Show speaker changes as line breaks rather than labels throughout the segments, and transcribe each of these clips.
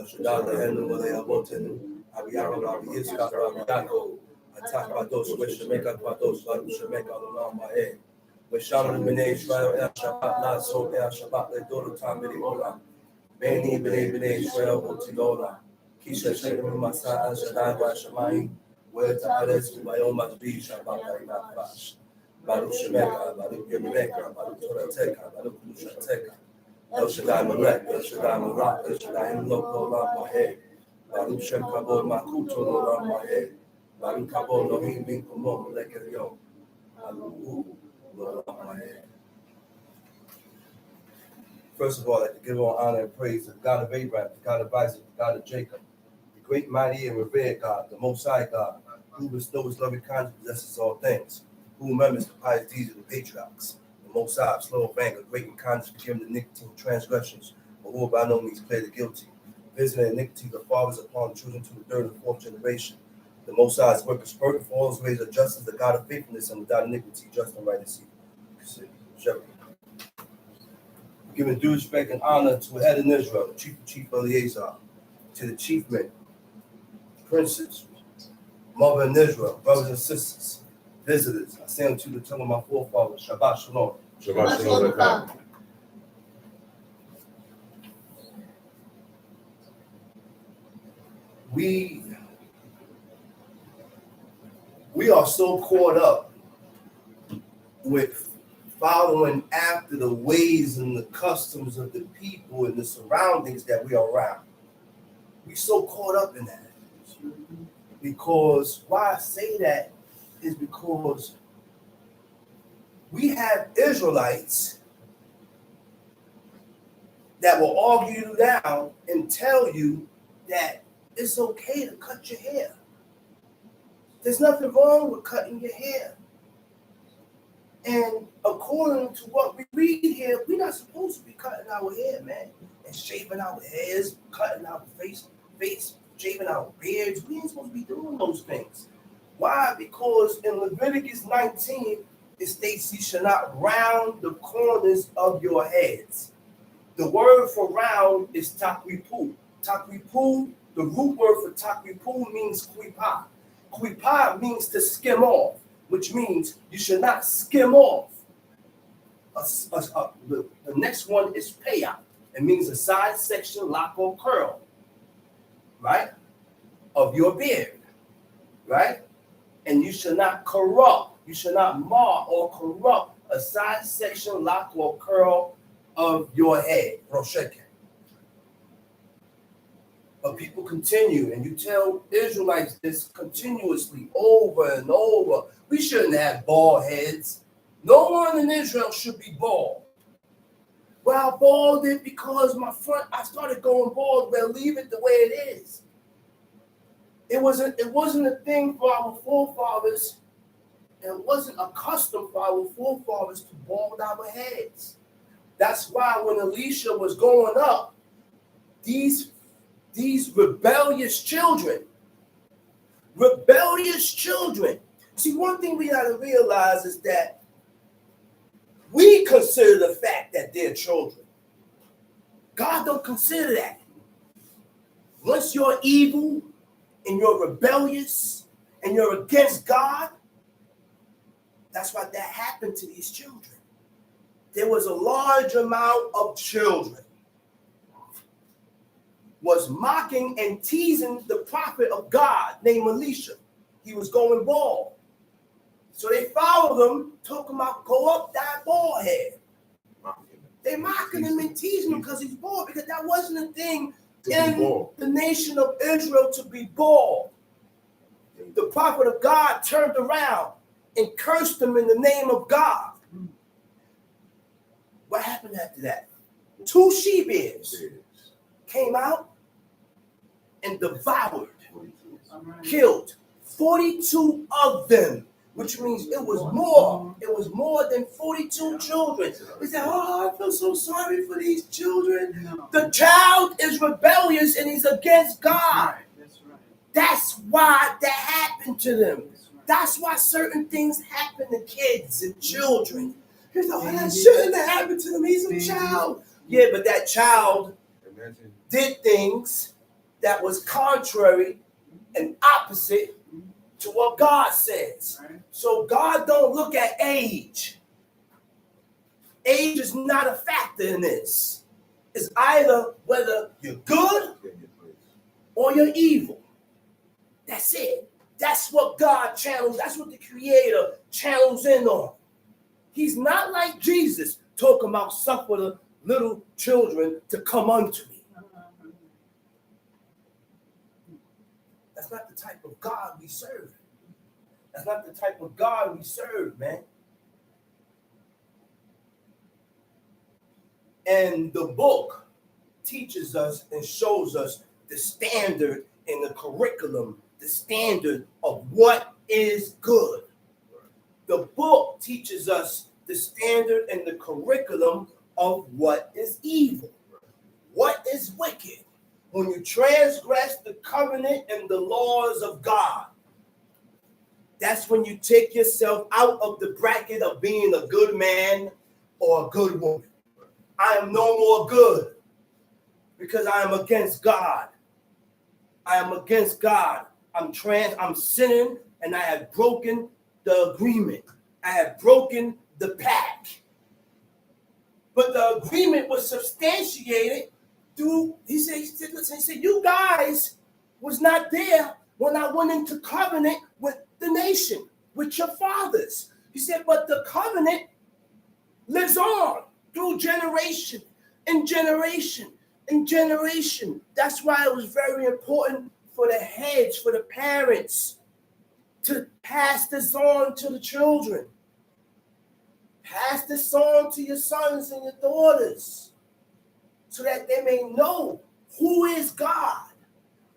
Shadada Henu Malaya Botenu, Abiara Rabbi Yitzchak Rabbi Yaakov, Atak Bados, Weshameka Bados, Baru Shemeka Olam Ma'eh, Weshaman B'nai Israel El Shabbat, Naso El Shabbat, Ledoro Tamiri Olam, Beni B'nai Israel Otilola, Kisha Shem Masa El Shaddai Vashamayim, Where Ta'aretz Ubayom Mazbi Shabbat Ha'inat Vash, Baru Shemeka, Baru Yemeleka, Baru Torateka, Baru Kushateka, El Shaddai Malek, El Shaddai Marak, El Shaddai Imlok Olam Ma'eh, Baruch Shem Kabod Makuto Olam Ma'eh, Baruch Kabod Lohim Bin Kumon Melech Elyon, Baruch Olam Ma'eh. First of all, I'd like to give all honor and praise to the God of Abraham, the God of Isaac, the God of Jacob, the great, mighty, and revered God, the Most High God, who bestows loving kindness, possesses all things, who remembers the pious deeds of the patriarchs, the Most High, slow of anger, great in kindness, forgiving the iniquity and transgressions, but who will by no means clear the guilty, visiting iniquity the fathers upon the children to the third and fourth generation. The Most High's work is perfect, for all his ways are justice, the God of faithfulness and without iniquity, just and right and evil. Giving due respect and honor to a head in Israel, the chief Eleazar, to the chief men, princes, mother in Israel, brothers and sisters, visitors. I say unto the tongue of my forefathers, Shabbat Shalom.
Shabbat Shalom.
We are so caught up with following after the ways and the customs of the people and the surroundings that we are around. We're so caught up in that. Because why I say that is because we have Israelites that will argue you down and tell you that it's okay to cut your hair. There's nothing wrong with cutting your hair. And according to what we read here, we're not supposed to be cutting our hair, man, and shaving our hairs, cutting our face, shaving our beards. We ain't supposed to be doing those things. Why? Because in Leviticus 19, it states you shall not round the corners of your heads. The word for round is takwipu. Takwipu, the root word for takwipu means kuipa. Kuipa means to skim off, which means you should not skim off. The next one is payout. It means a side section, lock, or curl, right, of your beard, right? And you should not corrupt, you should not mar or corrupt a side section, lock, or curl of your head, Forsake. But people continue, and you tell Israelites this continuously over and over. We shouldn't have bald heads. No one in Israel should be bald. Well, I balded because I started going bald. Well, leave it the way it is. It wasn't a thing for our forefathers. It wasn't a custom for our forefathers to bald our heads. That's why when Elisha was going up, these rebellious children. See, one thing we got to realize is that we consider the fact that they're children. God don't consider that. Once you're evil and you're rebellious and you're against God, that's why that happened to these children. There was a large amount of children was mocking and teasing the prophet of God named Elisha. He was going bald. So they followed him, talking about go up that bald head. They mocking him and teasing him because he's bald, because that wasn't a thing in the nation of Israel to be bald. The prophet of God turned around and cursed them in the name of God. What happened after that? 2 she-bears came out and devoured, killed 42 of them, which means it was more than 42 children. We said, oh, I feel so sorry for these children. The child is rebellious and he's against God. That's why that happened to them. That's why certain things happen to kids and children. He's like, oh, that shouldn't have happened to them. He's a child. Yeah, but that child did things that was contrary and opposite to what God says. So God don't look at age. Age is not a factor in this. It's either whether you're good or you're evil. That's it. That's what God channels. That's what the Creator channels in on. He's not like Jesus talking about suffer the little children to come unto me. That's not the type of God we serve. That's not the type of God we serve, man. And the book teaches us and shows us the standard and the curriculum, the standard of what is good. The book teaches us the standard and the curriculum of what is evil, what is wicked. When you transgress the covenant and the laws of God, that's when you take yourself out of the bracket of being a good man or a good woman. I am no more good because I am against God. I am against God. I'm sinning, and I have broken the agreement. I have broken the pact. But the agreement was substantiated through, he said, you guys was not there when I went into covenant with the nation, with your fathers. He said, but the covenant lives on through generation and generation and generation. That's why it was very important for the heads, for the parents, to pass this on to the children. Pass this on to your sons and your daughters so that they may know who is God.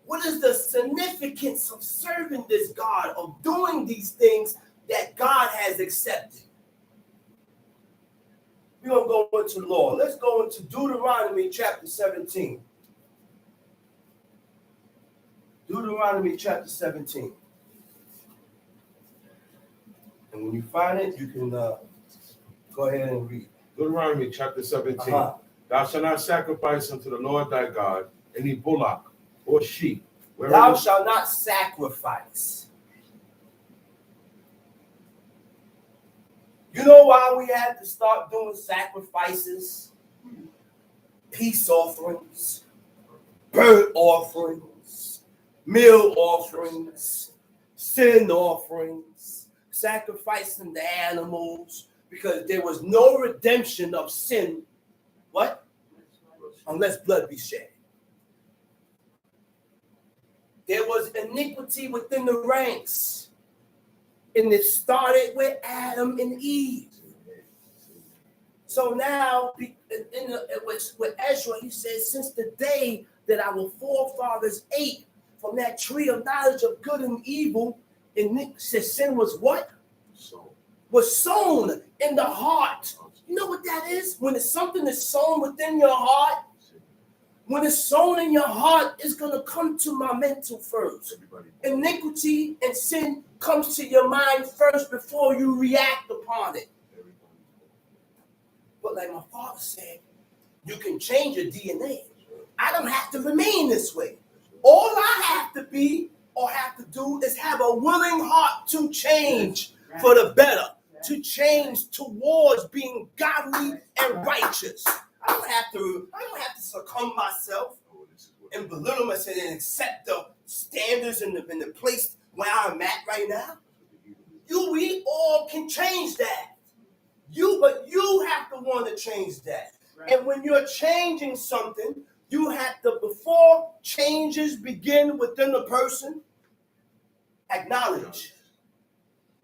What is the significance of serving this God, of doing these things that God has accepted? We're going to go into law. Let's go into Deuteronomy chapter 17. Deuteronomy chapter 17. And when you find it, you can go ahead and read.
Deuteronomy chapter 17. Thou shalt not sacrifice unto the Lord thy God any bullock or sheep.
Thou shalt not sacrifice. You know why we had to start doing sacrifices? Peace offerings, burnt offerings, meal offerings, sin offerings, sacrificing the animals, because there was no redemption of sin. What? Unless blood be shed. There was iniquity within the ranks. And it started with Adam and Eve. So now, with Ezra, he says, since the day that our forefathers ate from that tree of knowledge of good and evil, and says sin was what? Was sown in the heart. You know what that is? When it's something that's sown within your heart, when it's sown in your heart, it's going to come to my mental first. Iniquity and sin comes to your mind first before you react upon it. But like my father said, you can change your DNA. I don't have to remain this way. All I have to be or have to do is have a willing heart to change for the better, to change towards being godly and righteous. I don't have to succumb myself and belittle myself and accept the standards and the place where I'm at right now. We all can change that. But you have to want to change that. Right. And when you're changing something, you have to, before changes begin within the person, acknowledge.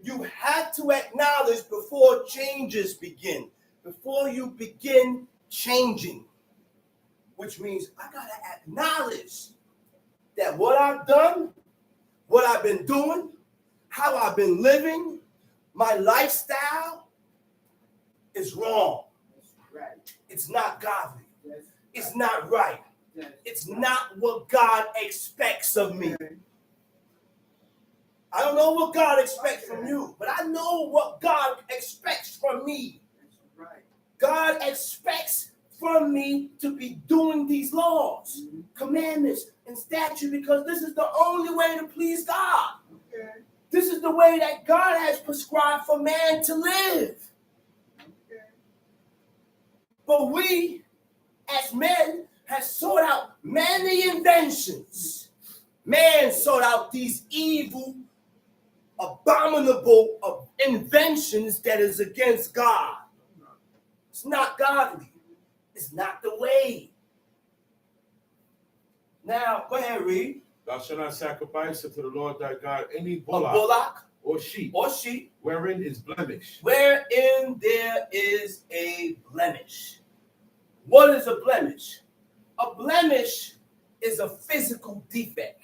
You have to acknowledge before changes begin, before you begin changing, which means I got to acknowledge that what I've done, what I've been doing, how I've been living, my lifestyle is wrong. Right. It's not godly. Yes. It's not right. Yes. It's not what God expects of me. I don't know what God expects from you, but I know what God expects from me. Right. God expects from me to be doing these laws, commandments, and statutes, because this is the only way to please God.
Okay.
This is the way that God has prescribed for man to live.
Okay.
But we, as men, have sought out many inventions. Man sought out these evil, abominable inventions that is against God. It's not godly. It's not the way. Now, go ahead, read.
Thou shalt not sacrifice unto the Lord thy God any
A
bullock
bullock
or sheep,
or sheep
wherein is blemish.
wherein there is a blemish. What is a blemish? A blemish is a physical defect.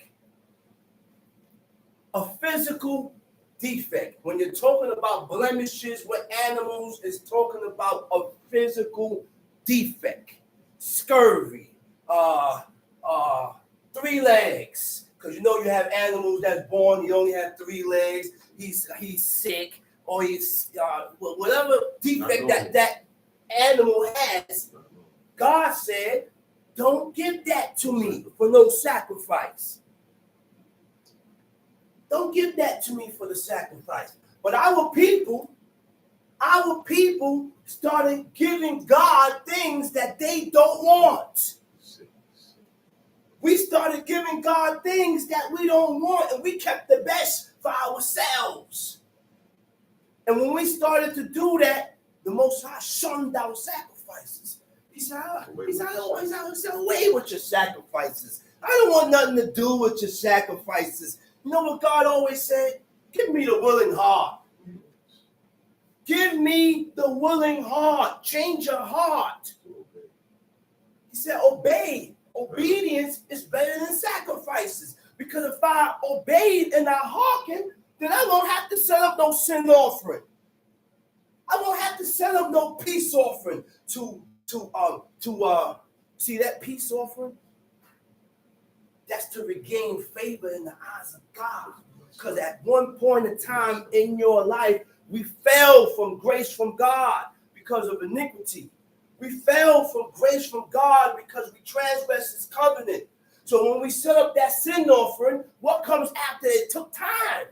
A physical defect. When you're talking about blemishes with animals, it's talking about a physical defect. Scurvy, 3 legs. Because you know you have animals that's born, he only have 3 legs, he's sick, or he's whatever defect that animal has. God said, don't give that to me for no sacrifice. Don't give that to me for the sacrifice. But our people started giving God things that they don't want. We started giving God things that we don't want, and we kept the best for ourselves. And when we started to do that, the Most High shunned our sacrifices. He said, away with your sacrifices. I don't want nothing to do with your sacrifices. You know what God always said? Give me the willing heart. Give me the willing heart. Change your heart. He said, obey. Obedience is better than sacrifices. Because if I obeyed and I hearken, then I won't have to set up no sin offering. I won't have to set up no peace offering to see that peace offering. That's to regain favor in the eyes of God. Because at one point in time in your life, we fell from grace from God because of iniquity. We fell from grace from God because we transgressed his covenant. So when we set up that sin offering, what comes after it took time?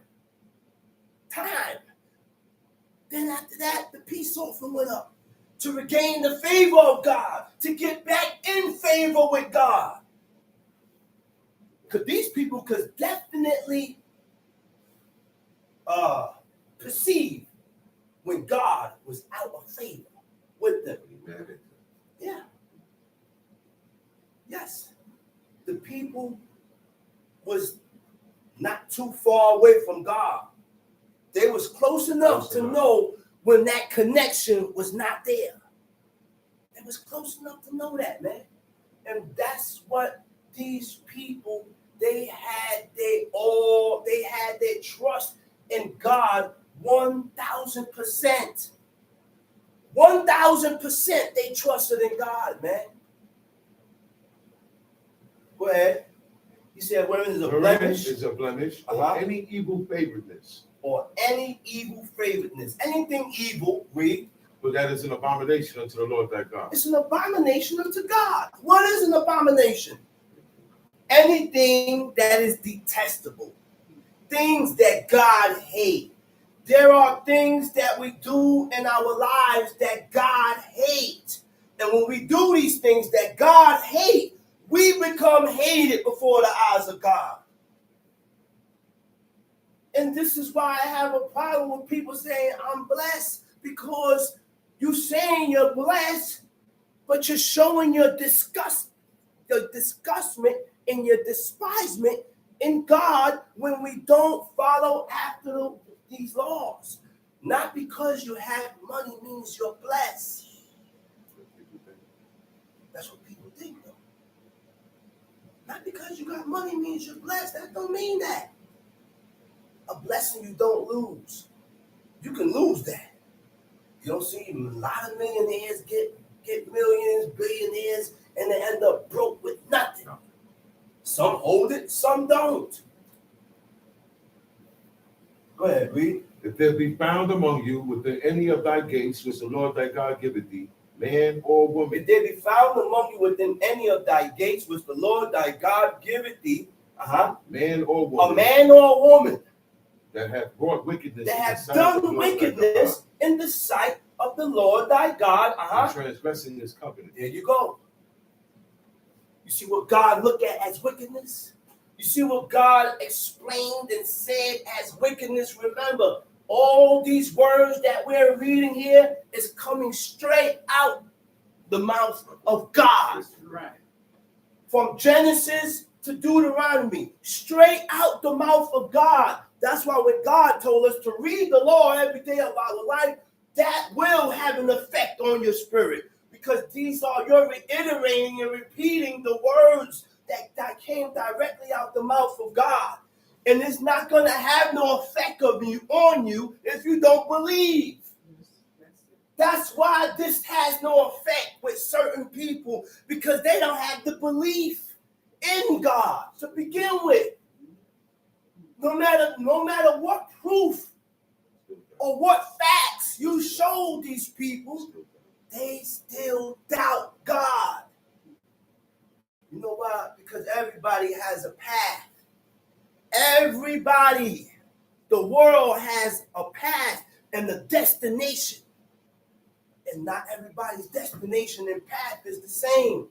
Time. Then after that, the peace offering went up to regain the favor of God, to get back in favor with God. Because these people could definitely perceive when God was out of favor with them. Yeah. Yes. The people was not too far away from God. They was close enough to know when that connection was not there. They was close enough to know that, man. And that's what these people, they had their trust in God 1,000%. 1,000% they trusted in God, man. Go ahead. He said, where is a blemish?
Is a blemish or any evil favoredness.
Or any evil favoredness. Anything evil, read.
But that is an abomination unto the Lord thy God.
It's an abomination unto God. What is an abomination? Anything that is detestable. Things that God hates. There are things that we do in our lives that God hates. And when we do these things that God hates, we become hated before the eyes of God. And this is why I have a problem with people saying I'm blessed, because you're saying you're blessed, but you're showing your disgustment and your despisement in God when we don't follow after these laws. Not because you have money means you're blessed. That's what people think, though. Not because you got money means you're blessed. That don't mean that. A blessing you don't lose. You can lose that. You don't see a lot of millionaires get millions, billionaires, and they end up broke with nothing. Some hold it, some don't. Go ahead, read.
If there be found among you within any of thy gates which the Lord thy God giveth thee, man or woman,
if there be found among you within any of thy gates, which the Lord thy God giveth thee,
man or
a
woman,
man or a woman
that hath brought wickedness,
that
in the
hath
sight of the
done
Lord thy
wickedness
God,
in the sight of the Lord thy God,
and transgressing his covenant.
there you go. You see what God looked at as wickedness? You see what God explained and said as wickedness? Remember, all these words that we're reading here is coming straight out the mouth of God.
Right. From
Genesis to Deuteronomy, straight out the mouth of God. That's why when God told us to read the law every day of our life, that will have an effect on your spirit. Because you're reiterating and repeating the words that came directly out the mouth of God. And it's not going to have no effect on you if you don't believe. That's why this has no effect with certain people, because they don't have the belief in God to begin with. No matter what proof or what facts you show these people, they still doubt God. You know why? Because everybody has a path. Everybody, the world has a path and a destination. And not everybody's destination and path is the same.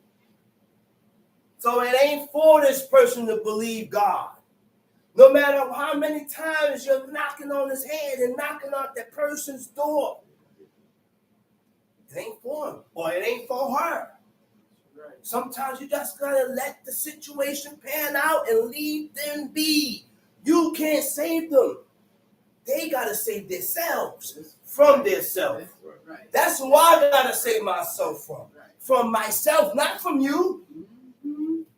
So it ain't for this person to believe God. No matter how many times you're knocking on his head and knocking on that person's door, it ain't for him or it ain't for her. Sometimes you just gotta let the situation pan out and leave them be. You can't save them. They gotta save themselves from themselves. That's who I gotta save myself from. From myself, not from you.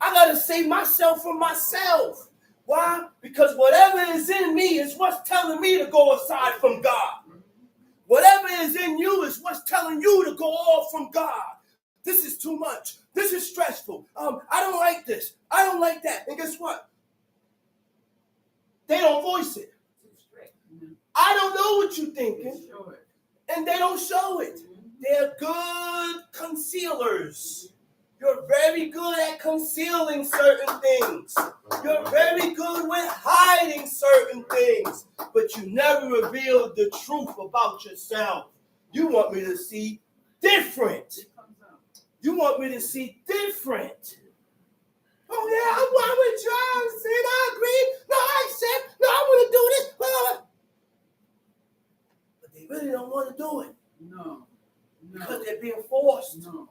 I gotta save myself from myself. Why? Because whatever is in me is what's telling me to go aside from God. Whatever is in you is what's telling you to go off from God. This is too much. This is stressful. I don't like this. I don't like that. And guess what? They don't voice it. I don't know what you're thinking. And they don't show it. They're good concealers. You're very good at concealing certain things. You're very good with hiding certain things. But you never reveal the truth about yourself. You want me to see different. You want me to see different. Oh, yeah, I'm with you. I agree. No, I accept. No, I want to do this. But they really don't want to do it. No. Because they're being forced. No.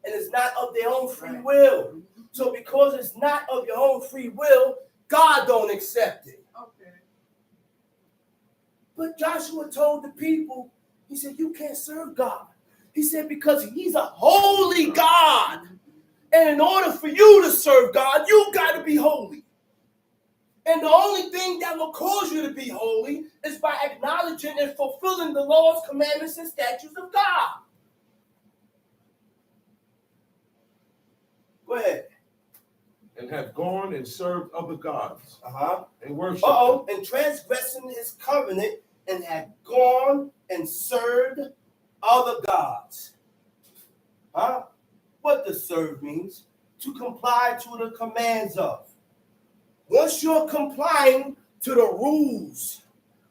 And it's not of their own free will. So because it's not of your own free will, God don't accept it. Okay. But Joshua told the people, he said, you can't serve God. He said, because he's a holy God. And in order for you to serve God, you got to be holy. And the only thing that will cause you to be holy is by acknowledging and fulfilling the laws, commandments, and statutes of God. Go ahead.
And have gone and served other gods. And worshipped
and transgressing his covenant and had gone and served other gods. What does serve means? To comply to the commands of. Once you're complying to the rules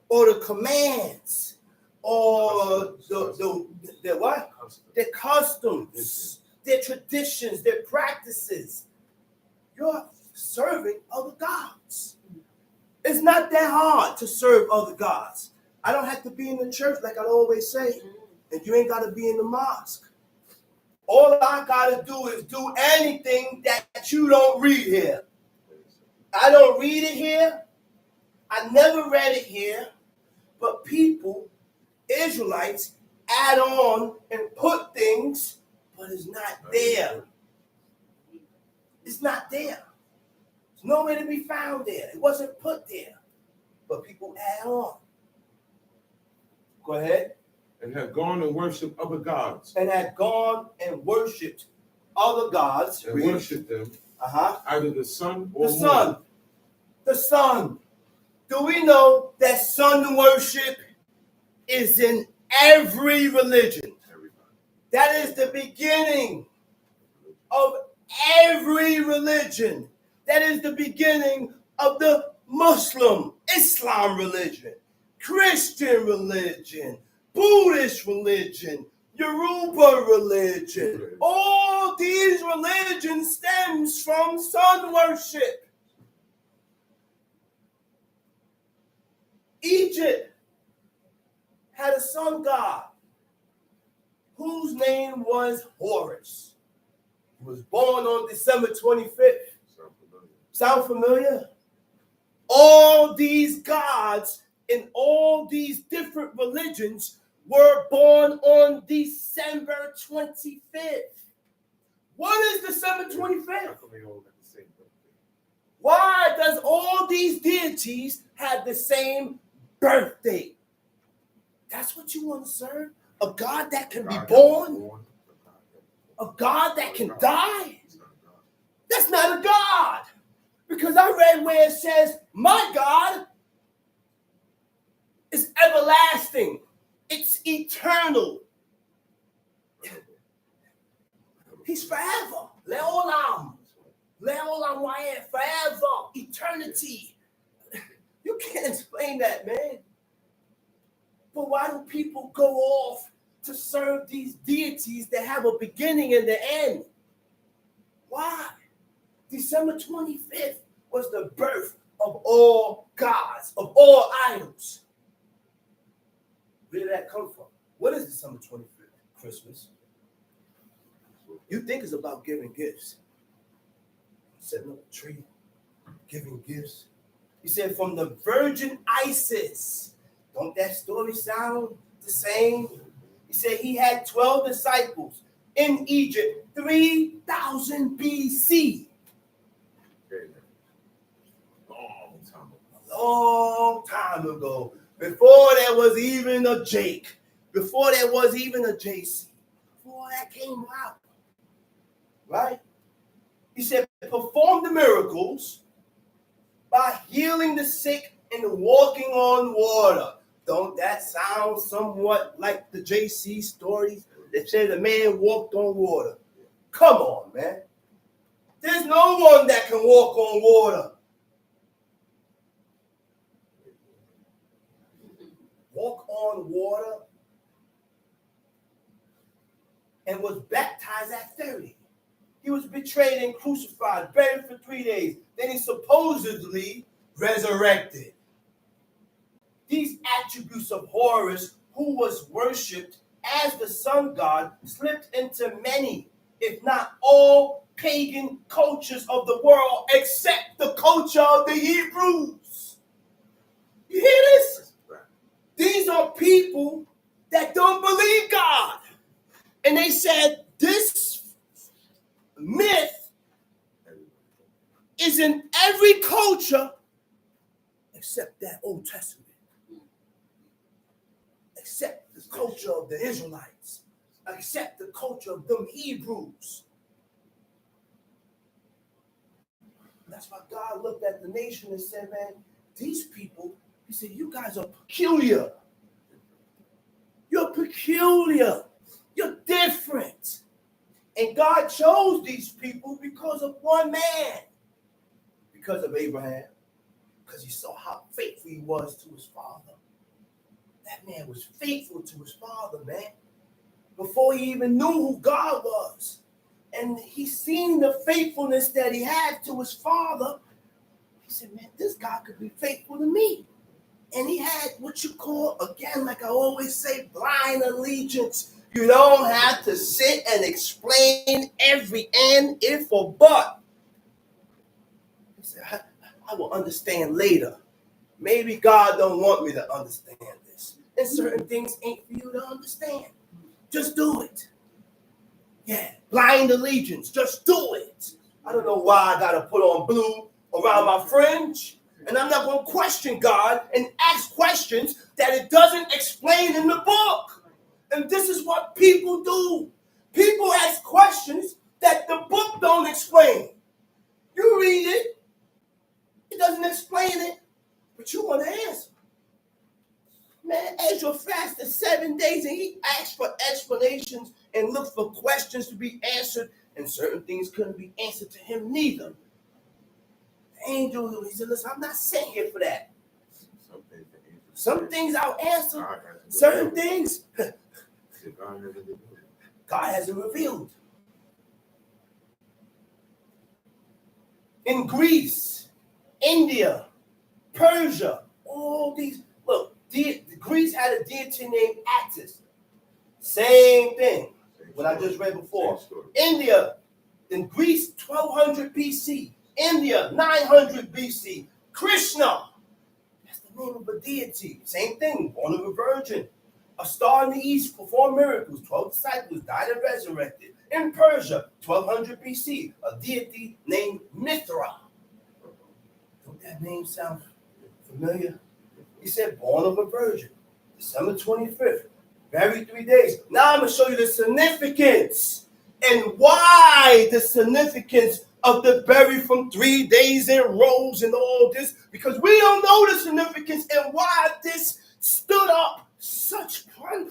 or the commands or the what? The customs, their traditions, their practices, you're serving other gods. It's not that hard to serve other gods. I don't have to be in the church like I always say, and you ain't got to be in the mosque. All I got to do is do anything that you don't read here. I don't read it here. I never read it here. But people, Israelites, add on and put things, but it's not there. It's not there. There's nowhere to be found there. It wasn't put there. But people add on. Go ahead.
And have gone and worshipped other gods.
And had gone and worshipped other gods.
And worshipped them. Either the sun or
the sun. The sun. Do we know that sun worship is in every religion? That is the beginning of every religion. That is the beginning of the Muslim, Islam religion, Christian religion, Buddhist religion, Yoruba religion. All these religions stems from sun worship. Egypt had a sun god whose name was Horus. He was born on December 25th. Sound familiar? All these gods in all these different religions were born on December 25th. What is December 25th? Why does all these deities have the same birthday? That's what you want to serve? A God that can be born? A God that can die? That's not a God. Because I read where it says, my God is everlasting. It's eternal. He's forever. Leolam. Leolam Wayet. Forever. Eternity. You can't explain that, man. But why do people go off to serve these deities that have a beginning and the end? Why? December 25th was the birth of all gods, of all idols. Where did that come from? What is December 25th? Christmas. You think it's about giving gifts. Setting up a tree, giving gifts. He said from the Virgin Isis. Don't that story sound the same? He said he had 12 disciples in Egypt, 3000 BC. Long time ago. Before there was even a Jake. Before there was even a JC. Before that came out. Right? He said, perform the miracles by healing the sick and walking on water. Don't that sound somewhat like the JC stories that said the man walked on water? Come on, man. There's no one that can walk on water. Walk on water and was baptized at 30. He was betrayed and crucified, buried for 3 days. Then he supposedly resurrected. These attributes of Horus, who was worshipped as the sun god, slipped into many, if not all, pagan cultures of the world, except the culture of the Hebrews. You hear this? These are people that don't believe God. And they said this myth is in every culture except that Old Testament. Except the culture of the Israelites. Except the culture of them Hebrews. That's why God looked at the nation and said, man, these people, he said, you guys are peculiar. You're peculiar. You're different. And God chose these people because of one man. Because of Abraham. Because he saw how faithful he was to his father. That man was faithful to his father, man. Before he even knew who God was. And he seen the faithfulness that he had to his father. He said, man, this God could be faithful to me. And he had what you call, again, like I always say, blind allegiance. You don't have to sit and explain every and, if, or but. He said, I will understand later. Maybe God don't want me to understand this. And certain things ain't for you to understand. Just do it. Yeah, blind allegiance. Just do it. I don't know why I got to put on blue around my fringe. And I'm not going to question God and ask questions that it doesn't explain in the book. And this is what people do. People ask questions that the book don't explain. You read it. It doesn't explain it. But you want to answer. Man, Ezra fasted 7 days and he asked for explanations and looked for questions to be answered, and certain things couldn't be answered to him neither. The angel, he said, listen, I'm not sent here for that. Some things I'll answer. Certain things God hasn't revealed. In Greece, India, Persia, all these, look, Greece had a deity named Attis. Same thing, what I just read before. India, in Greece, 1200 BC. India, 900 BC. Krishna, that's the name of a deity. Same thing, born of a virgin. A star in the east performed miracles. 12 disciples died and resurrected. In Persia, 1200 BC, a deity named Mithra. Don't that name sound familiar? He said, born of a virgin, December 25th, buried 3 days. Now I'm going to show you the significance and why the significance of the buried from 3 days and rose and all this, because we don't know the significance and why this stood up such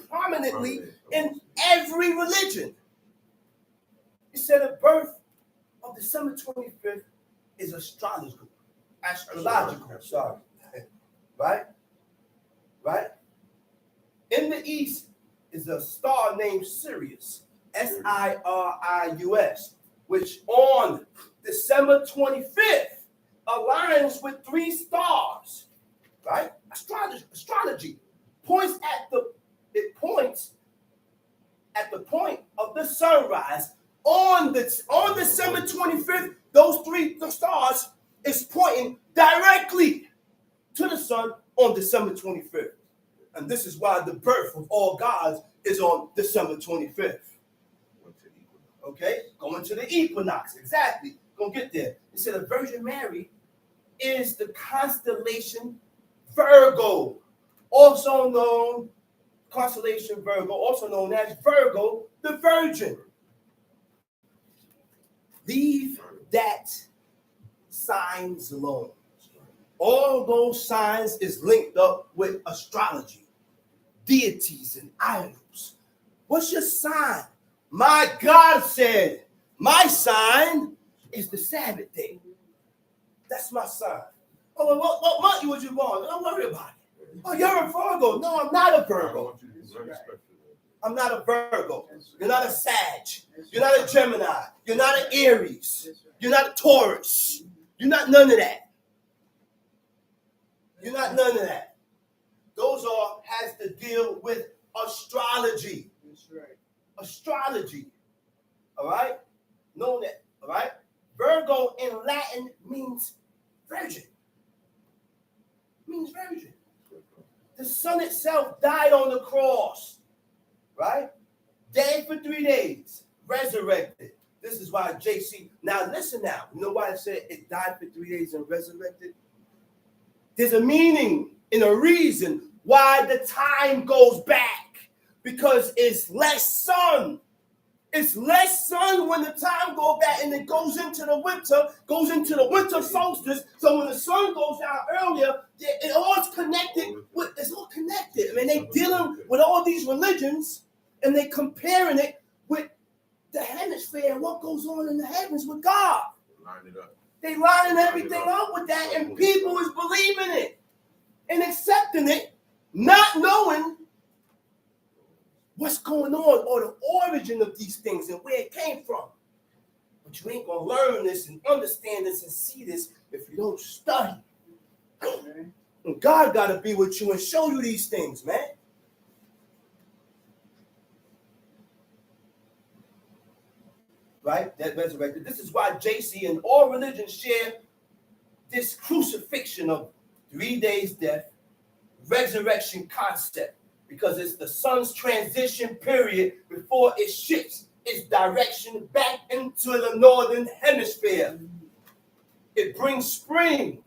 prominently in every religion. He said the birth of December 25th is astrological, sorry. Right? In the east is a star named Sirius, Sirius, which on December 25th aligns with 3 stars, right? Astrology points at the point of the sunrise on December 25th. Those 3 stars is pointing directly to the sun on December 25th. And this is why the birth of all gods is on December 25th. Okay? Going to the equinox. Exactly. Gonna get there. It said the Virgin Mary is the constellation Virgo, also known constellation Virgo, also known as Virgo the Virgin. Leave that signs alone. All those signs is linked up with astrology, deities and idols. What's your sign? My God said, my sign is the Sabbath day. That's my sign. Oh, what month was you born? Don't worry about it. Oh, you're a Virgo. No, I'm not a Virgo. I'm not a Virgo. You're not a Sag. You're not a Gemini. You're not an Aries. You're not a Taurus. You're not none of that. You're not none of that. Those has to deal with astrology. That's right. Astrology. All right? Know that. All right? Virgo in Latin means virgin. Means virgin. The Son itself died on the cross. Right? Dead for 3 days. Resurrected. This is why JC. Now listen now. You know why I said it died for 3 days and resurrected? There's a meaning and a reason why the time goes back. Because it's less sun. It's less sun when the time goes back, and it goes into the winter solstice. So when the sun goes down earlier, it all's connected. It's all connected. I mean, they dealing with all these religions, and they comparing it with the hemisphere and what goes on in the heavens with God.
Line it up.
They lining everything up with that, and people is believing it and accepting it, not knowing what's going on or the origin of these things and where it came from. But you ain't gonna learn this and understand this and see this if you don't study. And God gotta be with you and show you these things, man. Right? That resurrected. This is why JC and all religions share this crucifixion of 3 days death, resurrection concept, because it's the sun's transition period before it shifts its direction back into the northern hemisphere. It brings spring.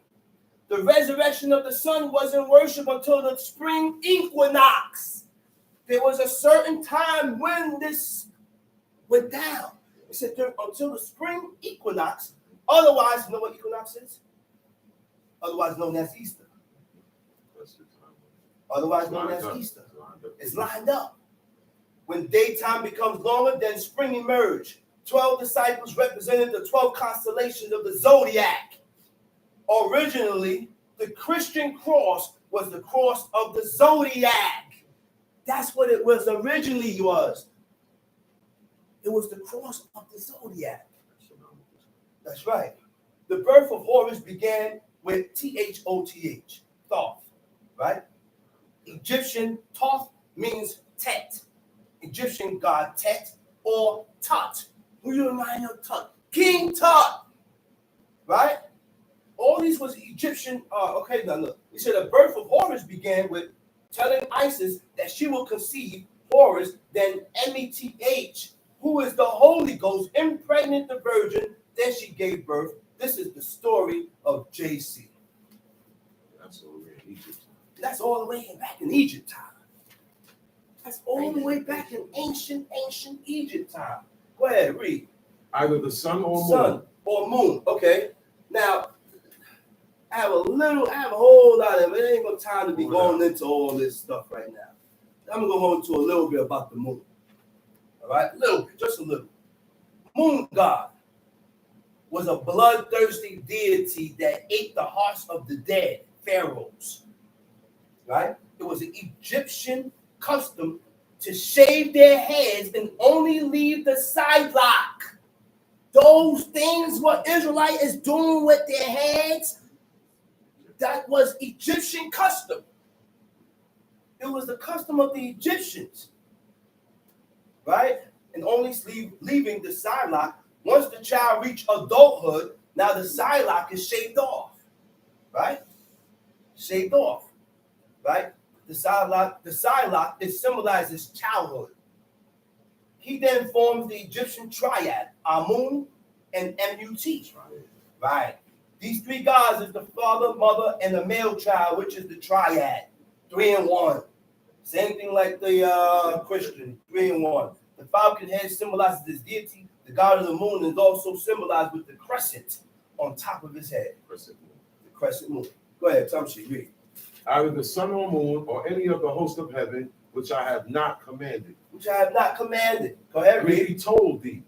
The resurrection of the sun wasn't worship until the spring equinox. There was a certain time when this went down. It said until the spring equinox. Otherwise, you know what equinox is? Otherwise known as Easter.
otherwise known as Easter. It's lined up. When daytime becomes longer, then spring emerged. 12 disciples represented the 12 constellations of the zodiac. Originally, the Christian cross was the cross of the zodiac. That's what it was originally was. It was the cross of the zodiac. That's right. The birth of Horus began with Thoth, Thoth, right? Egyptian Thoth means Tet. Egyptian god Tet or Tut. Who you remind of Tut? King Tut, right? All these was Egyptian. Okay, now look. He said the birth of Horus began with telling Isis that she will conceive Horus, then Meth, who is the Holy Ghost, impregnate the virgin. Then she gave birth. This is the story of JC.
That's all the way in Egypt.
That's all the way back in Egypt time. That's all the way back in ancient Egypt time. Go ahead, read.
Either the sun or moon.
Sun or moon. Okay. Now, I have a whole lot of it. It ain't got time to be going into all this stuff right now. I'm gonna go into a little bit about the moon. All right, a little bit, just a little. Moon god was a bloodthirsty deity that ate the hearts of the dead pharaohs. Right? It was an Egyptian custom to shave their heads and only leave the side lock. Those things what Israelite is doing with their heads, that was Egyptian custom. It was the custom of the Egyptians, right? And only leaving the side lock. Once the child reached adulthood, now the side lock is shaved off, right? Shaved off, right? The side lock it symbolizes childhood. He then forms the Egyptian Triad, Amun and Mut. Right. These three gods is the father, mother, and the male child, which is the Triad. 3 in 1. Same thing like the Christian, 3 in 1. The falcon head symbolizes his deity. The god of the moon is also symbolized with the crescent on top of his head.
Crescent moon.
The crescent moon. Go ahead, Tumshi, read.
Either the sun or moon or any of the host of heaven, which I have not commanded.
Which I have not commanded. Go ahead, read.
He told thee,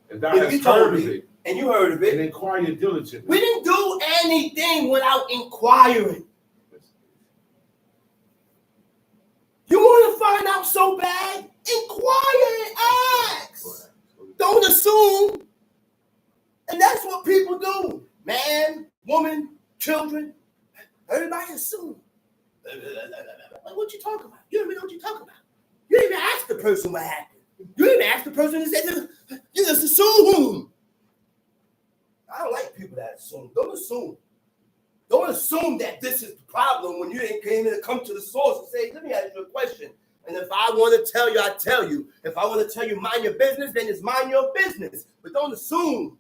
and thou hast heard of it.
And you heard of it.
And inquire diligently.
We didn't do anything without inquiring. You want to find out so bad? Inquire and ask. Don't assume. And that's what people do. Man, woman, children. Everybody assume. What you talking about? You don't even know what you're talking about. You didn't even ask the person what happened. You didn't even ask the person that said, you just assume. I don't like people that assume. Don't assume. Don't assume that this is the problem when you ain't came in to come to the source and say, let me ask you a question. And if I want to tell you, I tell you. If I want to tell you mind your business, then it's mind your business. But don't assume.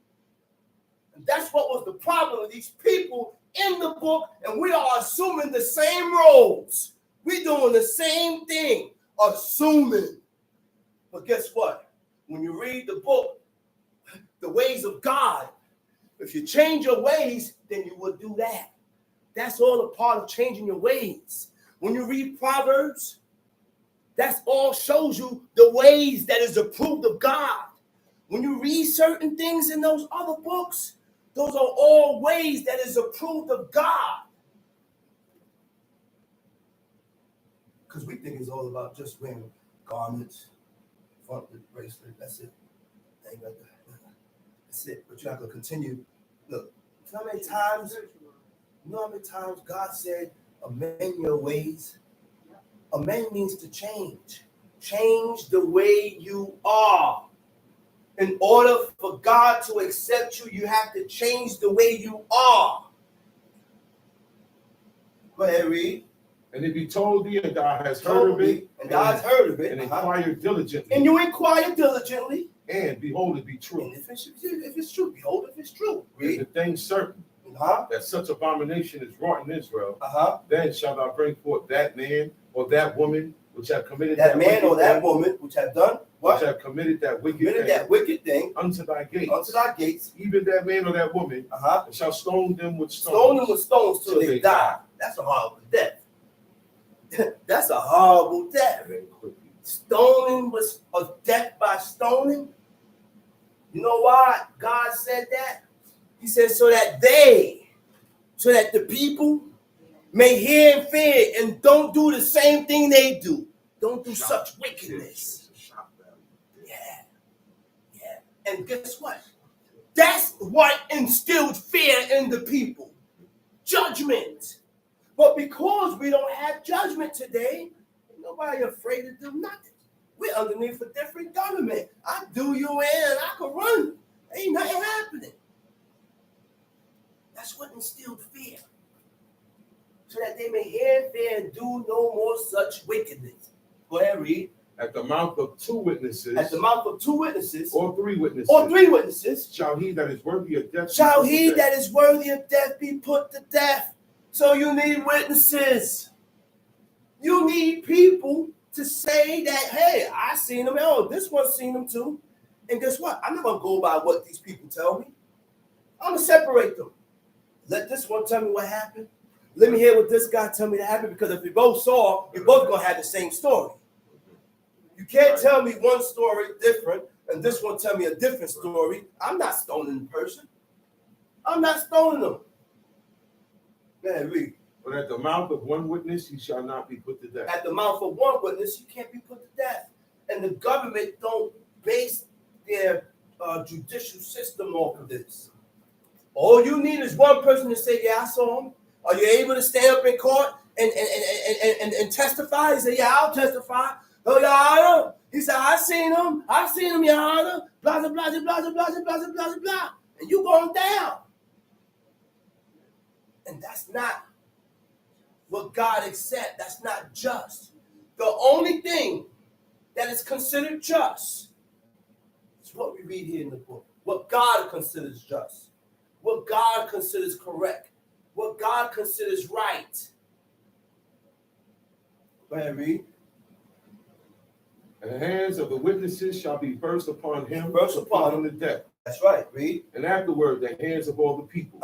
And that's what was the problem with these people in the book. And we are assuming the same roles. We're doing the same thing, assuming. But guess what? When you read the book, the ways of God, if you change your ways, then you will do that. That's all a part of changing your ways. When you read Proverbs, that's all shows you the ways that is approved of God. When you read certain things in those other books, those are all ways that is approved of God. Because we think it's all about just wearing garments, front bracelet, that's it. That's it. But you're not going to continue. Look, you know how many times God said, amend your ways? Amend means to change. Change the way you are. In order for God to accept you, you have to change the way you are. Go ahead, read.
And if he told thee, and thou hast heard of it,
and thou hast heard of it,
and inquire diligently.
And you inquire diligently.
And behold, it be true.
And if it's true, behold, if it's true. Read.
And the thing certain, that such abomination is wrought in Israel, then shalt thou bring forth that man or that woman which have committed
that man or that woman which have done what?
Which have committed that wicked thing unto thy gates. Even that man or that woman and shall stone them with stones.
Stone them with stones till they die. That's a horrible death. That's a horrible death. Stoning was a death by stoning. You know why God said that? He said so that the people may hear and fear and don't do the same thing they do. Don't do such wickedness. Yeah. And guess what? That's what instilled fear in the people. Judgment. But because we don't have judgment today, nobody afraid to do nothing. We're underneath a different government. I do you in and I can run. Ain't nothing happening. That's what instilled fear. So that they may hear and fear and do no more such wickedness. Go ahead, read.
At the mouth of two witnesses.
At the mouth of two witnesses.
Or three witnesses.
Or three witnesses.
Shall he that is worthy of death.
Shall he that is worthy of death be put to death. So you need witnesses. You need people to say that, hey, I seen them. Oh, this one seen them too. And guess what? I'm not going to go by what these people tell me. I'm going to separate them. Let this one tell me what happened. Let me hear what this guy tell me that happened. Because if we both saw, we're both going to have the same story. You can't tell me one story different and this one tell me a different story. I'm not stoning the person. I'm not stoning them. Man, read.
But at the mouth of one witness, he shall not be put to death.
At the mouth of one witness, you can't be put to death. And the government don't base their judicial system off of this. All you need is one person to say, yeah, I saw him. Are you able to stand up in court and testify? He said, yeah, I'll testify. Oh, Your Honor. He said, I seen him, Your Honor. Blah, blah, blah, blah, blah, blah, blah, blah, blah, blah. And you going down. And that's not what God accepts. That's not just. The only thing that is considered just is what we read here in the book. What God considers just. What God considers correct. What God considers right. Go ahead, read.
And the hands of the witnesses shall be first upon him.
First upon him
to death.
That's right, read.
And afterward, the hands of all the people.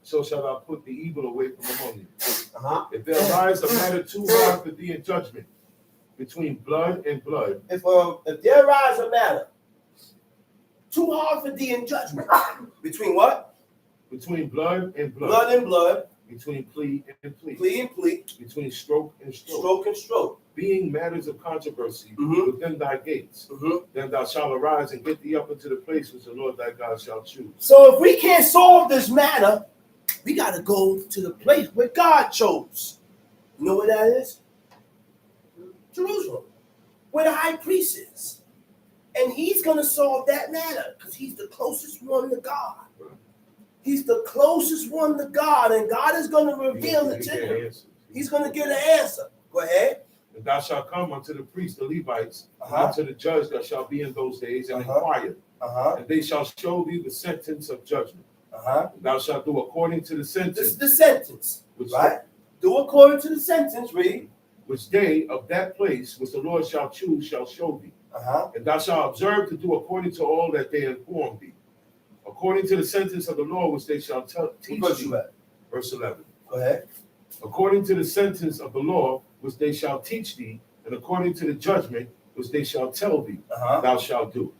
So shall I put the evil away from among you. If there arise a matter too hard for thee in judgment, between blood and blood.
If there arise a matter too hard for thee in judgment, between what?
Between blood and blood.
Blood and blood.
Between plea and plea.
Plea and plea.
Between stroke and stroke.
Stroke and stroke.
Being matters of controversy within thy gates, then thou shalt arise and get thee up into the place which the Lord thy God shall choose.
So if we can't solve this matter, we got to go to the place where God chose. You know where that is? Jerusalem, where the high priest is. And he's going to solve that matter because he's the closest one to God. He's the closest one to God, and God is going to reveal it to him. He's going to give the answer. Go ahead.
And thou shalt come unto the priests, the Levites, and unto the judge that shall be in those days, and inquire. And they shall show thee the sentence of judgment. And thou shalt do according to the sentence.
This is the sentence, right? Do according to the sentence, read.
Which day of that place which the Lord shall choose shall show thee. And thou shalt observe to do according to all that they inform thee. According to the sentence of the Lord which they shall teach thee. Verse 11.
Go ahead.
According to the sentence of the law which they shall teach thee, and according to the judgment which they shall tell thee, thou shalt do.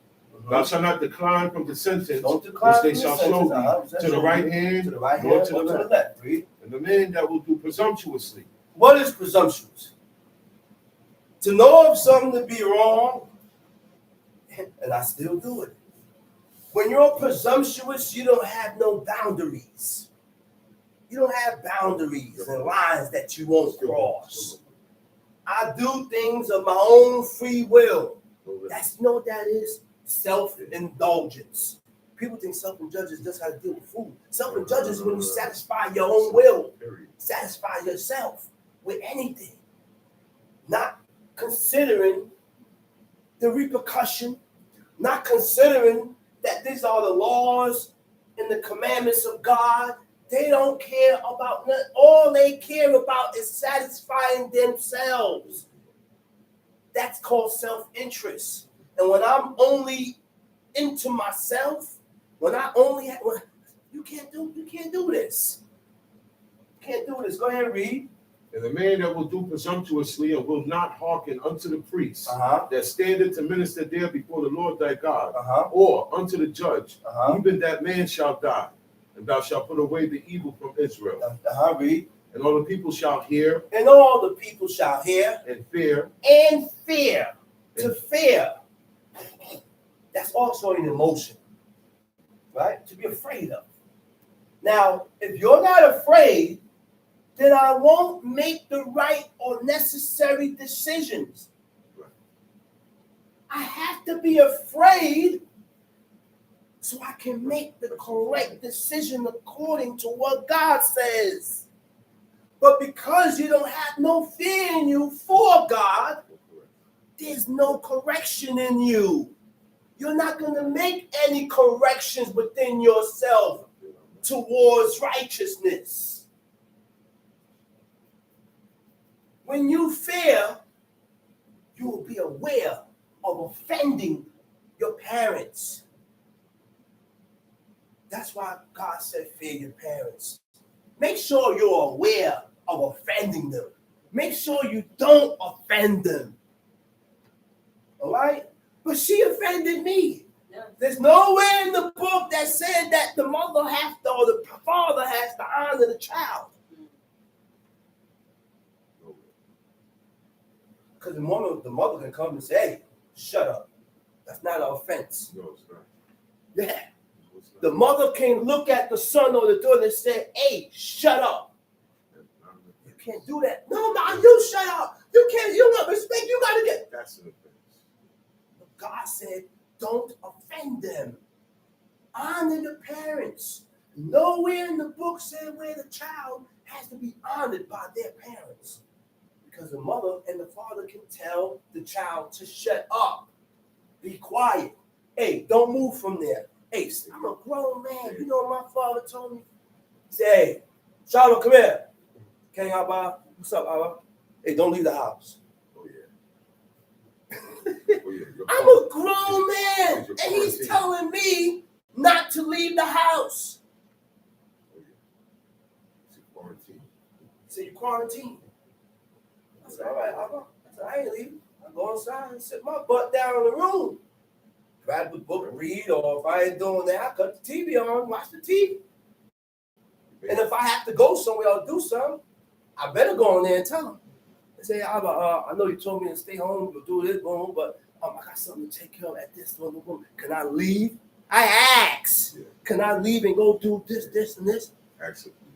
Thou shalt not decline from the sentence which they shall show thee to the right hand, nor to the left. And the man that will do presumptuously.
What is presumptuous? To know of something to be wrong, and I still do it. When you're presumptuous, you don't have no boundaries. You don't have boundaries and lines that you won't cross. I do things of my own free will. That's, you know what that is? Self-indulgence. People think self-indulgence is just how to deal with food. Self-indulgence is when you satisfy your own will. Satisfy yourself with anything. Not considering the repercussion. Not considering that these are the laws and the commandments of God. They don't care about nothing. All they care about is satisfying themselves. That's called self-interest. And when I'm only into myself, when I only you can't do this. You can't do this. Go ahead and read.
And the man that will do presumptuously and will not hearken unto the priest that standeth to minister there before the Lord thy God, or unto the judge, even that man shall die, and thou shalt put away the evil from Israel.
Read.
And all the people shall hear.
And all the people shall hear.
And fear.
And fear. To fear. That's also an emotion. Right? To be afraid of. Now, if you're not afraid, then I won't make the right or necessary decisions. Right. I have to be afraid so I can make the correct decision according to what God says. But because you don't have no fear in you for God, there's no correction in you. You're not going to make any corrections within yourself towards righteousness. When you fear, you will be aware of offending your parents. That's why God said fear your parents. Make sure you're aware of offending them. Make sure you don't offend them. All right? But she offended me. Yeah. There's nowhere in the book that said that the mother has to, or the father has to honor the child. Because the mother can come and say, hey, shut up. That's not an offense.
No, it's not.
Yeah. The mother can look at the son or the daughter and say, hey, shut up. You can't do that. No, you shut up. You can't, you want respect, you got to get.
That's an offense.
But God said, don't offend them. Honor the parents. Nowhere in the book said where the child has to be honored by their parents. Because the mother and the father can tell the child to shut up. Be quiet. Hey, don't move from there. Hey, I'm a grown man. You know what my father told me? He said, hey, Shalom, come here. King Abba, what's up, Abba? Hey, don't leave the house.
Oh, yeah. Oh, yeah.
I'm a grown man, and he's telling me not to leave the house.
Oh, yeah. It's quarantine.
So you quarantine. I said, all right, Abba. I said, I ain't leaving. I go inside and sit my butt down in the room. Grab the book and read, or if I ain't doing that, I cut the TV on, watch the TV. And if I have to go somewhere or do something, I better go in there and tell them. I say, Abba, I know you told me to stay home, you'll do this, boom, but I got something to take care of at this one. Can I leave? I ask. Yeah. Can I leave and go do this, this, and this?
Absolutely.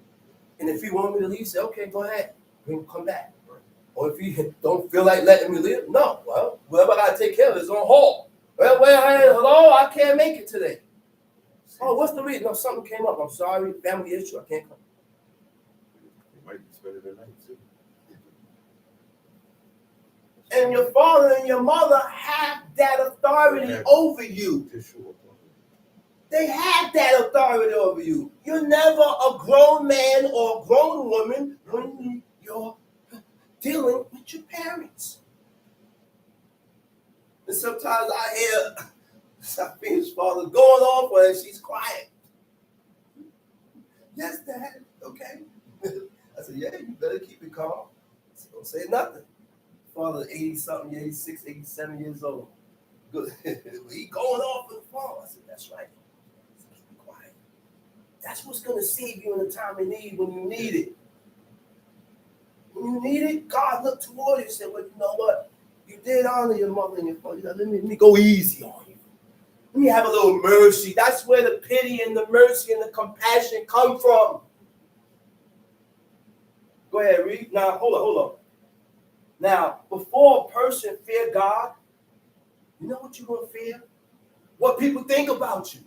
And if you want me to leave, say, okay, go ahead. Bring come back. Right. Or if you don't feel like letting me leave, no. Well, whatever I got to take care of is on hold. Well, hey, hello, I can't make it today. Oh, what's the reason? No, something came up. I'm sorry, family issue. I can't come.
You might be spending the night too.
And your father and your mother have that authority over you. They have that authority over you. You're never a grown man or a grown woman when you're dealing with your parents. And sometimes I hear Sophia's father going off on her, she's quiet. Yes, Dad. Okay. I said, yeah, you better keep it calm. So don't say nothing. Father, 80-something, 86, 87 years old. Good. He going off on the phone. I said, that's right. Keep it quiet. That's what's going to save you in the time of need when you need it. When you need it, God looked toward you and said, well, you know what? You did honor your mother and your father. Let me go easy on you. Let me have a little mercy. That's where the pity and the mercy and the compassion come from. Go ahead, read. Now, hold on. Now, before a person fear God, you know what you're going to fear? What people think about you.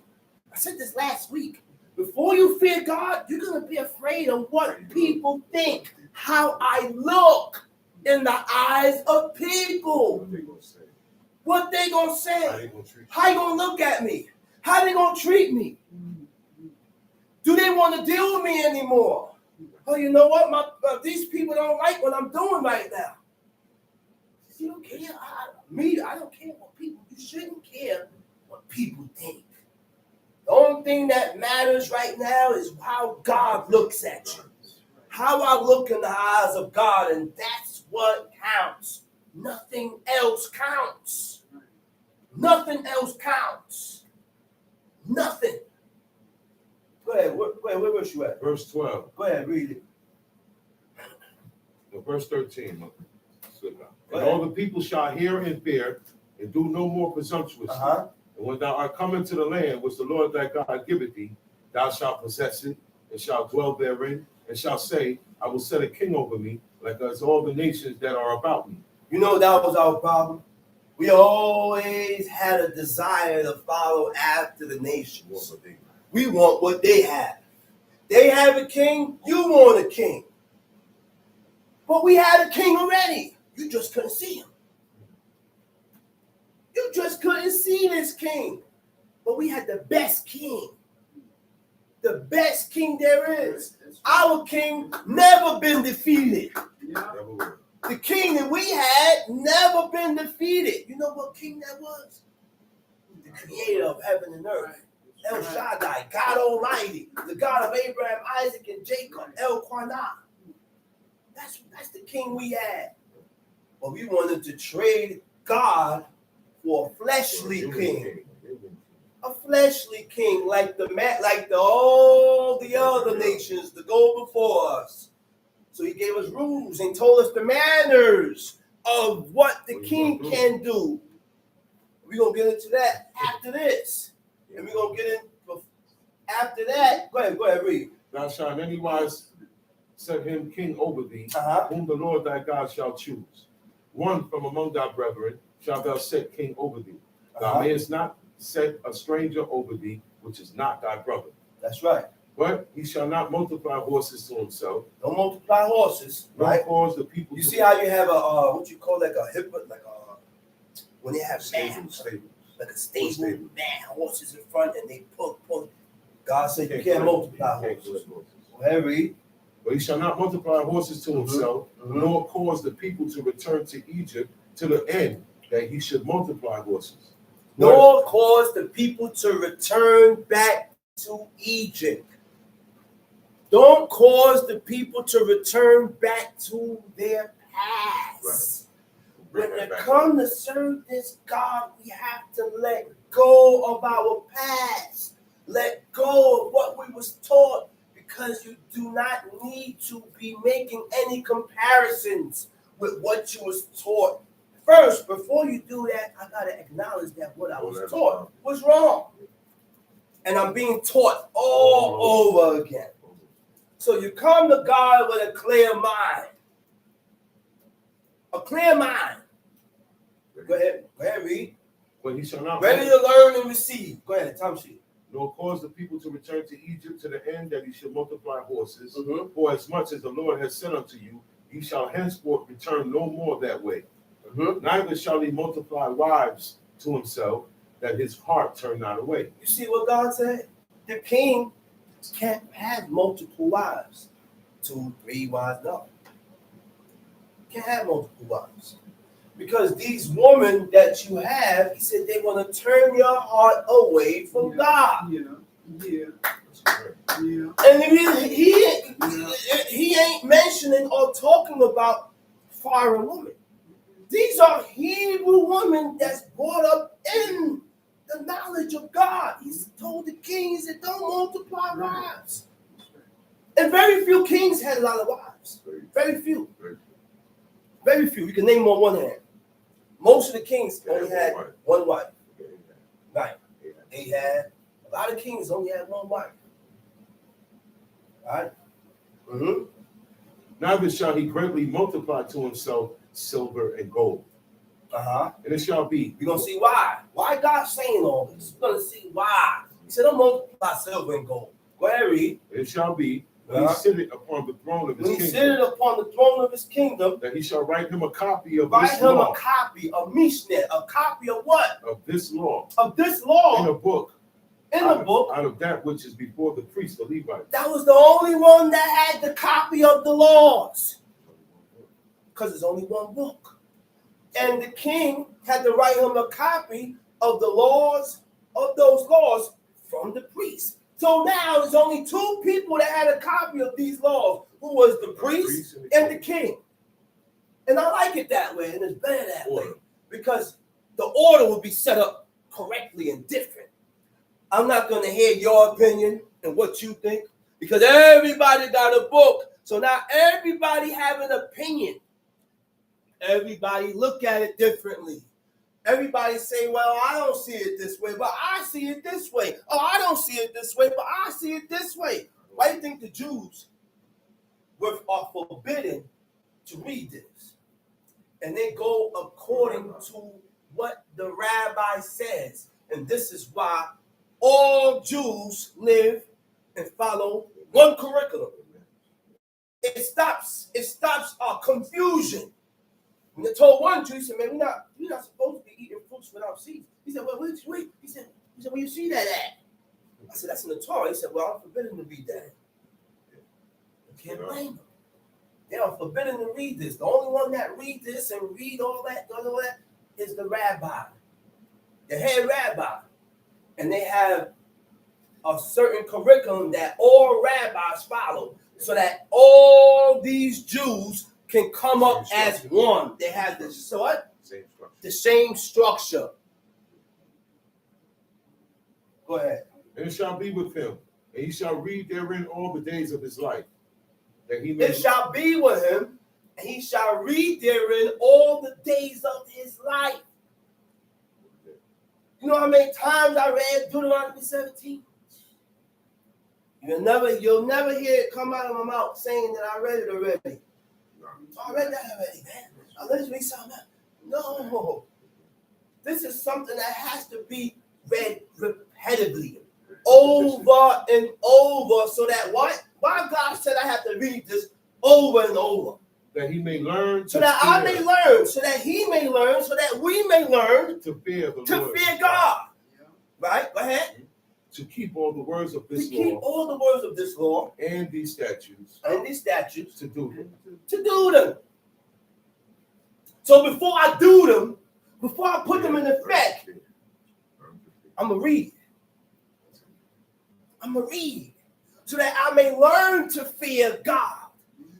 I said this last week. Before you fear God, you're going to be afraid of what people think, how I look in the eyes of people. What they going to say? How you going to look at me? How they going to treat me? Do they want to deal with me anymore? Oh, you know what? These people don't like what I'm doing right now. You don't care. I don't care what people. You shouldn't care what people think. The only thing that matters right now is how God looks at you. how I look in the eyes of God, and that's what counts. Nothing else counts. Nothing else counts. Nothing. Go ahead. Where was you at?
Verse 12.
Go ahead, read it.
No, verse 13. And all the people shall hear and fear, and do no more presumptuously. And when thou art come into the land which the Lord thy God giveth thee, thou shalt possess it, and shalt dwell therein, and shalt say, I will set a king over me, like as all the nations that are about me.
You know that was our problem. We always had a desire to follow after the nations. We want what they have. They have a king, you want a king. But we had a king already. You just couldn't see him. You just couldn't see this king. But we had the best king. The best king there is. Our king never been defeated. The king that we had never been defeated. You know what king that was? The creator of heaven and earth. El Shaddai, God Almighty, the God of Abraham, Isaac, and Jacob, El Quanah. That's the king we had. But we wanted to trade God for a fleshly king. A fleshly king like all the other nations to go before us. So he gave us rules and told us the manners of what the king can do. We're going to get into that after this. And we're going to get in after that. Go ahead, read.
Thou shalt anywise set him king over thee, whom the Lord thy God shall choose. One from among thy brethren shalt thou set king over thee. Thou mayest not set a stranger over thee, which is not thy brother.
That's right.
But he shall not multiply horses to himself.
Don't multiply horses, right?
Cause the people.
You see how you have a what you call like a hippo, like a when they have stable, like a stable man, horses in front, and they pull. God said you can't multiply horses. Henry.
But he shall not multiply horses to himself, nor cause the people to return to Egypt to the end that he should multiply horses.
Nor cause the people to return back to Egypt. Don't cause the people to return back to their past. When it comes to serve this God, we have to let go of our past. Let go of what we was taught, because you do not need to be making any comparisons with what you was taught. First, before you do that, I got to acknowledge that what I was taught was wrong. And I'm being taught all over again. So you come to God with a clear mind. A clear mind. Go ahead, read.
But he shall not
ready to learn and receive. Go ahead, Tom Sheet.
Nor cause the people to return to Egypt to the end that he should multiply horses. For as much as the Lord has said unto you, ye shall henceforth return no more that way. Neither shall he multiply wives to himself, that his heart turn not away.
You see what God said? The king can't have multiple wives. 2, 3 wives, no. Can't have multiple wives. Because these women that you have, he said they want to turn your heart away from God. And he ain't mentioning or talking about foreign women. These are Hebrew women that's brought up in the knowledge of God. He's told the king, he said, don't multiply wives. And very few kings had a lot of wives. Very few. Very few. You can name them on one hand. Most of the kings only had one wife. Right. Ahab. A lot of kings only had one wife. All right.
Neither shall he greatly multiply to himself silver and gold. And it shall be.
We're going to see why. Why God's saying all this? We're going to see why. He said, don't multiply silver and gold. Go ahead, read.
It shall be. When he sitteth upon the throne of his kingdom.
When he sitteth upon the throne of his kingdom.
That he shall write him a copy of
this law. Write him a copy, a mishneh, a copy of what?
Of this law.
Of this law.
In a book. Out of that which is before the priest, the Levite.
That was the only one that had the copy of the laws. Because there's only one book. And the king had to write him a copy of the laws, of those laws from the priest. So now there's only two people that had a copy of these laws, who was the priest and the king. And I like it that way, and it's better that way, because the order will be set up correctly and different. I'm not going to hear your opinion and what you think, because everybody got a book. So now everybody have an opinion. Everybody look at it differently. Everybody say, well, I don't see it this way, but I see it this way. Oh, I don't see it this way, but I see it this way. Why do you think the Jews are forbidden to read this? And they go according to what the rabbi says. And this is why all Jews live and follow one curriculum. It stops confusion. When they told one Jew, he said, man, we're not supposed to be eating fruits without seeds. He said, well, wait. He said, where you see that at? I said, that's in the Torah. He said, well, I'm forbidden to read that. You can't blame them. They are forbidden to read this. The only one that read this and read all that is the rabbi, the head rabbi. And they have a certain curriculum that all rabbis follow, so that all these Jews can come up as one. They have this what? The same structure. Go ahead.
And it shall be with him, and he shall read therein all the days of his life. That he may...
It shall be with him, and he shall read therein all the days of his life. You know how many times I read Deuteronomy 17? You'll never hear it come out of my mouth saying that I read it already. I read that already, man. Let's read something else. No. This is something that has to be read repetitively, over and over, so that what? Why God said I have to read this over and over?
That he may learn.
So that I may learn, so that he may learn, so that we may learn
to fear the Lord.
To fear God. Right? Go ahead.
To keep all the words of this law.
To keep all the words of this law.
And these statutes.
To
do them.
To do them. So before I do them, before I put them in effect, I'm going to read. I'm going to read. So that I may learn to fear God.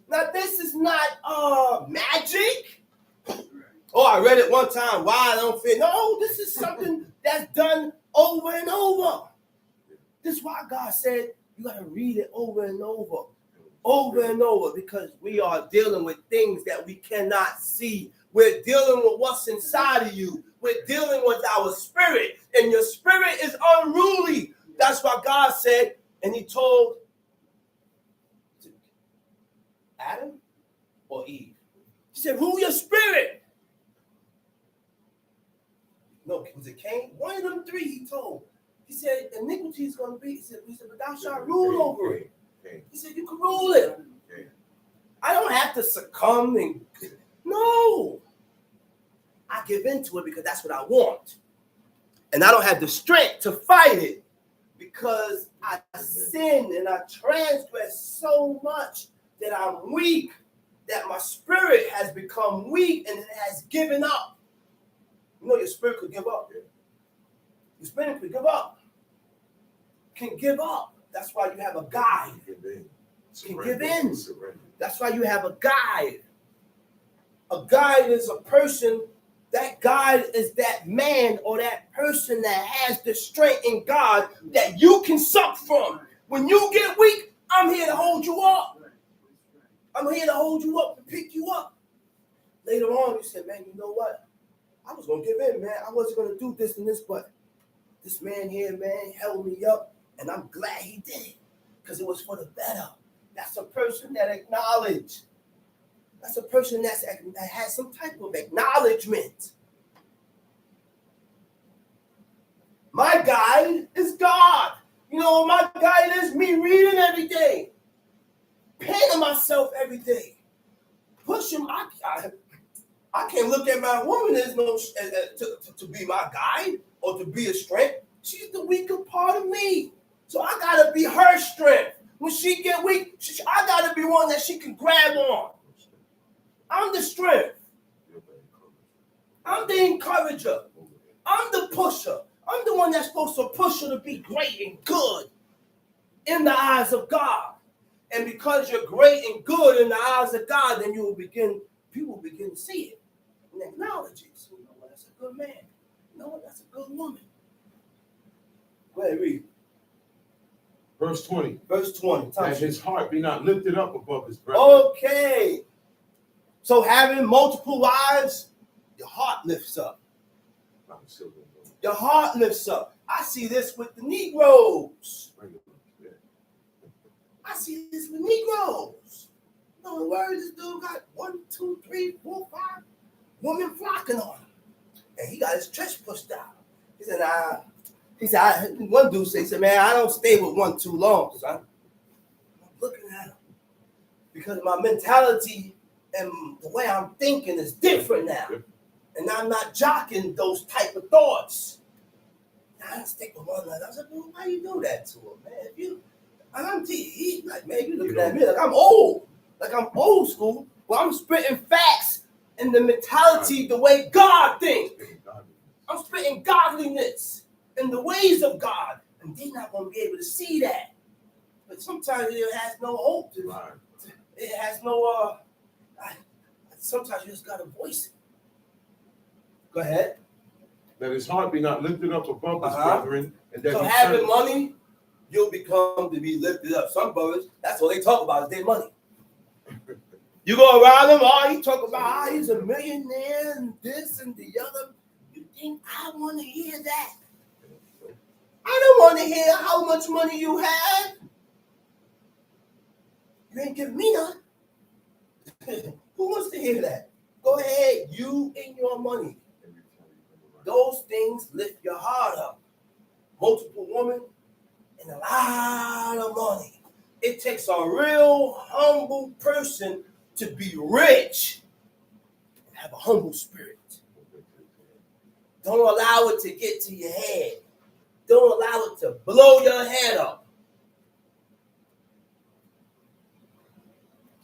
Now, this is not magic. Oh, I read it one time. Why I don't fear? No, this is something that's done over and over. This is why God said you got to read it over and over, because we are dealing with things that we cannot see. We're dealing with what's inside of you. We're dealing with our spirit, and your spirit is unruly. That's why God said, and he told Adam or Eve. He said, rule your spirit. No, was it Cain? One of them three he told. He said, iniquity is going to be, he said, but thou shalt rule over it. He said, you can rule it. I don't have to succumb and, no. I give into it because that's what I want. And I don't have the strength to fight it because I sin and I transgress so much that I'm weak, that my spirit has become weak and it has given up. You know, your spirit could give up. Your spirit could give up. Can give up. That's why you have a guide. Can give in. That's why you have a guide. A guide is a person. That guide is that man or that person that has the strength in God that you can suck from. When you get weak, I'm here to hold you up. I'm here to hold you up and pick you up. Later on, you said, man, you know what? I was going to give in, man. I wasn't going to do this and this, but this man here, man, held me up, and I'm glad he did it because it was for the better. That's a person that acknowledged. That's a person that has some type of acknowledgement. My guide is God. You know what my guide is? Me reading every day. Paying myself every day. Pushing. I can't look at my woman as to be my guide or to be a strength. She's the weaker part of me. So I got to be her strength. When she get weak, I got to be one that she can grab on. I'm the strength. I'm the encourager. I'm the pusher. I'm the one that's supposed to push her to be great and good. in the eyes of God. And because you're great and good in the eyes of God, then people will begin to see it and acknowledge it. So, you know what, that's a good man. You know what, that's a good woman. Go ahead, read.
Verse 20.
Verse 20.
That his heart be not lifted up above his brethren.
Okay. So having multiple wives, your heart lifts up. Your heart lifts up. I see this with the Negroes. I see this with Negroes. No word, this dude got 1, 2, 3, 4, 5 women flocking on him. And he got his chest pushed out. He said, one dude said, man, I don't stay with one too long, son. I'm looking at him. Because my mentality and the way I'm thinking is different now. And I'm not jocking those type of thoughts. I don't stick with one another. I said, well, why you do that to him, man? He's like, man, you looking at me like I'm old. Like I'm old school. Well, I'm spitting facts and the mentality, the way God thinks. I'm spitting godliness and the ways of God. And they're not going to be able to see that. But sometimes it has no hope. It has no, sometimes you just got to voice it. Go ahead.
That his heart be not lifted up above his brethren. And that
so having money, you'll become to be lifted up. Some brothers, that's all they talk about is their money. You go around them, he talk about he's a millionaire and this and the other. You think I want to hear that? I don't want to hear how much money you have. You ain't giving me none. Who wants to hear that? Go ahead, you and your money. Those things lift your heart up. Multiple women and a lot of money. It takes a real humble person to be rich and have a humble spirit. Don't allow it to get to your head. Don't allow it to blow your head up.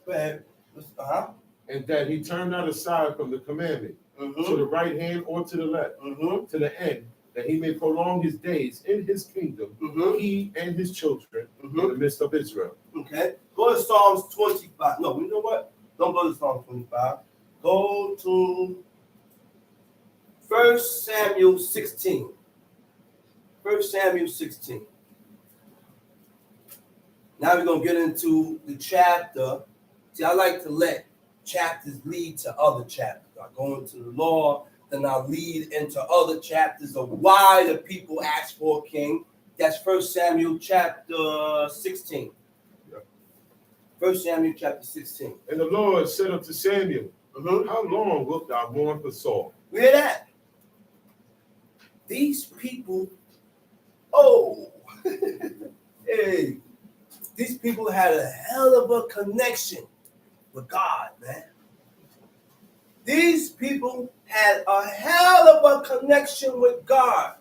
Go ahead.
And that he turn not aside from the commandment to the right hand or to the left, to the end, that he may prolong his days in his kingdom, he and his children in the midst of Israel.
Okay. Go to Psalms 25. No, you know what? Don't go to Psalms 25. Go to 1 Samuel 16. 1 Samuel 16. Now we're going to get into the chapter. See, I like to let chapters lead to other chapters. I go into the law, then I lead into other chapters of why the people asked for a king. That's 1 Samuel chapter 16. 1 Samuel chapter 16.
And the Lord said unto Samuel, how long wilt thou mourn for Saul?
You hear that? These people, hey, these people had a hell of a connection with God, man. These people had a hell of a connection with God.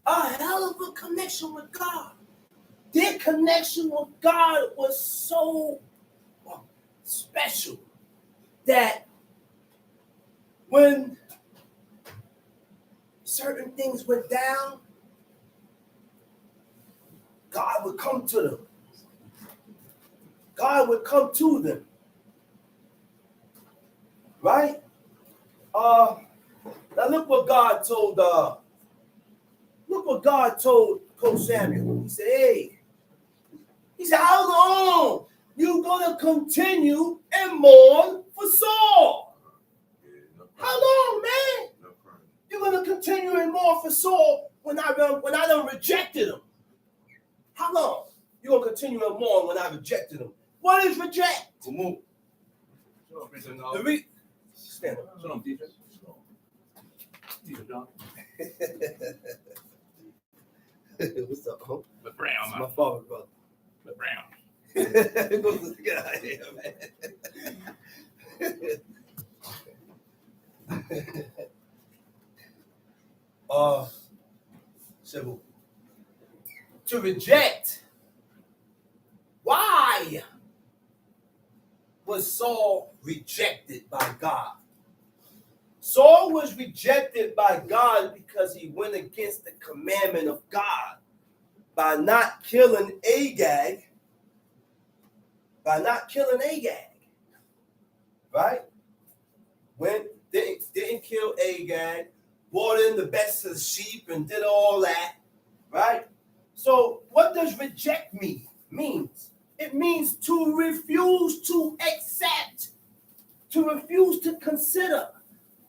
A hell of a connection with God. Their connection with God was so special that when certain things went down, God would come to them. God would come to them. Right? Now look what God told Samuel. He said, how long you gonna continue and mourn for Saul? How long, man? You're gonna continue and mourn for Saul when I done rejected him. How long? You're going to continue to mourn when I rejected him. What is reject? Stand up. What's up, huh?
The brown,
my father, brother.
The brown.
Get out of here, man. So, to reject. Why was Saul rejected by God? Saul was rejected by God because he went against the commandment of God by not killing Agag. Right? Didn't kill Agag, brought in the best of the sheep and did all that. Right? So what does reject means? It means to refuse to accept, to refuse to consider.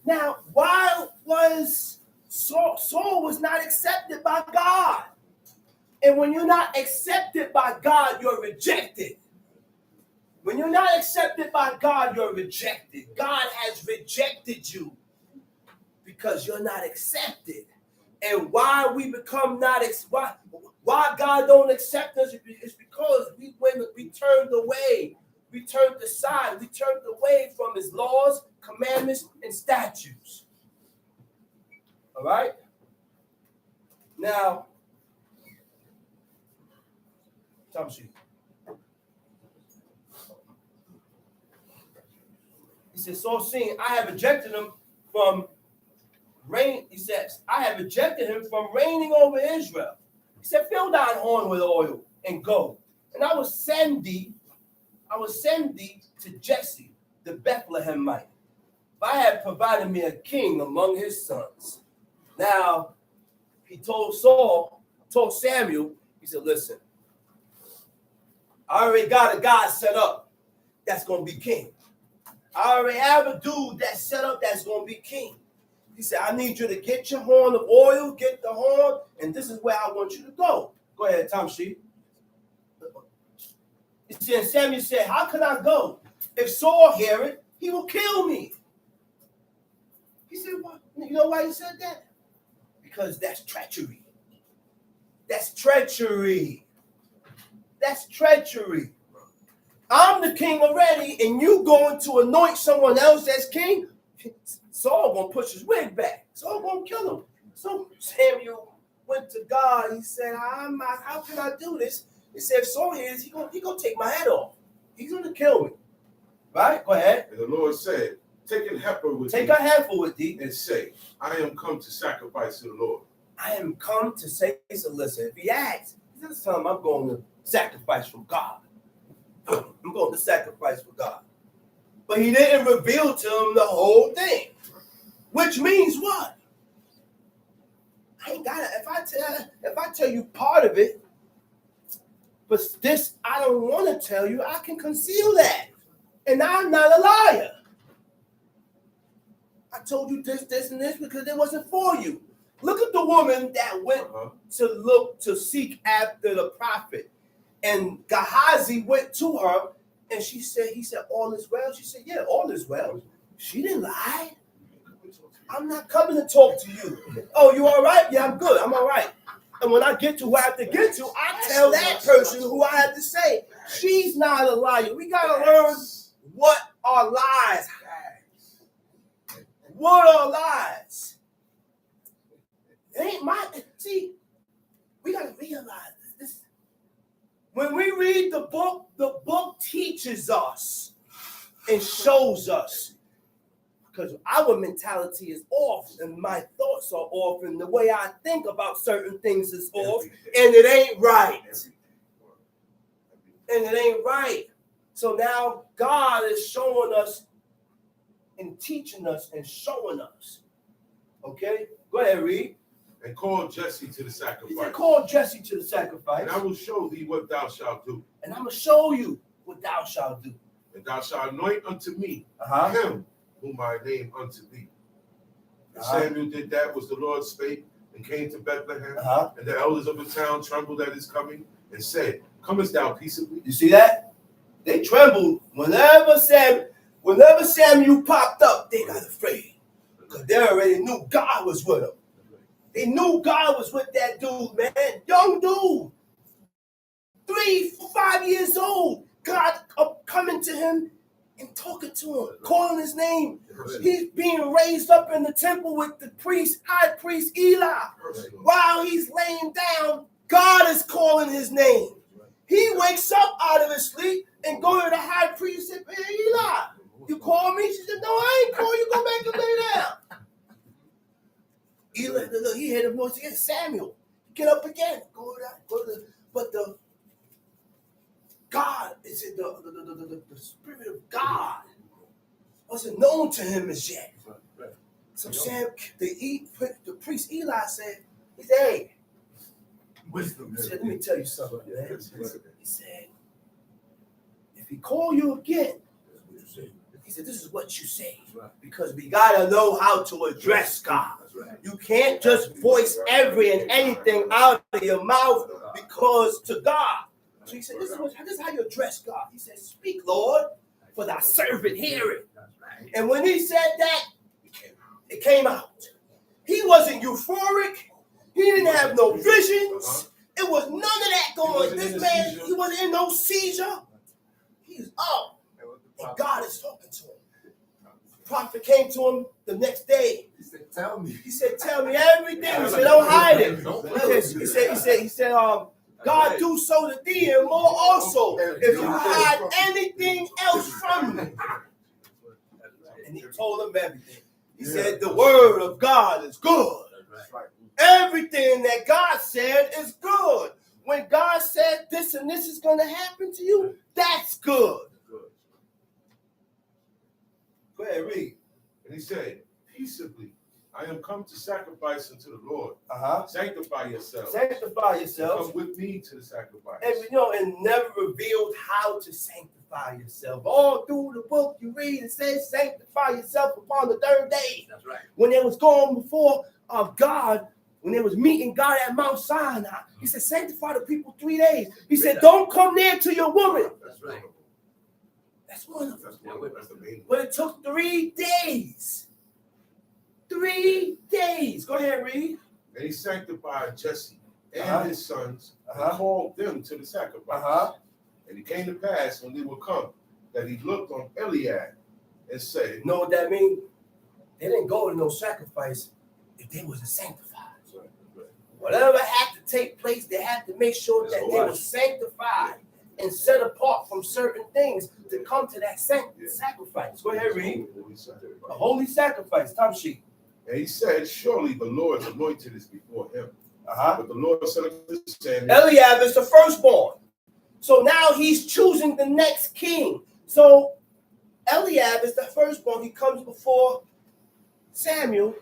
Now, why was Saul was not accepted by God? And when you're not accepted by God, you're rejected. When you're not accepted by God, you're rejected. God has rejected you because you're not accepted. And why we become why God don't accept us is because we turned away. We turned aside. We turned away from his laws, commandments, and statutes. All right? Now, time sheet. He says, so seeing I have rejected him from reign. He says, I have rejected him from reigning over Israel. He said, fill thine horn with oil and go. And I will send thee to Jesse, the Bethlehemite. For I have provided me a king among his sons. Now, he told Samuel, he said, listen, I already got a guy set up that's going to be king. I already have a dude that's set up that's going to be king. He said, I need you to get your horn of oil, get the horn, and this is where I want you to go. Go ahead, Tom Sheep. He said, Samuel said, how can I go? If Saul hear it, he will kill me. He said, well, you know why he said that? Because that's treachery. That's treachery. That's treachery. I'm the king already, and you going to anoint someone else as king? Saul gonna push his wig back. Saul gonna kill him. So Samuel went to God. He said, how can I do this? He said, if Saul hears, he gonna take my head off. He's gonna kill me. Right? Go ahead.
And the Lord said, take a heifer with thee.
Take a heifer with thee.
And say, I am come to sacrifice to the Lord.
I am come to say, so listen, if he asks, this time I'm going to sacrifice from God. I'm going to sacrifice for God. But he didn't reveal to him the whole thing. Which means what? I ain't got it. If I tell you part of it, but this I don't want to tell you, I can conceal that. And I'm not a liar. I told you this, and this because it wasn't for you. Look at the woman that went to seek after the prophet. And Gehazi went to her, and he said, all is well. She said, yeah, all is well. She didn't lie. I'm not coming to talk to you. Oh, you all right? Yeah, I'm good. I'm all right. And when I get to who I have to get to, I tell that person who I have to say. She's not a liar. We got to learn what are lies. What are lies? It ain't my... See, we got to realize this. When we read the book teaches us and shows us. Because our mentality is off and my thoughts are off and the way I think about certain things is off and it ain't right. And it ain't right. So now God is showing us and teaching us and showing us. Okay? Go ahead, read.
And call Jesse to the sacrifice.
He said, call Jesse to the sacrifice.
And I will show thee what thou shalt do.
And I'm going to show you what thou shalt do.
And thou shalt anoint unto me him whom I name unto thee. And Samuel did that which the Lord spake, and came to Bethlehem. And the elders of the town trembled at his coming, and said, comest thou peaceably?
You see that? They trembled whenever Samuel popped up. They got afraid because they already knew God was with him. They knew God was with that dude, man. Young dude. 3, 5 years old. God coming to him and talking to him, calling his name. He's being raised up in the temple with the priest, high priest Eli. While he's laying down, God is calling his name. He wakes up out of his sleep and go to the high priest and say, hey, Eli, you call me? She said, no, I ain't call you. Go back and lay down. Eli, look, he heard the voice again. Samuel, get up again. Go to but the God, is it the Spirit of God wasn't known to him as yet. So the priest Eli said, hey,
Wisdom.
he said, let me tell you something, man. He said, if he call you again, he said, this is what you say. Because we got to know how to address God. You can't just voice every and anything out of your mouth because to God. So he said, this is how you address God. He said, speak, Lord, for thy servant heareth. And when he said that, it came out. He wasn't euphoric. He didn't have no visions. It was none of that going on. This man, he wasn't in no seizure. He's up. And God is talking to him. The prophet came to him the next day.
He said, tell me.
He said, tell me everything. He said, don't hide it. He said, God do so to thee and more also if you hide anything else from me. And he told him everything. He said, the word of God is good. Everything that God said is good. When God said this and this is going to happen to you, that's good. Go ahead, read.
And he said, peaceably, I am come to sacrifice unto the Lord. Sanctify yourselves.
Sanctify yourselves.
Come with me to the sacrifice.
And never revealed how to sanctify yourself. All through the book you read, it says sanctify yourself upon the third day.
That's right.
When they was going before God, when they was meeting God at Mount Sinai, he said, sanctify the people 3 days. He said, don't come near to your woman.
That's right.
That's one of them.
That's the main.
But it took 3 days. 3 days. Go ahead, read.
And he sanctified Jesse and his sons and called them to the sacrifice. And it came to pass when they were come that he looked on Eliab and said,
You know what that means? They didn't go to no sacrifice if they wasn't sanctified. Whatever had to take place, they had to make sure that they were sanctified and set apart from certain things to come to that sacrifice. Go ahead, read. A holy sacrifice, time sheet.
And he said, surely the Lord's anointed is before him. But the Lord said unto Samuel,
Eliab is the firstborn. So now he's choosing the next king. So Eliab is the firstborn. He comes before Samuel.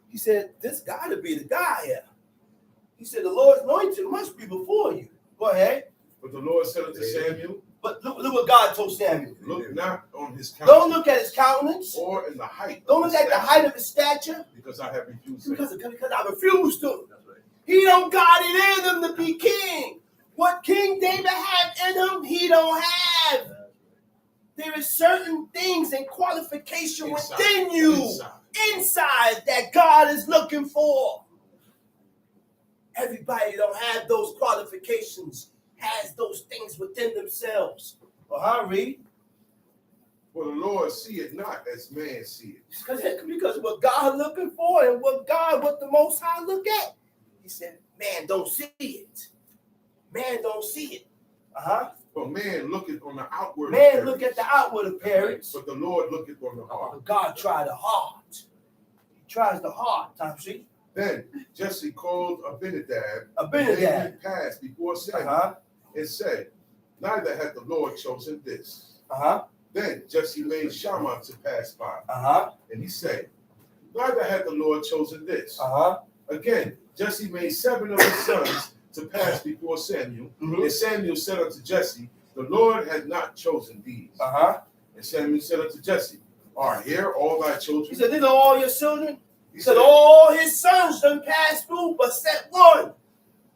He said, this got to be the guy here. He said, the Lord's anointed must be before you. Go ahead.
But the Lord said unto Samuel,
but look what God told Samuel.
look not on his countenance.
Don't look at his countenance.
Or in the height.
Don't look at the height of his stature.
Because I have refused him.
Because I refused him. He don't got it in him to be king. What King David had in him, he don't have. There is certain things and qualification within you, inside that God is looking for. Everybody don't have those qualifications, has those things within themselves. Well, read.
For the Lord see it not as man see it.
Because what God looking for and what the Most High look at. He said, man don't see it. Man don't see it.
For man looketh on the outward
Man
appearance.
look at the outward appearance.
But the Lord looketh on the heart.
But God tried the heart. He tries the heart, time sheet.
Then Jesse called Abinadab.
Abinadab
passed before Samuel and said, neither had the Lord chosen this. Then Jesse made Shammah to pass by. And he said, neither had the Lord chosen this. Again, Jesse made 7 of his sons to pass before Samuel. And Samuel said unto Jesse, the Lord had not chosen these. And Samuel said unto Jesse, are here all thy children?
He said, these are all your children? He said, all his sons done passed through, but except one.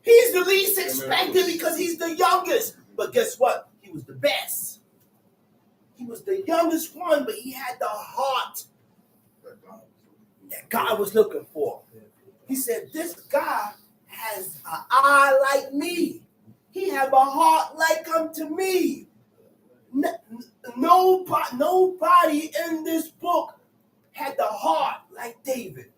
He's the least expected because he's the youngest. But guess what? He was the best. He was the youngest one, but he had the heart that God was looking for. He said, this guy has an eye like me. He have a heart like unto me. Nobody in this book had the heart like David.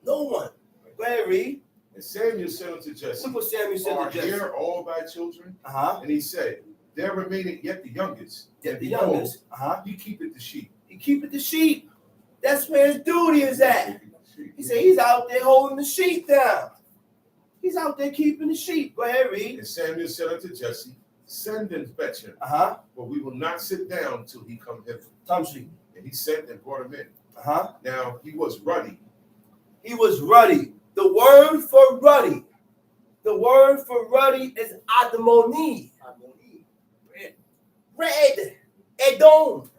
No one. Go ahead, read.
And Samuel said unto Jesse,
Look what Samuel said to Jesse.
Are here all thy children? And he said, there remaineth yet the youngest.
Yet the youngest.
He keepeth the sheep.
He keepeth the sheep. That's where his duty is at. He said he's out there holding the sheep down. He's out there keeping the sheep. Go ahead, read.
And Samuel said unto Jesse, send and fetch him. But we will not sit down till he come hither. And he sent and brought him in. Now he was ruddy.
He was ruddy. The word for ruddy. The word for ruddy is adamoni. Red. Edom.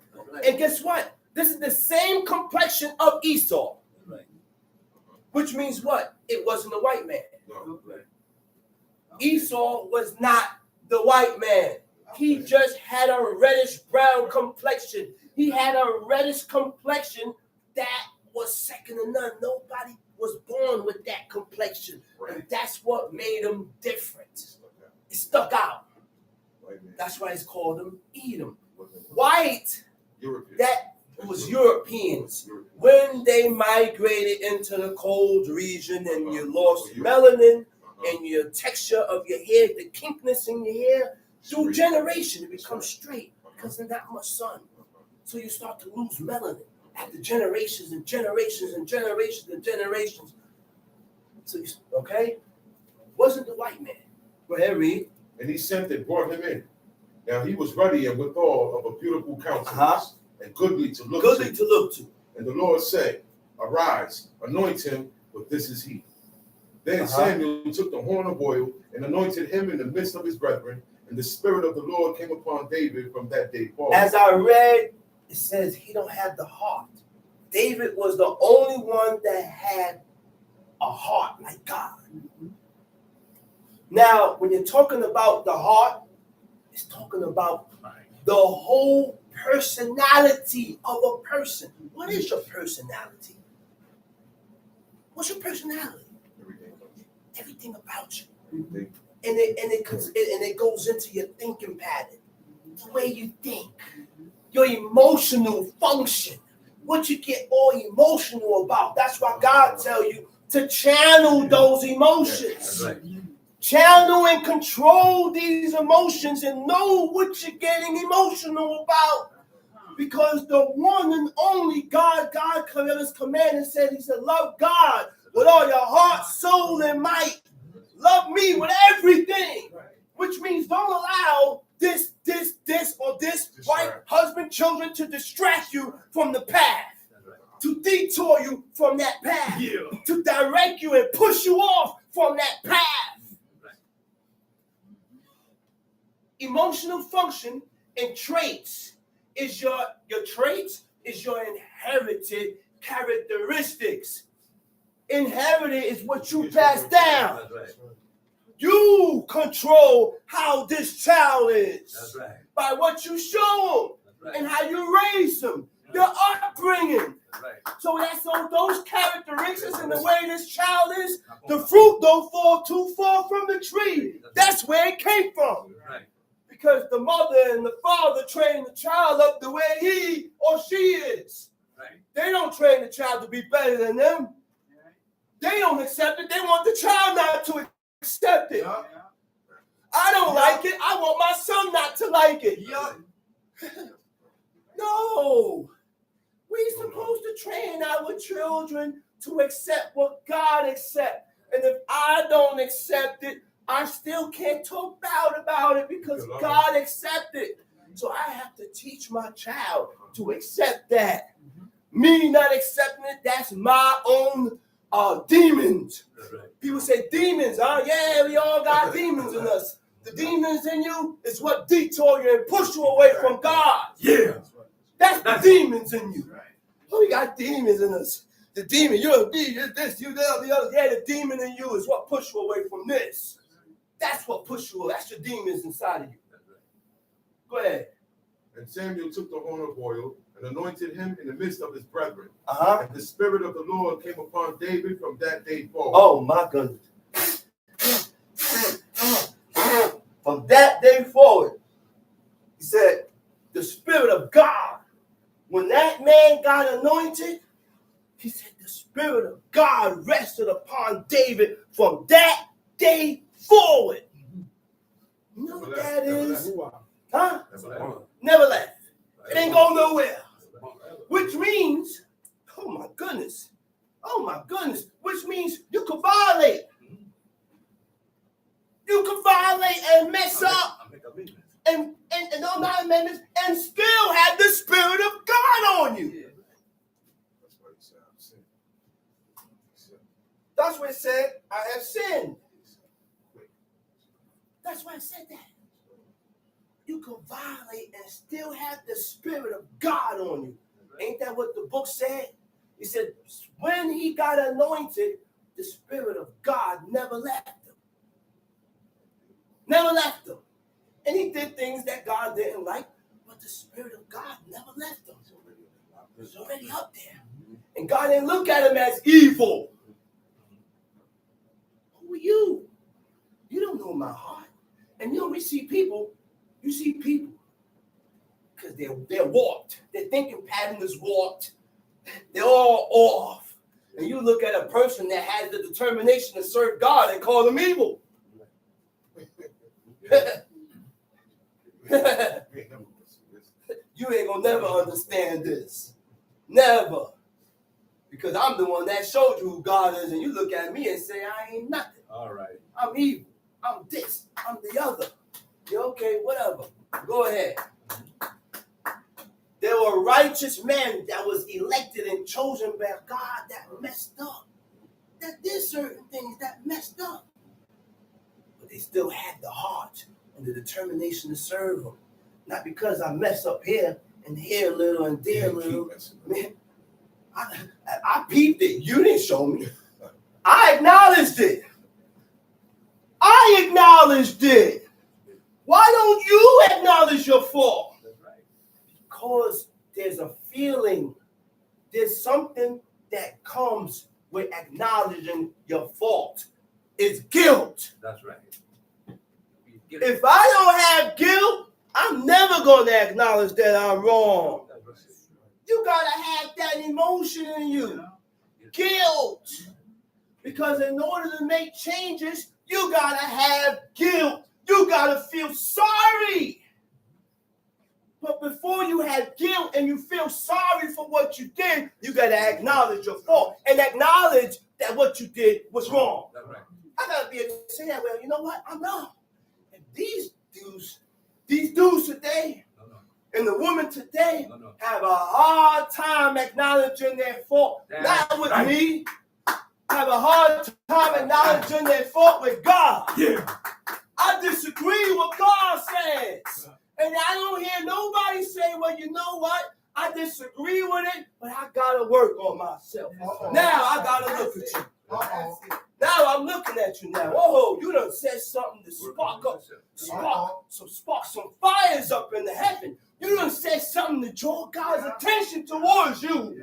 And guess what? This is the same complexion of Esau. Which means what? It wasn't a white man. Esau was not the white man. He just had a reddish brown complexion. He had a reddish complexion that was second to none. Nobody was born with that complexion. And that's what made him different. It stuck out. That's why it's called him Edom. White, that was Europeans. When they migrated into the cold region and you lost melanin and your texture of your hair, the kinkness in your hair, through generation, it becomes straight because there's not much sun. So you start to lose melanin after generations and generations and generations and generations. So, okay? Wasn't the white man. Go ahead, read.
And he sent and brought him in. Now he was ruddy and withal of a beautiful countenance and goodly to look to. And the Lord said, arise, anoint him, for this is he. Then Samuel took the horn of oil and anointed him in the midst of his brethren, and the Spirit of the Lord came upon David from that day forward. As I read, it says he don't have the heart. David was the only one that had a heart like God. Now, when you're talking about the heart, it's talking about the whole personality of a person. What is your personality? What's your personality? Everything about you. And it goes into your thinking pattern, the way you think, your emotional function, what you get all emotional about. That's why God tells you to channel those emotions. Channel and control these emotions and know what you're getting emotional about. Because the one and only God gave us command and said, he said, love God with all your heart, soul, and might. Love me with everything. Which means don't allow this, or this white husband, children to distract you from the path. To detour you from that path. To direct you and push you off from that path. Emotional function and traits is your traits is your inherited characteristics. Inherited is what you pass down. You control how this child is by what you show them and how you raise them, your upbringing. So that's all those characteristics and the way this child is. The fruit don't fall too far from the tree. That's where it came from. Because the mother and the father train the child up the way he or she is. They don't train the child to be better than them. They don't accept it. They want the child not to accept it. I don't like it. I want my son not to like it. No. We're supposed to train our children to accept what God accepts. And if I don't accept it, I still can't talk bad about it because God accepted it. So I have to teach my child to accept that. Me not accepting it, that's my own demons. People say demons, yeah, we all got demons in us. The demons in you is what detour you and push you away from God. Yeah. That's the demons in you. Oh, we got demons in us. The demon, you're a demon, you're this, you that, the other. Yeah, the demon in you is what pushes you away from this. That's what pushes you away. That's your demons inside of you. Go ahead. And Samuel took the horn of oil and anointed him in the midst of his brethren. And the Spirit of the Lord came upon David from that day forward.
Oh, my goodness. From that day forward, he said, the Spirit of God, when that man got anointed, he said, the Spirit of God rested upon David from that day forward. You know what that is? Huh? Never left. It ain't going nowhere. Which means, oh my goodness, Oh my goodness, which means you could violate. You could violate and mess up and all nine amendments and still have the Spirit of God on you. That's why it said, I have sinned. That's why I said that. You can violate and still have the Spirit of God on you. Ain't that what the book said? He said, when he got anointed, the Spirit of God never left him. Never left him. And he did things that God didn't like, but the Spirit of God never left him. It was already up there. And God didn't look at him as evil. Who are you? You don't know my heart. And you know, we see people, you see people, because they're warped. Their thinking pattern is warped. They're all off. And you look at a person that has the determination to serve God and call them evil. You ain't gonna never understand this. Never. Because I'm the one that showed you who God is, and you look at me and say, I ain't nothing.
All right.
I'm evil. I'm this. I'm the other. You're okay, whatever. Go ahead. There were righteous men that was elected and chosen by God that messed up. That did certain things that messed up. But they still had the heart and the determination to serve him. Not because I mess up here and here a little and there a little. Man, I peeped it. You didn't show me. I acknowledged it. I acknowledged it. Why don't you acknowledge your fault? Because there's a feeling. There's something that comes with acknowledging your fault. It's guilt.
That's right.
If I don't have guilt, I'm never going to acknowledge that I'm wrong. You got to have that emotion in you. Guilt. Because in order to make changes, you got to have guilt. You got to feel sorry. But before you have guilt and you feel sorry for what you did, you got to acknowledge your fault and acknowledge that what you did was wrong. I got to be able to say that, well, you know what? I'm not. And these dudes today, and the women today have a hard time acknowledging their fault. Not with me. Have a hard time acknowledging their fault with God. Yeah. I disagree with what God says. And I don't hear nobody say, well, you know what? I disagree with it, but I got to work on myself. Now I got to look at you. Now I'm looking at you now. Oh, you done said something to spark some fires up in the heaven. You done said something to draw God's attention towards you.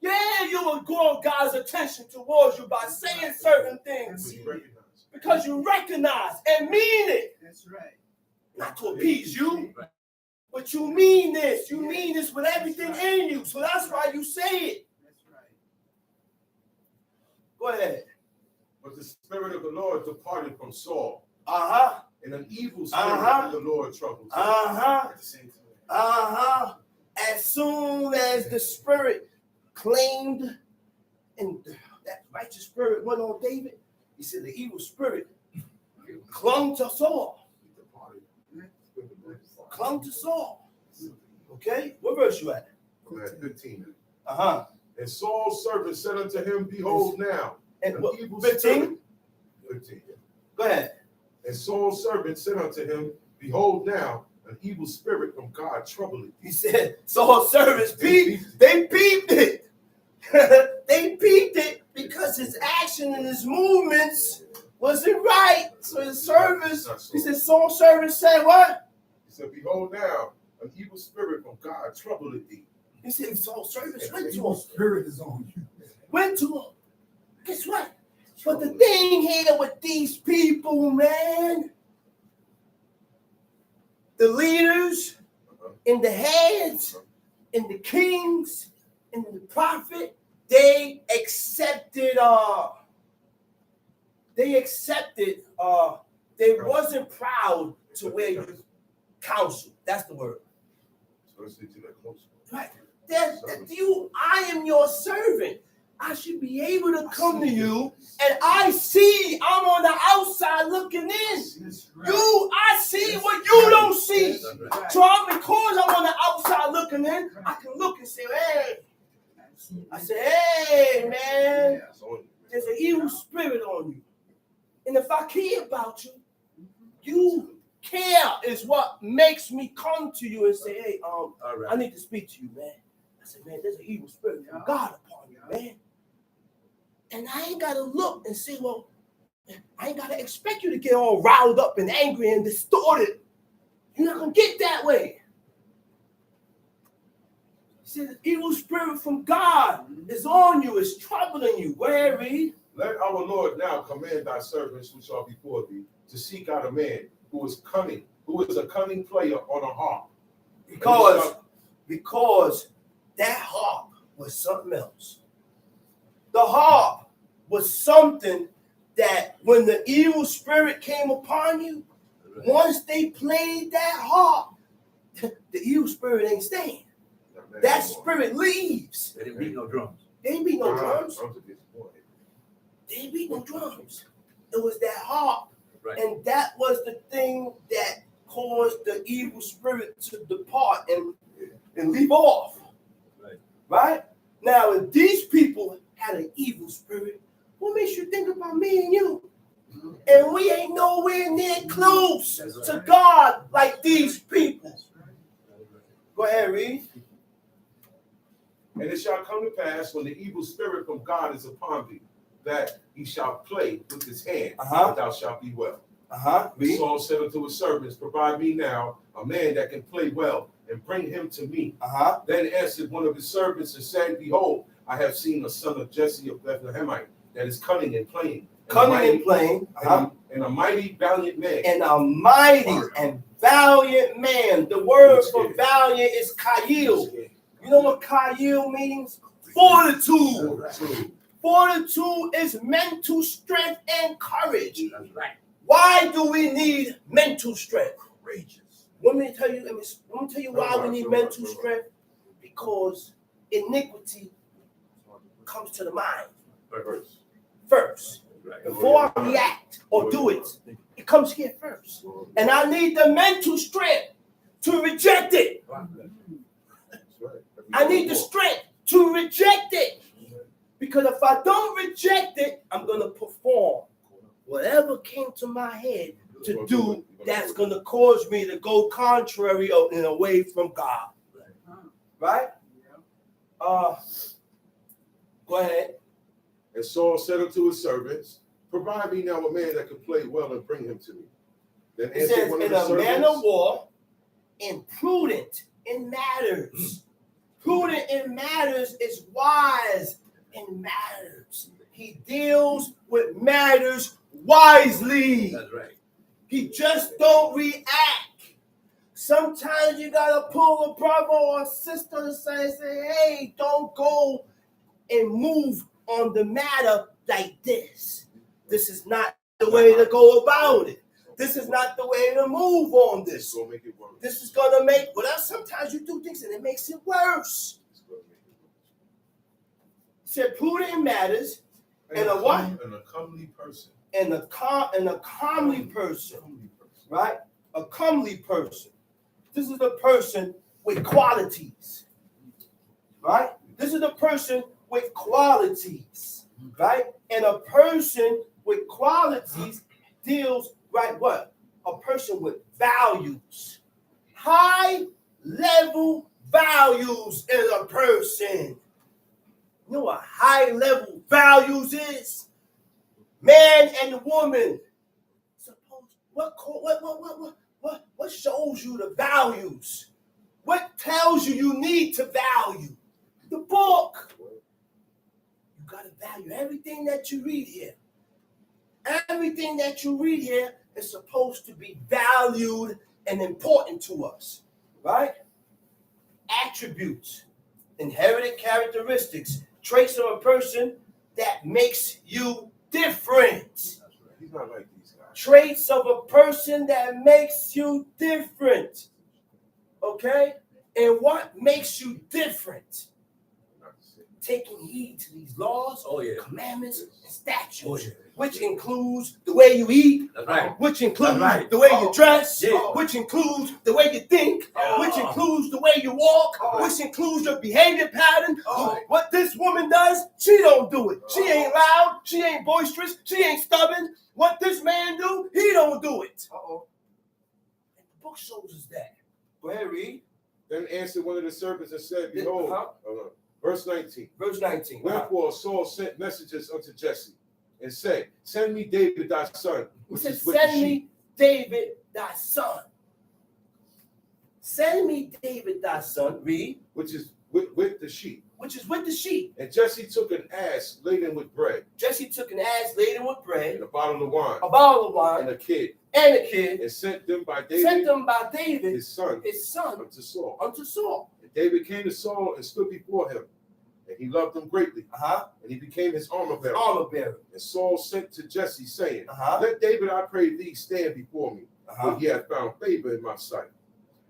Yeah, you will draw God's attention towards you by saying certain things. Because you recognize and mean it. That's right. Not to appease you, but you mean this. You mean this with everything in you. So that's why you say it. That's right. Go ahead.
But the Spirit of the Lord departed from Saul.
Uh-huh.
And an evil spirit of the Lord troubled him.
Uh-huh.
At the same time.
Uh-huh. As soon as the Spirit claimed and that righteous spirit went on David, he said the evil spirit clung to Saul. Clung to Saul. Okay? What verse you at?
I'm at 15.
Uh-huh.
And Saul's servant said unto him, behold now.
And what, 15?
15.
Go ahead.
And Saul's servant said unto him, behold now, an evil spirit from God troubleth.
He said, Saul's servants peeped. They peeped it. They peeped it because his action and his movements wasn't right. So his servants, he said, Saul's servants said what?
He said, behold now, an evil spirit from God troubleth thee.
He said, Saul's servants went to him.
Spirit is on you.
Went to him. Guess what? But the thing here with these people, man, the leaders, and the heads, and the kings, and the prophet, they accepted, they wasn't proud to wear counsel. That's the word.
So let's get to that close.
Right. I am your servant. I should be able to come to you, and I see I'm on the outside looking in. I see what you don't see. So because I'm on the outside looking in, I can look and say, hey. I say, hey, man, there's an evil spirit on you. And if I care about you, you care is what makes me come to you and say, hey, I need to speak to you, man. I said, man, there's an evil spirit from God upon you, man. And I ain't got to look and say, well, I ain't got to expect you to get all riled up and angry and distorted. You're not going to get that way. He said, the evil spirit from God is on you, is troubling you. Where, read?
Let our Lord now command thy servants who shall before thee to seek out a man who is cunning, who is a cunning player on a harp.
Because that harp was something else. The harp was something that when the evil spirit came upon you, once they played that harp, the evil spirit ain't staying. That spirit leaves.
There didn't beat no drums.
They ain't beat no drums. They ain't beat no drums. It was that harp. Right. And that was the thing that caused the evil spirit to depart and leave off. Right? Now, if these people had an evil spirit, what makes you think about me and you? And we ain't nowhere near close to God like these people. Go ahead, read.
And it shall come to pass when the evil spirit from God is upon thee, that he shall play with his hand, and thou shalt be well. Saul said unto his servants, provide me now a man that can play well, and bring him to me. Then answered one of his servants and said, behold, I have seen a son of Jesse of Bethlehemite that is cunning and playing. And a mighty valiant man.
And a mighty and valiant man. The word for valiant is Kayil. You know what Kayil means? Fortitude. Fortitude is mental strength and courage.
That's right.
Why do we need mental strength? Courageous. Let me tell you why we need mental strength. Because iniquity comes to the mind first. Before I react or do it, it comes here first. And I need the mental strength to reject it. I need the strength to reject it. Because if I don't reject it, I'm going to perform whatever came to my head to do that's going to cause me to go contrary and away from God. Right? Go ahead.
And Saul said unto his servants, provide me now a man that can play well and bring him to me. Then
it says, in a man of war, and prudent in matters. Prudent in matters is wise in matters. He deals with matters wisely.
That's right.
He just don't react. Sometimes you gotta pull a brother or a sister and say, hey, don't go and move on the matter like this. This is not the way to go about it. This is not the way to move on this. This is gonna make, well, sometimes you do things and it makes it worse. He said prudent in matters and a what?
And a comely person.
And a comely person. Right? A comely person. This is a person with qualities. Right? This is a person with qualities. Right? And a person with qualities deals, right, what? A person with values. High level values in a person. You know what high level values is? Man and woman. What shows you the values? What tells you need to value? The book. You got to value everything that you read here. Everything that you read here is supposed to be valued and important to us, right? Attributes, inherited characteristics, traits of a person that makes you different.
He's not like these guys.
Traits of a person that makes you different. Okay? And what makes you different? Taking heed to these laws, commandments, and statutes, which includes the way you eat, which includes the way you dress, which includes the way you think, which includes the way you walk, which includes your behavior pattern. What this woman does, she don't do it. She ain't loud, she ain't boisterous, she ain't stubborn. What this man do, he don't do it. And the book shows us that. Go ahead, read.
Then answered one of the servants and said, behold, verse 19.
Verse 19.
Wherefore Saul sent messengers unto Jesse and said, send me David thy son.
He said, send me David thy son. Send me David thy son. Read.
Which is with the sheep.
Which is with the sheep.
And Jesse took an ass laden with bread.
Jesse took an ass laden with bread.
And a bottle of wine.
A bottle of wine.
And a kid.
And a kid.
And sent them by David. His son. Unto Saul. And David came to Saul and stood before him. And he loved him greatly. And he became his armor bearer. And Saul sent to Jesse, saying, let David, I pray thee, stand before me, for he hath found favor in my sight.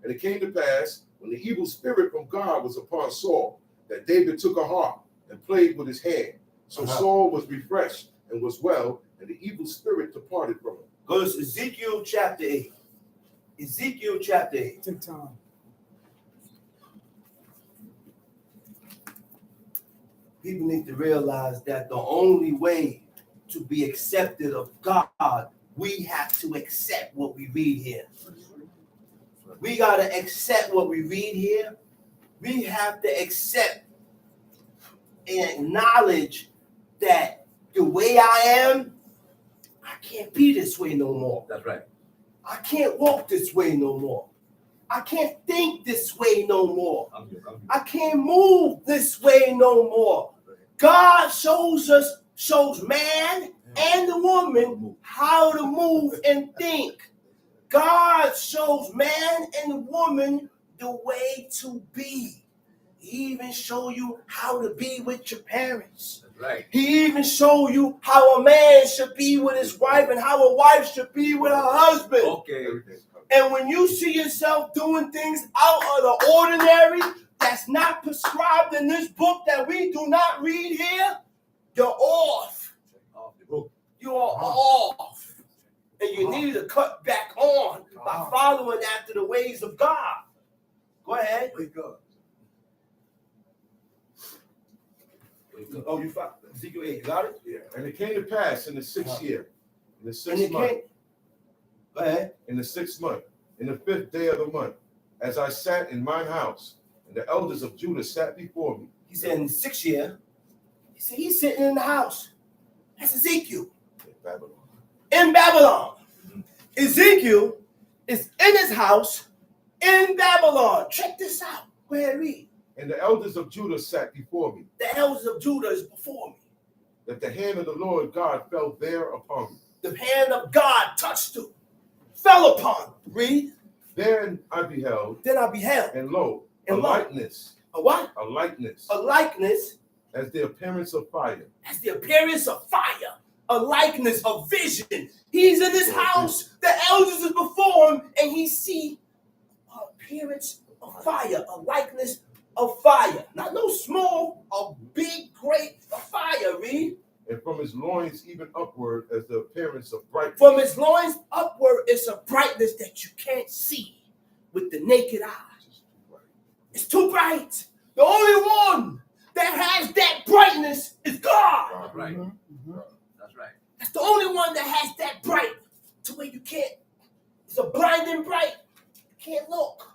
And it came to pass, when the evil spirit from God was upon Saul, that David took a harp and played with his hand. So Saul was refreshed and was well, and the evil spirit departed from him.
Go to Ezekiel chapter 8. Ezekiel chapter 8.
Take time.
People need to realize that the only way to be accepted of God, we have to accept what we read here. We got to accept what we read here. We have to accept and acknowledge that the way I am, I can't be this way no more.
That's right.
I can't walk this way no more. I can't think this way no more. I can't move this way no more. God shows man and the woman how to move and think. God shows man and woman the way to be. He even show you how to be with your parents.
That's right.
He even show you how a man should be with his wife and how a wife should be with her husband.
Okay.
And when you see yourself doing things out of the ordinary that's not prescribed in this book that we do not read here, you're off. You are off. And you need to cut back on by following after the ways of God. Go ahead.
Wake up.
Oh, you found Ezekiel 8. You got it?
Yeah. And it came to pass in the 6th year, in the 6th month.
Go ahead.
In the 6th month, in the 5th day of the month, as I sat in mine house, and the elders of Judah sat before me.
He said in the 6th year, he said he's sitting in the house. That's Ezekiel. In Babylon. Ezekiel is in his house in Babylon. Check this out. Go ahead and read.
And the elders of Judah sat before me.
The elders of Judah is before me.
That the hand of the Lord God fell there upon me.
The hand of God touched him, fell upon him. Read.
Then I beheld.
And
lo, a likeness.
A what?
A likeness.
A likeness.
As the appearance of fire.
As the appearance of fire. A likeness of vision. He's in his house. The elders is before him, and he see an appearance of fire. A likeness of fire. Not no small, a big, great fire. Read.
And from his loins even upward as the appearance of brightness.
From his loins upward is a brightness that you can't see with the naked eye. It's too bright. The only one that has that brightness is God.
That's right. That's right.
That's the only one that has that bright to where you can't. It's a blinding bright. You can't look.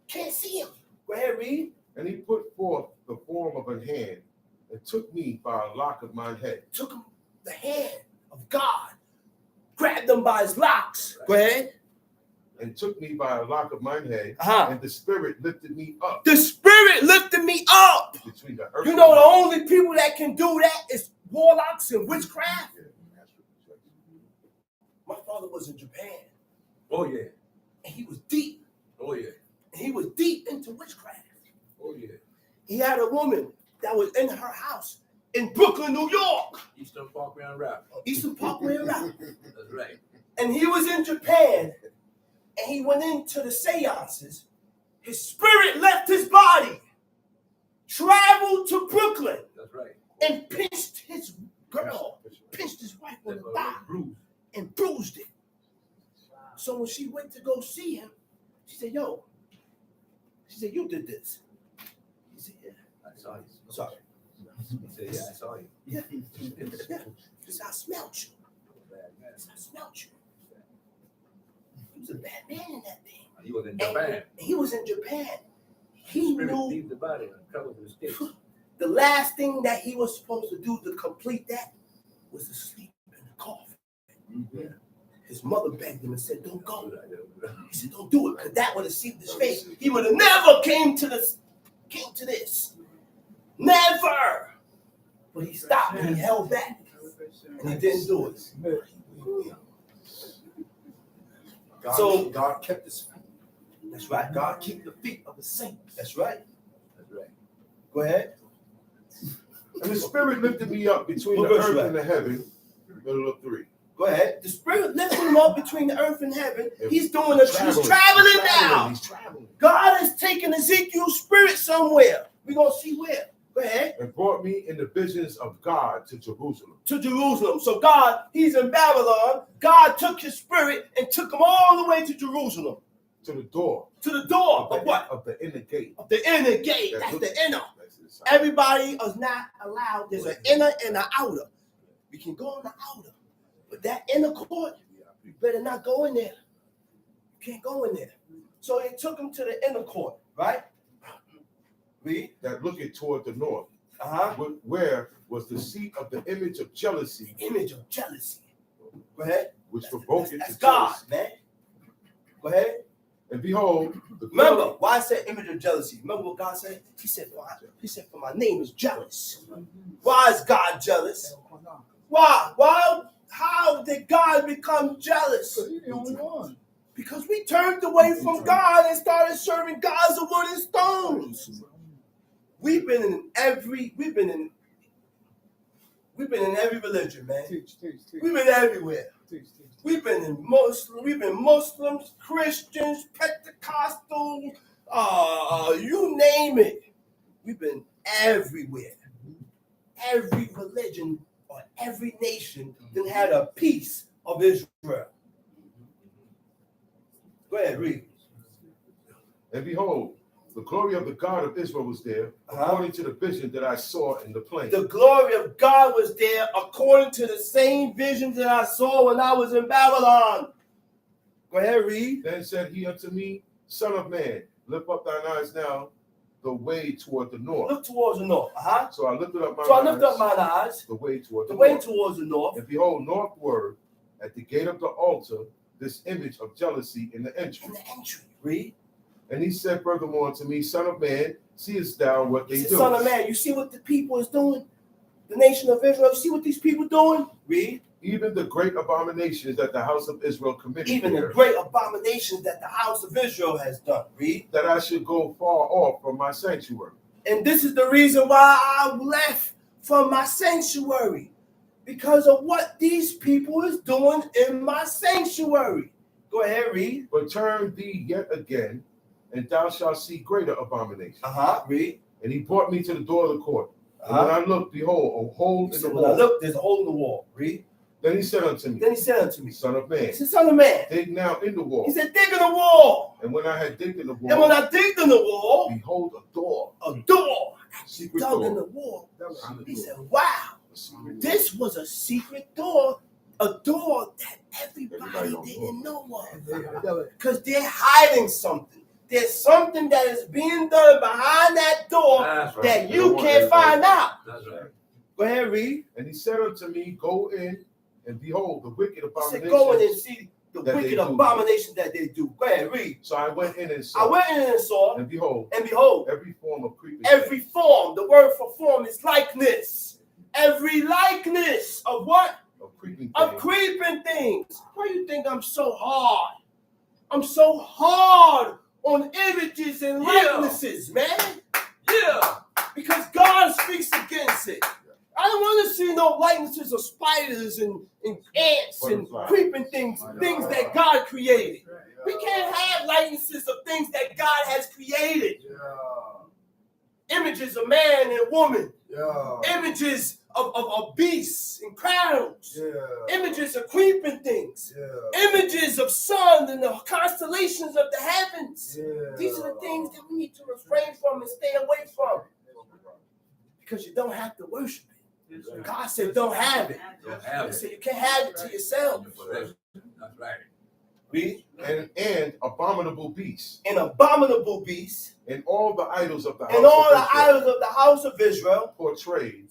Can't see him. Go ahead, read.
And he put forth the form of a hand and took me by a lock of my head.
Took him, the hand of God, grabbed him by his locks. Go ahead.
And took me by a lock of mine head, and the spirit lifted me up.
The spirit lifted me up.
Between the earth.
You know, the only people that can do that is warlocks and witchcraft. My father was in Japan.
Oh, yeah.
And he was deep.
Oh, yeah.
And he was deep into witchcraft.
Oh, yeah.
He had a woman that was in her house in Brooklyn, New York.
Eastern Parkway and Rap.
Eastern Parkway and Rap.
That's right.
And he was in Japan. And he went into the seances. his spirit left his body, traveled to Brooklyn,
That's right.
and pinched his girl, pinched his wife on the thigh, and bruised it. So when she went to go see him, she said, yo, she said, you did this. He said, yeah.
I saw you.
Sorry.
He said, yeah, I saw you.
Yeah. Yeah. He said, I smelled you. He said, I smelled you. He was a bad man in that thing.
He was in Japan.
And he was in Japan. He
Spirit
knew
leaves the body and travels to the States.
the last thing that he was supposed to do to complete that was to sleep in the coffin.
Mm-hmm.
His mother begged him and said, don't go. He said, don't do it, because that would have sealed his face. He would have never came to this. Never. But he stopped and he held back. And he didn't do it.
God kept his feet.
That's right.
God kept the feet of the saints.
That's right.
That's right.
Go ahead.
And the Spirit lifted me up between
What
the
verse
earth
you
and the heaven, middle of 3.
Go ahead. The Spirit lifted him up between the earth and heaven. He's doing this. He's traveling now.
He's traveling.
God has taken Ezekiel's spirit somewhere. We're going to see where. Go ahead.
And brought me in the visions of God to Jerusalem.
To Jerusalem. So God, he's in Babylon. God took his spirit and took him all the way to Jerusalem.
To the door.
To the door of what?
Of the inner gate.
Of the inner gate. That's the inner. Everybody is not allowed. There's an inner and an outer. We can go in the outer. But that inner court, you better not go in there. You can't go in there. So he took him to the inner court, right? Read.
That looketh toward the north.
Uh-huh.
Where was the seat of the image of jealousy.
The image of jealousy. Go ahead.
Which provoked it
That's
to
God,
jealousy.
man. Go ahead.
And behold,
Remember, why I said image of jealousy? Remember what God said? He said, for my name is jealous. Why is God jealous? Why? Why? How did God become jealous?
He's the only one.
Because we turned away from God and started serving gods of wood and stones. We've been in every religion, man.
Teach.
We've been everywhere. We've been Muslims, Christians, Pentecostals, you name it. We've been everywhere. Every religion or every nation that had a piece of Israel. Go ahead, read.
And behold, the glory of the God of Israel was there, according to the vision that I saw in the plain.
The glory of God was there according to the same vision that I saw when I was in Babylon. Go ahead, read.
Then said he unto me, Son of man, lift up thine eyes now the way toward the north.
Look towards the north.
So I lifted up
mine eyes.
The way toward
the way towards the north.
And behold, northward at the gate of the altar, this image of jealousy in the entry.
Read.
And he said furthermore unto me, Son of man, seest thou what they do?
Son of man, you see what the people is doing? The nation of Israel, you see what these people doing? Read.
Even the great abominations that the house of Israel committed.
Even the great abominations that the house of Israel has done. Read.
That I should go far off from my sanctuary.
And this is the reason why I left from my sanctuary. Because of what these people is doing in my sanctuary. Go ahead, read.
But turn thee yet again, and thou shalt see greater abominations.
Read.
And he brought me to the door of the court. And when I looked, behold, a hole in the wall.
When I looked, there's a hole in the wall. Read.
Then he said unto me, Son of man,
he said, Son of man,
dig now in the wall.
He said, dig in the wall.
And when I had digged in the wall,
and when I digged in the wall,
behold, a door.
A door.
Secret
dug
door.
in the wall. He said, wow, this was a secret door. A door that everybody didn't know of. Because they're hiding something. There's something that is being done behind that door that you can't find out.
That's right.
Go ahead, read.
And he said unto me, Go in, and behold, the wicked abomination.
He said, go in and see the wicked abomination that they do. Go ahead, read.
So I went in and saw. And behold, every form of creeping.
Every form. The word for form is likeness. Every likeness of what? Of creeping things. Why do you think I'm so hard? I'm so hard on images and likenesses, man.
Yeah.
Because God speaks against it. I don't want to see no likenesses of spiders and ants and creeping things that God created. We can't have likenesses of things that God has created.
Yeah.
Images of man and woman.
Yeah.
Images of beasts and crowns.
Yeah.
Images of creeping things.
Yeah.
Images of sun and the constellations of the heavens.
Yeah.
These are the things that we need to refrain from and stay away from. Because you don't have to worship it. God said don't have it. He said you can't have it to yourself.
That's right.
Read.
And abominable beasts,
An abominable beast,
and all the idols of the house
and all
of
the
Israel
idols of the house of Israel
portrayed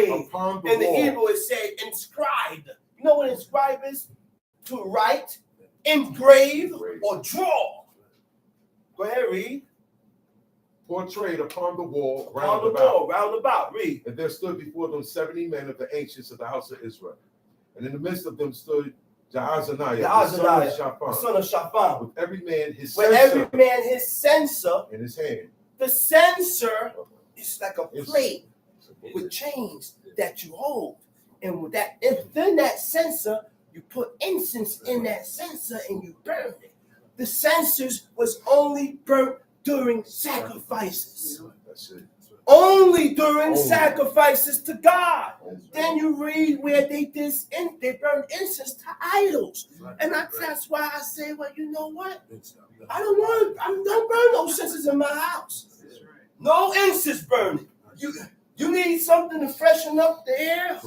in
upon the
the
wall.
Hebrew it said inscribed. You know what inscribe is? To write, engrave, or draw. Go ahead, read.
Portrayed upon the wall
On
round
the
about.
wall, round about. Read.
And there stood before them 70 men of the ancients of the house of Israel. And in the midst of them stood Jaazaniah, the son of
The
Shaphan,
son of Shaphan.
with every man his
With
censer
every man his censer.
in his hand.
The censer is like a
It's-
plate with chains that you hold. And with that, within that censer, you put incense in that censer and you burn it. The censers was only burnt during sacrifices.
That's it.
Only during
Only.
sacrifices to God.
That's
Then you read where they burned incense to idols. And that's why I say, well, you know what? I don't burn no incense in my house. No incense burning. You need something to freshen up the air.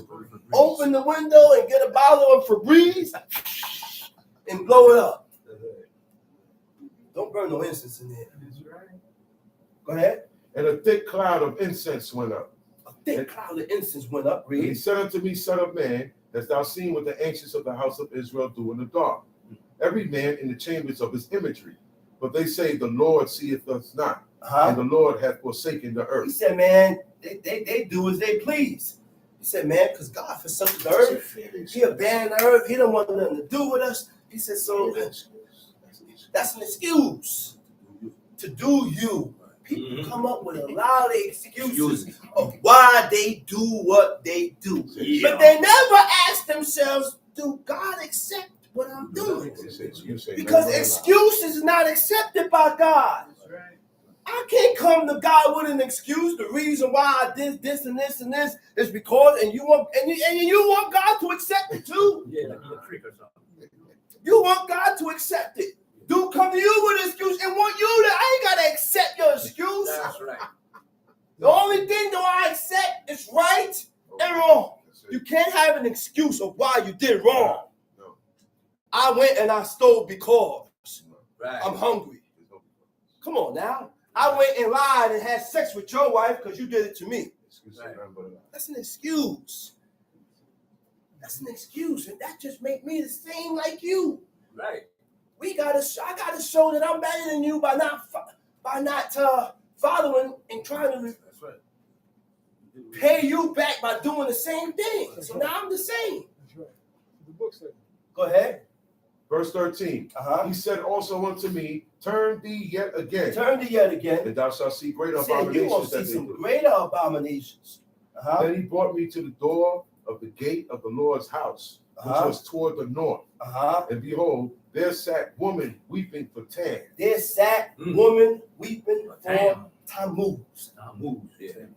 Open the window and get a bottle of Febreze and blow it up. Don't burn no incense in there. Go ahead.
And a thick cloud of incense went up.
A thick cloud of incense went up.
And he
Read.
said unto me, Son of man, hast thou seen what the ancients of the house of Israel do in the dark? Every man in the chambers of his imagery. But they say, the Lord seeth us not, and the Lord hath forsaken the
He
earth.
said, man, they do as they please. He said, man, because God forsook the earth. He abandoned the earth. He don't want nothing to do with us. He said, so that's an excuse to do you. People come up with a lot of excuses of why they do what they do. But they never ask themselves, do God accept what I'm doing? Because excuse is not accepted by God. I can't come to God with an excuse. The reason why I did this and this and this is because, and you want God to accept it too.
Yeah, like a trick or something.
You want God to accept it. Dude come to you with an excuse and want you to, I ain't gotta accept your excuse.
That's right.
The only thing that I accept is right and wrong. You can't have an excuse of why you did wrong.
No.
I went and I stole because
Right.
I'm hungry. Come on now. I went and lied and had sex with your wife because you did it to me. That's an excuse. That's an excuse. And that just make me the same like you.
Right.
I gotta show that I'm better than you by not following and trying to
That's right.
pay you back by doing the same thing. So now I'm the same.
That's right. The book said.
Go ahead.
Verse 13. He said also unto me, turn thee yet again,
Turn to yet again.
and thou shalt see greater
Said you will
abominations
see
that they
some
do.
greater abominations.
Then he brought me to the door of the gate of the Lord's house, which was toward the north. And behold, there sat woman weeping for Tan.
There sat woman weeping for Tammuz.
Yeah.
You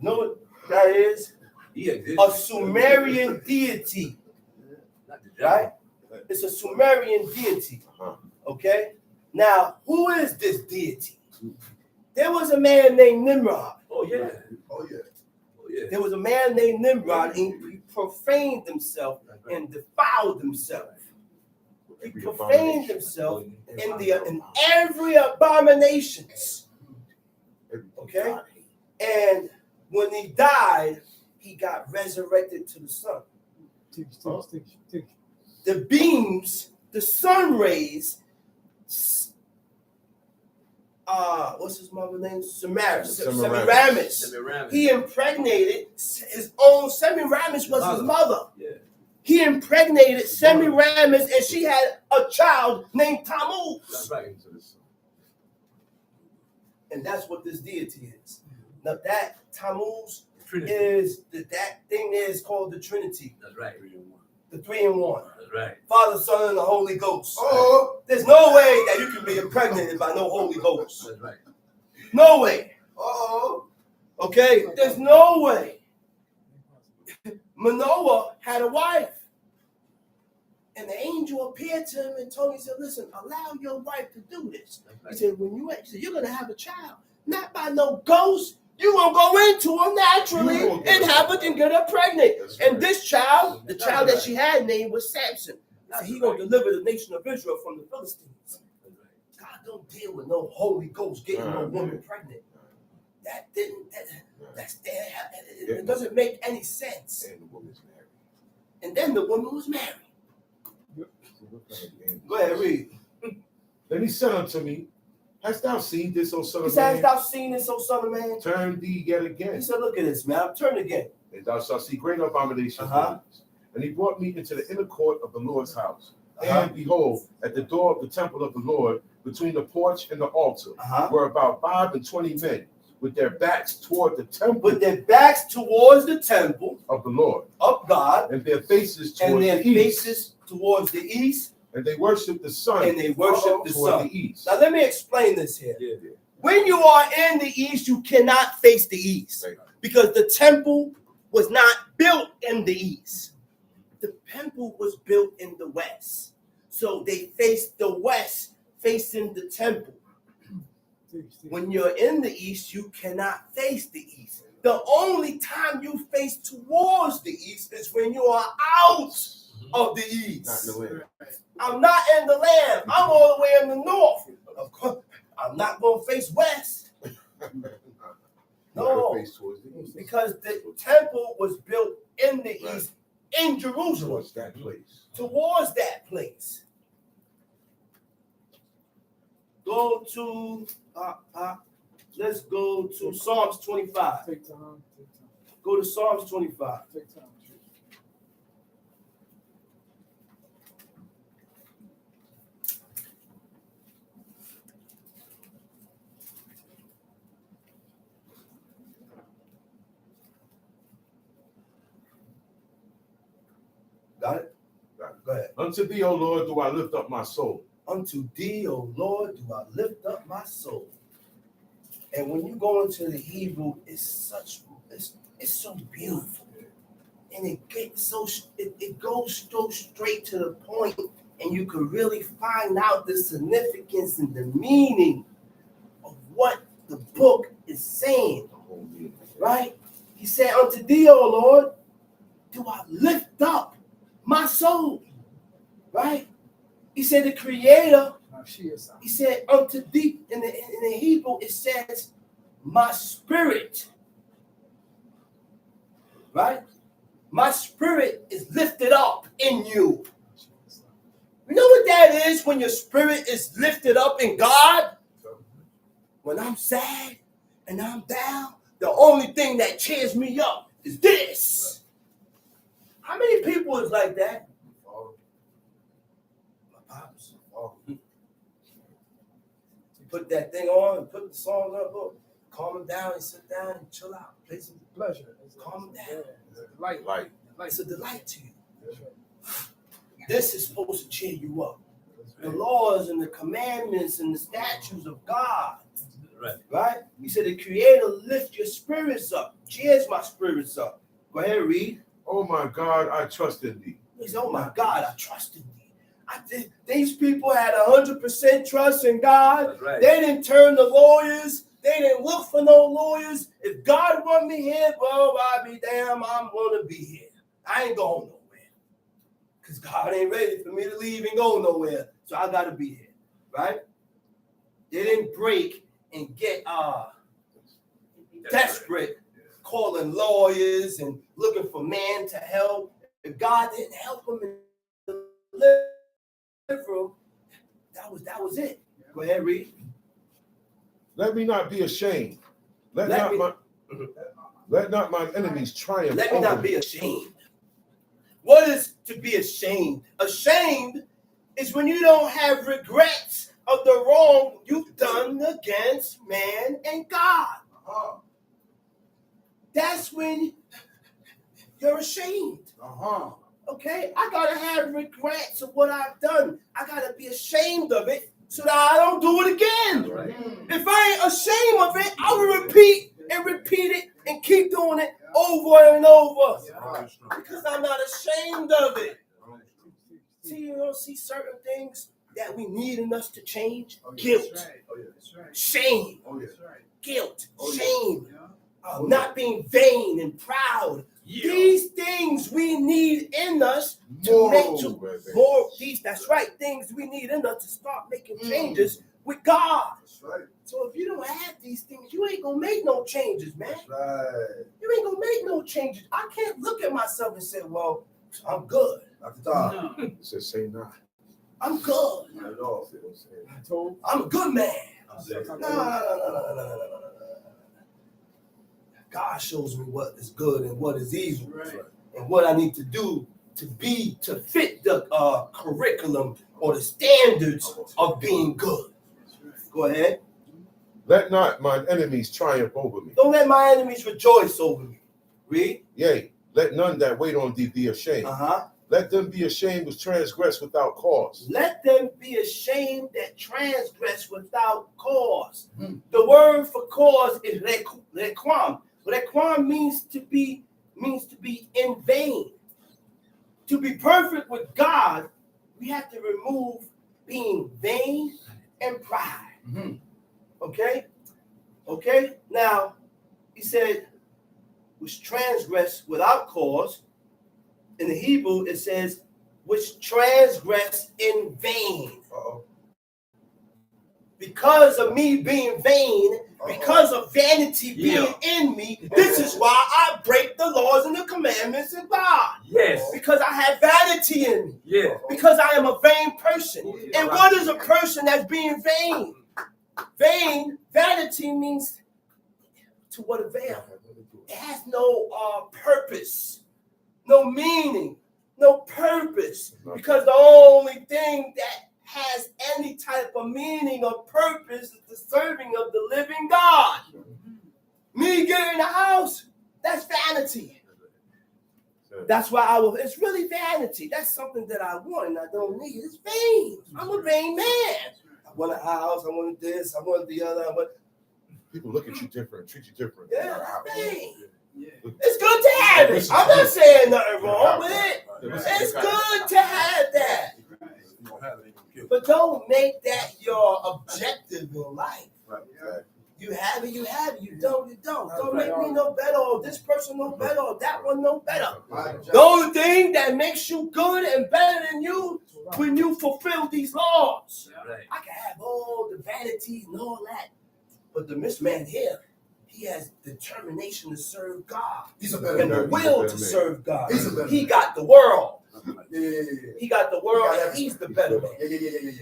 know what that is?
He exists.
A Sumerian deity,
Not the devil.
right? It's a Sumerian deity. Okay? Now, who is this deity? There was a man named Nimrod.
Oh yeah.
Oh, yeah.
Oh yeah.
There was a man named Nimrod, and he profaned himself and defiled himself. He profaned himself in every abominations. Okay? And when he died, he got resurrected to the sun. The beams, the sun rays, what's his mother's name? Semiramis. He impregnated his own. Semiramis was his mother.
Yeah.
He impregnated Semiramis, and she had a child named Tammuz.
That's right.
And that's what this deity is. Now that Tammuz
Trinity.
is that thing is called the Trinity,
That's right.
the 3 in 1.
That's right.
Father, Son, and the Holy Ghost. Oh, there's no way that you pregnant by no Holy Ghost.
That's right.
No way. Okay? There's no way. Manoah had a wife. And the angel appeared to him and told him, he said, listen, allow your wife to do this. He said, you're going to have a child. Not by no ghost. You're going to go into her naturally and have her and get her pregnant. And this child, the child that she had named was Samson. Now he's going to deliver the nation of Israel from the Philistines. God don't deal with no Holy Ghost getting no woman pregnant. It doesn't make any sense. And then the woman was married. Go ahead, read.
Then he said unto me, hast thou seen this, O son
He
of
said,
man?
hast thou seen this, O son of man?
Turn thee yet again.
He said, look at this, man. Turn again.
And thou shalt see great abominations. And he brought me into the inner court of the Lord's house. And behold, at the door of the temple of the Lord, between the porch and the altar, were about 25 men, with their backs toward the temple.
With their backs towards the temple
of the Lord.
Of God.
And their faces towards the east.
Faces towards the east.
And they worship the sun.
And they worship the sun.
The east.
Now let me explain this here. When you are in the east, you cannot face the east. Right. Because the temple was not built in the east. The temple was built in the west. So they faced the west, facing the temple. When you're in the east, you cannot face the east. The only time you face towards the east is when you are out of the east. I'm not in the land. I'm all the way in the north. Of course, I'm not going to face west. No, because the temple was built in the east, in Jerusalem.
Towards that place.
Towards that place. Go to, let's go to Psalms 25.
Take time.
Go to Psalms 25.
Take time.
Got it? Go ahead.
Unto thee, O Lord, do I lift up my soul.
Unto thee, O Lord, do I lift up my soul. And when you go into the Hebrew, it's so beautiful. And it goes so straight to the point, and you can really find out the significance and the meaning of what the book is saying. Right? He said, unto thee, O Lord, do I lift up my soul. Right? He said the creator, he said unto thee, in the Hebrew it says my spirit. Right? My spirit is lifted up in you. You know what that is when your spirit is lifted up in God? When I'm sad and I'm down, the only thing that cheers me up is this. How many people is like that? Put that thing on and put the song up, calm him down and sit down and chill out. Play some pleasure. Calm him down.
Light.
It's a delight to you. This is supposed to cheer you up. The laws and the commandments and the statutes of God. Right? He said the creator lift your spirits up. Cheers my spirits up. Go ahead, read.
Oh my God, I trust in thee.
He said, oh my God, I trust in thee. These people had 100% trust in God. Right. They didn't turn to lawyers. They didn't look for no lawyers. If God want me here, bro, I'll be damn, I'm going to be here. I ain't going nowhere. Because God ain't ready for me to leave and go nowhere. So I got to be here. Right? They didn't break and get desperate, calling lawyers and looking for man to help. If God didn't help them in the from, that was it. Go ahead, read.
Let me not be ashamed. Let not my enemies triumph.
Let me not be ashamed. What is to be ashamed? Ashamed is when you don't have regrets of the wrong you've done against man and God. That's when you're ashamed. Okay, I gotta have regrets of what I've done. I gotta be ashamed of it so that I don't do it again.
Right.
If I ain't ashamed of it, I will repeat it and keep doing it over and over because I'm not ashamed of it. See, you don't see certain things that we need in us to change. Guilt, shame, guilt, shame, not being vain and proud. These things we need in us to make more. That's right. Things we need in us to start making changes with God.
That's right.
So if you don't have these things, you ain't gonna make no changes, man.
That's right.
You ain't gonna make no changes. I can't look at myself and say, "Well, I'm good."
Not the time.
It says, say not.
I'm good.
Not at all.
I'm a good man.
No.
No. God shows me what is good and what is evil, and what I need to do to fit the curriculum or the standards of being good. Go ahead.
Let not mine enemies triumph over me.
Don't let my enemies rejoice over me. Read.
Yea, let none that wait on thee be ashamed. Let them be ashamed which transgress without cause.
Let them be ashamed that transgress without cause. The word for cause is requam. Requam means to be in vain. To be perfect with God, we have to remove being vain and pride. Okay? Now, he said, which transgress without cause. In the Hebrew, it says, which transgress in vain. Because of me being vain, because of vanity being in me, this is why I break the laws and the commandments of God.
Yes.
Because I have vanity in me.
Yeah.
Because I am a vain person. And what is a person that's being vain? Vanity means to what avail? It has no purpose, no meaning, no purpose. Because the only thing that has any type of meaning or purpose is the serving of the living God. Me getting the house, that's vanity. That's why it's really vanity. That's something that I want and I don't need. It's vain. I'm a vain man. I want a house, I want this, I want the other.
People look at you different, treat you different.
Yeah, that's vain. It's good to have it. I'm not saying nothing wrong with it. It's good to have that. But don't make that your objective in life. You have it, you have it. You don't, you don't. Don't make me no better or this person no better or that one no better. The only thing that makes you good and better than you when you fulfill these laws. I can have all the vanities and all that. But the man here, he has determination to serve God.
He's a better
and the
man.
will to serve God.
He's a better
He
man.
got the world.
Yeah.
He got the world and he's the better man.
Yeah.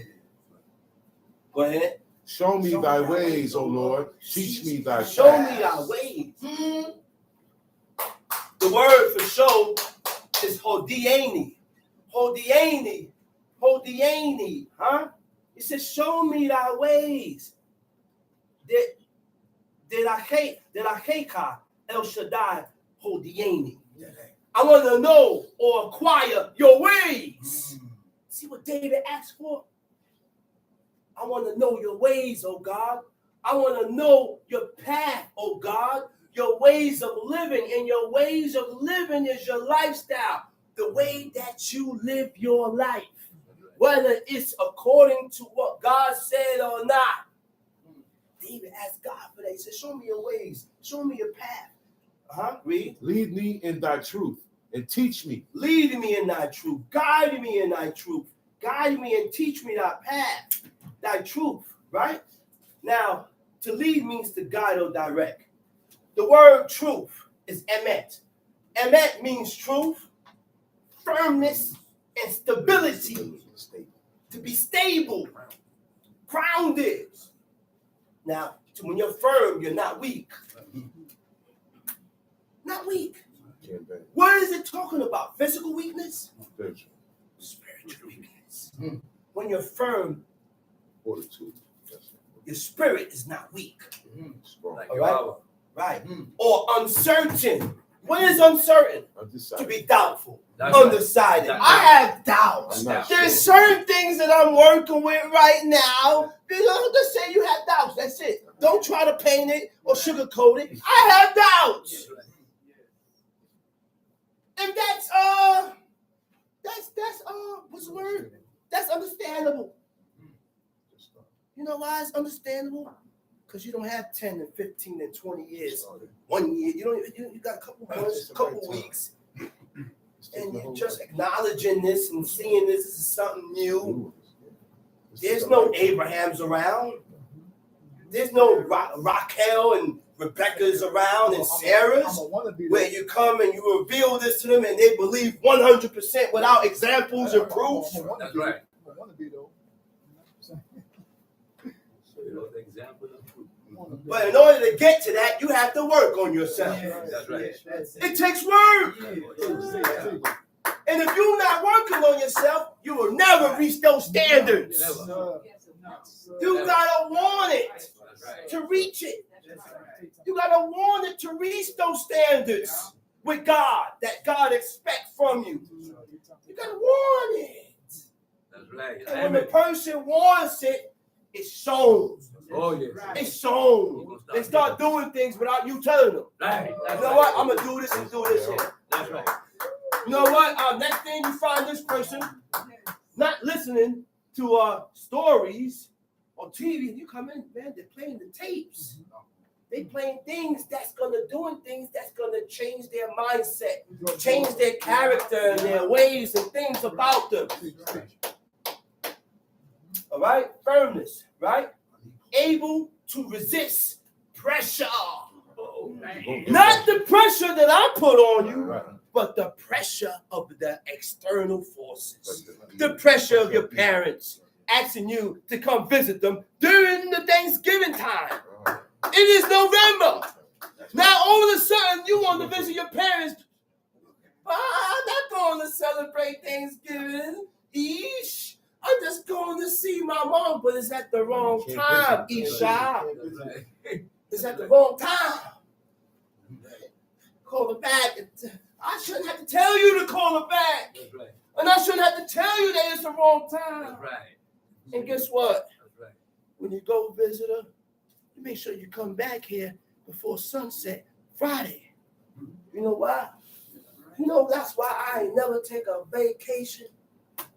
Go ahead.
Show me thy ways, O Lord. Teach me thy paths.
Show me thy ways. The word for show is hodieni. Hodieni. Huh? It says, show me thy ways. Did I hate El Shaddai hodieni. I want to know or acquire your ways. See what David asked for? I want to know your ways, oh God. I want to know your path, oh God. Your ways of living. And your ways of living is your lifestyle. The way that you live your life. Whether it's according to what God said or not. David asked God for that. He said, show me your ways. Show me your path. Read.
Lead me in thy truth and teach me.
Lead me in thy truth. Guide me in thy truth. Guide me and teach me thy path. Thy truth, right? Now, to lead means to guide or direct. The word truth is emet. Emet means truth, firmness, and stability. To be stable, grounded. Now, when you're firm, you're not weak. Not weak. What is it talking about? Physical weakness? Spiritual weakness. When you're firm, your spirit is not weak.
Like
all right? Right. Or uncertain. What is uncertain? To be doubtful. Undecided. I have doubts. There's certain things that I'm working with right now. Just say you have doubts. That's it. Don't try to paint it or sugarcoat it. I have doubts. And that's what's the word? That's understandable. You know why it's understandable? Because you don't have 10 and 15 and 20 years. 1 year. You got a couple months, couple weeks. And you're just acknowledging this and seeing this as something new. There's no Abrahams around. There's no Raquel and Rebecca's around and Sarah's, where you come and you reveal this to them and they believe 100% without examples or proof.
That's right.
But in order to get to that, you have to work on yourself.
That's right.
It takes work. And if you're not working on yourself, you will never reach those standards. You gotta want it to reach it. You gotta want it to reach those standards with God that God expects from you. You gotta want it.
That's right.
And when the person wants it, it's shown.
Oh, yes.
It's shown. They start doing things without you telling them.
Right.
You know what? I'm going to do this and do this here.
That's right.
You know what? Next thing you find this person not listening to stories on TV. You come in, man, they're playing the tapes. They playing things that's going to doing things that's going to change their mindset, change their character and their ways and things about them. All right? Firmness, right? Able to resist pressure. Not the pressure that I put on you, but the pressure of the external forces. The pressure of your parents asking you to come visit them during the Thanksgiving time. It is November. Now all of a sudden you want to visit your parents. I'm not going to celebrate Thanksgiving. Eesh. I'm just going to see my mom, but it's at the wrong time, Isha. It's at the wrong time. Call her back. I shouldn't have to tell you to call her back. And I shouldn't have to tell you that it's the wrong time. And guess what? When you go visit her, you make sure you come back here before sunset Friday. You know why? You know that's why I ain't never take a vacation.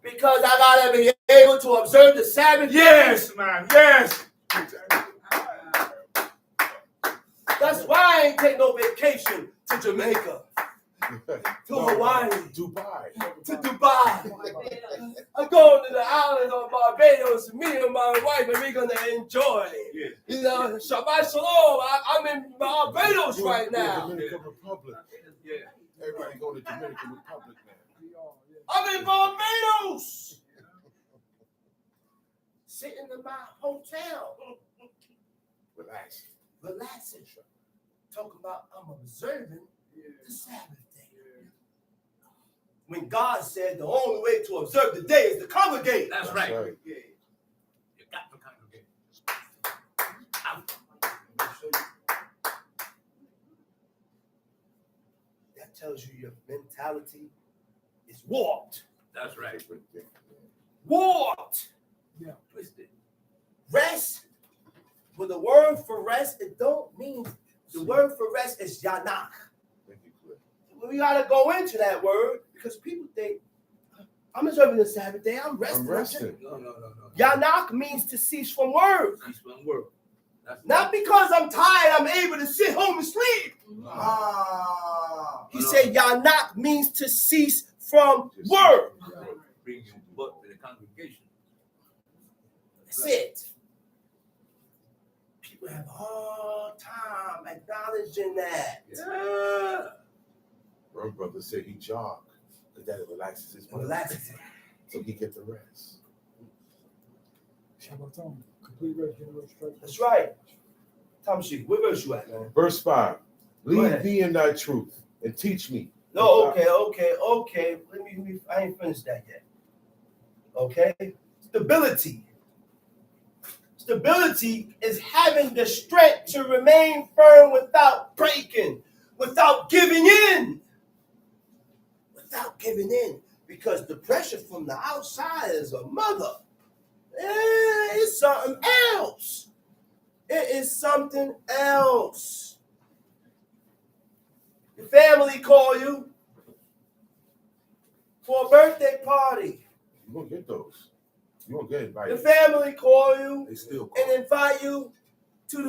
Because I gotta be able to observe the Sabbath.
Yes, man. Yes.
That's why I ain't take no vacation to Jamaica, to Hawaii, to Dubai. I'm going to the island of Barbados. Me and my wife, and we're gonna enjoy. You know, Shabbat Shalom. I'm in Barbados right now.
Dominican Republic. Everybody go to Dominican Republic now.
I'm in Barbados, sitting in my hotel, relaxing, talking about I'm observing the Sabbath day. When God said the only way to observe the day is to congregate.
That's right. You got to congregate.
That tells you your mentality is warped.
That's right.
Warped.
Yeah.
Twisted. Rest. Well, the word for rest, it don't mean, the word for rest is yanak. We got to go into that word because people think, I'm observing the Sabbath day, I'm resting.
No.
Yanak means to cease from work.
Cease from work.
Not because I'm tired, I'm able to sit home and sleep. He said yanak means to cease from work.
Bring you up to the congregation.
That's it. People have a hard time acknowledging that.
Yeah.
Our brother said he jogged because that relaxes his mind.
Relaxes.
So he get the rest.
Shabbaton, complete rest, general strength.
That's right. Tamshi, where verse you at, man?
Verse 5. Lead
ahead.
thee in thy truth and teach me.
No, okay. Let me. I ain't finished that yet. Okay. Stability. Stability is having the strength to remain firm without breaking. without giving in. Without giving in. Because the pressure from the outside is a mother. It's something else. It is something else. Your family call you for a birthday party.
You won't get those. You won't get invited.
Your family call you
They still call.
and invite you to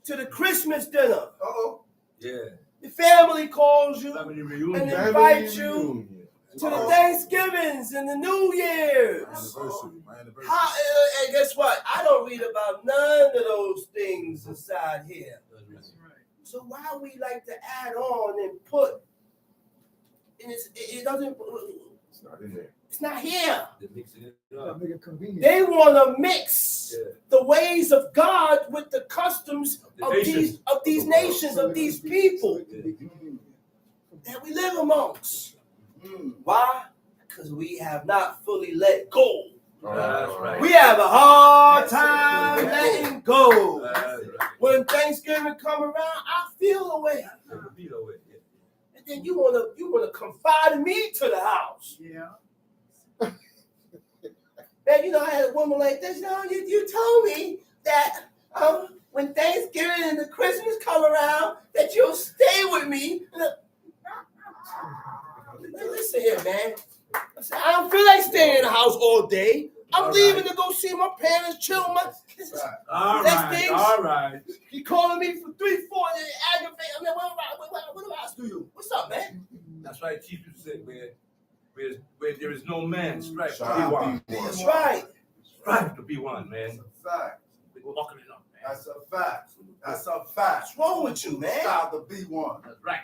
the Christmas dinner.
Uh-oh. Yeah.
Your family calls you
Family
and
reunion.
invite you to the Thanksgivings and the New Year's.
My anniversary.
And guess what? I don't read about none of those things inside here. So why we like to add on and put, and it doesn't.
It's not in there.
It's not here.
They mix it
That
up.
make it convenient.
They want to mix
Yeah.
the ways of God with the customs
The
of
nations.
these nations, of these people that we live amongst. Why? Because we have not fully let go.
That's right.
We have a hard time letting go.
That's right.
When Thanksgiving come around, I feel away.
Beat away. Yeah.
And then you wanna confide me to the house.
Yeah.
Man, I had a woman like this. You told me that when Thanksgiving and the Christmas come around, that you'll stay with me. Man, listen here, man. I don't feel like staying in the house all day. I'm leaving to go see my parents, chill.
All
That's
right.
things.
All right.
He calling me for 3, 4, and aggravate. I mean, what do I ask you? What's up, man?
That's right. Chief used to say, where there is no man, strive to be
Shall
one.
be one.
That's right.
Strive to be one, man.
Fact.
We're walking it up, man.
That's a fact. That's a fact.
What's wrong with you, man?
Strive to be one.
That's right.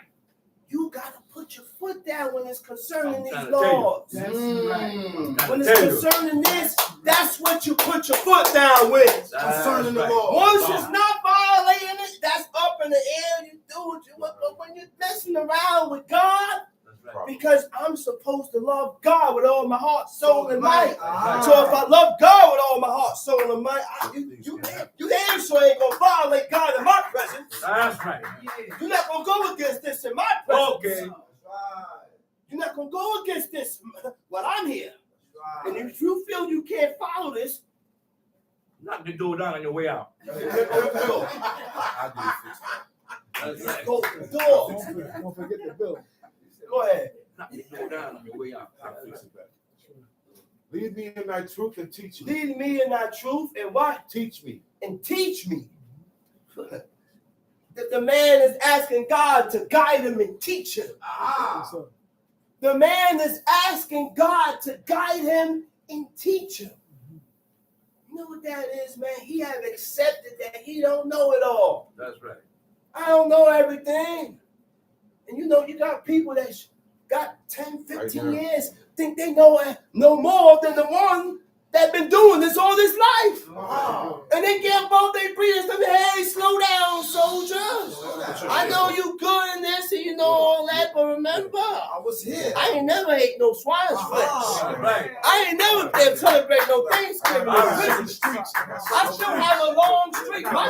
You gotta put your foot down when it's concerning
I'm
these
trying to tell you.
laws.
That's right.
When
Tell
it's
you.
concerning this, that's what you put your foot down with.
That's
Concerning the
right.
law.
Once it's not violating it, that's up in the air. You do what you want. But when you're messing around with God,
That's right.
because I'm supposed to love God with all my heart, soul, and might.
Ah.
So if I love God with all my heart, soul, and might, you damn sure ain't gonna violate God in my presence.
That's right.
You're not gonna go against this in my presence.
Okay.
That's right.
You're not gonna go against this while I'm here.
That's
And if you feel you can't follow this,
Knock the door down on your way out.
go
That's right.
to the door.
Don't forget the bill.
Go ahead.
Knock the door down on your way out.
Lead me in thy truth and teach me.
Lead me in thy truth and what?
Teach me.
And teach me. That the man is asking God to guide him and teach him.
Yes, sir.
The man is asking God to guide him and teach him. You know what that is, man? He have accepted that he don't know it all.
That's right.
I don't know everything. And you got people that got 10, 15
Right now.
years, think they know more than the one that been doing this all this life.
Wow.
And they get both their breathing. Hey, slow down, soldiers. I know you good in this and you know all that, but remember,
I was here.
I ain't never ate no swine's flesh.
Ah.
Right.
I ain't never been celebrate no Thanksgiving.
All right.
I still have a long streak. My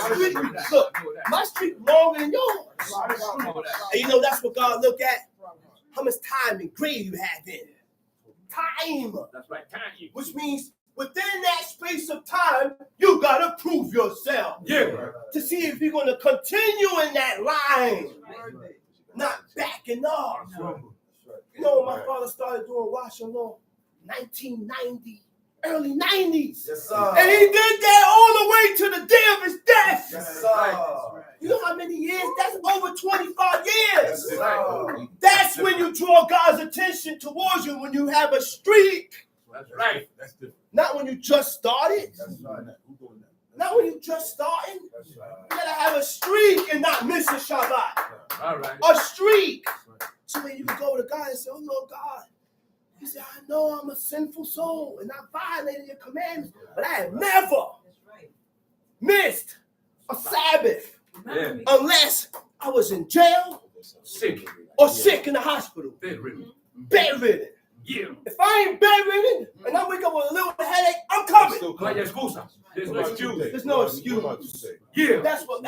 streak longer than yours. And that's what God look at. How much time and grade you have in. Time.
That's right. Time.
Which means within that space of time, you gotta prove yourself.
Yeah.
To see if you're gonna continue in that line. Not backing off. My father started doing washing law 1990, early 90s.
Yes, sir.
And he did that all the way to the day of his death.
Yes, sir.
You know how many years? That's over 25 years.
Yes, sir.
That's when you draw God's attention towards you, when you have a streak.
That's right.
That's different.
Not when you just started.
That's right.
Who doing that?
Not when you just started.
That's right.
You gotta have a streak and not miss a Shabbat.
All right.
A streak. So when you can go to God and say, oh Lord God, you say, I know I'm a sinful soul and I violated your commandments, but I have never missed a Sabbath
Yeah.
unless I was in jail
Sick.
or sick in the hospital,
Bedridden.
bedridden.
Yeah.
If I ain't bedridden and I wake up with a little headache, I'm coming.
No hay excusa. There's no excuse.
There's no excuse.
Yeah.
That's what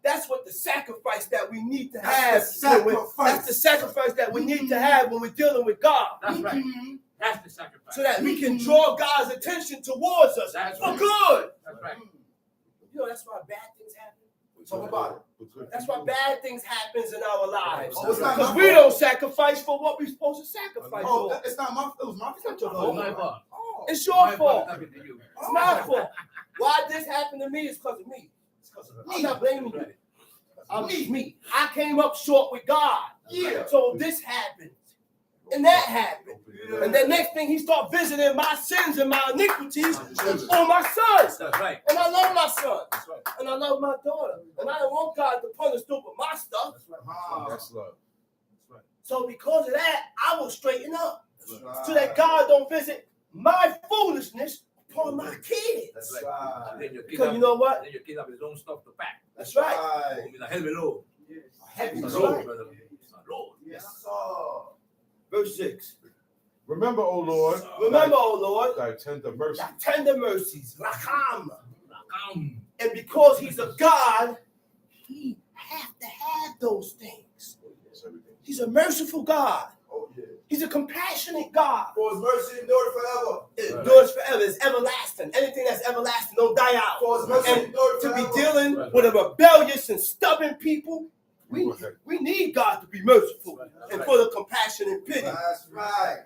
That's what the sacrifice that we need to
That's
have.
the sacrifice.
That's the sacrifice that we need to have when we're dealing with God.
That's right. That's the sacrifice.
So that we can draw God's attention towards us
That's
for
right.
good.
That's right.
You know, that's why bad things happen.
Talk about
That's why bad things happens in our lives.
Oh, it's not
Because
my
we
fault.
don't sacrifice for what we're supposed to sacrifice
Oh,
for.
it's not my fault. It was my fault.
It's not your
Oh,
fault.
my fault.
Oh,
It's your
My
fault.
nothing to you.
It's my fault. Why this happened to me is because of me.
it's because of
I'm
me.
not blaming you.
Right.
I'm me. I came up short with God.
Yeah.
So this happened. And that happened.
Yeah.
And then next thing he start visiting my sins and my iniquities on my sons.
That's right.
And I love my son.
That's right.
And I love my daughter. And I don't want God to punish them for my stuff.
That's love.
So because of that, I will straighten up.
That's right.
So that God don't visit my foolishness upon my kids.
That's
That's
right.
right.
Then your kid
Because you know what?
Then your kid have his own stuff to pack.
That's right.
Right.
It's a heavy load.
Heavy
It's
That's
a
load.
load,
right.
brother. It's a load.
Yes, sir.
Verse 6.
Remember, O Lord,
Remember, O Lord,
thy tender mercy.
thy tender mercies, Racham.
Come.
And because he's a God, he has to have those things.
Yes, everything.
He's a merciful God.
Oh, yeah.
He's a compassionate God.
For his mercy endured forever.
It endures forever. It's everlasting. Anything that's everlasting don't die out.
For his mercy
And
endured
to be
forever.
dealing with a rebellious and stubborn people, we need God to be merciful and full of compassion and pity.
That's right.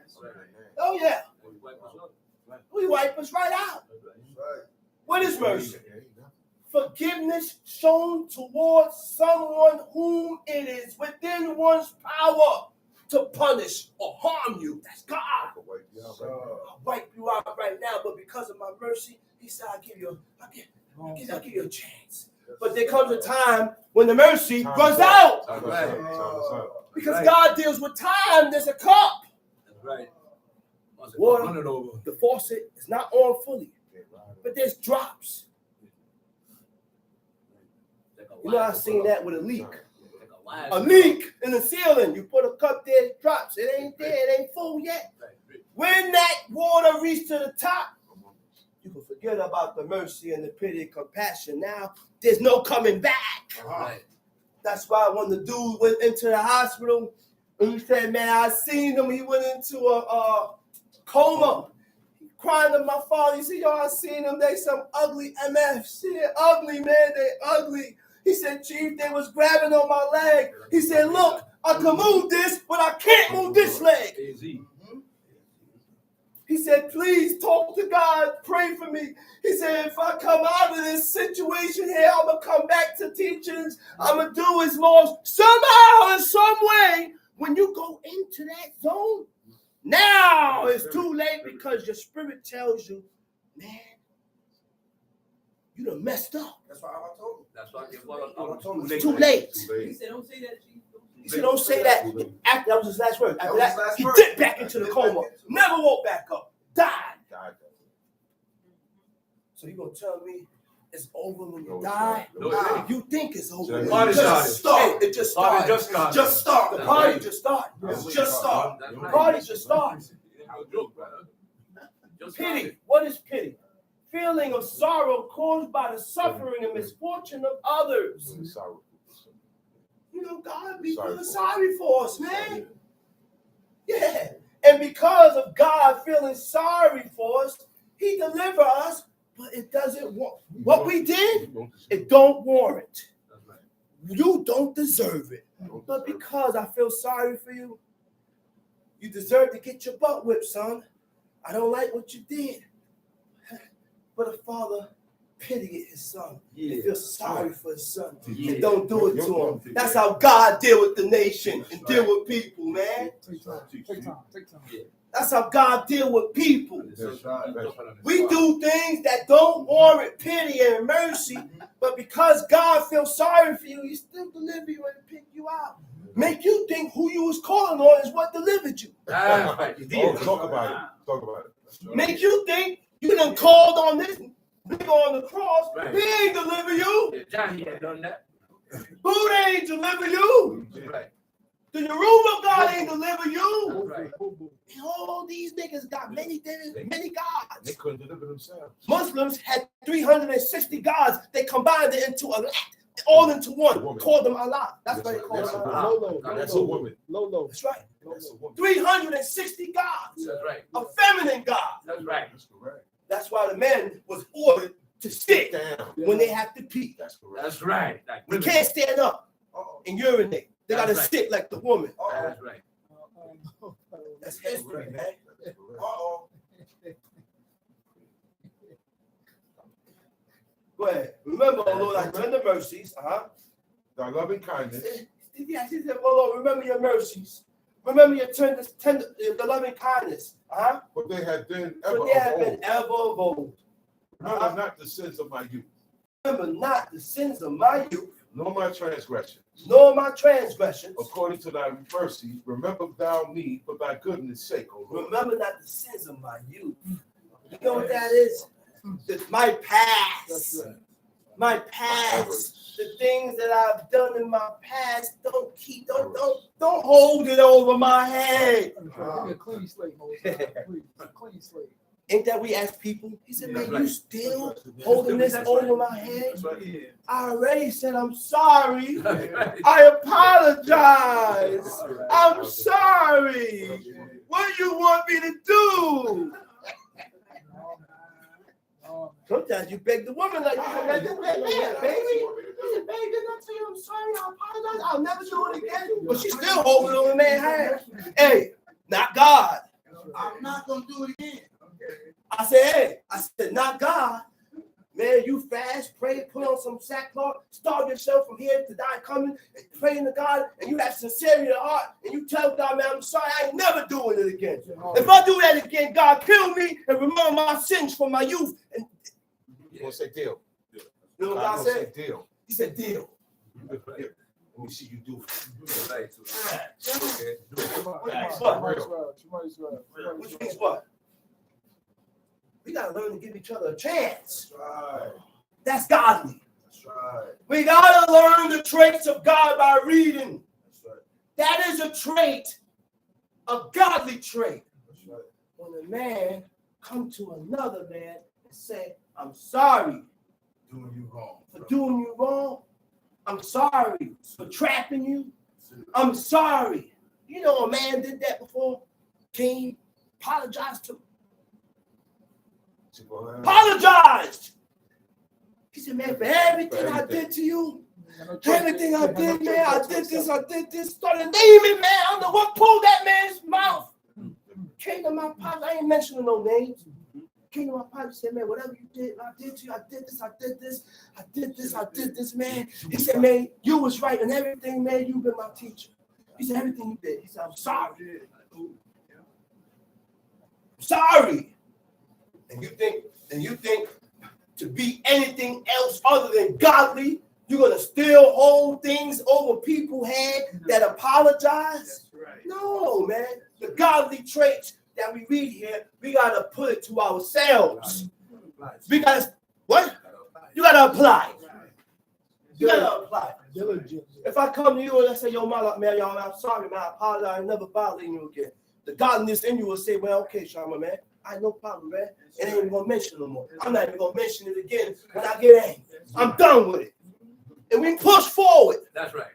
Oh, yeah.
Right.
We wipe us right out.
That's right.
What is mercy? Forgiveness shown towards someone whom it is within one's power to punish or harm you. That's God. I'll wipe you out right now, but because of my mercy, he said, I'll give you a chance. But there comes a time when the mercy runs out. Because God deals with time. There's a cup.
That's right. Once it
Water.
run it over.
The faucet is not on fully, but there's drops. You know, I've seen that with a leak. A leak in the ceiling. You put a cup there, it drops. It ain't there. It ain't full yet. When that water reaches to the top, you can forget about the mercy and the pity and compassion. Now, there's no coming back.
Right.
That's why when the dude went into the hospital, and he said, man, I seen him. He went into a coma. He crying to my father. He said, yo, I seen him. They some ugly MFs. They're ugly, man. They ugly. He said, Chief, they was grabbing on my leg. He said, look, I can move this, but I can't move this leg. He said, please talk to God, pray for me. He said, if I come out of this situation here, I'm going to come back to teachings. I'm going to do his laws. Somehow, in some way, when you go into that zone, now it's too late because your spirit tells you, man, you done messed up.
That's why I told him.
That's why I told
It's too late.
He said, don't say that, Chief.
He said, don't say that. After that was his last word. After
That was
that,
his last
he
word.
dipped back into the coma. Never woke back up. Died. So you gonna tell me it's over when you die?
No,
You think it's over.
The
party
Just
started.
Hey, it just
Party
started.
just started.
Just start.
The party just started.
Just start.
That's
The
right.
party just started.
No joke, brother. Just
Pity. What is pity? Feeling of sorrow caused by the suffering and misfortune of others. You know, God be feeling sorry for us, man. Yeah. And because of God feeling sorry for us, he delivered us, but it doesn't want what we did, it don't warrant.
That's right.
You don't deserve it. But because I feel sorry for you, you deserve to get your butt whipped, son. I don't like what you did. But a father pitied his son. He feels sorry for his son. And don't do it to him. That's how God deal with the nation and deal with people, man.
Take time. Take time. Take time.
That's how God deal with people.
That's right.
We do things that don't warrant pity and mercy, but because God feels sorry for you, he still deliver you and pick you out. Make you think who you was calling on is what delivered you.
That's right. He did.
Talk about it. Talk about it.
Make you think you done called on this nigga on the cross.
Right.
He ain't deliver you.
Yeah, Johnny had done that.
Buddha ain't deliver you.
That's right.
The Yoruba God ain't deliver you.
That's right.
And all these niggas got many gods.
They couldn't deliver themselves.
Muslims had 360 gods. They combined it into a lot. all into one.
Woman.
Call them Allah. That's
That's
why they
right.
call
That's
them
a
Allah.
woman.
That's a woman.
Low.
That's right.
That's a woman.
360 gods.
That's right.
A feminine God.
That's right.
That's correct.
That's why the man was ordered to sit
Down.
when they have to pee.
That's correct.
That's right. Like
They
women.
can't stand up and urinate. They
That's
gotta
right.
sit like the woman.
That's right.
That's history, man.
That's correct.
Go ahead. Remember, oh Lord, I tender mercies.
Thy loving kindness.
Yeah, he said, oh Lord, remember your mercies. Remember your tender, the loving kindness.
But they had been
For
ever
they have
of
been
old.
ever of old.
Remember not the sins of my youth,
Remember not the sins of my youth,
nor my transgressions.
nor my transgressions.
According to thy mercy, remember thou me for thy goodness' sake, O Lord.
Remember not the sins of my youth. You know what that is? It's my past. My past. The things that I've done in my past. Don't hold it over my head.
Give me a clean slate, Moses. Please, a clean slate.
Ain't that we ask people? He said, man, you still holding this over my head? I already said I'm sorry. I apologize. I'm sorry. What do you want me to do? Sometimes you beg the woman like, man, baby. He said, baby, I'm telling you, I'm sorry. I apologize. I'll never do it again. But she's still holding on the man's hand. Hey, not God.
I'm not gonna do it again.
I said, not God. Man, you fast, pray, put on some sackcloth, starve yourself from here to die coming, and praying to God, and you have sincerity of heart, and you tell God, man, I'm sorry, I ain't never doing it again. If I do that again, God, kill me and remember my sins from my youth. And
You gonna say deal?
you know what
I'm
God
gonna
said?
say deal.
He said, deal.
Let me see you do it.
Which means what? We got to learn to give each other a chance.
That's right.
That's godly.
That's right.
We got to learn the traits of God by reading.
That's right.
That is a trait, a godly trait.
That's right.
When a man come to another man and say, I'm sorry
Doing you wrong.
for doing you wrong. I'm sorry for trapping you. I'm sorry. You know a man did that before. Came, apologized to him. Apologized. He said, man, for everything I did to you, everything I did, man, I did this, started naming, man. I don't know what pulled that man's mouth. Came to my pocket, I ain't mentioning no names. Came to my pocket, said, man, whatever you did, I did to you, I did this, man. He said, man, you was right in everything, man, you've been my teacher. He said, everything you did. He said, I'm sorry. Sorry. And you think to be anything else other than godly, you're gonna still hold things over people's head that apologize?
Right.
No, man. The godly traits that we read here, we gotta put it to ourselves. We gotta what? You gotta apply. You gotta apply. If I come to you and I say, yo, man, y'all, I'm sorry, man, I apologize, I'm never bothering you again. The godliness in you will say, well, okay, Shama, man, I no problem, man. It ain't even gonna mention no more. I'm not even gonna mention it again when I get angry. I'm done with it. And we push forward.
That's right.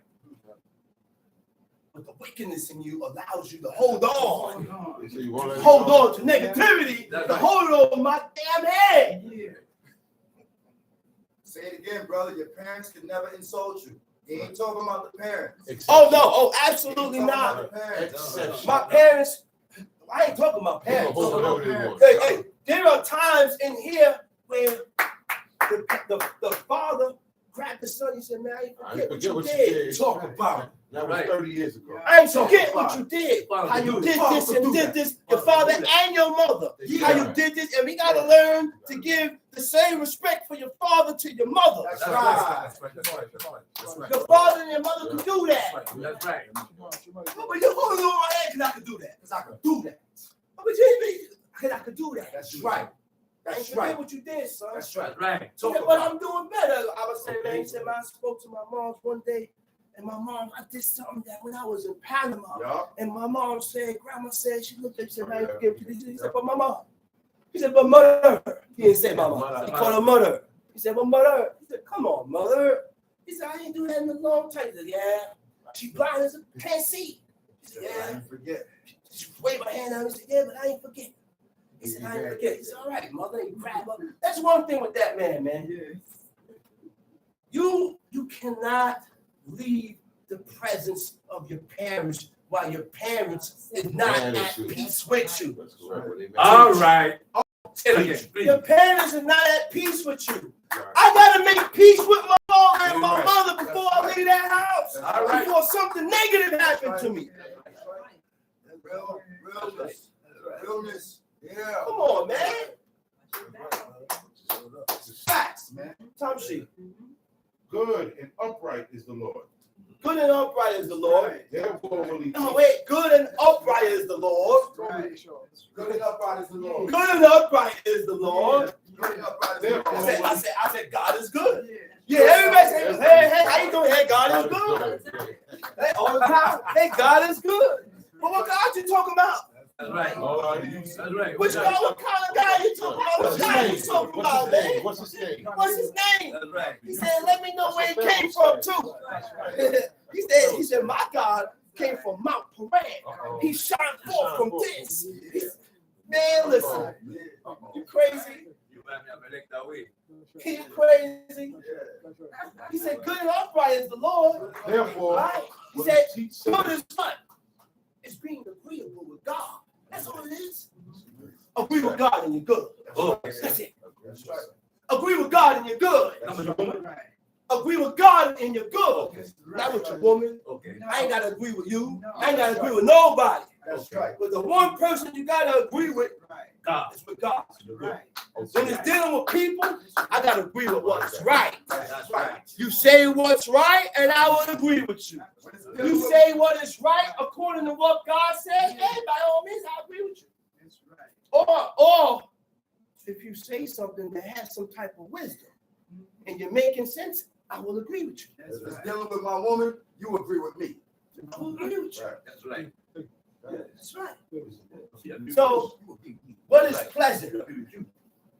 But the wickedness in you allows you to hold on.
Hold
Hold on to negativity
That's
to
right.
hold it over my damn head.
Say it again, brother. Your parents can never insult you. You ain't talking about the parents.
Oh, no. Oh, absolutely not. My parents, I ain't talking about parents. Hey, there are times in here where the father grabbed the son. He said, man, I ain't forget what you did.
Talk about it. That was 30 years ago.
I ain't forget what you did. How you did this and did this. Your father and your mother. How you did this. And we got to learn to give the same respect for your father to your mother.
That's right.
Your father and your mother can do that.
That's right.
But you hold on my head because I can do that. Because I can do that. But you mean? Because I can do that.
That's right.
That's right. What you did, son.
That's right.
That's right.
He said, but I'm doing better. I was saying, man, he said, man, I spoke to my mom one day, and my mom, I did something that when I was in Panama, and my mom said, Grandma said, she looked at me, she said, man, you give it to me. He said, but my mom. He said, but mother. He didn't say mama. He called her mother. He said, but mother. He said, come on, mother. He said, I ain't do that in a long time. He said, yeah. She blind as a can't see. He said,
I
yeah.
ain't forget.
She waved her hand out and said, yeah, but I ain't forget. He said, I ain't forget. He said, all right, mother, you grab her. That's one thing with that man. You cannot leave the presence of your parents while your parents is not at peace with you.
All right.
Your parents are not at peace with you. I gotta make peace with my father and my mother before I leave that house.
All right.
Before something negative happened to me.
Realness. Yeah.
Come on, man. Facts, man. Time sheet.
Good and upright is the Lord.
Good and upright is the Lord.
Therefore will he
No, wait. Good and upright is the Lord.
Good and upright is the Lord.
Good and upright is the Lord.
Good and upright is the Lord.
I said, God is good. Yeah, everybody say, hey, how you doing? Hey, God is good. Hey, all the time. Hey, God is good. But what God you talking about?
That's right. That's right.
Which God, what kind of guy you talking about? What guy you talking about, man?
What's his name?
What's his name?
That's right.
He said, let me know where he came from, too. He said, my God came from Mount Paran. He shot forth from this. Man, listen. You crazy? He crazy. He said, good and upright is the Lord.
Therefore,
Right? He
will
said,
he teach
good
sinners.
is what? It's being agreeable with God. That's all it is. Agree with God and you're good. That's it. Agree with God and you're good. Agree with God and you're good. Not with your woman. I ain't got to agree with you. I ain't got to agree with nobody.
That's right.
But the one person you got to agree with
God.
is with God. When it's dealing with people, I got to agree with what's right.
That's right.
You say what's right, and I will agree with you. You say what is right according to what God says, hey, by all means, I agree with you. Or if you say something that has some type of wisdom and you're making sense, I will agree with you.
If it's dealing with my woman, you agree with me.
I will agree with you.
That's right.
That's right. So, what is pleasant?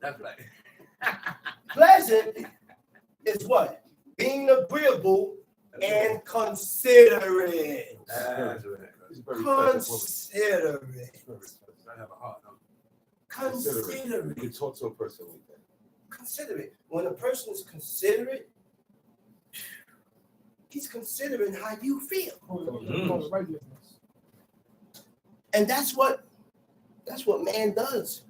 That's right.
Pleasant is what? Being agreeable and considerate.
That's right.
Considerate.
I have a heart.
You can
Considerate.
talk to a person like that.
Considerate. When a person is considerate, he's considering how you feel. And that's what man does.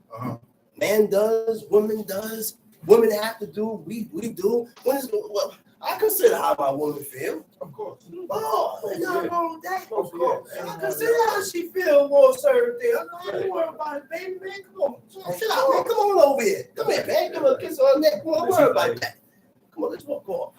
Man does, woman does, women have to do, we do. Well, I consider how my woman feel.
Of course.
Oh, there's nothing wrong with that.
Of course.
I consider how she feel on certain things. I ain't worried about it, baby, man. Come on. Chill out, man. Come on over here. Come here, man. Give her a kiss on the neck. Come on, don't worry about that. Come on, let's walk off.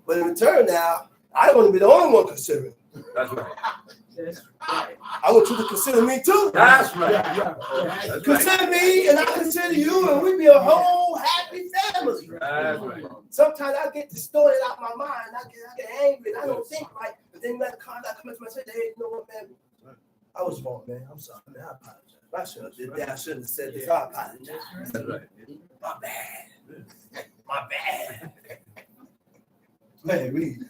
But in return now, I don't want to be the only one considering.
That's right.
I want you to consider me too.
That's right. That's right.
Consider me and I consider you, and we be a whole happy family.
That's right.
Sometimes I get distorted out my mind. I get angry. And I don't think right. But then when I come to myself, hey, you know what, man? I was wrong, man. I'm sorry, man. I apologize. I should have did that. I shouldn't have said this. I apologize.
That's right.
My bad. My bad. Man, read.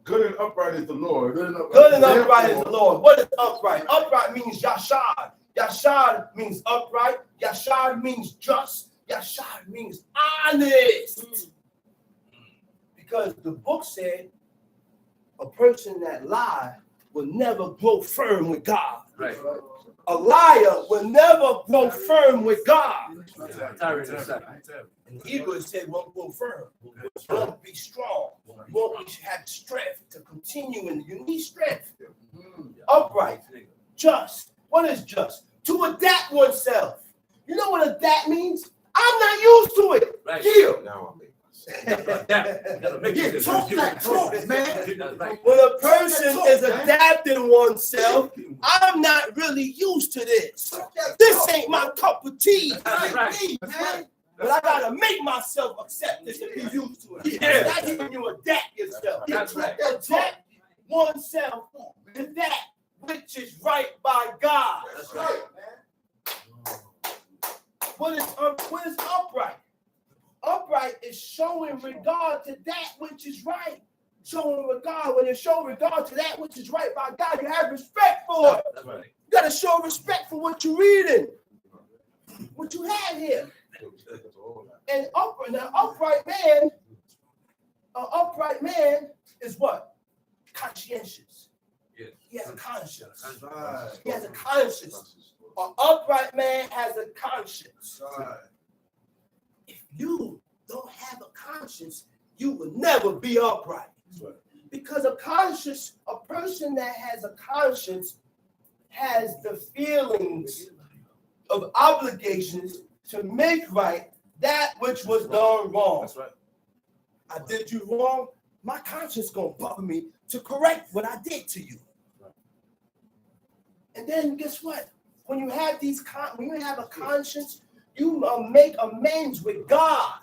Good and upright is the Lord.
Good and upright is the Lord. What is upright? Upright means yashad. Yashad means upright. Yashad means just. Yashad means honest. Because the book said a person that lies will never grow firm with God.
Right.
A liar will never grow firm with God. In Hebrew, it said won't grow firm. Won't be strong. Won't have strength to continue in. You need strength. Upright. Just. What is just? To adapt oneself. You know what adapt means? I'm not used to it.
Right.
Here.
Now I'm
Yeah, talk like talk, man. When a person is adapting oneself, I'm not really used to this. This ain't my cup of tea. But I gotta make myself accept this and be used to it.
Yeah.
That's when you adapt yourself.
That's right.
Adapt oneself to that which is right by God.
That's right.
What is upright? Upright is showing regard to that which is right. Showing regard. When you show regard to that which is right by God, you have respect for it.
That's right.
You got to show respect for what you're reading, what you have here. And upright man is what? Conscientious.
Yes.
He has a conscience.
Right.
He has a conscience. An upright man has a conscience.
Right.
If you don't have a conscience, you will never be upright.
Right.
Because a person that has a conscience has the feelings of obligations to make right that which was done wrong.
That's right.
I did you wrong. My conscience gonna bother me to correct what I did to you. And then guess what? When you have when you have a conscience, you make amends with God.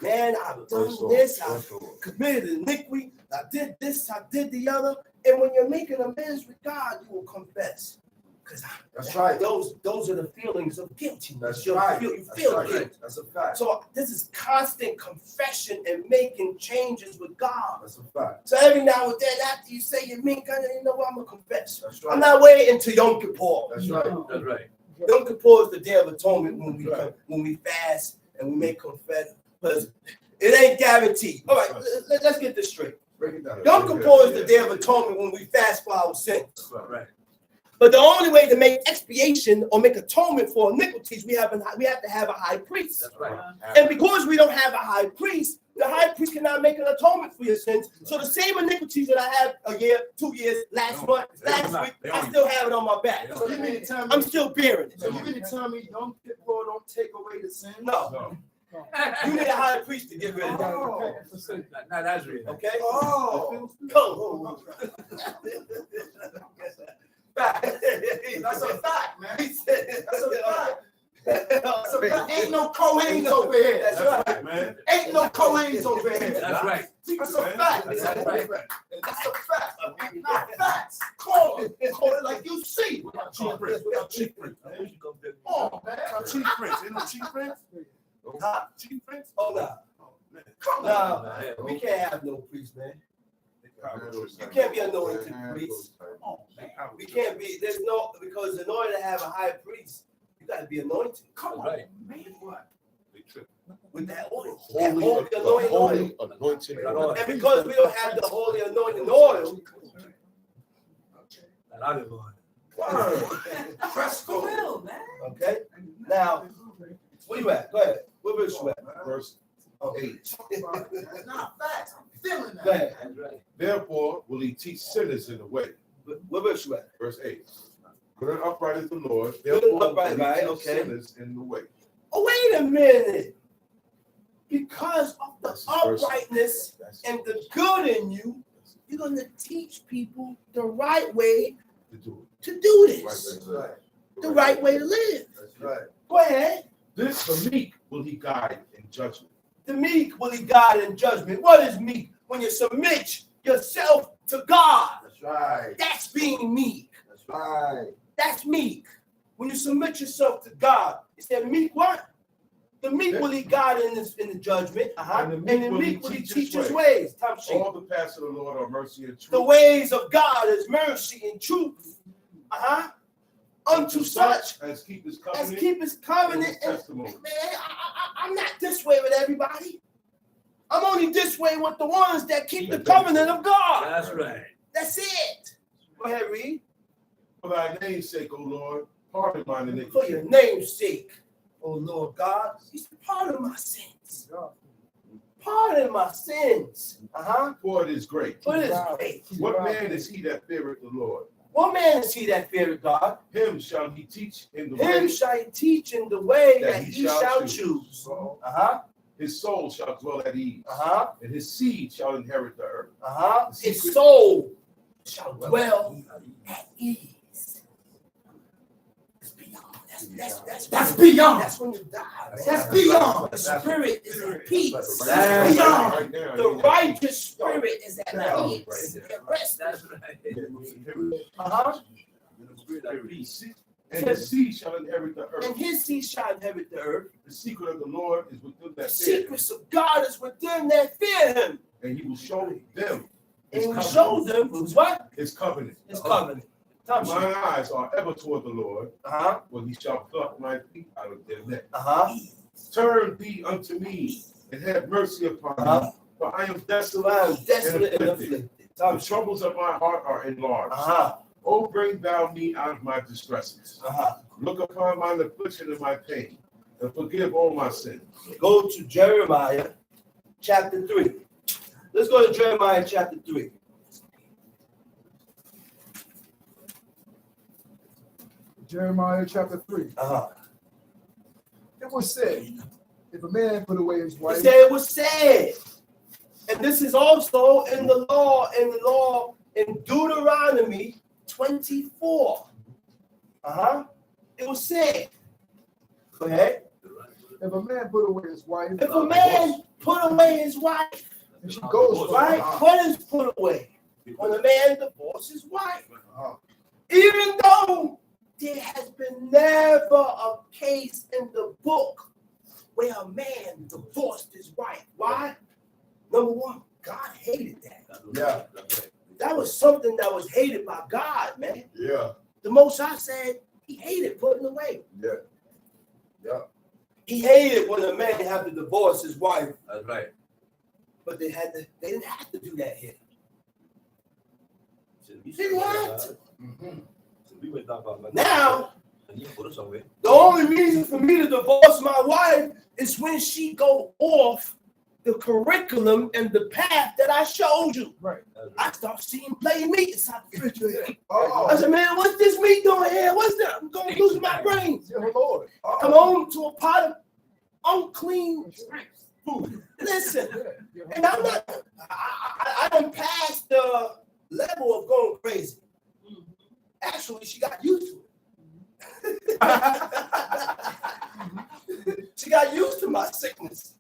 Man, I've done this. I've committed iniquity. I did this. I did the other. And when you're making amends with God, you will confess. Because
That's right.
Those are the feelings of guiltiness.
That's
You
right.
feel
That's
guilt.
right. That's a fact.
So this is constant confession and making changes with God.
That's a fact.
So every now and then, after you say you mean, you know what, I'm gonna confess.
That's right.
I'm not waiting until Yom Kippur.
That's right.
That's right.
Yom Kippur is the Day of Atonement when we fast and we make confession. Because it ain't guaranteed. All right, let's get this straight.
Break it down.
Yom Kippur is the Day of Atonement when we fast for our sins.
Right.
But the only way to make expiation or make atonement for iniquities, we have to have a high priest.
That's right.
And because we don't have a high priest, the high priest cannot make an atonement for your sins. So the same iniquities that I have a year, 2 years, last month, last week, I still have it on my back.
So you mean to tell me?
I'm still bearing it.
So you mean to tell me Yom Kippur don't take away the sin?
No. You need a high priest to get rid of that.
Oh.
Now that's real.
Okay?
Oh.
Go. Fact.
That's a fact, man.
That's a fact.
That's a fact. Ain't no Kohanes over here.
That's right.
Man.
Ain't no Kohanes over here.
That's right.
That's a fact.
That's right.
That's a fact. Not facts. Call it like you see.
Chief Prince. What up, Chief Prince?
Oh, man.
Chief Prince. Ain't no Chief Prince?
Huh?
Chief Prince?
Oh, no.
Come on.
No, we can't have no priest, man. You can't be anointed priest. We can't be, because in order to have a high priest, you got to be anointed.
Come on,
Right.
man. What?
With that oil.
Holy,
That holy anointing oil.
holy anointing oil.
And because we don't have the holy anointing oil,
That olive oil.
Press go.
okay? Now, where you at? Go ahead. Where verse you at?
Verse 8.
That's not facts. I'm feeling
Go
that.
ahead.
That's right.
Therefore will he teach sinners in the way.
Where verse you at?
Verse 8. Good and upright is the Lord.
Good and
Therefore
upright,
will he
right,
teach
okay.
sinners in the way.
Oh, wait a minute. Because of the
That's verse-
uprightness and the good in you, you're going to teach people the right way
To do
to do
it.
this.
That's right.
The right way to live.
That's right.
Go ahead.
This the meek will he guide in judgment.
The meek will he guide in judgment. What is meek? When you submit yourself to God.
That's right.
That's being meek.
That's right.
That's meek. When you submit yourself to God. It said meek what? The meek will he guide in the judgment. And the meek will he teach his ways. Time sheet.
All the paths of the Lord are mercy and truth.
The ways of God is mercy and truth. Unto such
as keep his
as
covenant.
keep his covenant.
and his
And,
testimony.
man, I'm not this way with everybody. I'm only this way with the ones that keep the covenant of God.
That's right.
That's it. Go ahead, read.
For thy name's sake, O Lord, pardon mine
For
iniquity.
your name's sake, oh Lord God, He's pardon my sins. Pardon my sins.
For it is great.
For His faith.
What man is he that feareth the Lord?
What man is he that feareth God?
Him shall he teach in the
Him
way.
shall he teach in the way
That
that
he
he
shall
shall
choose.
choose.
His soul shall dwell at ease,
Uh-huh.
and his seed shall inherit the earth.
His soul shall dwell at ease. That's beyond. That's beyond. That's when you die. That's beyond. The spirit is in peace.
That's
Beyond.
Right now,
The righteous spirit is at peace. Rest.
That's right.
And his seed shall inherit the
And
earth.
his seed shall inherit the earth.
The secret of the Lord is within
The
that fear him,
secrets of God is within that fear him.
and he will show them
And
his
we
covenant.
showed them was what?
His covenant.
His covenant.
Mine eyes are ever toward the Lord, for he shall pluck my feet out of their net. Turn thee unto me, and have mercy upon me, for I am desolate, and afflicted. The troubles of my heart are enlarged. Oh, bring thou me out of my distresses. Look upon mine affliction and my pain, and forgive all my sins.
Go to Jeremiah chapter 3. Let's go to Jeremiah chapter 3.
Jeremiah chapter 3. It was said, if a man put away his
He
wife,
said it was said. And this is also in the law in Deuteronomy 24. It was said. Go ahead.
if a man put away his wife,
If a man put away his wife,
and she goes
right? What is put away? When a man divorces his wife. Even though there has been never a case in the book where a man divorced his wife. Why? Number one, God hated that.
Yeah.
That was something that was hated by God, man.
Yeah.
The Most High said he hated putting away.
Yeah. Yeah.
He hated when a man had to divorce his wife.
That's right.
But they didn't have to do that here. They didn't have to. Now, the only reason for me to divorce my wife is when she go off the curriculum and the path that I showed you.
right?
I start seeing plain meat inside the refrigerator.
Oh.
I said, man, what's this meat doing here? What's that? I'm going to lose my brain.
Dear Lord,
Come home to a pot of unclean food. Listen,
yeah,
and I'm not, I done passed the level of going crazy. Actually, she got used to it. She got used to my sickness.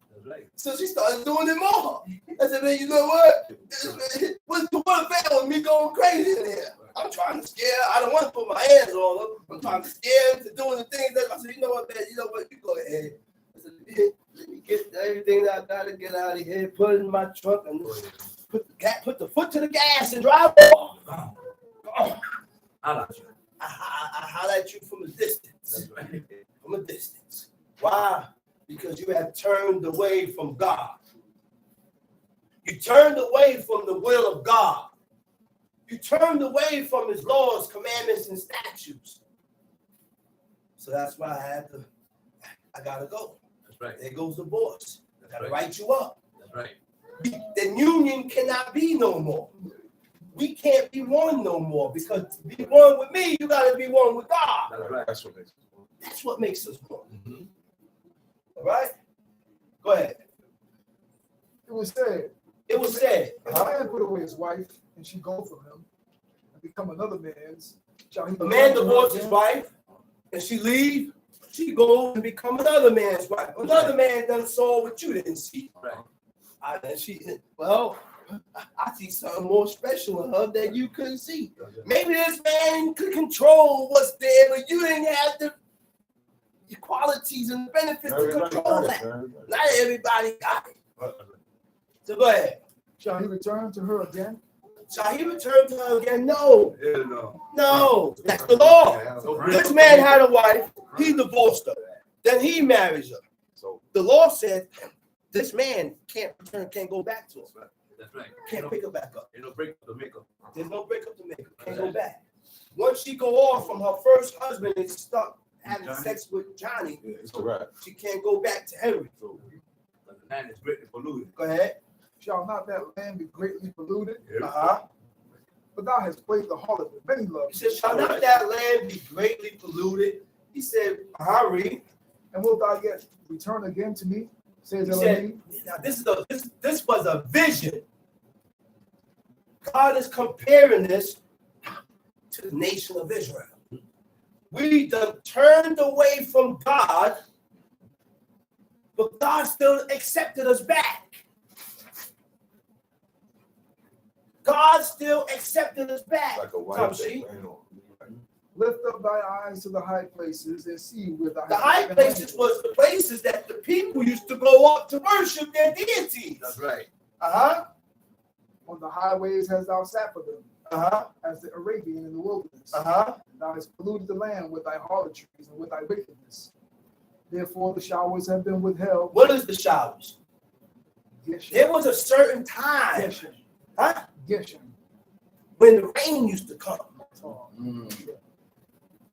So she started doing it more. I said, man, you know what? What's the one bad with me going crazy in here? I'm trying to scare her. I don't want to put my hands on her. I'm trying to scare her to doing the things that I said, you know what, man, you go ahead. I said, let me get everything that I gotta get out of here, put it in my truck, and put the foot to the gas and drive off. I holler at you from a distance. From a distance. Why? Because you have turned away from God. You turned away from the will of God. You turned away from his laws, commandments, and statutes. So that's why I gotta go.
That's right.
There goes the divorce. I gotta
right.
write you up.
That's right.
The union cannot be no more. We can't be one no more, because to be one with me, you gotta be one with God.
That's right.
That's what makes it.
That's what makes us one.
Mm-hmm.
All right? Go ahead.
it was said,
It was said.
if a man put away his wife, and she go from him, and become another man's, shall he
A man
return to her
divorces his
again?
wife, and she leave. She goes and become another man's wife. Another man done saw what you didn't see.
Right.
I see something more special in her that you couldn't see. Maybe this man could control what's there, but you didn't have the qualities and benefits to control that. Not everybody got it. So go ahead.
Shall he return to her again?
Shall he return to her again? No.
Yeah, no.
No. That's the law. This man had a wife. He divorced her. Then he marries her.
So
The law said this man can't return, can't go back to her.
That's right.
Can't pick her back up.
Ain't no break up to make up.
There's no breakup to make her. Can't go back. Once she go off from her first husband and start having sex with Johnny,
yeah, it's correct.
she can't go back to Henry.
But the land is greatly polluted.
Go ahead.
Shall not that land be greatly polluted?
But
thou hast played the harlot with many
he
loves.
said, shall not that land be greatly polluted? He said, read.
And wilt thou yet return again to me? Says
He said,
Elohim.
now this was a vision. God is comparing this to the nation of Israel. We done turned away from God, but God still accepted us back. God still accepted us back.
Like a
Come
white
see.
Lift up thy eyes to the high places and see where
The high places was the places that the people used to go up to worship their deities.
That's right.
On the highways hast thou sat for them, as the Arabian in the wilderness. And thou hast polluted the land with thy harlotries and with thy wickedness. Therefore the showers have been withheld.
What is the showers?
Geshem.
There was a certain time,
Geshem.
huh?
Geshem.
When the rain used to come.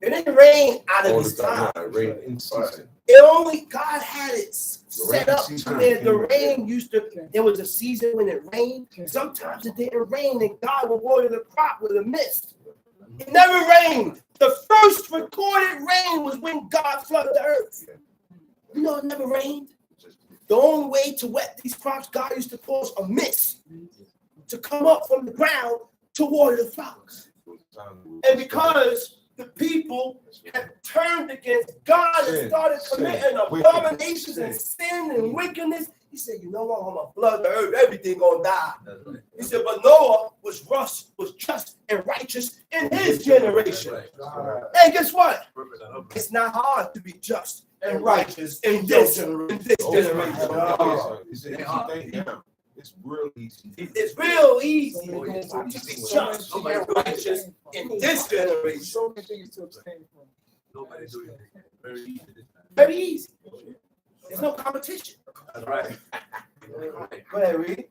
It didn't rain out of his time. It only God had it set up to where the rain used to. There was a season when it rained. Sometimes it didn't rain, and God would water the crop with a mist. It never rained. The first recorded rain was when God flooded the earth. You know, it never rained. The only way to wet these crops, God used to cause a mist to come up from the ground to water the flowers. And because the people had turned against God and started committing abominations and sin and wickedness, he said, you know what, I'm going to flood the earth, everything going to die. He said, but Noah was just and righteous in his generation. And guess what? It's not hard to be just and righteous in this generation.
It's real easy.
It's real easy to be just and righteous in this generation.
So many things to abstain from.
Nobody doing it. Very easy.
Very easy. There's no competition.
That's right.
Go ahead, read.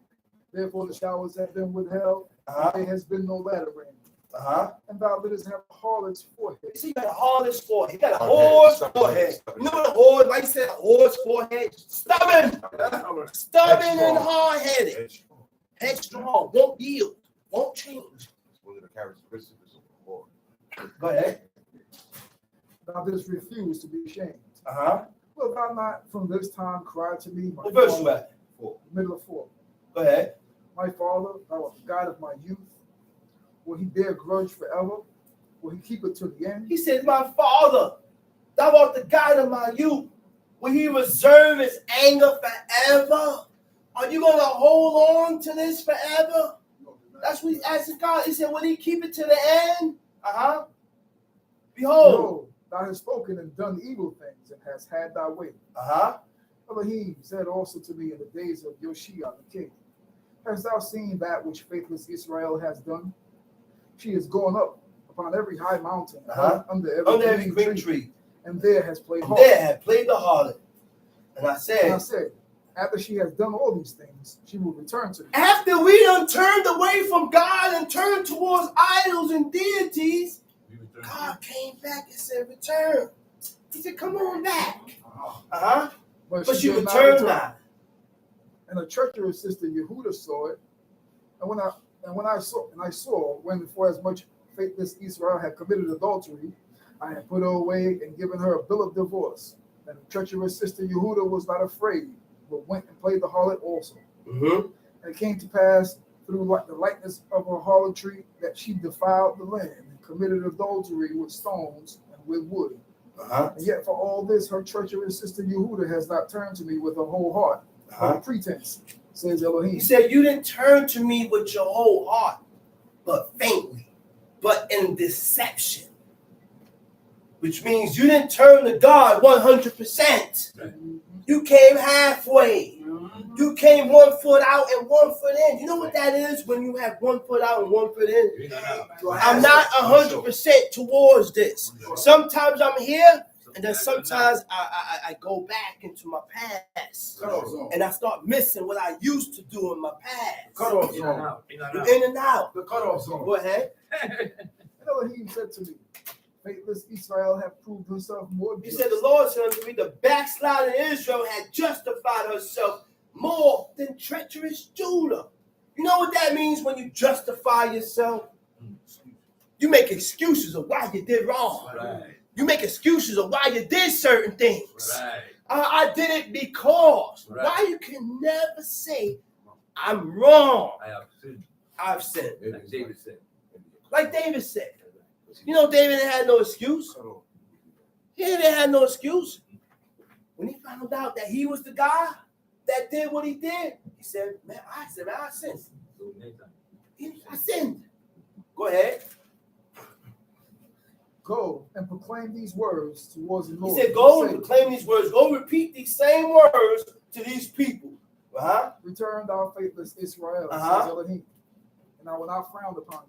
Therefore the showers have been withheld. There has been no latter rain. And thou didst have a harlot's forehead.
You see, you got a harlot's forehead. You got a whore's forehead. You know what a whore, like I said, a whore's forehead? Stubborn. Stubborn and hard-headed. Headstrong. Won't yield. Won't change.
One of the characteristics of the Lord.
Go ahead.
Thou didst refuse to be ashamed. Will thou not from this time cry to me?
What verse you at?
Middle of 4.
Go ahead.
My father, thou art the God of my youth. Will he bear grudge forever? Will he keep it to the end?
He says, my father, thou art the God of my youth. Will he reserve his anger forever? Are you going to hold on to this forever? That's what he's asking God. He said, will he keep it to the end? Behold.
No, thou hast spoken and done evil things and hast had thy way. Elohim said also to me in the days of Yoshia the king, hast thou seen that which faithless Israel has done? She has gone up upon every high mountain, under every green tree, and there has played harlot.
There had played the harlot. And I said,
after she has done all these things, she will return to me.
After we done turned away from God and turned towards idols and deities, God came back and said, return. He said, come on back. But she returned not.
And the treacherous sister Yehuda saw it, and I saw when for as much faithless Israel had committed adultery, I had put her away and given her a bill of divorce. And the treacherous sister Yehuda was not afraid, but went and played the harlot also. And it came to pass through the likeness of her harlotry that she defiled the land and committed adultery with stones and with wood. And yet for all this, her treacherous sister Yehuda has not turned to me with her whole heart, for pretense, says Elohim.
He said, you didn't turn to me with your whole heart, but faintly, but in deception. Which means you didn't turn to God 100%. You came halfway. You came 1 foot out and 1 foot in. You know what that is when you have 1 foot out and 1 foot in? I'm not 100% towards this. Sometimes I'm here, and then sometimes I go back into my past. And I start missing what I used to do in my past.
Cutoff
In
zone.
and out. In and out.
In and out.
The cutoff zone.
Go ahead.
Elohim said to me, faithless Israel have proved herself more
He
just.
said, the Lord said unto me, the backsliding Israel had justified herself more than treacherous Judah. You know what that means when you justify yourself? You make excuses of why you did wrong.
Right.
You make excuses of why you did certain things.
Right.
I did it because.
Right.
Why you can never say, I'm wrong.
I have sinned.
I've sinned.
Like David said.
Like David said. You know, David had no excuse. He didn't have no excuse. When he found out that he was the guy that did what he did, he said, I sinned. I sinned. Go ahead.
Go and proclaim these words towards the
He
Lord.
said, go and proclaim these words. Go repeat these same words to these people.
Return thou faithless Israel, says Elohim. and I will not frown upon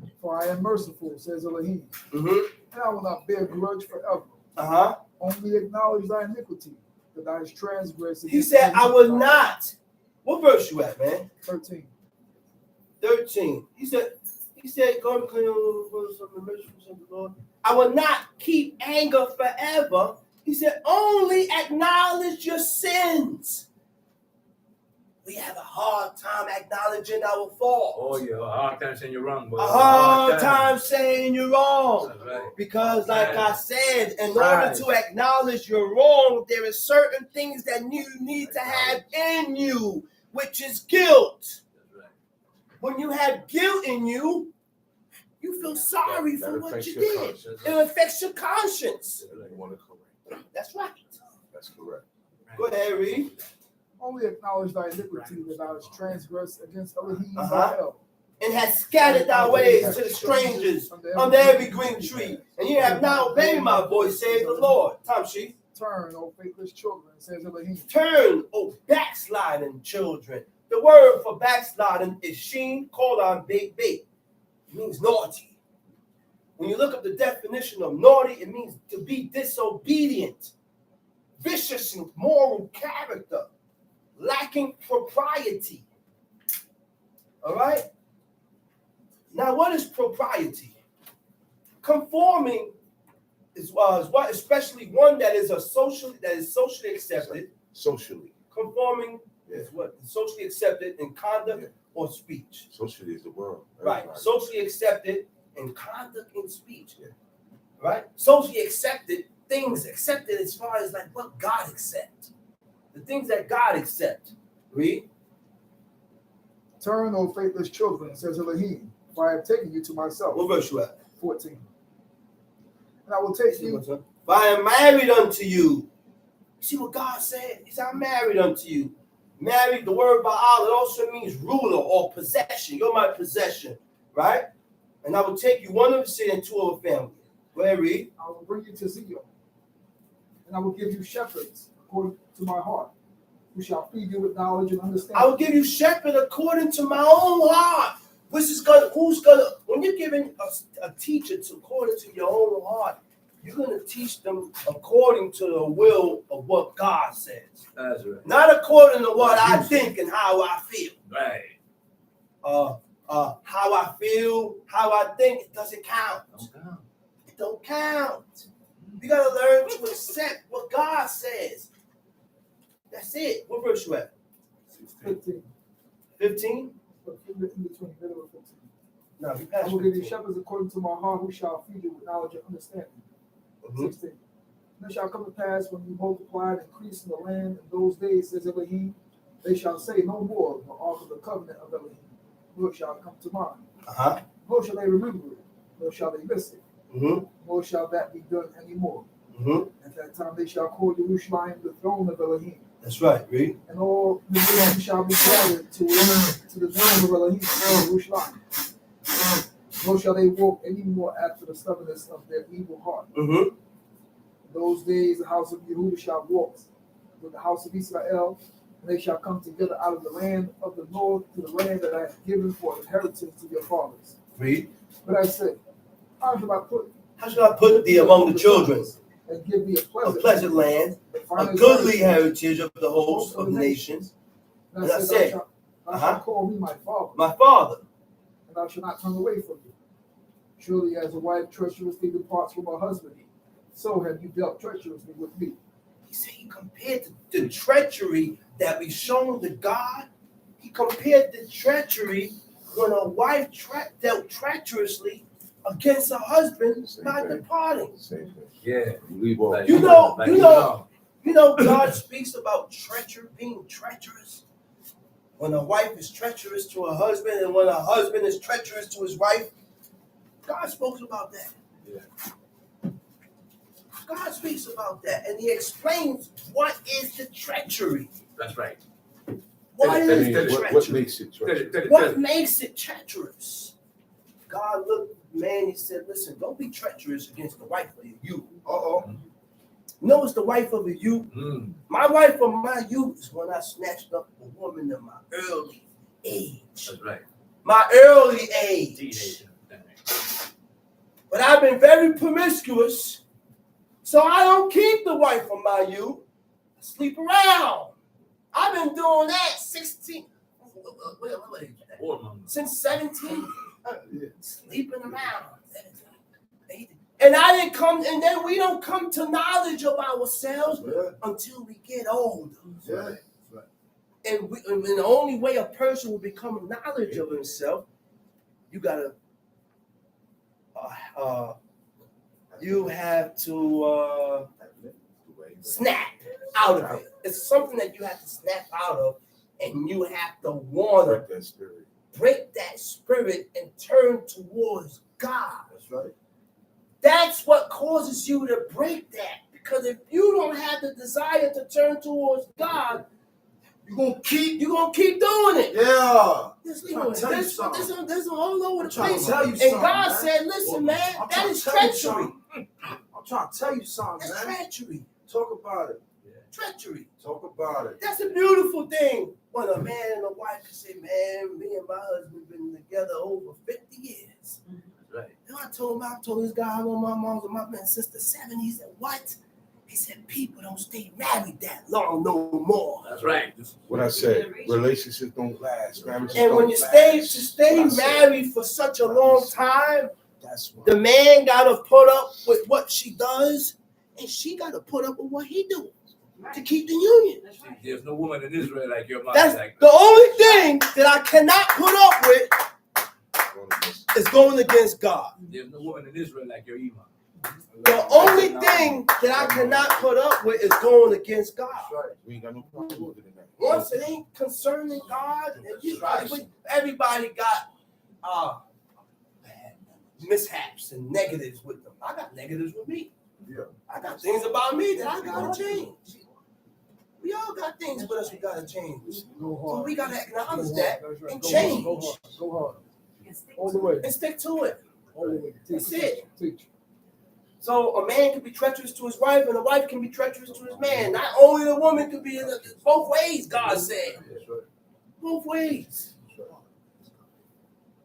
you. For I am merciful, says Elohim,
Mm-hmm.
and I will not bear grudge forever.
Uh-huh.
Only acknowledge thy iniquity, that thou hast transgressed.
He said, I will not. What verse you at, man?
13.
13. He said, God, I will not keep anger forever. He said, only acknowledge your sins. We have a hard time acknowledging our faults.
Oh, yeah. A hard time saying you're wrong, boy.
A hard time saying you're wrong.
That's right.
Because like I said, in order
Right.
to acknowledge you're wrong, there is certain things that you need to have in you, which is guilt.
That's right.
When you have guilt in you, you feel sorry
That
for what
affects
you
your
did.
conscience.
It affects your conscience.
You want to correct.
That's right.
That's correct.
Go ahead, read.
Only acknowledge thy iniquity, that thou hast transgressed against Elohim
Uh-huh.
Israel.
And has scattered thy ways to the strangers under every green tree. And ye have not obeyed my voice, says the Lord. Tamshi.
Turn, O faithless children, says Elohim.
Turn, O backsliding children. The word for backsliding is sheen, called on bait bait. It means naughty. When you look up the definition of naughty, it means to be disobedient, vicious in moral character, lacking propriety. All right? Now, what is propriety? Conforming is what, especially one that is socially accepted.
Socially.
Conforming is what? Socially accepted in conduct or speech.
Socially is the world.
Right.
Everybody.
Socially accepted in conduct and speech.
Yeah.
Right? Socially accepted, things accepted as far as like what God accepts. The things that God accepts. Read.
Turn, O faithless children, says Elohim, for I have taken you to myself.
What verse you at?
14. And I will take you.
For I am married unto you. See what God said? He said, I'm married unto you. Married, the word Baal, it also means ruler or possession. You're my possession, right? And I will take you one of the city and two of the family. Go ahead, read.
I will bring you to Zion, and I will give you shepherds according to my heart, who shall feed you with knowledge and understanding.
I will give you shepherd according to my own heart. Who's gonna, when you're giving a teacher according to your own heart, you're gonna teach them according to the will of what God says.
That's right.
Not according to what I think and how I feel.
Right.
How I feel, how I think, it doesn't count.
Don't count.
It don't count. You gotta learn to accept what God says. That's it. What verse you at?
15.
15?
In between, middle of 15.
No, you
I
passed
will give you
15.
shepherds according to my heart, who shall feed you with knowledge and understanding. 16. And it shall come to pass when you multiply and increase in the land in those days, says Elohim, they shall say no more the ark of the covenant of Elohim, nor shall it come to mind. Nor shall they remember it, nor shall they miss it, nor shall that be done anymore. At that time they shall call Jerusalem the throne of Elohim.
That's right, read.
And all the nations shall be gathered to the throne of Elohim, Jerusalem. Nor shall they walk any more after the stubbornness of their evil heart. In those days the house of Yehudah shall walk with the house of Israel, and they shall come together out of the land of the north to the land that I have given for inheritance to your fathers.
Read.
But I say, how shall I
put thee among the children?
And give thee
A pleasant land, a goodly heritage of the host of nations.
And I said, thou shalt call me my father.
My father.
And thou shalt not turn away from me. Surely as a wife treacherously departs from her husband, so have you dealt treacherously with me.
He said he compared the treachery that we shown to God. He compared the treachery when a wife dealt treacherously against her husband by departing.
Same thing.
Yeah.
Leave all.
Like,
You know,
like,
God speaks about treachery, being treacherous. When a wife is treacherous to her husband and when a husband is treacherous to his wife, God speaks about that.
Yeah.
God speaks about that, and he explains what is the treachery.
That's right.
What is the
What
treachery?
makes it treacherous?
What makes it treacherous? God looked at the man, he said, listen, don't be treacherous against the wife of you. You know what's the wife of a youth? My wife of my youth is when I snatched up a woman in my early age.
That's right.
my early age. But I've been very promiscuous, so I don't keep the wife of my youth. I sleep around. I've been doing that 16. What age is that? Since 17. Sleeping around. And I didn't come, and then we don't come to knowledge of ourselves until we get older. And the only way a person will become knowledge of himself, you gotta, you have to snap out of it. It's something that you have to snap out of, and you have to want to break that spirit and turn towards God.
That's right.
That's what causes you to break that. Because if you don't have the desire to turn towards God, you're gonna keep doing it.
Yeah.
This all over the place.
And
God said, listen, man, that is treachery.
I'm trying to tell you something,
That's
man.
treachery.
Talk about it.
Treachery.
Talk about it.
That's a beautiful thing. When a man and a wife can say, man, me and my husband been together over 50 years.
Right.
And I told this guy, I know my mom's and my sister 70. He said, what? He said, people don't stay married that long no more.
That's right.
What I said, relationships don't last. Marriages
And when you stay married for such a long time, the man gotta put up with what she does, and she gotta put up with what he do to keep the union.
There's no woman in Israel like your mom.
That's
like
the only thing that I cannot put up with is going against God.
There's no woman in Israel like your imam.
The only thing that I cannot put up with is going against God.
We ain't got no problem with that.
Once it ain't concerning God, everybody got mishaps and negatives with them. I got negatives with me.
Yeah.
I got things about me that I gotta change. We all got things with us we gotta change. So we gotta acknowledge that and change.
Go hard. All the way.
And stick to it.
All the way.
That's it.
Teach.
So a man can be treacherous to his wife, and a wife can be treacherous to his man. Not only the woman could be both ways, God said. Both ways.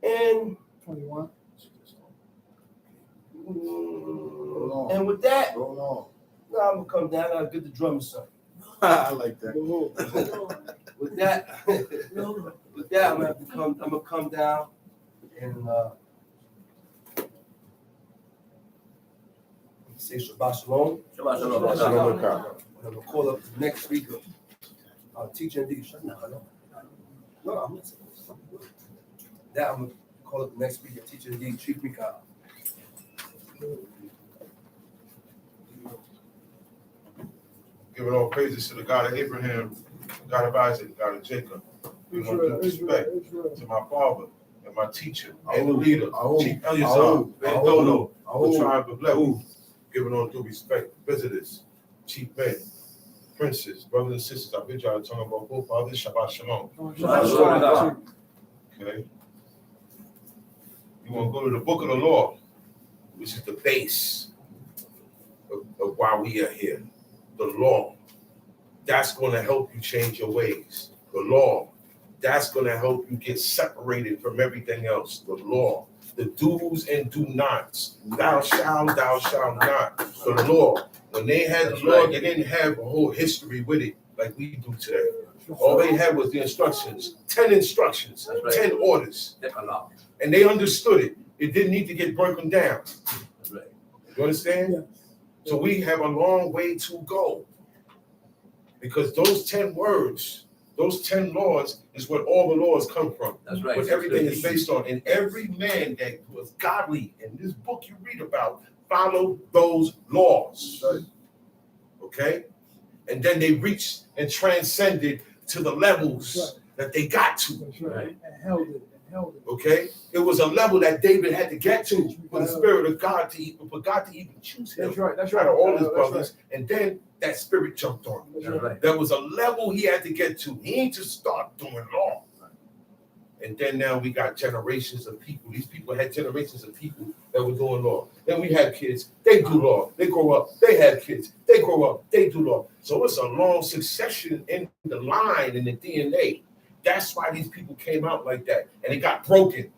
And
21.
And with that,
Go on.
now I'm gonna come down. I gotta get the drummer son.
I like that.
With that, I'm gonna come down and say Shabbat Shalom.
Shabbat shalom.
And I'm gonna call up the next speaker, teacher indeed. No, I'm not saying that. I'm gonna call up the next speaker, teacher indeed, Chief Mikhail.
Giving all praises to the God of Abraham, God of Isaac, God of Jacob. We want to give respect to my father and my teacher and the leader, Chief Eleazar, Ben Dodo, the tribe of Levi. Giving all due respect, visitors, chief men, princes, brothers and sisters. I bid y'all to talk about both fathers. Shabbat Shalom. Okay. You want to go to the book of the law, which is the base of why we are here. The law. That's going to help you change your ways. The law. That's going to help you get separated from everything else. The law. The do's and do nots. Thou shalt not. The law. When they had the law, they didn't have a whole history with it like we do today. All they had was the instructions. 10 instructions. 10 orders. And they understood it. It didn't need to get broken down. You understand? So we have a long way to go. Because those 10 words, those 10 laws is what all the laws come from. That's right. What everything is based on. And every man that was godly in this book you read about followed those laws. Okay? And then they reached and transcended to the levels that they got to.
And held it.
Okay? It was a level that David had to get to for the Spirit of God to even, for God to even choose him.
That's right.
Out of all his brothers. And then that spirit jumped on him. There was a level he had to get to. He ain't just start doing law. And then now we got generations of people. These people had generations of people that were doing law. Then we had kids. They do law. They grow up. They have kids. They grow up. They do law. So it's a long succession in the line, in the DNA. That's why these people came out like that. And it got broken.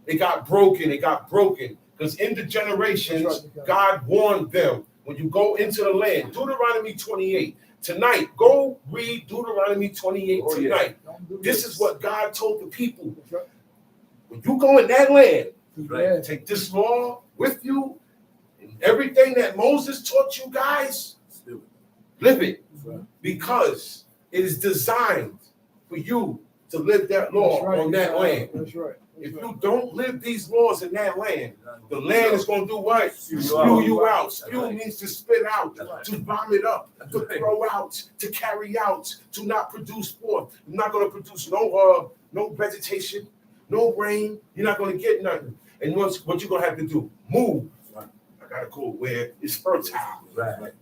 It got broken. It got broken. Because in the generations, God warned them, when you go into the land, Deuteronomy 28. Tonight, go read Deuteronomy 28 tonight. This is what God told the people. When you go in that land, take this law with you, and everything that Moses taught you guys, live it. Because it is designed for you to live that law on that land.
That's right.
If you don't live these laws in that land, the land is going to do what? Spew you out. Spew means to spit out, to vomit up, to throw out, to carry out, to not produce forth. You're not going to produce no vegetation, no rain. You're not going to get nothing. And what you're going to have to do? Move. I got to go where it's fertile.
Right.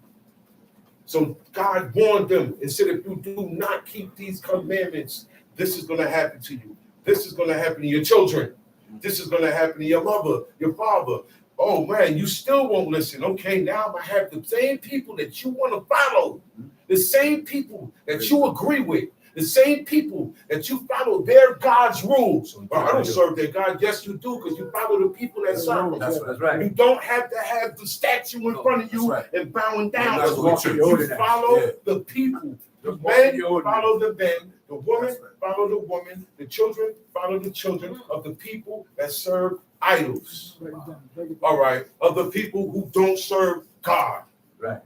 So God warned them and said, if you do not keep these commandments, this is going to happen to you. This is going to happen to your children. This is going to happen to your mother, your father. Oh, man, you still won't listen. Okay, now I have the same people that you want to follow, the same people that you agree with, the same people that you follow their God's rules. But I don't serve their God. Yes, you do, because you follow the people that serve them.
That's right.
You don't have to have the statue in front of you and bowing down.
That's what
You follow the people. The men follow the men. The woman follow the woman. The children follow the children of the people that serve idols. All right, of the people who don't serve God.
Right.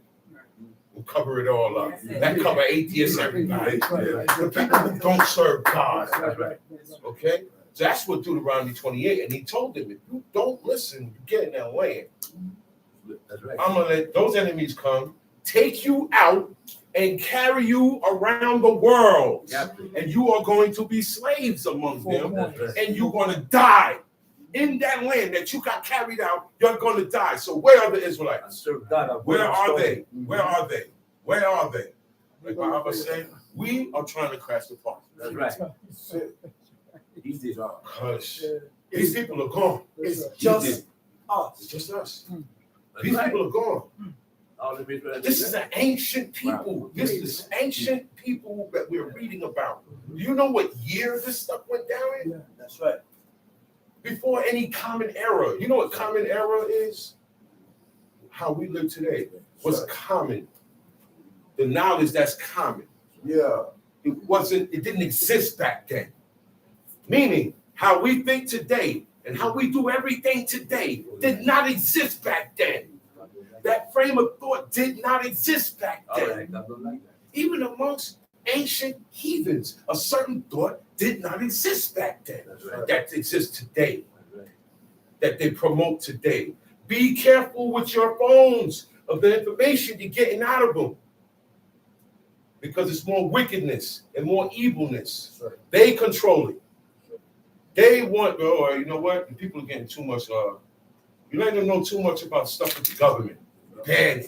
We'll cover it all up. That cover atheists, everybody. The people who don't serve God. Okay, so that's what Deuteronomy 28. And he told them, if you don't listen, you get in that land.
That's right.
I'm gonna let those enemies come, take you out, and carry you around the world. And you are going to be slaves among them, and you're going to die in that land that you got carried out. You're going to die. So where are the Israelites? Where are they? Where are they? Where are they? Like Rabbi said, we are trying to crash the party.
That's right.
Hush. These people are gone.
It's just us.
It's just us. These people are gone. This is an ancient people. This is ancient people that we're reading about. Do you know what year this stuff went down in?
Yeah, that's right.
Before any common era. You know what common era is? How we live today. What's common? The knowledge that's common.
Yeah.
It didn't exist back then. Meaning, how we think today and how we do everything today did not exist back then. That frame of thought did not exist back then. Even amongst ancient heathens, a certain thought did not exist back then. That exists today. That they promote today. Be careful with your phones of the information you're getting out of them. Because it's more wickedness and more evilness. They control it. They want, or you know what? People are getting too much, you let them know too much about stuff with the government. Bad.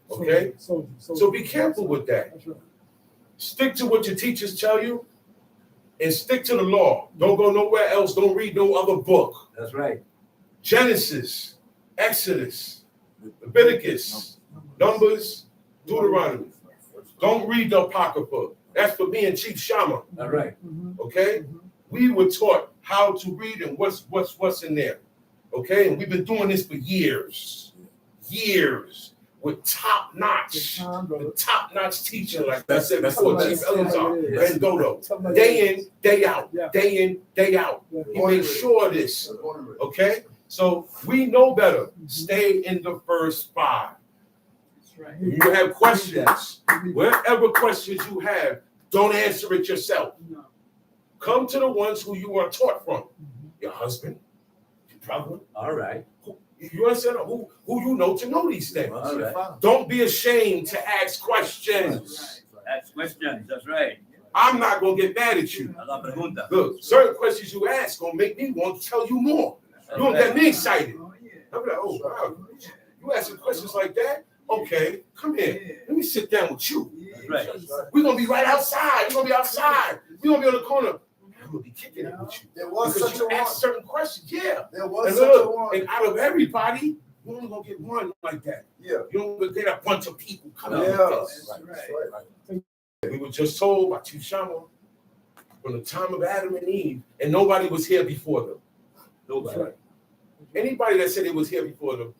Okay? So be careful with that. Stick to what your teachers tell you and stick to the law. Don't go nowhere else. Don't read no other book.
That's right.
Genesis, Exodus, Leviticus, Numbers, Deuteronomy. Don't read the Apocrypha. That's for me and Chief Shammah.
All right.
Okay? We were taught how to read and what's in there. Okay? And we've been doing this for years. Years. With top-notch teaching, like I said before, Chief Eleazar, Bendodo. Day in, day out. Day in, day out. He made sure of this. Okay? So we know better. Stay in the first 5. You have questions. Whatever questions you have, don't answer it yourself. Come to the ones who you are taught from. Your husband, your brother.
All right.
You understand who you know to know these things.
All right.
Don't be ashamed to ask questions.
Ask questions. That's right.
I'm not going to get mad at you. Look, certain questions you ask going to make me want to tell you more. You don't get me excited. I'm like, oh, wow. You asking questions like that? Okay, come here. Let me sit down with you.
Right.
We're going to be right outside. We're going to be outside. We're going to be on the corner. I'm going to be kicking it with you.
There was
because
such
you
a
ask
one.
certain questions. Yeah.
There was
And
such a
look,
one.
and out of everybody, you only going to get one like that.
Yeah.
You don't gonna get a bunch of people coming
Yeah.
like this.
Right.
We were just told by Chief Shammah, from the time of Adam and Eve, and nobody was here before them.
Nobody.
Anybody that said it was here before them,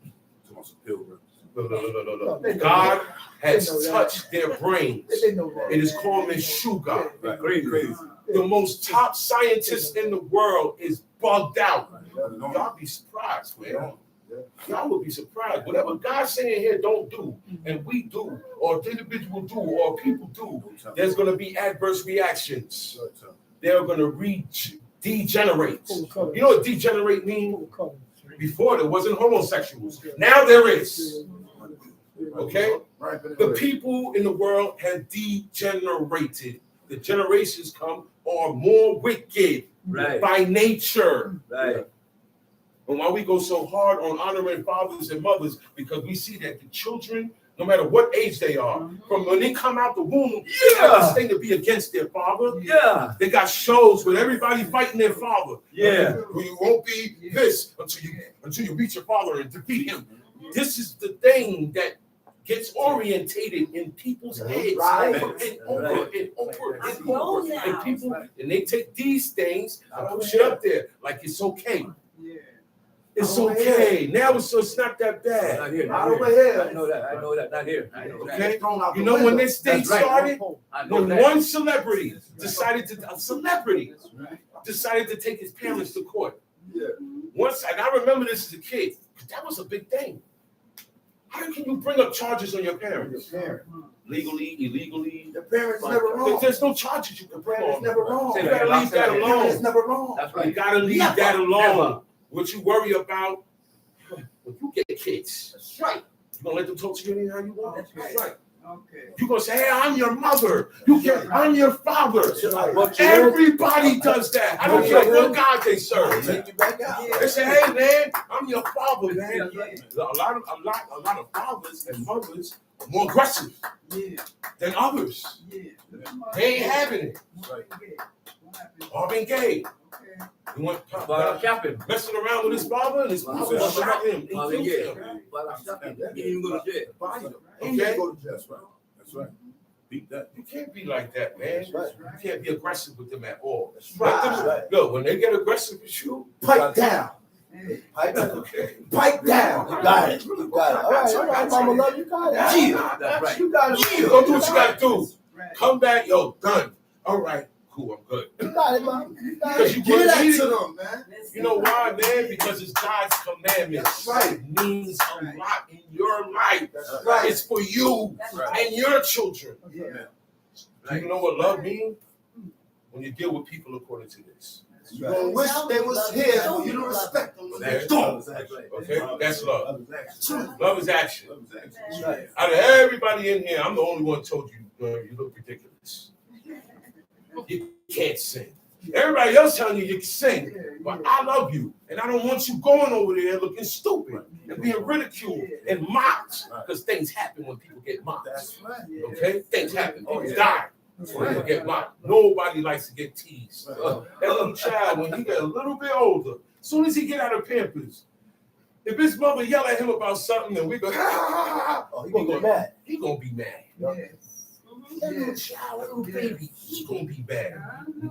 No, they know
God
that.
has
They know that.
touched their brains.
They know that.
It is called Meshuggah.
Crazy.
The most top scientist in the world is bugged out. Y'all be surprised, man. Y'all would be surprised. Whatever God's saying here, don't do, and we do, or the individual do, or people do, there's going to be adverse reactions. They're going to degenerate. You know what degenerate means? Before there wasn't homosexuals. Now there is. Okay? The people in the world have degenerated. The generations come are more wicked by nature.
Right.
And why we go so hard on honoring fathers and mothers, because we see that the children, no matter what age they are, from when they come out the womb, they have this thing to be against their father.
Yeah.
They got shows with everybody fighting their father.
Yeah.
You won't be this until you beat your father and defeat him. This is the thing that gets orientated in people's heads over and over and over and over. And people, and they take these things and push it up there like it's okay. It's okay. Now it's not that bad.
Not here.
Not over here.
I know that. Not here. I know that.
Okay? You know when this thing
That's right.
started?
I know
When
that.
one celebrity decided to take his parents to court.
Yeah.
Once, and I remember this as a kid, because that was a big thing. How can you bring up charges on your parents?
Your parent.
Legally, illegally?
Your parents never wrong.
There's no charges you can
Your
bring
parents
on.
never wrong.
You gotta leave that
Your parents
alone.
never wrong.
That's
You
right.
gotta leave
Never.
that alone.
Never.
What you worry about when you get kids.
That's right.
You gonna let them talk to you anyhow you want?
That's
That's right.
Okay.
You gonna say, hey, I'm your mother. I'm your father.
But
Everybody does that. I don't care what God they serve.
Take you back out.
They say, hey man, I'm your father, man. A lot of fathers and mothers are more aggressive than others. They ain't having it. Or been gay. You want messing around with his father, and his father shot him. He killed him.
He didn't even go to jail.
Okay?
That's right.
Beat that. You can't be like that, man.
That's right.
You can't be aggressive with them at all.
That's
Let them-
right.
Look, when they get aggressive with you,
Pipe down. Pipe down.
okay.
Pipe down. You got it. You got it. All right, mama love you. Got it.
Yeah.
That's right.
You got it.
You go do what you gotta do. Come back, yo, done. All right, cool, I'm good.
You got it, mom. You got
Because
it.
you
Give
put
that
it-
to them, man.
You know why, man? Because it's God's commandments.
That's right.
It means a lot in your life.
That's right.
It's for you and your children.
Yeah.
Do you know what love means? When you deal with people according to this.
You gonna wish they was here for you to respect them.
Okay?
Don't.
Okay? That's love.
True.
Love is action.
That's right.
Out of everybody in here, I'm the only one who told you you look ridiculous. You can't sing. Everybody else telling you can sing, but I love you, and I don't want you going over there looking stupid and being ridiculed and mocked, because things happen when people get mocked.
That's right.
Okay, things happen. People die when people get mocked. Nobody likes to get teased. That little child, when he get a little bit older, as soon as he get out of Pampers, if his mother yell at him about something, and we go,
Oh, he gonna get mad.
he gonna be mad. That little child, that little baby, he's gonna be bad.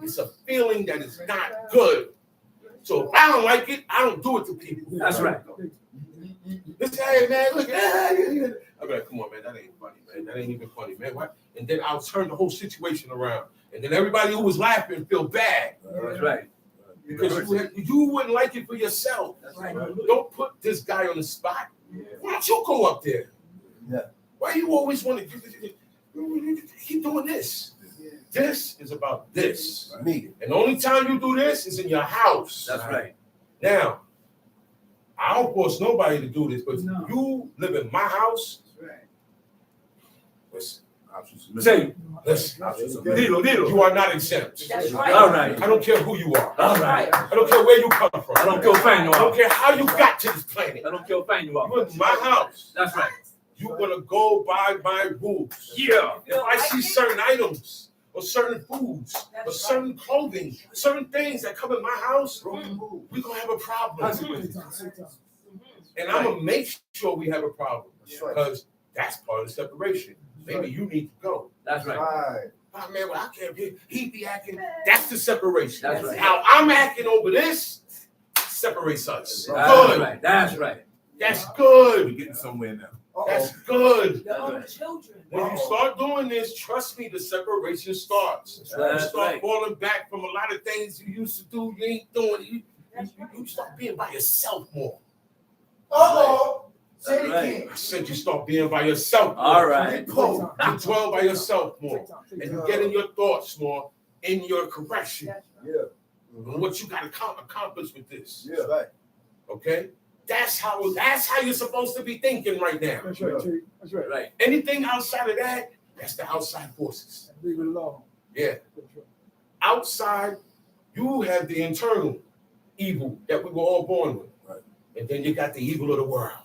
It's a feeling that is not good. So if I don't like it, I don't do it to people.
That's right.
This hey man, look at that. I'm like, come on, man, that ain't funny, man. That ain't even funny, man. What? And then I'll turn the whole situation around. And then everybody who was laughing feel bad.
That's right.
Because you wouldn't like it for yourself.
That's right.
Don't put this guy on the spot. Why don't you go up there?
Yeah.
Why you always want to keep doing this? This is about this.
Me.
And the only time you do this is in your house.
That's right.
Now, I don't force nobody to do this, but you live in my house. Listen,
Say,
listen.
Dilo.
You are not exempt.
That's right.
All right.
I don't care who you are.
All right.
I don't care where you come from.
I don't care what fan you
I don't
are.
care how you got to this planet.
I don't care what fan you are.
You're in my house.
That's right.
You're gonna go by my rules.
Yeah.
If I see certain items or certain foods or certain clothing, certain things that come in my house, we're gonna have a problem. And I'm gonna make sure we have a problem because that's part of the separation. Maybe you need to go.
That's right.
oh man, well, I can't be. He be acting. That's the separation.
That's right.
How I'm acting over this separates us.
That's
Good.
right. That's right.
That's good.
We're getting somewhere now.
That's good.
Your own children.
When you start doing this, trust me, the separation starts. You start
right.
falling back from a lot of things you used to do. You ain't doing it. You start being by yourself more.
Uh-oh. Say it
Right.
again.
I said you start being by yourself more.
All right.
You dwell by yourself more. And you get in your thoughts more, in your correction.
Yeah.
And what you got to accomplish with this.
Yeah. Right.
Okay? That's how you're supposed to be thinking right now.
That's right, Chief. That's right.
Right.
Anything outside of that, that's the outside forces.
Leave it alone.
Yeah.
That's right.
Outside, you have the internal evil that we were all born with.
Right.
And then you got the evil of the world.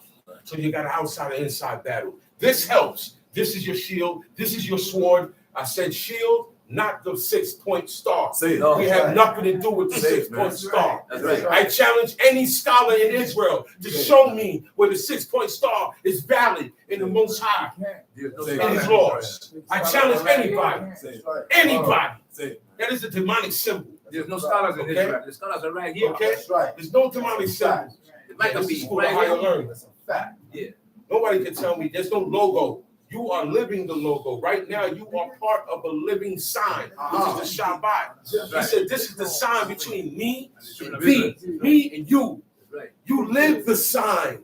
So you got an outside and inside battle. This helps. This is your shield. This is your sword. I said shield, not the 6-point star.
Say it.
No.
We have nothing to do with the
Say it,
6-point
man.
star.
That's right.
I challenge any scholar in Israel to show me where the 6-point star is valid in the Most High
You can't.
Say
and
it.
His laws. I challenge anybody.
Say it.
Right.
Anybody.
Say it.
That is a demonic symbol.
There's no scholars in
Okay.
Israel. The scholars are right here.
Okay?
That's right.
There's no demonic symbol.
It might not
This
be
is school of
right
higher
here.
learning.
That's a fact.
Nobody can tell me there's no logo. You are living the logo. Right now, you are part of a living sign, which is the Shabbat. He said, this is the sign between me and thee, me and you.
Right.
You live the sign.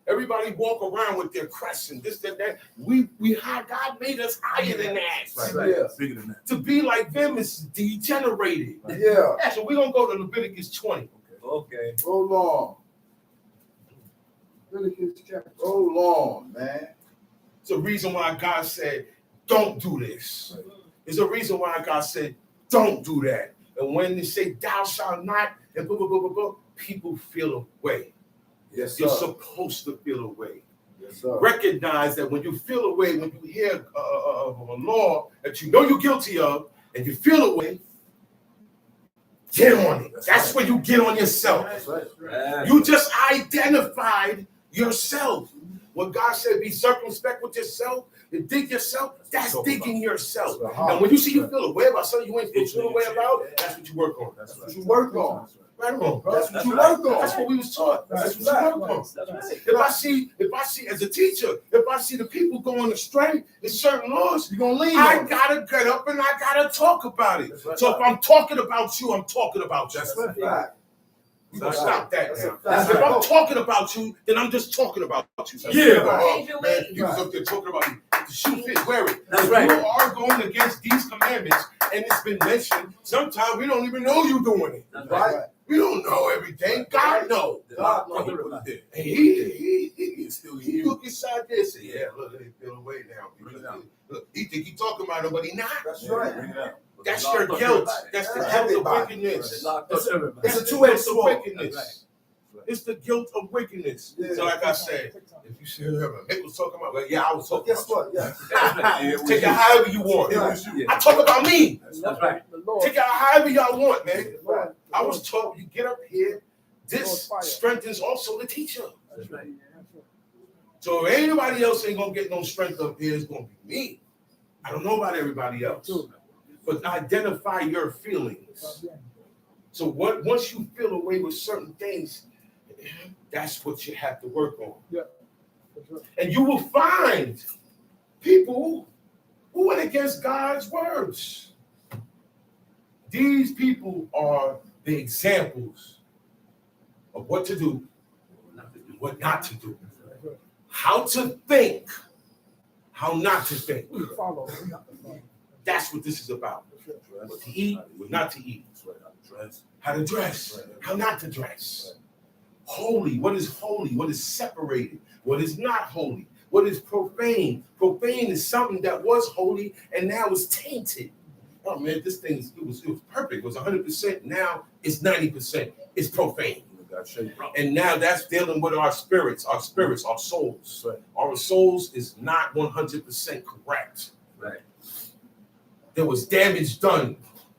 Everybody walk around with their crescent, this, that. God made us higher than that.
Right.
Yeah.
Bigger than that.
To be like them is degenerated.
Yeah.
So we're going to go to Leviticus 20.
Okay.
Roll on.
Leviticus chapter.
Roll on, man.
It's a reason why God said, don't do this. There's a reason why God said, don't do that. And when they say, thou shalt not, and blah, blah, blah, blah, blah, people feel away.
Yes,
You're
sir.
supposed to feel away.
Yes, sir.
Recognize that when you feel away, when you hear of a law that you know you're guilty of, and you feel away, get on it. That's when you get on yourself.
That's right.
Right.
You just identified yourself. When God said, be circumspect with yourself and dig yourself, that's digging yourself. And when you see you feel away about something you ain't supposed to feel away about, that's what you work on.
That's
That's what you work on.
Right on, bro.
That's what you
right.
work on.
That's what we was taught. That's what you work on.
That's right.
If I see as a teacher, if I see the people going astray in certain laws,
You're going to lean
I
on it.
gotta get up and I gotta talk about it.
That's right.
So if I'm talking about you, I'm talking about you.
That's right.
Right.
You gonna stop that
That's a
now.
fact.
If I'm talking about you, then I'm just talking about you.
Yeah.
Man, you was up there talking about me. The shoe fit, wear it.
That's
If
right.
you are going against these commandments, and it's been mentioned, sometimes we don't even know you doing it.
That's right.
Right.
We don't know everything. God knows.
God
Oh, he
knows.
put it there.
And he
Still
he
you.
look inside there and say, yeah, look, they feel away now. Look, he think he talking about it, but he not.
That's right.
Bring it out.
That's your guilt. That's the guilt of
Everybody.
wickedness.
It's a two-edged
It's the
sword.
wickedness. It's the guilt of wickedness.
Yeah.
So like I said, if you say, Nick was talking about, well, yeah, I was talking
Guess
about
what? Yeah.
Yeah,
you. Take it however you want.
Yeah.
I talk about me.
That's right.
The Lord.
Take it however y'all want, man.
The Lord.
I was told you get up here. This strengthens also the teacher.
That's right.
So if anybody else ain't gonna get no strength up here, it's gonna be me. I don't know about everybody else. But identify your feelings. So once you feel away with certain things, that's what you have to work on. And you will find people who went against God's words. These people are the examples of what to do, what not to do, how to think, how not to think.
Follow.
That's what this is about. What to eat, what not to eat. How to dress, how not to dress. Holy, what is holy? What is separated? What is not holy? What is profane? Profane is something that was holy and now is tainted. Oh man, this thing it was perfect. It was 100%. Now it's 90%. It's profane. And now that's dealing with our spirits, our souls. Our souls is not 100% correct.
Right.
There was damage done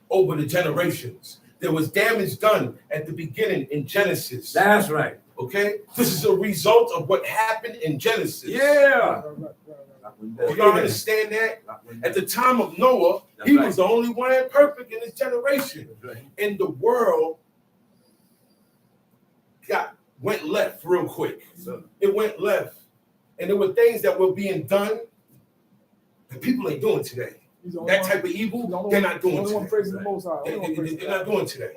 over the generations. There was damage done at the beginning in Genesis.
That's right.
Okay? This is a result of what happened in Genesis.
Yeah.
You don't understand that? At the time of Noah, he was the only one perfect in his generation. And the world went left real quick. It went left. And there were things that were being done that people ain't doing today. That type of evil, they're not doing today. They're not doing today.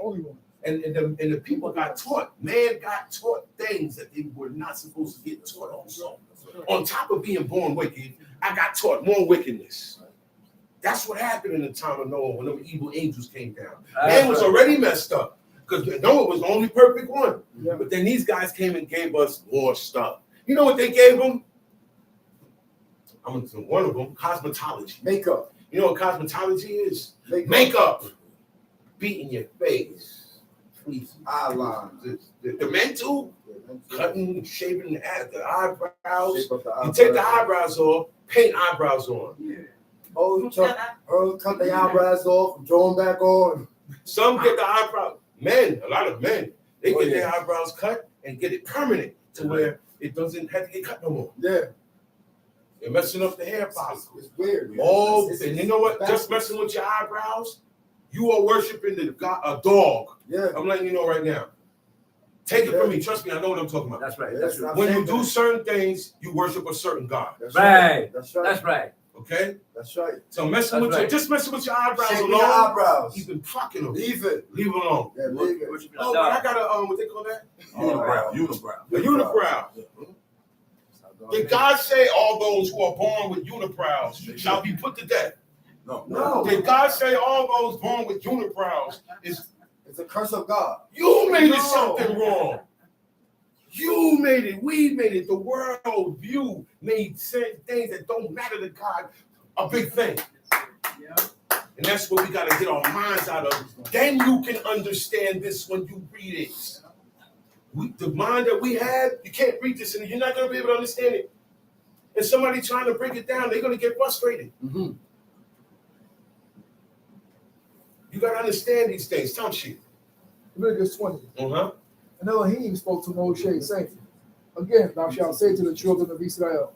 And the people got taught. Man got taught things that they were not supposed to get taught also. On top of being born wicked, I got taught more wickedness. That's what happened in the time of Noah when the evil angels came down. Man was already messed up because Noah was the only perfect one. Yeah. But then these guys came and gave us more stuff. You know what they gave them? I'm going to say one of them, cosmetology.
Makeup.
You know what cosmetology is? Makeup. Beating your face.
Eyelines.
The men too? Cutting, shaving the eyebrows. You take the eyebrows off, paint eyebrows on.
Yeah. Cut the eyebrows off, draw them back on.
Some get the eyebrows. Men, a lot of men, they get their eyebrows cut and get it permanent to where it doesn't have to get cut no more.
Yeah.
They're messing up the hair follicles.
It's weird.
Oh, and you know what? Just messing with your eyebrows, you are worshiping a dog. Yeah. I'm letting you know right now. Take it from me. Trust me, I know what I'm talking about.
That's right. That's right.
When you do certain things, you worship a certain God.
That's right. That's right. That's right.
Okay?
That's right.
So messing with just messing with your eyebrows
alone.
Your
eyebrows.
You've been plucking them.
Leave it.
Leave it alone.
Yeah, leave it.
Oh, but I got a what they call that?
Unibrow.
A unibrow. Did God say all those who are born with unibrows shall be put to death?
No.
Did God say all those born with unibrows is
it's a curse of God?
You made it something wrong. You made it. We made it. The world view made certain things that don't matter to God a big thing. And that's what we got to get our minds out of. Then you can understand this when you read it. The mind that we have, you can't read this and you're not going to be able to understand it. And somebody trying to break it down, they're going to get frustrated. Mm-hmm. You got to understand these things, don't you?
Leviticus 20.
Uh-huh.
And Elohim spoke to Moshe, saying, Again, thou shalt say to the children of Israel,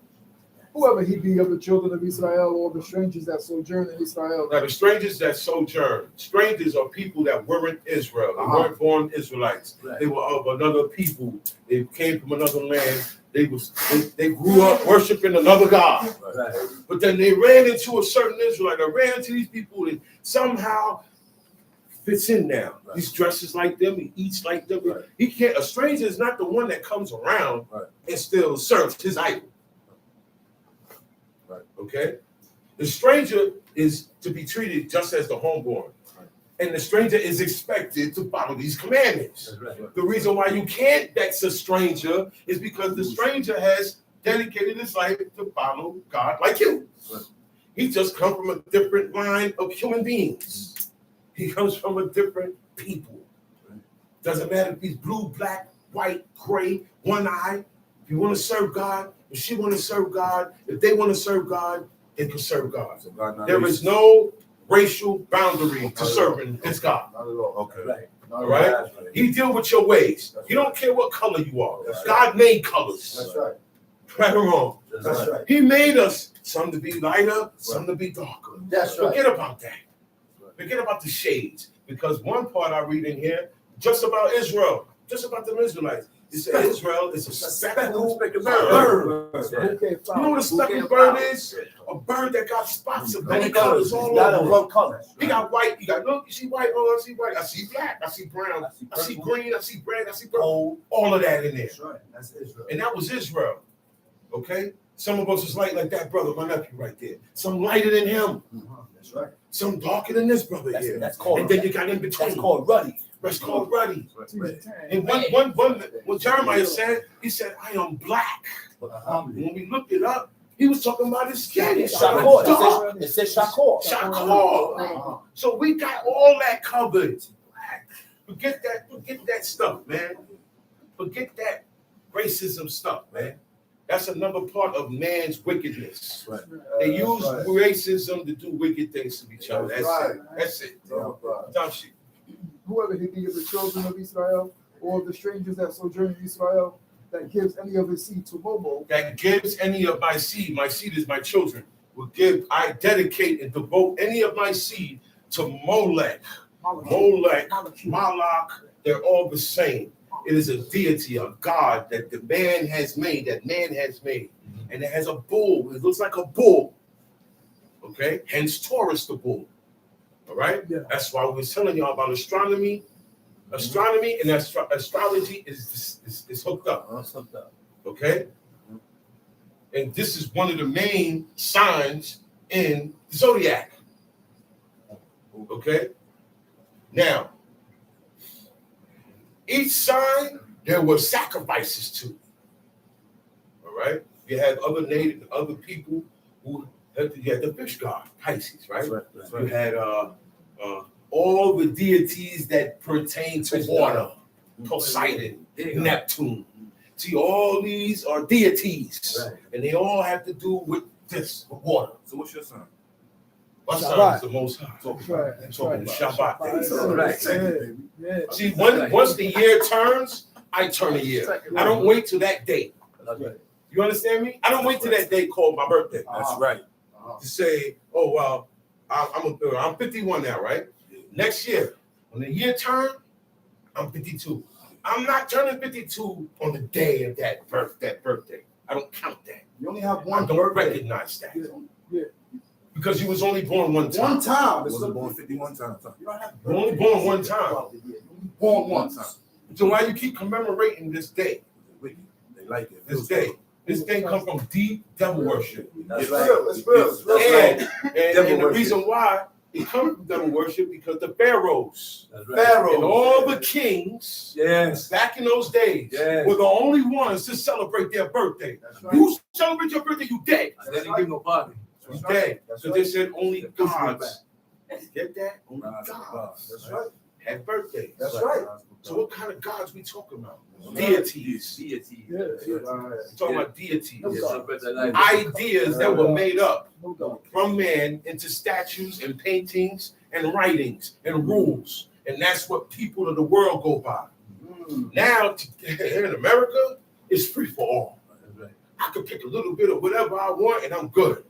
whoever he be of the children of Israel, or the strangers that sojourn in Israel.
Now, the strangers that sojourn, strangers are people that weren't Israel. They weren't born Israelites. Right. They were of another people. They came from another land. They grew up worshiping another God. Right. But then they ran into a certain Israelite. They ran into these people and somehow fits in now. Right. He dresses like them. He eats like them. Right. He can't. A stranger is not the one that comes around and still serves his idol. Right. Okay. The stranger is to be treated just as the homeborn, and the stranger is expected to follow these commandments. Right. The reason why you can't vex a stranger is because the stranger has dedicated his life to follow God like you. Right. He just comes from a different line of human beings. He comes from a different people. Doesn't matter if he's blue, black, white, gray, one eye. If you want to serve God, if she want to serve God, if they want to serve God, they can serve God. So there is no racial boundary to serving this God.
Not at all.
Okay. Right. All right? He deal with your ways. You don't care what color you are. God made colors.
That's right.
Right or wrong.
That's right.
He made us some to be lighter, some to be darker.
That's right.
Forget about that. Forget about the shades, because one part I read in here, just about Israel, just about the Israelites. It said Israel is a speckled bird. You know what a speckled bird is? A bird that got spots of many colors all over.
One color.
He got white. He got look. You see white? Oh, I see white. I see black. I see brown. I see green. I see red. I see purple. All of that in there.
That's right. That's Israel.
And that was Israel. Okay. Some of us is light like that brother, my nephew, right there. Some lighter than him.
That's right.
Some darker than this brother here.
That's called.
And then you got in between.
That's called ruddy.
That's called ruddy. And what Jeremiah said, he said, I am black. When we looked it up, he was talking about his skin.
It said Shakor.
Shakor. So we got all that covered. Forget that stuff, man. Forget that racism stuff, man. That's another part of man's wickedness. Right. They use racism to do wicked things to each other. That's it. Don't you?
Whoever he be of the children of Israel, or of the strangers that sojourn in Israel, that gives any of his seed to Momo,
that gives any of my seed is my children, I dedicate and devote any of my seed to Molech, Malach, they're all the same. It is a deity, a god that man has made. And it has a bull. It looks like a bull. Okay? Hence Taurus, the bull. All right?
Yeah.
That's why we were telling y'all about astronomy. Astronomy and astrology is hooked up. Okay? And this is one of the main signs in the zodiac. Okay? Now, each sign there were sacrifices to. All right? You had other people who had the fish god, Pisces, right? That's right. You had all the deities that pertain to water, Poseidon, Neptune. See, all these are deities, and they all have to do with this, with water.
So what's your sign?
My sign is the Most High.
Right.
Shabbat. Yeah. See, once the year turns, I turn a year. I don't wait till that date. You understand me? I don't wait till that day called my birthday.
That's right.
To say, oh well, I'm 51 now, right? Next year, when the year turns, I'm 52. I'm not turning 52 on the day of that birthday. I don't count that.
You only have one.
I don't recognize that.
Yeah.
Because you was only born one time.
One time.
was born 51 times.
You don't have
You're only born one time.
born one time.
So why you keep commemorating this day?
They like it.
This day. This day comes from deep devil worship.
That's
It's
right.
real. It's real. It's real.
And the reason why it comes from devil worship because the pharaohs
That's right.
Pharaoh.
and all the kings
Yes.
back in those days
Yes.
were the only ones to celebrate their birthday.
That's right.
You celebrate your birthday, you dead.
They didn't give no party.
You dead.
That's
So
right.
they said only
Push me
gods. Get that? Only
Rise above.
gods
That's right.
had birthdays.
That's right.
So what kind of gods we talking about?
Deities.
Deities.
Yeah.
We're talking about deities.
No God.
Celebrate their life.
Ideas that were made up
No doubt.
from man into statues and paintings and writings and rules. And that's what people of the world go by. Now, here in America, it's free for all.
That's right.
I could pick a little bit of whatever I want and I'm good.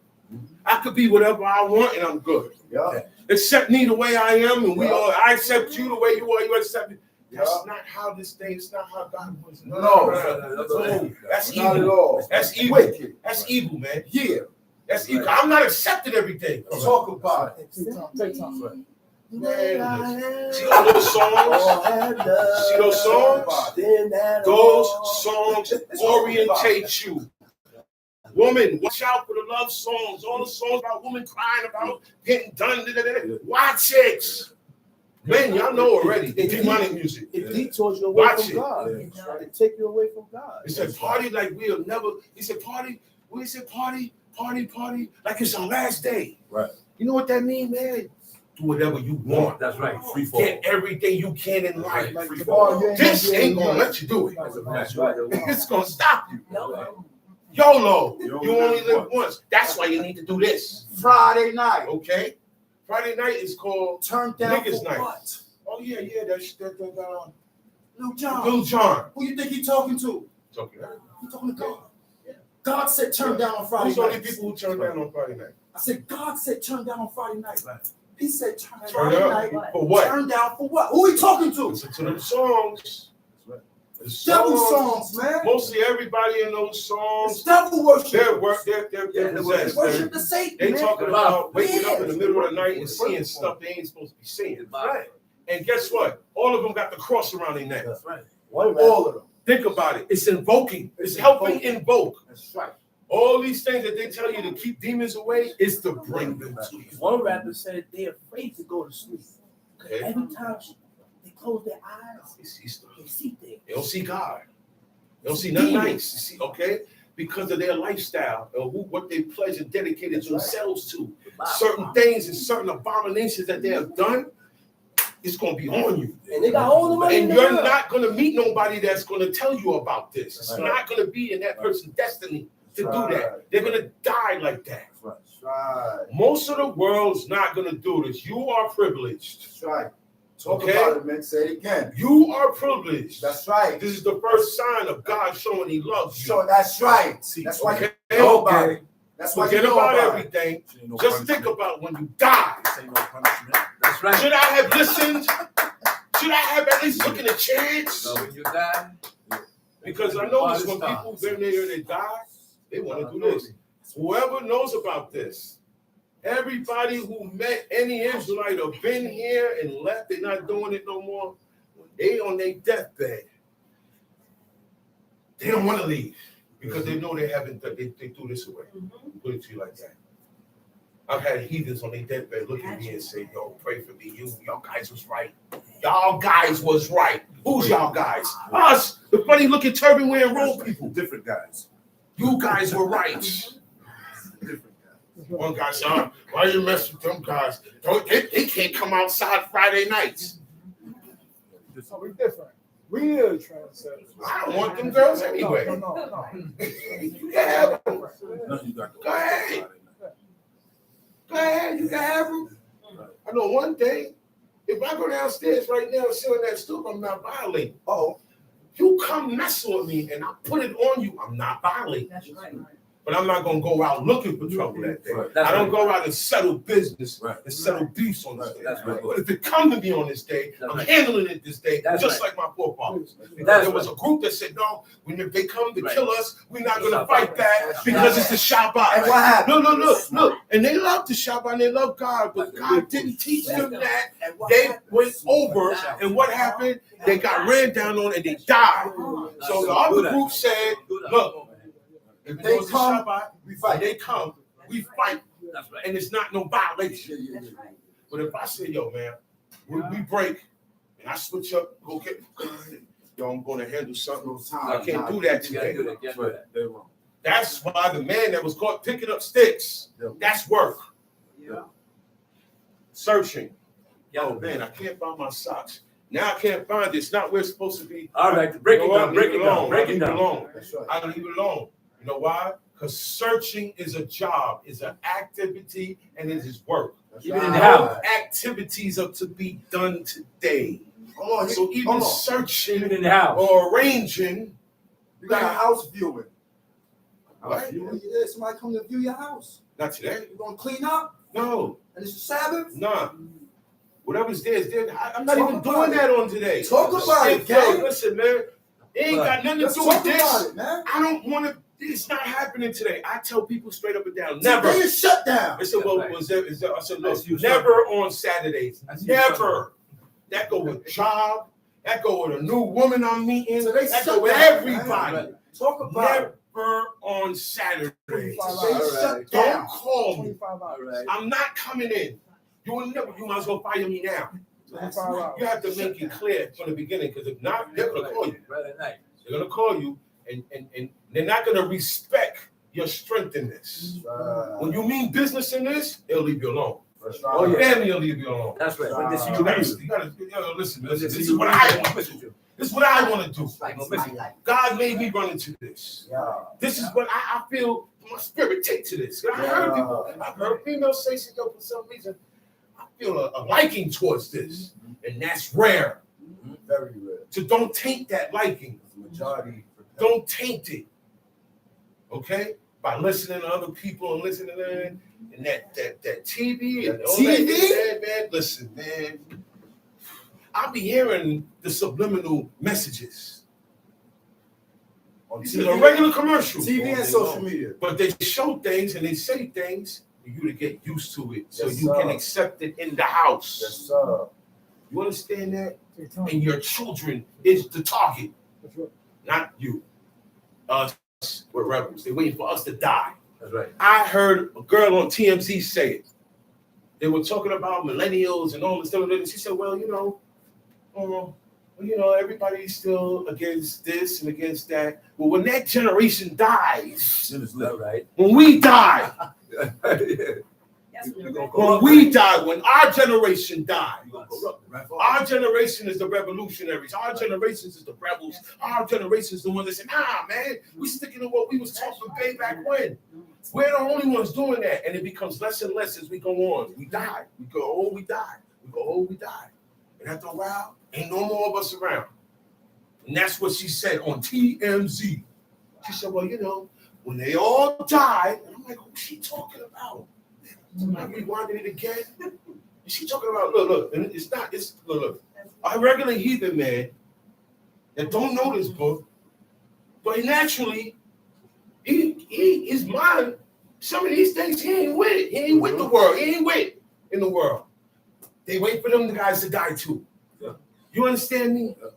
I could be whatever I want and I'm good.
Yeah.
Accept me the way I am and I accept you the way you are, you accept me. That's
Yeah.
not how this thing, it's not how God was.
No.
That's
Not at
evil.
all.
That's evil.
Wicked.
That's evil, man.
Yeah.
That's evil. I'm not accepting everything.
Let's talk about it.
Take time.
Man, see all those songs? See those songs? Those songs orientate you. Woman, watch out for the love songs. All the songs about women crying about getting done. Watch it. Men, y'all know already. Demonic music.
It detours you away
Watch
from
it.
God.
Yeah.
It take you away from God.
He said party like we'll never. He said party. We said party like it's our last day.
Right.
You know what that means, man? Do whatever you want.
That's right. Free fall.
Get everything you can in life.
Right. Free
Oh,
fall.
yeah.
This ain't gonna let you do it.
That's right.
It's gonna stop you. YOLO. You only live once. That's why you need to do this.
Friday night.
Okay? Friday night is called
Turn down
Niggas
for
night.
what?
Oh yeah, that's
Lil John.
Lil Jon.
Who you think he talking to?
Talking.
He talking to God. God said turn down on Friday
Who's the only
night.
people who turn down on Friday night?
I said God said turn down on Friday night.
Right.
He said turn down
Turn
Friday
down
night.
for what?
Turn down for what? Who he talking to?
Listen to them songs. The
Devil songs, man.
Mostly everybody in those
It's
songs,
devil worship.
they're possessed.
Worship the Satan.
They
man.
talking about waking up in the
Yeah.
middle of the night and seeing stuff they ain't supposed to be seeing.
Right.
And guess what? All of them got the cross around their neck.
That's right.
All of them.
Think about it. It's invoking. It's helping invoke.
That's right.
All these things that they tell you to keep demons away is to bring them to you.
One rapper said they're afraid to go to sleep.
Okay?
Every time they close their eyes,
They see stuff.
they see things.
They don't see God. They don't see nothing nice. You see, okay? Because of their lifestyle and what they pledge and dedicated themselves to. Certain things and certain abominations that they have done, it's going to be on you.
And they got all the money.
And
in
you're
the world.
not going to meet nobody that's going to tell you about this. It's not going to be in that person's destiny to do that. They're going to die like that.
That's right.
Most of the world's not going to do this. You are privileged.
That's right. Talk
Okay.
about it, man. Say it again.
You are privileged.
That's right.
This is the first sign of God showing He loves you.
So that's right. That's why you
Okay?
know about it. That's why
Forget
you know
about
about it.
everything.
Ain't no
Just think
punishment.
about when you die.
This ain't no punishment.
That's right.
Should I have listened? Should I have at least taken a chance?
So when you die,
Because I notice when people been there, they die, they want to do this. Whoever knows about this, everybody who met any Israelite or been here and left, they're not doing it no more. They on their deathbed. They don't want to leave because they know they haven't. They threw this away. Put it to you like that. I've had heathens on their deathbed look at me and say, "Yo, pray for me. Y'all guys was right. Y'all guys was right. Who's y'all guys? Us, the funny looking turban wearing robe people.
Different guys.
You guys were right."
Different guys.
One guy said, "Why you mess with them guys? They can't come outside Friday nights."
So we're different. We're transcendent.
I don't want them girls anyway.
No.
You can have them.
No, you got
Go ahead. Go ahead, you can have them. I know one thing, if I go downstairs right now and sit on that stoop, I'm not violating. Oh, you come mess with me and I put it on you, I'm not violating.
That's right.
But I'm not gonna go out looking for trouble that day.
Right.
That's
I don't
right.
go out and settle business
Right.
and settle beefs on this
Right.
day.
That's right.
But if it come to me on this day,
That's
I'm
right.
handling it this day,
That's
just
right.
like my forefathers. Because
That's
there was
right.
a group that said, no, when they come to
Right.
kill us, we're not gonna
Shabbat.
fight back because it's the Shabbat.
And what happened?
Look. And they love the Shabbat and they love God, but God didn't teach them that.
And what
They
happened?
went over, and what happened? They got ran down on and they died. So the other group said, look, if
They
they
come,
Shabbat,
we fight.
they come, we fight,
That's right.
and it's not no violation.
That's right.
But if I say, yo, man, we break, and I switch up, go get, yo, I'm gonna handle something. I can't do that
You gotta
today.
do that. You gotta do that.
They're wrong.
That's why the man that was caught picking up sticks, that's work.
Yeah.
Searching. Yo, man, I can't find my socks. Now I can't find it. It's not where it's supposed to be.
All right, break
You
it
know what?
down. Break
Leave
it down.
alone.
Break
Leave
it down.
alone.
That's right.
I don't leave it alone. You know why? Because searching is a job, is an activity, and it is work.
That's
Even in
right.
the house.
Activities are to be done today.
Hold on.
So even
Hold on.
searching
Even in the house.
or arranging,
You got a house viewing.
What?
Yeah, somebody come to view your house.
not today.
You gonna clean up?
No,
And it's Sabbath?
nah. Whatever's there is there. I'm not
Talk
even
about
doing
it.
that on today.
Talk about it,
Yo,
gang.
listen, man. It ain't got nothing to
Let's
do
talk
with
about
this.
it, man.
I don't want to. It's not happening today. I tell people straight up and down,
Today
never.
is shut down.
I said, well,
Right.
was there, is there, I said, look,
That's you,
never on Saturdays.
That's you,
Never. That go with job. That go with a new woman I'm meeting.
So they
That
shut
go with
down,
everybody.
man.
Talk about it.
Never on Saturdays.
25
They
hours.
shut
Don't
down.
call me.
25
All
hours.
right.
I'm not coming in. You will never. You might as well fire me now.
25 hours.
You have to make it clear from the beginning, because if not, they're gonna call you.
Right at night.
They're gonna call you, and they're not gonna respect your strength in this. When you mean business in this, they'll leave you alone.
Oh, yeah.
Family will leave you alone.
That's right. When they see
You
you
gotta,
leave.
you gotta, yo, listen.
When they
This
see
is
you
what
leave,
I
they
want
gonna
to
miss
do.
you.
This is what I want to do.
They gonna miss you.
God made me run into this. This is what I feel my spirit take to this. I heard people, I've heard females say, yo, for some reason, I feel a liking towards this. And that's rare.
Very rare.
So don't taint that liking.
Majority.
Don't taint it. Okay? By listening to other people and listening to them and that TV and all
TV?
that, man. Listen, man. I'll be hearing the subliminal messages.
On
This is a regular commercial.
TV and social media.
But they show things and they say things for you to get used to it so
Yes,
you can
sir.
accept it in the house.
Yes, sir.
You understand that?
Take time.
And your children is the target,
That's right.
not you. Us, we're rebels. They're waiting for us to die.
That's right.
I heard a girl on TMZ say it. They were talking about millennials and all this stuff. And she said, well, everybody's still against this and against that. But when that generation dies,
Then it's
All
lit.
right.
when we die,
That's what
You
it
gonna
is.
go
when we die, when our generation dies,
You gonna corrupt the right?
our generation is the revolutionaries. Our generation is the rebels. Our generation is the one that said, nah, man, we sticking to what we was talking way back when. We're the only ones doing that. And it becomes less and less as we go on. We die. We go, oh, we die. We go, oh, we die. And after a while, ain't no more of us around. And that's what she said on TMZ. She said, well, you know, when they all died, and I'm like, who's she talking about? I rewinded it again. And she talking about, look, and it's not, it's, look. A regular heathen man that don't know this book, but naturally, his mind, some of these things, he ain't with it. He ain't with the world. He ain't with in the world. They wait for them guys to die too. Yeah. You understand me? Yeah.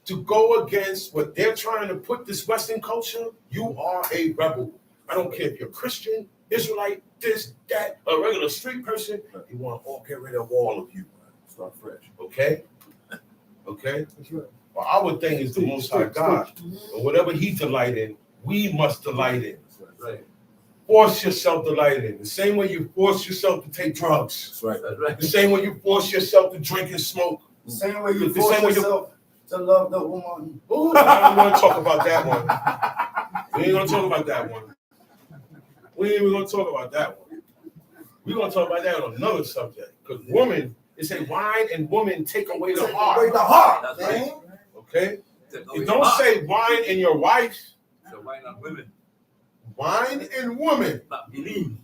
To go against what they're trying to put this Western culture, you are a rebel. I don't care if you're Christian, Israelite, this, that, a regular street person. They want to all get rid of all of you.
Start fresh.
Okay? Okay? Well, our thing is the Most High God. And whatever He delight in, we must delight in.
Right.
Force yourself to delight in. The same way you force yourself to take drugs.
That's right. That's right.
The same way you force yourself to drink and smoke.
The same way you
The
force
same way
yourself to love the woman.
Ooh, I don't want to talk about that one. We ain't gonna talk about that one. We ain't even gonna talk about that one. We're gonna talk about that on another subject. Because woman, it say wine and woman take away the heart.
Away the heart,
That's
man.
right.
Okay? It don't say wine and your wife.
So why not women?
Wine and woman.
But believe.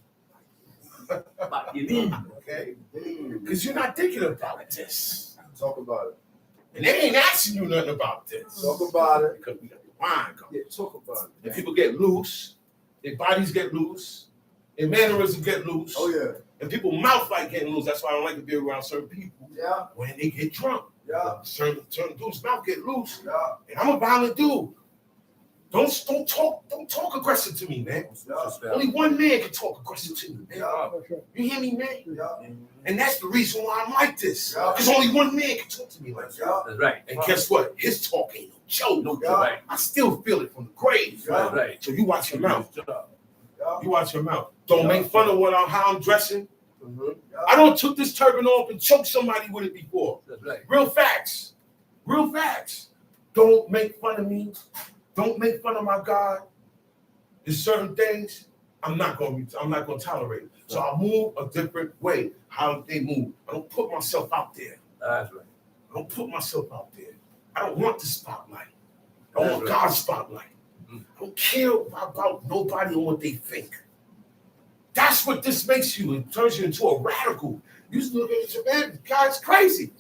But believe.
Okay? Because you're not thinking about this.
Talk about it.
And they ain't asking you nothing about this.
Talk about it.
Because we got the wine coming.
Yeah, talk about it.
And people get loose. Their bodies get loose. Their mannerisms get loose.
Oh, yeah.
And people mouth like getting loose. That's why I don't like to be around certain people.
Yeah.
When they get drunk.
Yeah.
Certain dudes' mouth get loose.
Yeah.
And I'm a violent dude. Don't talk aggressive to me, man.
Yeah.
Only one man can talk aggressive to me, man.
Yeah.
You hear me, man?
Yeah.
And that's the reason why I'm like this.
Yeah.
Because only one man can talk to me like that.
Yeah.
That's right.
And guess what? His talk ain't no joke.
No,
Yeah.
right.
I still feel it from the grave.
Yeah.
That's right.
So you watch your mouth.
Yeah.
You watch your mouth. Don't make fun of how I'm dressing.
Yeah.
I don't took this turban off and choked somebody with it before.
That's right.
Real facts. Real facts. Don't make fun of me. Don't make fun of my God. There's certain things I'm not going to tolerate. So I move a different way. How they move. I don't put myself out there.
That's right.
I don't put myself out there. I don't want the spotlight. I want
That's right.
God's spotlight. I don't care about nobody and what they think. That's what this makes you. It turns you into a radical. You just look at your man, God's crazy.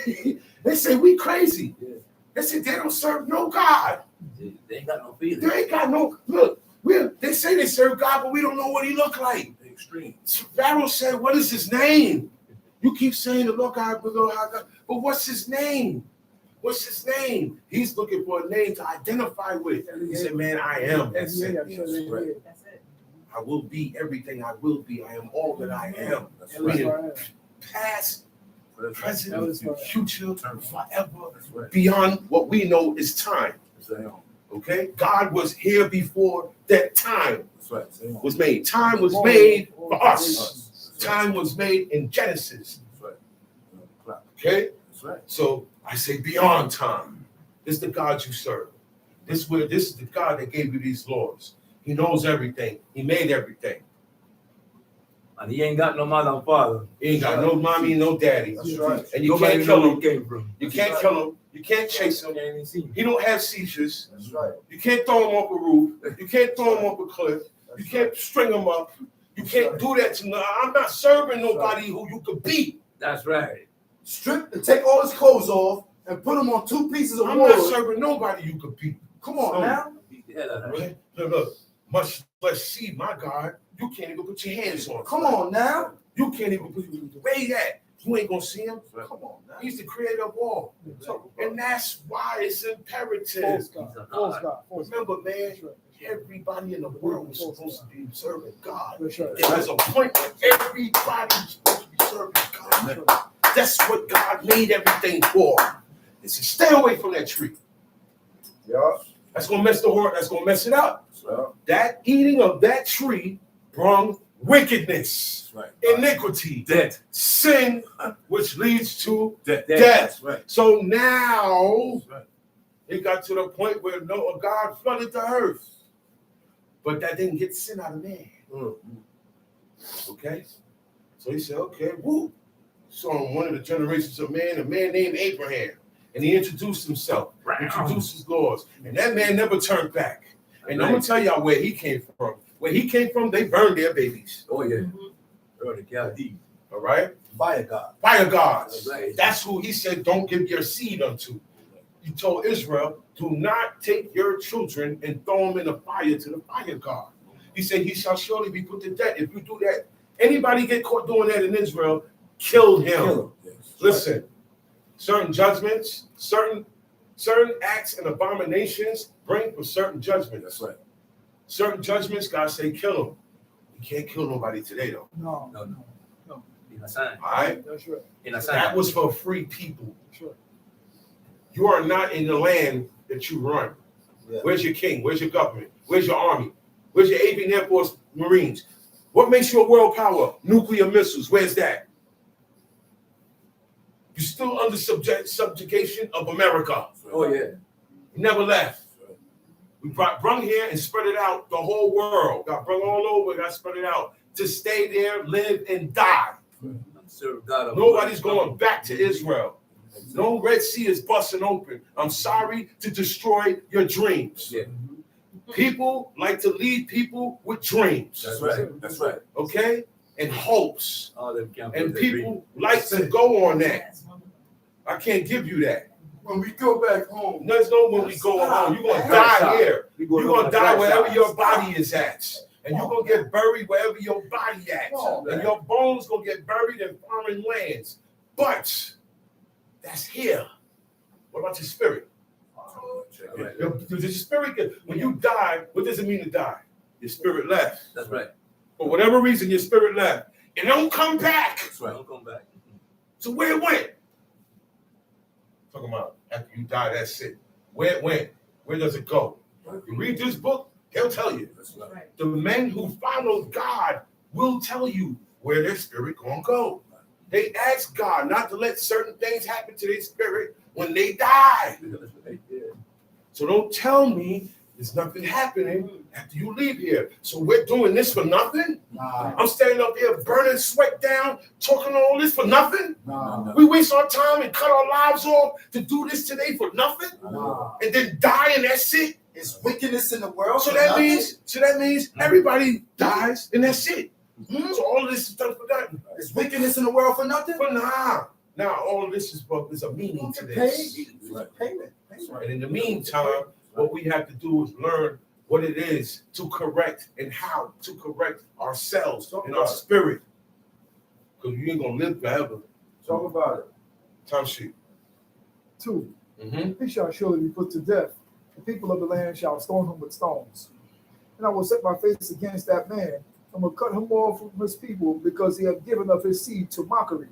They say we crazy.
Yeah.
They say they don't serve no God.
They ain't got no feeling.
They ain't got no look. They say they serve God, but we don't know what He look like.
Extreme.
Pharaoh said, "What is His name?" You keep saying the Lord God, but what's His name? What's His name? He's looking for a name to identify with. He said, "Man, I am." That's it.
That's it.
I will be everything I will be. I am all that I am.
That's
Being
right.
past, present,
That's right.
future, forever,
That's right.
beyond what we know is time. Okay? God was here before that time
That's right.
was made. Time was made for us. Time was made in Genesis.
That's right.
Okay?
That's right.
So I say beyond time. This is the God you serve. This is the God that gave you these laws. He knows everything. He made everything.
And he ain't got no mother and father.
He ain't got no mommy, no daddy.
That's right.
And you
Nobody
can't
know
kill
where
him.
he came from.
You can't kill him. You can't chase him.
Can't even see him.
He don't have seizures.
That's right.
You can't throw him off a roof. You can't throw him off a cliff. You can't string him up. You can't do that to me. I'm not serving nobody who you could beat.
That's right.
Strip and take all his clothes off and put them on two pieces of
I'm
wood.
not serving nobody you could beat.
Come on now.
Beat the hell out of him.
Okay? Look, much less see my God. You can't even put your hands on him.
Come on now.
You can't even put where he at. You ain't gonna see him.
Come on now.
He's the creator of all. And that's why it's imperative. Remember, man, everybody in the world is supposed to be serving God. There's a point where everybody's supposed to be serving God. That's what God made everything for. It's to stay away from that tree.
Yeah.
That's gonna mess the heart. That's gonna mess it up.
So,
That eating of that tree brought wickedness,
Right.
iniquity,
Death.
sin, which leads to
Death.
death.
Right.
So now
That's right.
it got to the point where God flooded the earth, but that didn't get sin out of man. Okay, so He said, "Okay, woo, saw one of the generations of man, a man named Abraham, and he introduced himself, introduced his laws, and that man never turned back. And I'm gonna tell y'all where he came from. Where he came from, they burned their babies.
Oh yeah.
All right?
Fire God.
Fire gods.
Right.
That's who he said, don't give your seed unto. He told Israel, do not take your children and throw them in the fire to the fire god. He said, he shall surely be put to death. If you do that, anybody get caught doing that in Israel, kill him. Listen, certain judgments, certain acts and abominations bring for certain judgments.
That's right.
Certain judgments, God say, kill them. You can't kill nobody today, though.
No.
All right?
That's right.
That was for free people.
Sure.
You are not in the land that you run.
Yeah.
Where's your king? Where's your government? Where's your army? Where's your Avian Air Force Marines? What makes you a world power? Nuclear missiles. Where's that? You're still under subjugation of America.
Oh yeah.
You never left. We brung here and spread it out the whole world. Got brung all over, got spread it out to stay there, live, and die. Nobody's going back to Israel. No Red Sea is busting open. I'm sorry to destroy your dreams.
Yeah.
People like to lead people with dreams.
That's right. That's right.
Okay? And hopes.
All them
And people like to go on that. I can't give you that.
When we go back home,
There's no when we go home. You're going to die here. You're going to die wherever your body is at. And you're going to get buried wherever your body at. And your bones going to get buried in foreign lands. But that's here. What about your spirit? Your spirit, when you die, what does it mean to die? Your spirit left.
That's right.
For whatever reason, your spirit left. It don't come back.
That's right. Don't come back.
So where it went? Talking about after you die, that's it. Where it went? Where does it go? You read this book, they'll tell you.
That's right.
The men who follow God will tell you where their spirit gonna go. They ask God not to let certain things happen to their spirit when they die. So don't tell me there's nothing happening after you leave here. So we're doing this for nothing? I'm standing up here burning sweat down, talking all this for nothing? We waste our time and cut our lives off to do this today for nothing? And then die and that's it?
it's wickedness in the world.
So that means everybody dies and that's it. So all of this is done for nothing.
It's wickedness in the world for nothing.
But now all of this is a meaning to this.
Payment.
And in the meantime, what we have to do is learn what it is to correct and how to correct ourselves and our spirit. Because you ain't gonna live forever.
Talk about it.
Time sheet.
2. He shall surely be put to death. The people of the land shall stone him with stones. And I will set my face against that man, and will cut him off from his people, because he hath given of his seed to mockery,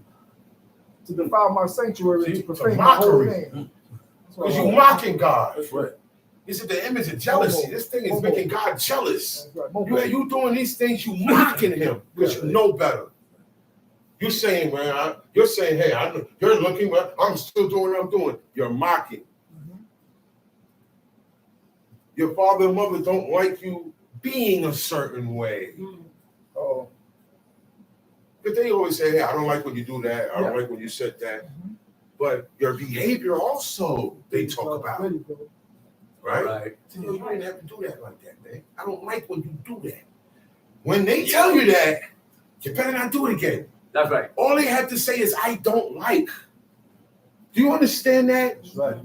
to defile my sanctuary, and to profane my holy name.
Because you're mocking God.
That's right.
This is the image of jealousy. This thing is making God jealous.
That's right.
You doing these things, you mocking him because you know better. You're saying, man, you're saying, hey, you're looking, well, I'm still doing what I'm doing. You're mocking. Your father and mother don't like you being a certain way.
Oh,
But they always say, hey, I don't like when you do that. I don't like when you said that. But your behavior also, they talk about.
there you go.
Right? So you didn't have to do that like that, man. I don't like when you do that. When they tell you that, you better not do it again.
That's right.
All they have to say is, I don't like. Do you understand that?
That's right.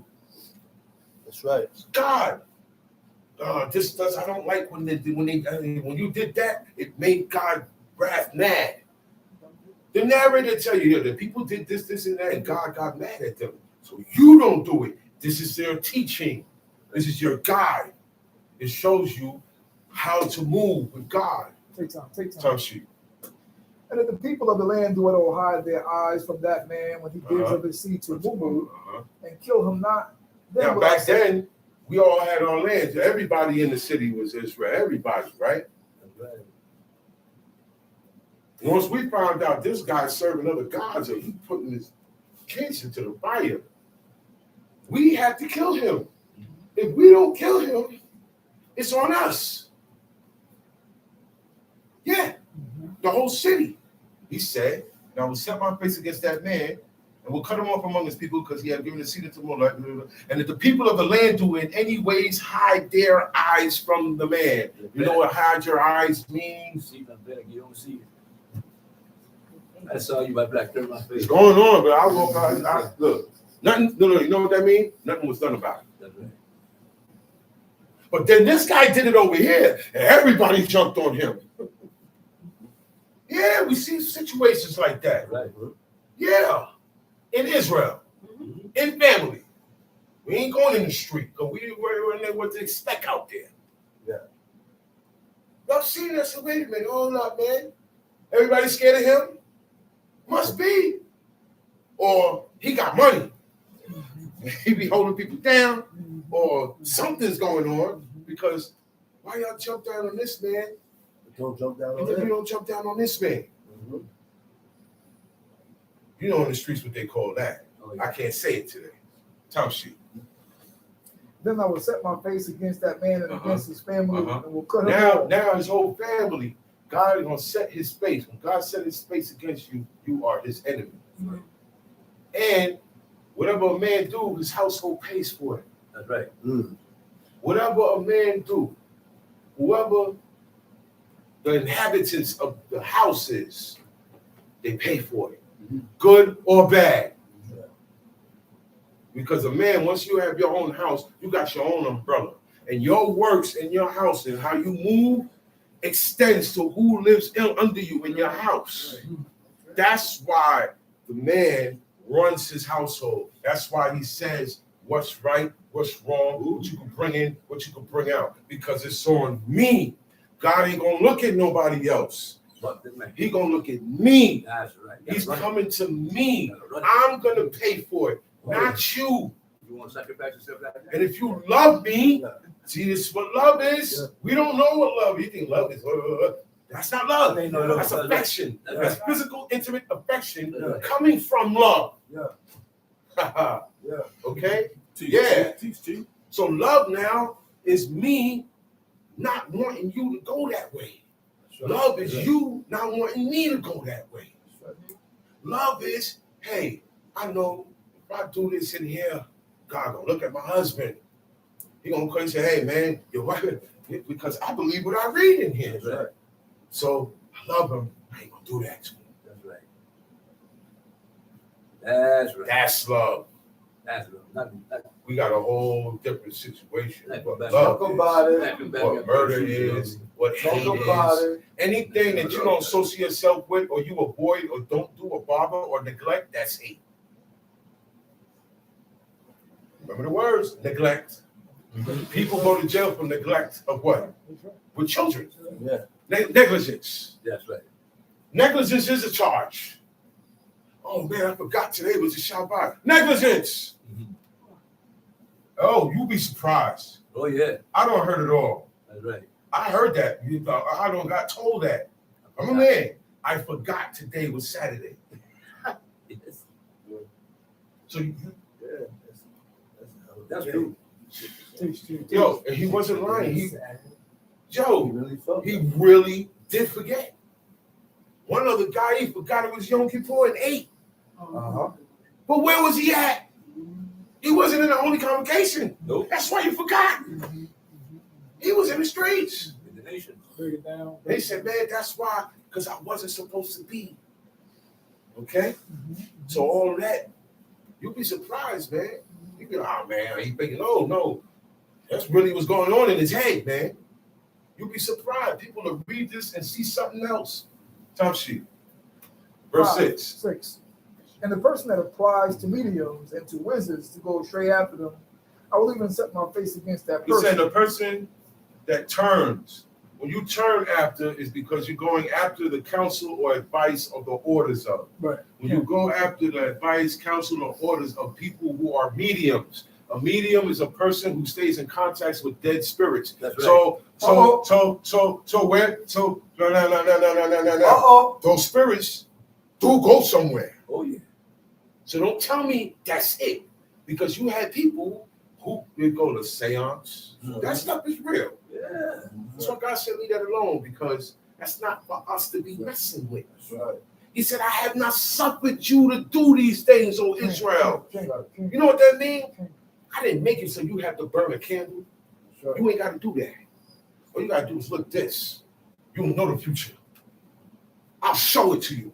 That's right.
God, I don't like when you did that, it made God wrath mad. The narrator tell you that people did this, and that, and God got mad at them. So you don't do it. This is their teaching. This is your guide. It shows you how to move with God.
Take time.
Time sheet.
And if the people of the land do at all hide their eyes from that man when he gives of his seed to Mumu, and kill him not, then
Now, back then, we all had our lands. Everybody in the city was Israel. Everybody, right? Once we found out this guy's serving other gods and he putting his kids into the fire, we had to kill him. If we don't kill him, it's on us. Yeah, the whole city. He said, And I will set my face against that man, and will cut him off among his people, because he had given the seed to Molech. And if the people of the land do in any ways hide their eyes from the man, you know what hide your eyes means?
I saw you by black turn my face.
It's going on, but I walk out. Look, nothing. No, you know what that means? Nothing was done about it.
That's right.
But then this guy did it over here, and everybody jumped on him. Yeah, we see situations like that.
Right.
Yeah, in Israel, in family. We ain't going in the street because we're in there what to expect out there.
Yeah.
Y'all seen that? So wait a minute, hold up, man. Everybody scared of him? Must be. Or he got money. He be holding people down, or something's going on, because why y'all jump down on this man?
Don't jump down
And
on
then you
him.
don't jump down on this man. You know in the streets what they call that.
Oh, yeah.
I can't say it today. Top sheet.
Then I will set my face against that man and against his family, and will cut him
Now
off.
his whole family, God is gonna set his face. When God set his face against you, you are his enemy. And whatever a man do, his household pays for it.
That's right.
Whatever a man do, whoever the inhabitants of the house is, they pay for it, good or bad. Because a man, once you have your own house, you got your own umbrella. And your works in your house and how you move extends to who lives under you in your house. That's why the man runs his household. That's why he says what's right, what's wrong, what you can bring in, what you can bring out. Because it's on me. God ain't gonna look at nobody else. He gonna look at me.
That's right.
He's coming to me. I'm gonna pay for it, not you.
You want to sacrifice yourself like that?
And if you love me, see, this is what love is. We don't know what love is. You think love is, that's not love. That's affection. That's physical, intimate affection coming from love.
Yeah.
Okay?
Teach.
So love now is me not wanting you to go that way. Love is you not wanting me to go that way. Love is, hey, I know if I do this in here, God gonna look at my husband. He gonna come and say, hey man, your wife, because I believe what I read in here.
Right.
So I love him. I ain't gonna do that to him.
That's right. That's right.
That's love.
That's right. Nothing.
We got a whole different situation. What
Talk
love
Talk
is,
about it.
what murder is, what hate
Talk about
is.
it.
Anything that you don't associate yourself with, or you avoid, or don't do, or bother, or neglect, that's hate. Remember the words, neglect. People go to jail for neglect of what? With children.
Yeah.
Negligence.
That's right.
Negligence is a charge. Oh man, I forgot today was a Shabbat. Negligence. Oh, you'll be surprised.
Oh yeah.
I don't heard it all.
That's right.
I heard that. I don't got told that. I'm a man. I forgot today was Saturday.
Yes.
So
That's true.
yo, and he wasn't lying.
He
Joe,
really felt
he
that.
really did forget. One other guy, he forgot it was Yom Kippur and ate. But where was he at? He wasn't in the Holy Convocation.
Nope.
That's why you forgot. He was in the streets.
In the nation.
Break it down.
They said, man, that's why, because I wasn't supposed to be. Okay? So all of that, you'll be surprised, man. You be like, oh man, he thinking, no. That's really what's going on in his head, man. You'll be surprised. People will read this and see something else. Top sheet. Verse 6.
6. And the person that applies to mediums and to wizards to go straight after them, I will even set my face against that
He said
person.
the person that turns, when you turn after, is because you're going after the counsel or advice of the orders of.
Right.
When you go after the advice, counsel, or orders of people who are mediums. A medium is a person who stays in contact with dead spirits.
That's right.
So those spirits do go somewhere.
Oh yeah.
So don't tell me that's it, because you had people who would go to seance. That stuff is real.
Yeah.
That's why God said leave that alone, because that's not for us to be messing with.
That's right.
He said, I have not suffered you to do these things, O Israel. You know what that means? I didn't make it so you have to burn a candle. You ain't got to do that. All you got to do is look this. You'll know the future. I'll show it to you.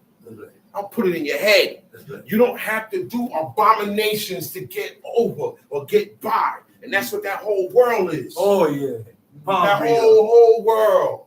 I'll put it in your head. You don't have to do abominations to get over or get by. And that's what that whole world is.
Oh, yeah.
That whole world.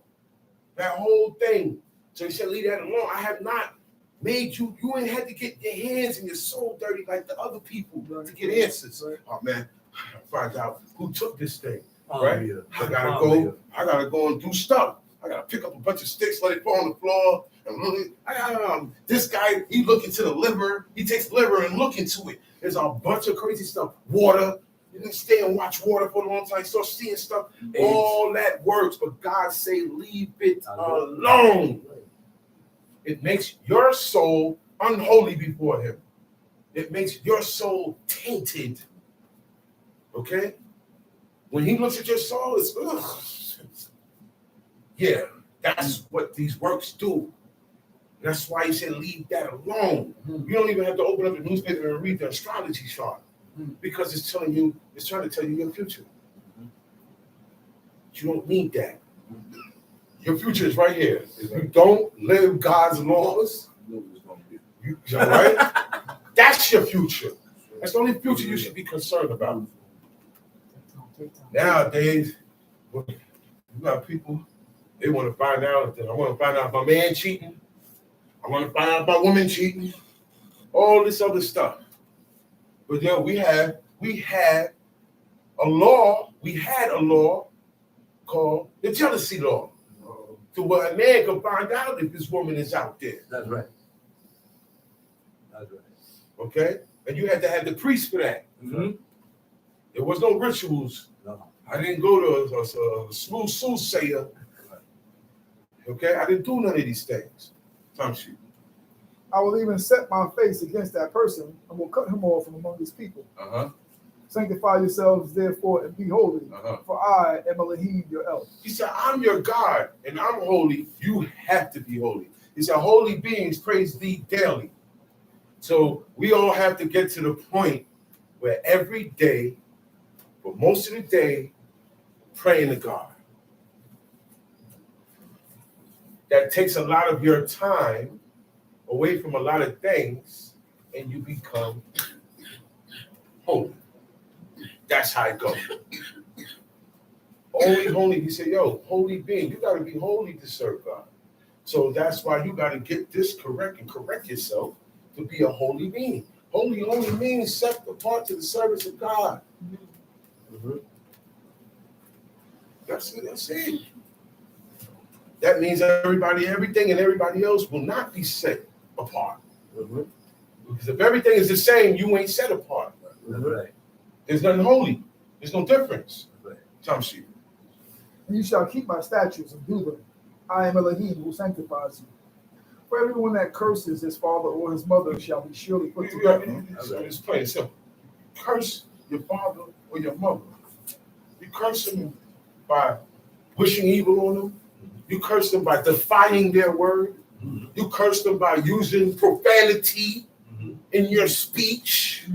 That whole thing. So he said, leave that alone. I have not made you. You ain't had to get your hands and your soul dirty like the other people to get answers. Oh, man. I gotta find out who took this thing. Right? I gotta go and do stuff. I gotta pick up a bunch of sticks, let it fall on the floor. And this guy, he look into the liver. He takes the liver and look into it. There's a bunch of crazy stuff. Water. You can stay and watch water for a long time. Start seeing stuff. All that works, but God say, leave it alone. It makes your soul unholy before Him. It makes your soul tainted. Okay? When He looks at your soul, it's yeah, that's what these works do. That's why He said, leave that alone. You don't even have to open up the newspaper and read the astrology chart because it's trying to tell you your future. You don't need that. Your future is right here. If you don't live God's laws, you all right? That's your future. That's the only future you should be concerned about. Nowadays, you got people, they want to find out. I want to find out if my man cheating. I want to find out if my woman cheating. All this other stuff. But yeah, we had a law called the jealousy law. To where a man can find out if his woman is out there.
That's right. That's right.
Okay? And you had to have the priest for that.
Mm-hmm.
There was no rituals.
No.
I didn't go to a smooth soothsayer. Okay? I didn't do none of these things.
I will even set my face against that person and will cut him off from among his people. Sanctify yourselves, therefore, and be holy, for I am Elohim, your elf.
He said, I'm your God, and I'm holy. You have to be holy. He said, holy beings praise thee daily. So we all have to get to the point where every day, for most of the day, praying to God. That takes a lot of your time away from a lot of things, and you become holy. That's how it goes. Only holy, he said, yo, holy being, you got to be holy to serve God. So that's why you got to get this correct and correct yourself to be a holy being. Holy only means set apart to the service of God. That's it. That means everybody, everything, and everybody else will not be set apart. Because if everything is the same, you ain't set apart.
Right.
There's nothing holy. There's no difference.
Right.
And you shall keep my statutes and do them. I am Elohim who sanctifies you. For everyone that curses his father or his mother shall be surely put to death.
It's plain and simple. Curse your father or your mother. You curse them by wishing evil on them. You curse them by defying their word. You curse them by using profanity in your speech.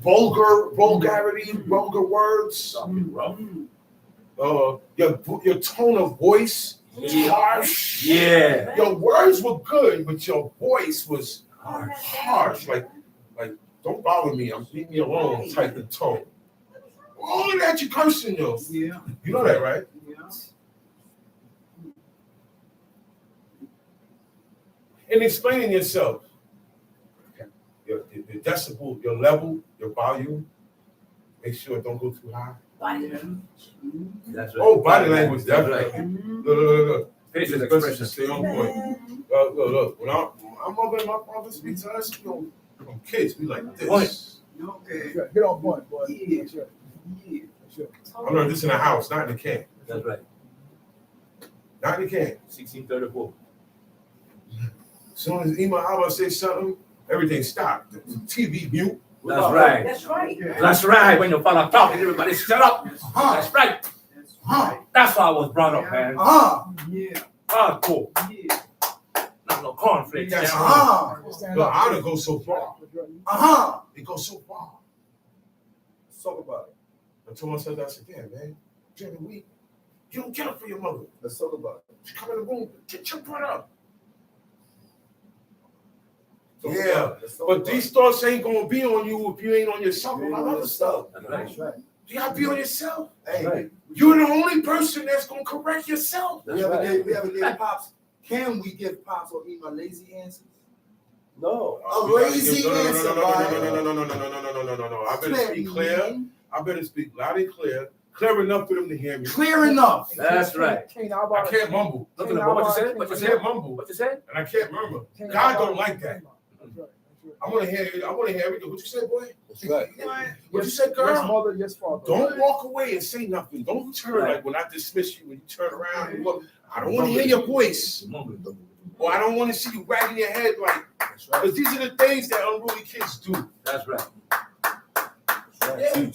Vulgarity, vulgar words. Your tone of voice is harsh.
Yeah.
Your words were good, but your voice was harsh. Like don't bother me. Leave me alone type of tone. All of that you cursing though.
Yeah.
You know that, right?
Yeah.
And explaining yourself. Your decibel, your level, your volume. Make sure it don't go too high.
That's right.
Oh, body language,
That's
definitely.
right.
Look.
Facial
It's best to
expression.
stay on point. Look. When I'm mother and my father speak to us, from kids, we like this.
Okay.
Get on point, boy.
Yeah.
That's right.
Yeah.
That's right.
I learned this in the house, not in the camp.
That's right.
Not in the camp.
1634.
As soon as Ima Abba says something, everything stopped. The TV mute.
That's right.
That's right.
That's right. When your father talking, everybody shut up. That's right.
That's right.
That's how I was brought up, man.
Yeah.
Hardcore.
Yeah.
Now no conflict.
That's
Uh-huh.
the honor goes so far.
Uh-huh.
It goes so far.
Let's talk about it.
I told myself, I said, damn, man, during the week, you don't get up for your mother.
Let's talk about it.
She come in the room, get your butt up.
Talk
Yeah,
about it. Let's talk
but
about
these
it.
thoughts ain't gonna be on you if you ain't on yourself
You ain't
about
on
other stuff.
That's right.
You gotta be on yourself.
Hey,
Right.
You're the only person that's gonna correct yourself.
we ever gave Pops, can we give Pops or Ema lazy answers?
No.
A lazy answer,
No. I better
Clear,
speak clear. I better speak loud and clear. Clear enough for them to hear me.
Clear enough.
That's right.
I can't mumble.
Nothing about what you said. What
I
you
can't
said.
mumble.
What you said.
And I can't murmur. God don't like that. I want to hear everything. What you said, boy?
That's right.
What you said, girl?
Yes, mother, yes, father.
Don't walk away and say nothing. Don't turn like when I dismiss you, when you turn around and look. I don't want to hear your voice. Or I don't want to see you wagging your head like,
That's right.
because these are the things that unruly kids do.
That's right.
Yeah.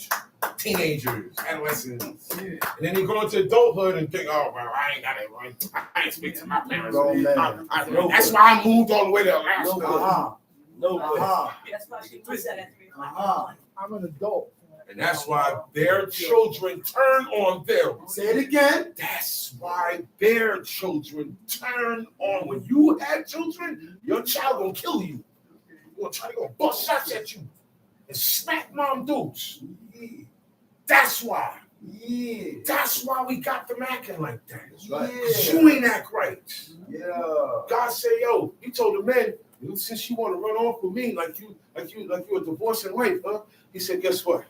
Teenagers, adolescents. And then they go into adulthood and think, oh, well, I ain't got it right. I ain't speak to my parents.
Grown man.
That's why I moved all the way to Alaska.
Uh-huh.
No way.
Uh-huh.
That's why she puts that at 3 o'clock.
Uh-huh.
I'm an adult.
And that's why their children turn on them.
Say it again.
That's why their children turn on. When you have children, your child gonna kill you. You're gonna bust shots at you and smack mom dudes. That's why.
Yeah.
That's why we got them acting like that.
That's right.
'Cause you ain't act right.
Yeah.
God said, yo, he told the men, since you want to run off with me like you're a divorcing wife, huh? He said, guess what?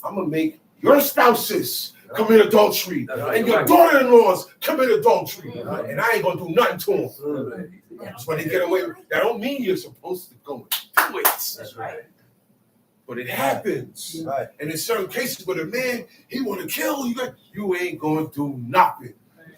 I'm gonna make your spouses commit adultery and your daughter-in-laws commit adultery. And I ain't gonna do nothing to them. That's why they get away with it. That don't mean you're supposed to go and do it.
That's right.
But it happens.
Right.
And in certain cases where the man, he want to kill you, you ain't going to do nothing.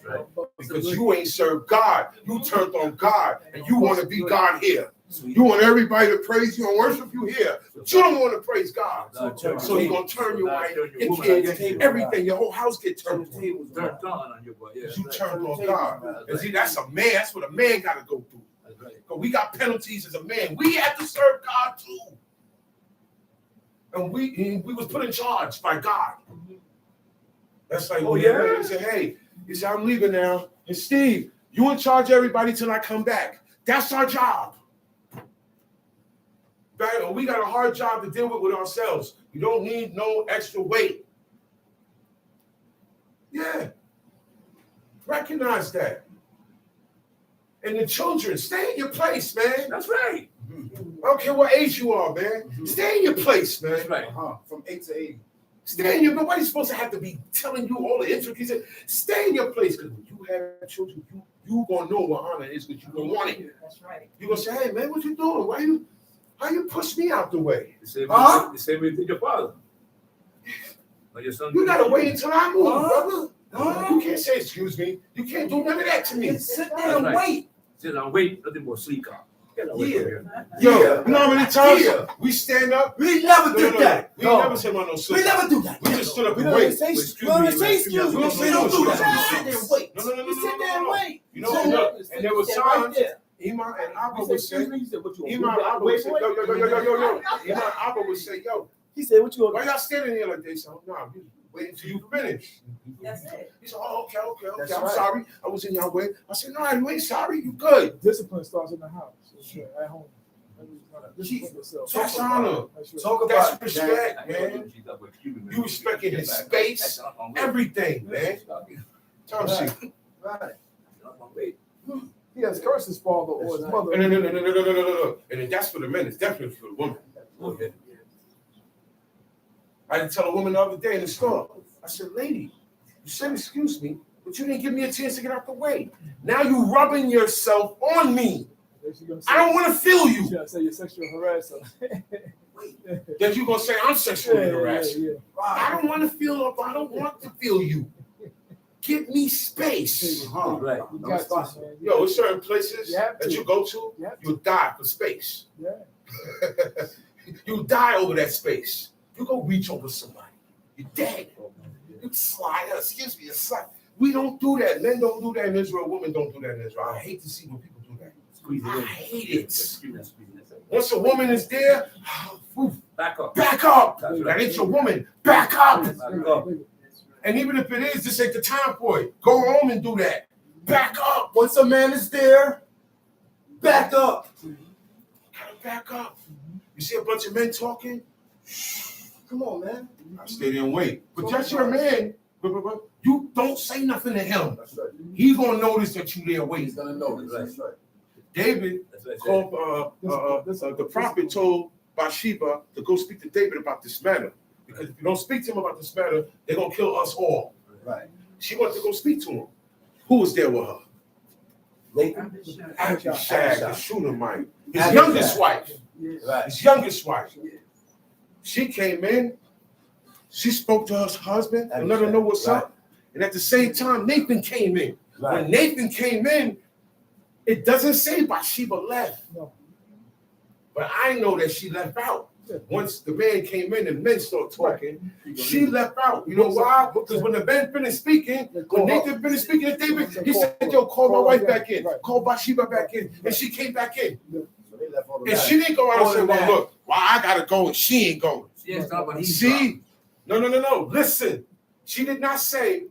Right.
Because you ain't served God. You turned on God. And you want to be God here. You want everybody to praise you and worship you here. But you don't want to praise God. So you're going to turn your wife, your kids, everything. Your whole house get turned on.
Turn on your boy. Yeah.
You turned on God. And see, that's a man. That's what a man got to go through. But we got penalties as a man. We have to serve God too. And we was put in charge by God. That's like, he said, hey, he said, I'm leaving now. And Steve, you in charge of everybody till I come back. That's our job. Right? We got a hard job to deal with ourselves. We don't need no extra weight. Yeah. Recognize that. And the children, stay in your place, man.
That's right.
I don't care what age you are, man. Stay in your place, man.
That's right.
Uh-huh. From 8 to 80.
Stay in your. Nobody's supposed to have to be telling you all the intricacies. Stay in your place, because when you have children, you gonna know what honor is, because you gonna want it.
That's right.
You gonna say, hey man, what you doing? How you push me out the way?
The same way you did your father. Or your son.
You gotta wait until I move, brother.
Huh?
You can't say excuse me. You can't do none of that to me.
Just sit there and wait.
Sit down, wait. Nothing more sleep on.
Yo, you know how many times we stand up?
We never did that.
We never said about no
We
sleep.
never do that.
We just stood up
We
and
don't
wait.
say
Excuse
we don't
me,
say excuse me.
We don't say
don't
no
do that.
excuse.
We sit there and wait.
No.
We sit there and wait.
You know, look, and there was times Iman and Abba would say, Iman Abba would say, yo. Iman Abba would say, yo,
He said, what you
why y'all standing here like this? So, nah, you wait until you finish.
That's it.
He said, oh, okay.
That's
I'm
right.
sorry. I was in your way. I said, no, you ain't sorry. You good.
Discipline starts in the house. At home. Discipline yourself.
That's honor.
Talk
That's
about
respect, man. You respecting his space, everything, man. Tell him, see.
Right.
He has cursed his father or his mother.
No. And then that's for the men. It's definitely for the woman.
Okay.
I had to tell a woman the other day in the store. I said, lady, you said excuse me, but you didn't give me a chance to get out the way. Now you rubbing yourself on me. I don't want to feel you.
Yeah, say you're sexual harasser.
Then you're going to say I'm sexually harassed.
Yeah.
I don't want to feel I don't want to feel you. Give me space.
Right.
You got to, man.
Yo, there's certain places
You have
that
to.
you go to,
You have to.
you'll die for space.
Yeah.
You die over that space. You go reach over somebody. You're dead. You slide. Excuse me, a slide. We don't do that. Men don't do that in Israel. Women don't do that in Israel. I hate to see when people do that.
Squeeze it
I
in.
hate it.
Squeeze it.
Once a woman is there,
Back up.
back up.
That's right.
That ain't your woman. Back up.
Back up.
And even if it is, this ain't the time for it. Go home and do that. Back up.
Once a man is there, back up.
Gotta back up. You see a bunch of men talking?
Come on, man.
I stay there and wait. But that's your man. You don't say nothing to him.
That's right.
He's gonna notice that you there
He's
waiting.
gonna notice. That's right.
David
That's what I said.
called the prophet told Bathsheba to go speak to David about this matter. Because if you don't speak to him about this matter, they're gonna kill us all.
Right.
She went to go speak to him. Who was there with her?
Nathan.
Abishag, the Shunammite, his
Abishag.
youngest wife.
Right.
His youngest wife. She came in. She spoke to her husband and let her know what's
Right.
up. And at the same time, Nathan came in.
Right.
When Nathan came in, it doesn't say Bathsheba left.
No.
But I know that she left out. Once the man came in and men started talking, she left out. You know why? Because when the men finished speaking, when Nathan finished speaking to David, he said, yo, call my wife back in. Call Bathsheba back in. And she came back in.
So they left all the
And she didn't go out and say, well, look, well, I got to go and she ain't going.
She ain't stopping. He's
See? No. Listen. She did not say,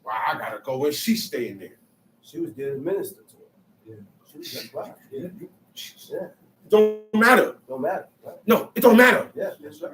well, I got to go and she's staying there.
She was there to minister to him. Yeah. She was like, wow. Yeah. Yeah.
Don't matter.
Don't matter. Right.
No, it don't matter.
Yeah, that's right.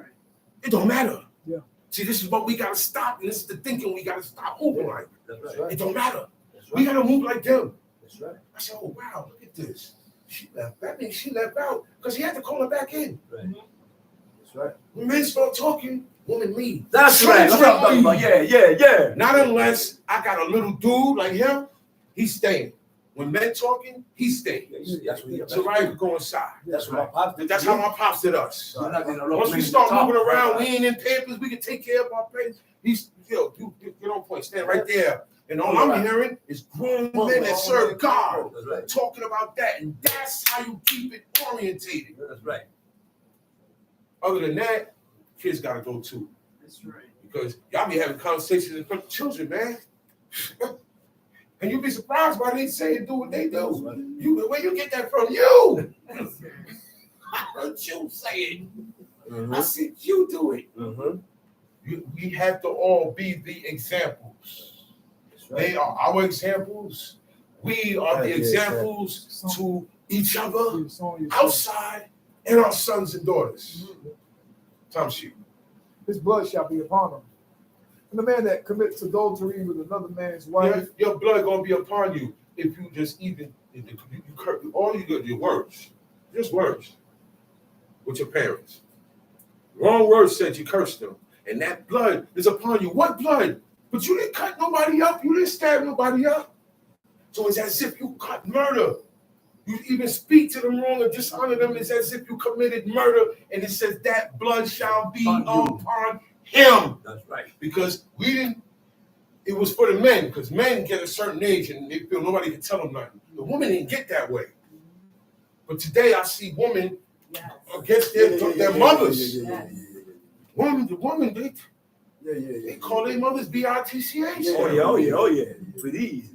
It don't matter.
Yeah.
See, this is what we got to stop. And this is the thinking we got to stop moving like.
That's right.
It don't matter.
That's
We
right.
got to move like them.
That's right.
I said, oh, wow, look at this. She left. That means she left out because he had to call her back in.
That's right.
When men start talking, women leave.
That's right. That's what I'm talking about. Yeah.
Not unless I got a little dude like him, he's staying. When men talking, he's staying.
That's what he.
So right, we go inside.
That's what my pops did.
That's how my pops did us.
You're not gonna
Once we start moving around, we ain't in papers, we can take care of our papers. He's, yo, you get on point, stand right there. And all I'm hearing is grown men that serve God
That's right.
talking about that. And that's how you keep it orientated.
That's right.
Other than that, kids got to go too.
That's right.
Because y'all be having conversations in front of children, man. And you'd be surprised why they say and do what they do. You, where you get that from? You! I heard you say it. I said you do it. We have to all be the examples. They are our examples. We are the examples to each other outside and our sons and daughters. Time shoot.
His blood shall be upon him. And the man that commits adultery with another man's wife,
Your blood gonna be upon you if you just even all you got your words, just words with your parents. Wrong words said you cursed them, and that blood is upon you. What blood? But you didn't cut nobody up. You didn't stab nobody up. So it's as if you cut murder. You even speak to them wrong or dishonor them. It's as if you committed murder, and it says that blood shall be upon him.
That's right.
Because we didn't, it was for the men, because men get a certain age and they feel nobody can tell them nothing. The women didn't get that way. But today I see women against their mothers. The woman, they call their mothers B-I-T-C-H.
Oh yeah. Please.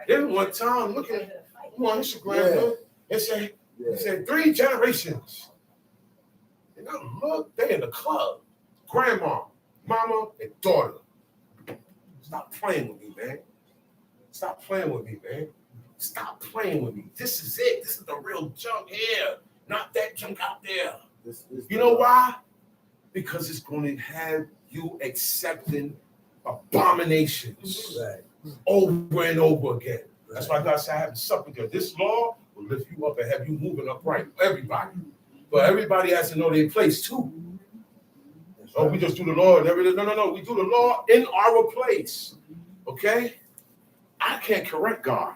Then one time, look at on Instagram, it said 3 generations. And I look, they in the club. Grandma, mama, and daughter. Stop playing with me, man. Stop playing with me, man. Stop playing with me. This is it. This is the real junk here, not that junk out there. You know why? Because it's going to have you accepting abominations over and over again. That's why God said I have to suffer there. This law will lift you up and have you moving upright. Everybody. But everybody has to know their place too. Oh, we just do the law and everything. No. We do the law in our place. Okay? I can't correct God.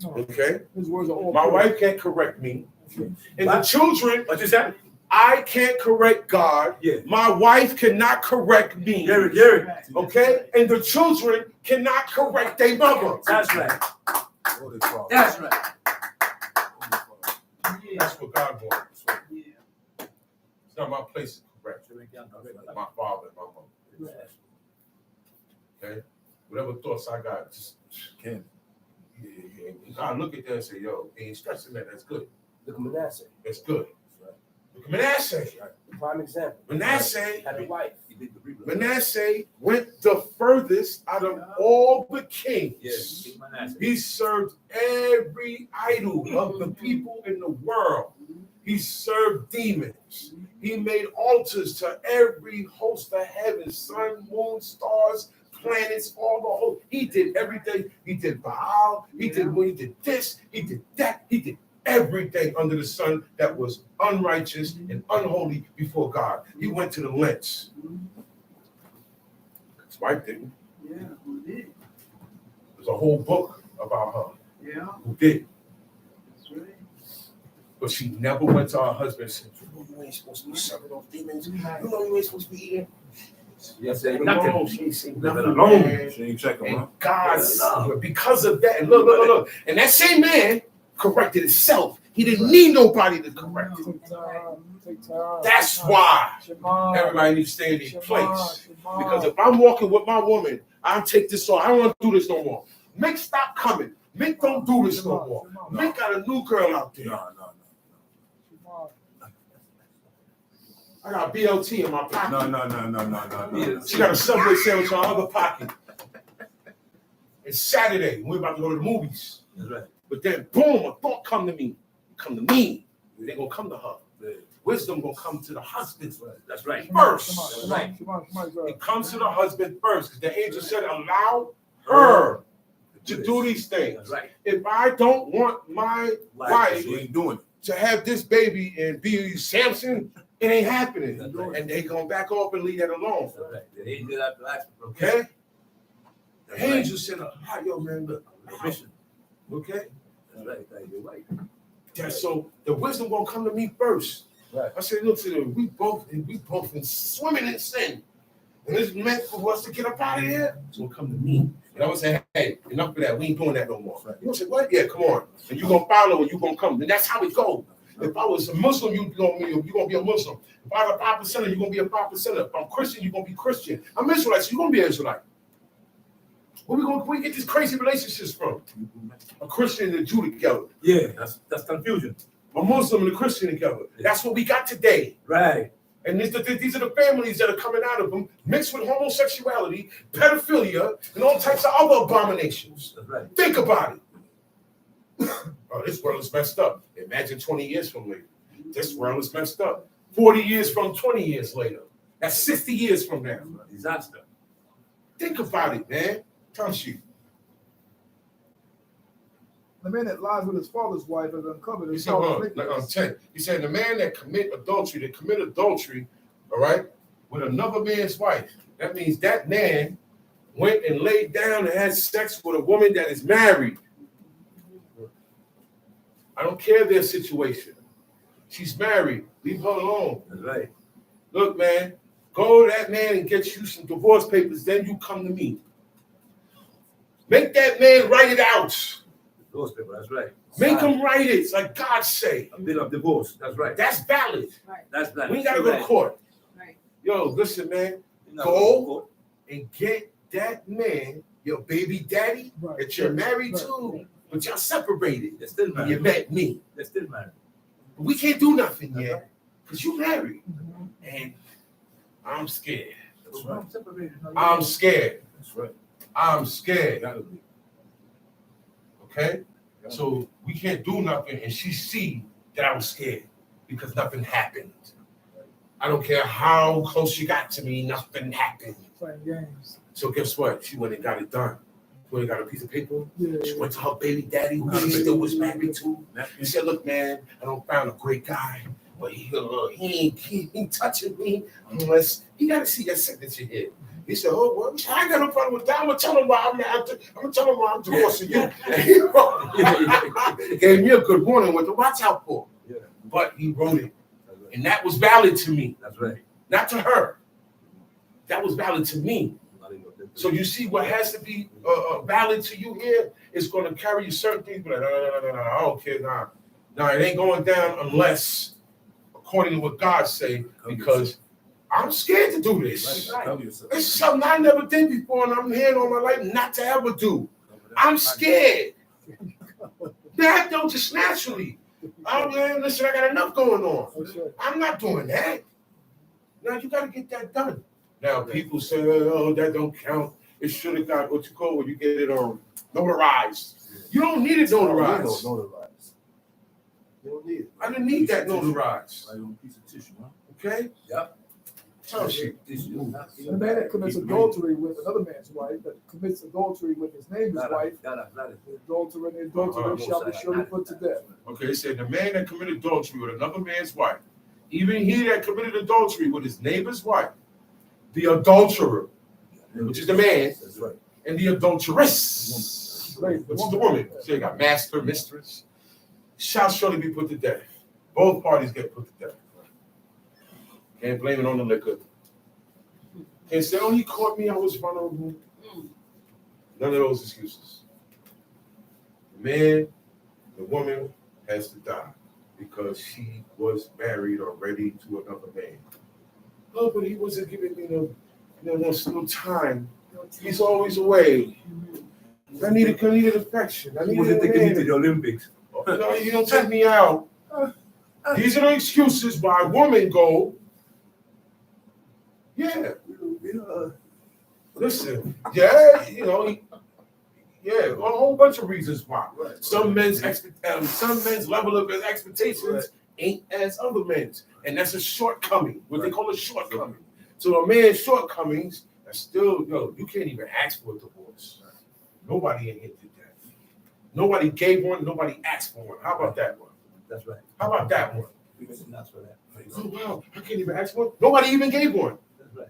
Okay?
his words are all
My
pure.
wife can't correct me. And the children,
What you said?
I can't correct God.
Yeah.
My wife cannot correct me.
Gary.
Okay? And the children cannot correct their mother.
That's right. That's right.
That's what God wants. It's not my place to correct. My father and my mother. Okay? Whatever thoughts I got, just God look at that and say, yo, they ain't stressing that. That's good.
Look at Manasseh.
That's good. Look at Manasseh.
Prime example.
Manasseh
Had a wife.
Manasseh went the furthest out of all the kings.
Yes.
He served every idol of the people in the world. He served demons. He made altars to every host of heaven, sun, moon, stars, planets, all the whole. He did everything. He did Baal. He did this. He did that. He did everything under the sun that was unrighteous and unholy before God. He went to the lengths. His wife didn't.
Yeah, who did?
There's a whole book about her.
Yeah,
Who did.
that's right.
But she never went to her husband and said, you ain't supposed to be serving those demons. You know you ain't supposed to be eating.
Yes, say
No,
nothing.
she ain't saying
Leave it
nothing.
alone.
Man.
She ain't checking, huh?
And God, because of that, and look. And that same man corrected himself. He didn't need nobody to correct him.
Take time.
That's why
Shema.
everybody needs to stay in their
Shema.
place.
Shema.
Because if I'm walking with my woman, I'll take this off. I don't want to do this no more. Mick, stop coming. Mick, don't do this no more. Mick got a new girl out there.
No.
Shema.
I got BLT in my pocket.
No.
She got a Subway sandwich in her other pocket. It's Saturday. We're about to go to the movies.
That's right.
But then, boom, a thought come to me. Come to me. It ain't gonna come to her. Wisdom gonna come to the husband.
That's right.
First.
Shema.
It comes to the husband first. Because the angel said, allow her to do these things.
That's right.
If I don't want my wife
She ain't doing it.
to have this baby and be Samson, it ain't happening.
That's right.
And they gonna back off and leave that alone.
That's right. The angel have to ask for
Okay? The
That's right.
angel said, hi, yo, man, look.
permission.
Okay?
That's right. You're right.
Yeah, so the wisdom gonna come to me first.
Right.
I said, look, to them, we both been swimming in sin. And it's meant for us to get up out of here. It's gonna come to me. And I would say, hey, enough of that. We ain't doing that no more. You gonna say, what? Yeah, come on. And you gonna follow and you gonna come. And that's how it goes. If I was a Muslim, you gonna be a Muslim. If I was a 5%, you're gonna be a 5%. If I'm Christian, you're gonna be Christian. I'm Israelite, so you're gonna be an Israelite. Where we get these crazy relationships from? A Christian and a Jew together.
Yeah, that's confusion.
A Muslim and a Christian together. That's what we got today.
Right.
And these are the families that are coming out of them, mixed with homosexuality, pedophilia, and all types of other abominations.
That's right.
Think about it. Oh, this world is messed up. Imagine 20 years from later. This world is messed up. 40 years from 20 years later. That's 60 years from now.
Disaster.
Think about it, man. Touch you.
The man that lies with his father's wife is uncovered.
He
His
said,
father's
like I'm
nakedness.
telling you, he said, the man that commit adultery, all right, with another man's wife. That means that man went and laid down and had sex with a woman that is married. I don't care their situation. She's married. Leave her alone.
That's right.
Look, man, go to that man and get you some divorce papers. Then you come to me. Make that man write it out.
Those people. That's right.
Make him write it, like God say.
A bill of divorce. That's right.
That's valid.
That's that.
We ain't gotta go to court.
Right.
Yo, listen, man. Go and get that man, your baby daddy,
Right.
that you're married
Right.
to, but y'all separated.
They're still
You
married.
met me.
They're still married.
But we can't do nothing yet because you married.
Mhm.
And I'm scared.
That's right.
I'm separated. No,
I'm scared.
That's right.
I'm scared.
Gotta be.
Okay? So we can't do nothing, and she see that I was scared because nothing happened. I don't care how close she got to me, nothing happened.
Playing games.
So guess what? She went and got it done. She went and got a piece of paper.
Yeah.
She went to her baby daddy, who she still was married to. He said, look, man, I don't found a great guy, but he ain't touching me unless he got to see your signature here. He said, oh, well, I ain't got no problem with that. I'm going to tell him why I'm divorcing you. And he wrote it. Gave me a good warning what to watch out for.
Yeah.
But he wrote it. And that was valid to me,
That's right.
not to her. That was valid to me. So you see what has to be valid to you here is going to carry you certain things. But no, I don't care. Nah, it ain't going down unless, according to what God say, because I'm scared to do this.
Cover yourself.
It's something I never did before, and I'm hearing all my life not to ever do. I'm scared. That don't just naturally. Oh man, listen, I got enough going on.
That's right.
I'm not doing that. Now you got to get that done. Now people say, oh, that don't count. It should have got what you call when you get it notarized. You don't need it notarized.
Notarized. You don't need it.
I didn't need that notarized.
Like on a piece of tissue, huh?
Okay?
Yep.
Tell she.
And the man that commits adultery with another man's wife, that commits adultery with his neighbor's wife, the adulterer and the adulterer shall be surely put to death.
Okay, it said the man that committed adultery with another man's wife, even he that committed adultery with his neighbor's wife, the adulterer, which is the man,
That's right.
and the adulteress, which is the woman. So you got master, mistress, shall surely be put to death. Both parties get put to death. Can't blame it on the liquor. Can't say, oh, he caught me, I was vulnerable. None of those excuses. The man, the woman has to die because she was married already to another man. Oh, but he wasn't giving me no time. He's always away. I needed affection. I
He wasn't
needed
taking me to the Olympics.
No, you don't take me out. These are the excuses why women go. Yeah. Listen. Yeah, a whole bunch of reasons why. Some men's level of expectations ain't as other men's, and that's a shortcoming. What they call a shortcoming. So a man's shortcomings are still, you can't even ask for a divorce. Nobody in here did that. Nobody gave one. Nobody asked for one. How about that one?
That's right.
How about that one?
That's for that.
Oh wow, I can't even ask for one. Nobody even gave one.
That's right.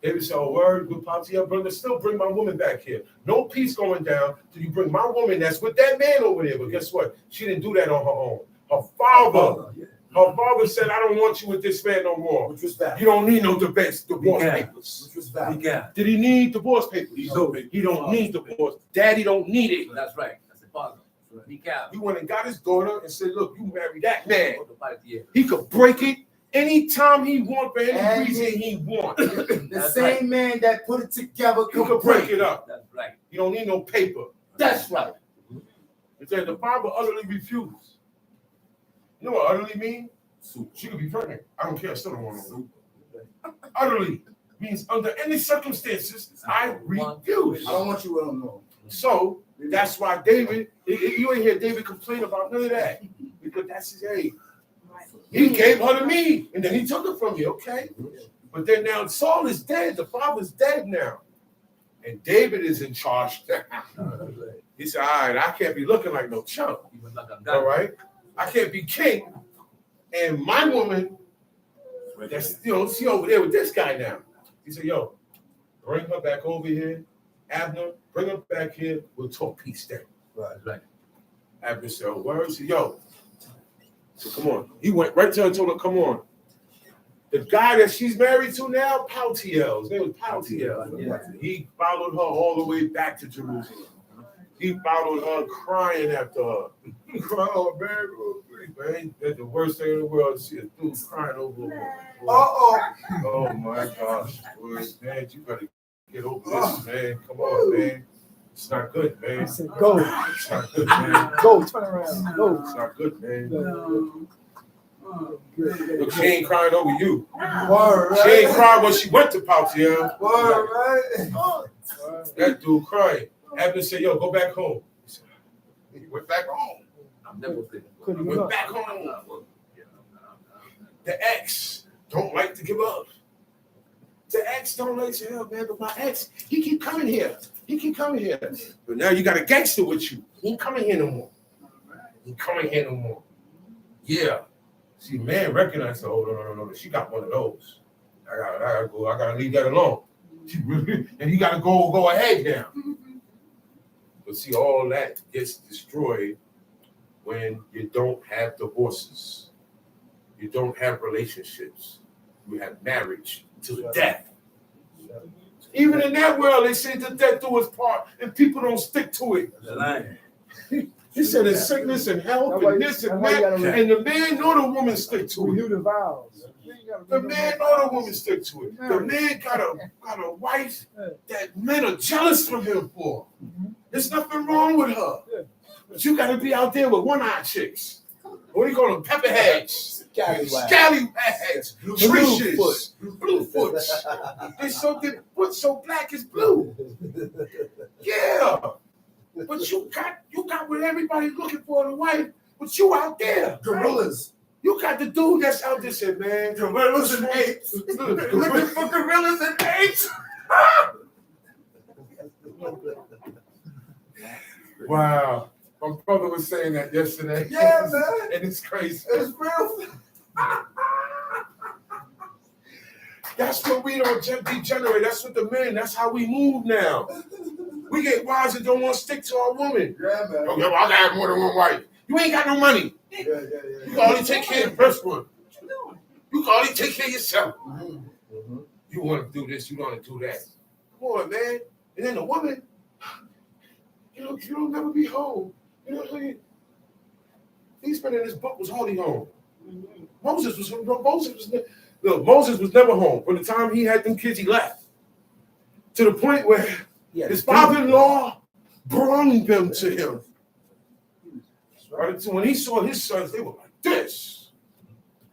David said, "Oh, word, good pops here, brother. Still bring my woman back here. No peace going down till you bring my woman that's with that man over there." But guess what? She didn't do that on her own. Her father said, "I don't want you with this man no more.
Which was bad.
You don't need no divorce
Yeah.
papers."
Which was bad.
He can.
Did he need divorce papers?
No.
He don't need divorce. Daddy don't need it.
That's right. That's the father. He can.
He went and got his daughter and said, "Look, you marry that man.
Yeah.
He could break it anytime he want for any
And
reason he want.
The
That's
same
right.
man that put it together
You could break it up.
That's right.
You don't need no paper."
That's right.
It said the Bible utterly refused. You know what utterly mean? She could be pregnant. I don't care. I still don't want to. Utterly means under any circumstances, I refuse.
I don't want you to know.
So that's why David, you ain't hear David complain about none of that. Because that's his age. He gave her to me, and then he took it from me, okay? But then now Saul is dead. The father's dead now. And David is in charge now. He said, all right, I can't be looking like no chump. All right? I can't be king. And my woman, that's, she over there with this guy now. He said, yo, bring her back over here. Abner, bring her back here. We'll talk peace then.
Right.
Abner said, oh, word? He said, yo. So come on. He went right to her and told her, come on. The guy that she's married to now, Paltiel. His name was Paltiel.
Yeah.
He followed her all the way back to Jerusalem. He followed her crying after her. Crying, oh, man, that's the worst thing in the world to see a dude crying over a woman. Oh my gosh. Boy, man, you gotta get over this, man. Come on, man. It's not good, man.
I said, go.
It's not good, man.
Go, turn around. Go.
It's not good, man.
Good.
Look, she ain't crying over you.
Word, right?
She ain't crying when she went to Paltiel.
Word, right?
That dude crying. Abner said, yo, go back home. He went back home.
I'm never thinking.
Couldn't
Went
look.
back home. The ex don't like to give up. The ex don't like to say, oh, man, but my ex, he keep coming here. He keep coming here. But now you got a gangster with you. He ain't coming here no more. He ain't coming here no more. Yeah. See, man recognized her. Oh, no. She got one of those. I gotta leave that alone. And he gotta go ahead now. But see, all that gets destroyed when you don't have divorces. You don't have relationships. You have marriage to death. Even in that world, they say that death do its part, and people don't stick to it. He said it's sickness and health and this and that, and the man nor the woman stick to
Renew
it.
the vows.
The man nor the woman stick to it. The man got a wife that men are jealous for him for. There's nothing wrong with her. But you got to be out there with one-eyed chicks. What do you call them? Pepperheads. Scallywags. Trishas. Bluefoots. They're so black as blue. Yeah. But you got what everybody's looking for in a wife. But you out there.
Gorillas.
You got the dude that's out there saying, man.
Gorillas and apes. Looking for gorillas and apes.
Wow. My brother was saying that yesterday.
Yeah, man.
And it's crazy.
It's real.
That's what we don't degenerate. That's what the men, that's how we move now. We get wives that don't want to stick to our woman.
Yeah, man.
Okay, well, I got more than one wife. You ain't got no money.
Yeah.
You can only take care of the first one. You can only take care of yourself. You want to do this, you want to do that. Come on, man. And then the woman, you'll never be home. You know what I mean? He's been in this book was hardly home. Moses was never home. From the time he had them kids, he left. To the point where his father-in-law brung them to him. Right? So when he saw his sons, they were like this.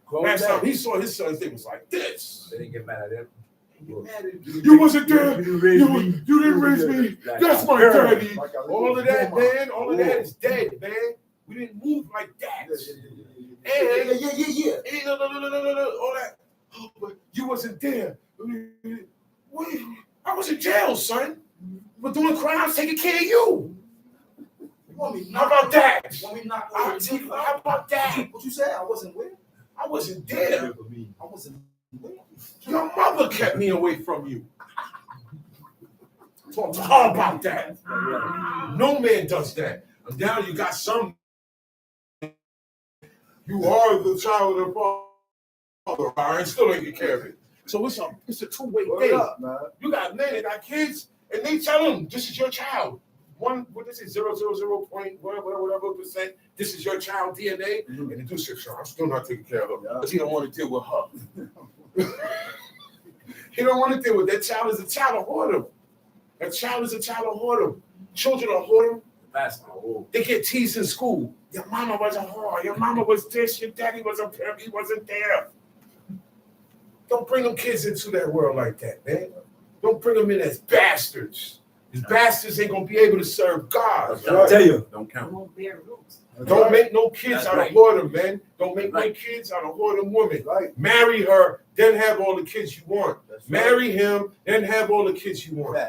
Last time he saw his sons, they was like this.
They didn't get mad at him.
You wasn't there. You didn't raise me. That's my daddy. All of that, man. All of that is dead, man. We didn't move like that. And
Yeah.
all that. Oh, but you wasn't there. I was in jail, son. But doing crimes, taking care of you. How about that? How about that?
What you say? I wasn't where?
I wasn't there.
I wasn't where?
Your mother kept me away from you. How about that? No man does that. And now you got some. You are the child of the father, and still ain't take care of it. So it's a two-way thing. You got men that got kids, and they tell them this is your child. What is it? 0.0 point whatever percent. This is your child DNA, and they do say, I'm still not taking care of her because he don't want to deal with her. He don't want to deal with that child. Is a child of whoredom. That child is a child of whoredom. Children are whoredom. They get teased in school. Your mama was a whore. Your mama was this. Your daddy was a pimp. He wasn't there. Don't bring them kids into that world like that, man. Don't bring them in as bastards. These bastards ain't gonna be able to serve God.
I'll tell you.
Don't count.
Don't make no kids out of whoredom, man. Don't make no kids out of whoredom woman.
Right.
Marry her, then have all the kids you want. Marry him, then have all the kids you want.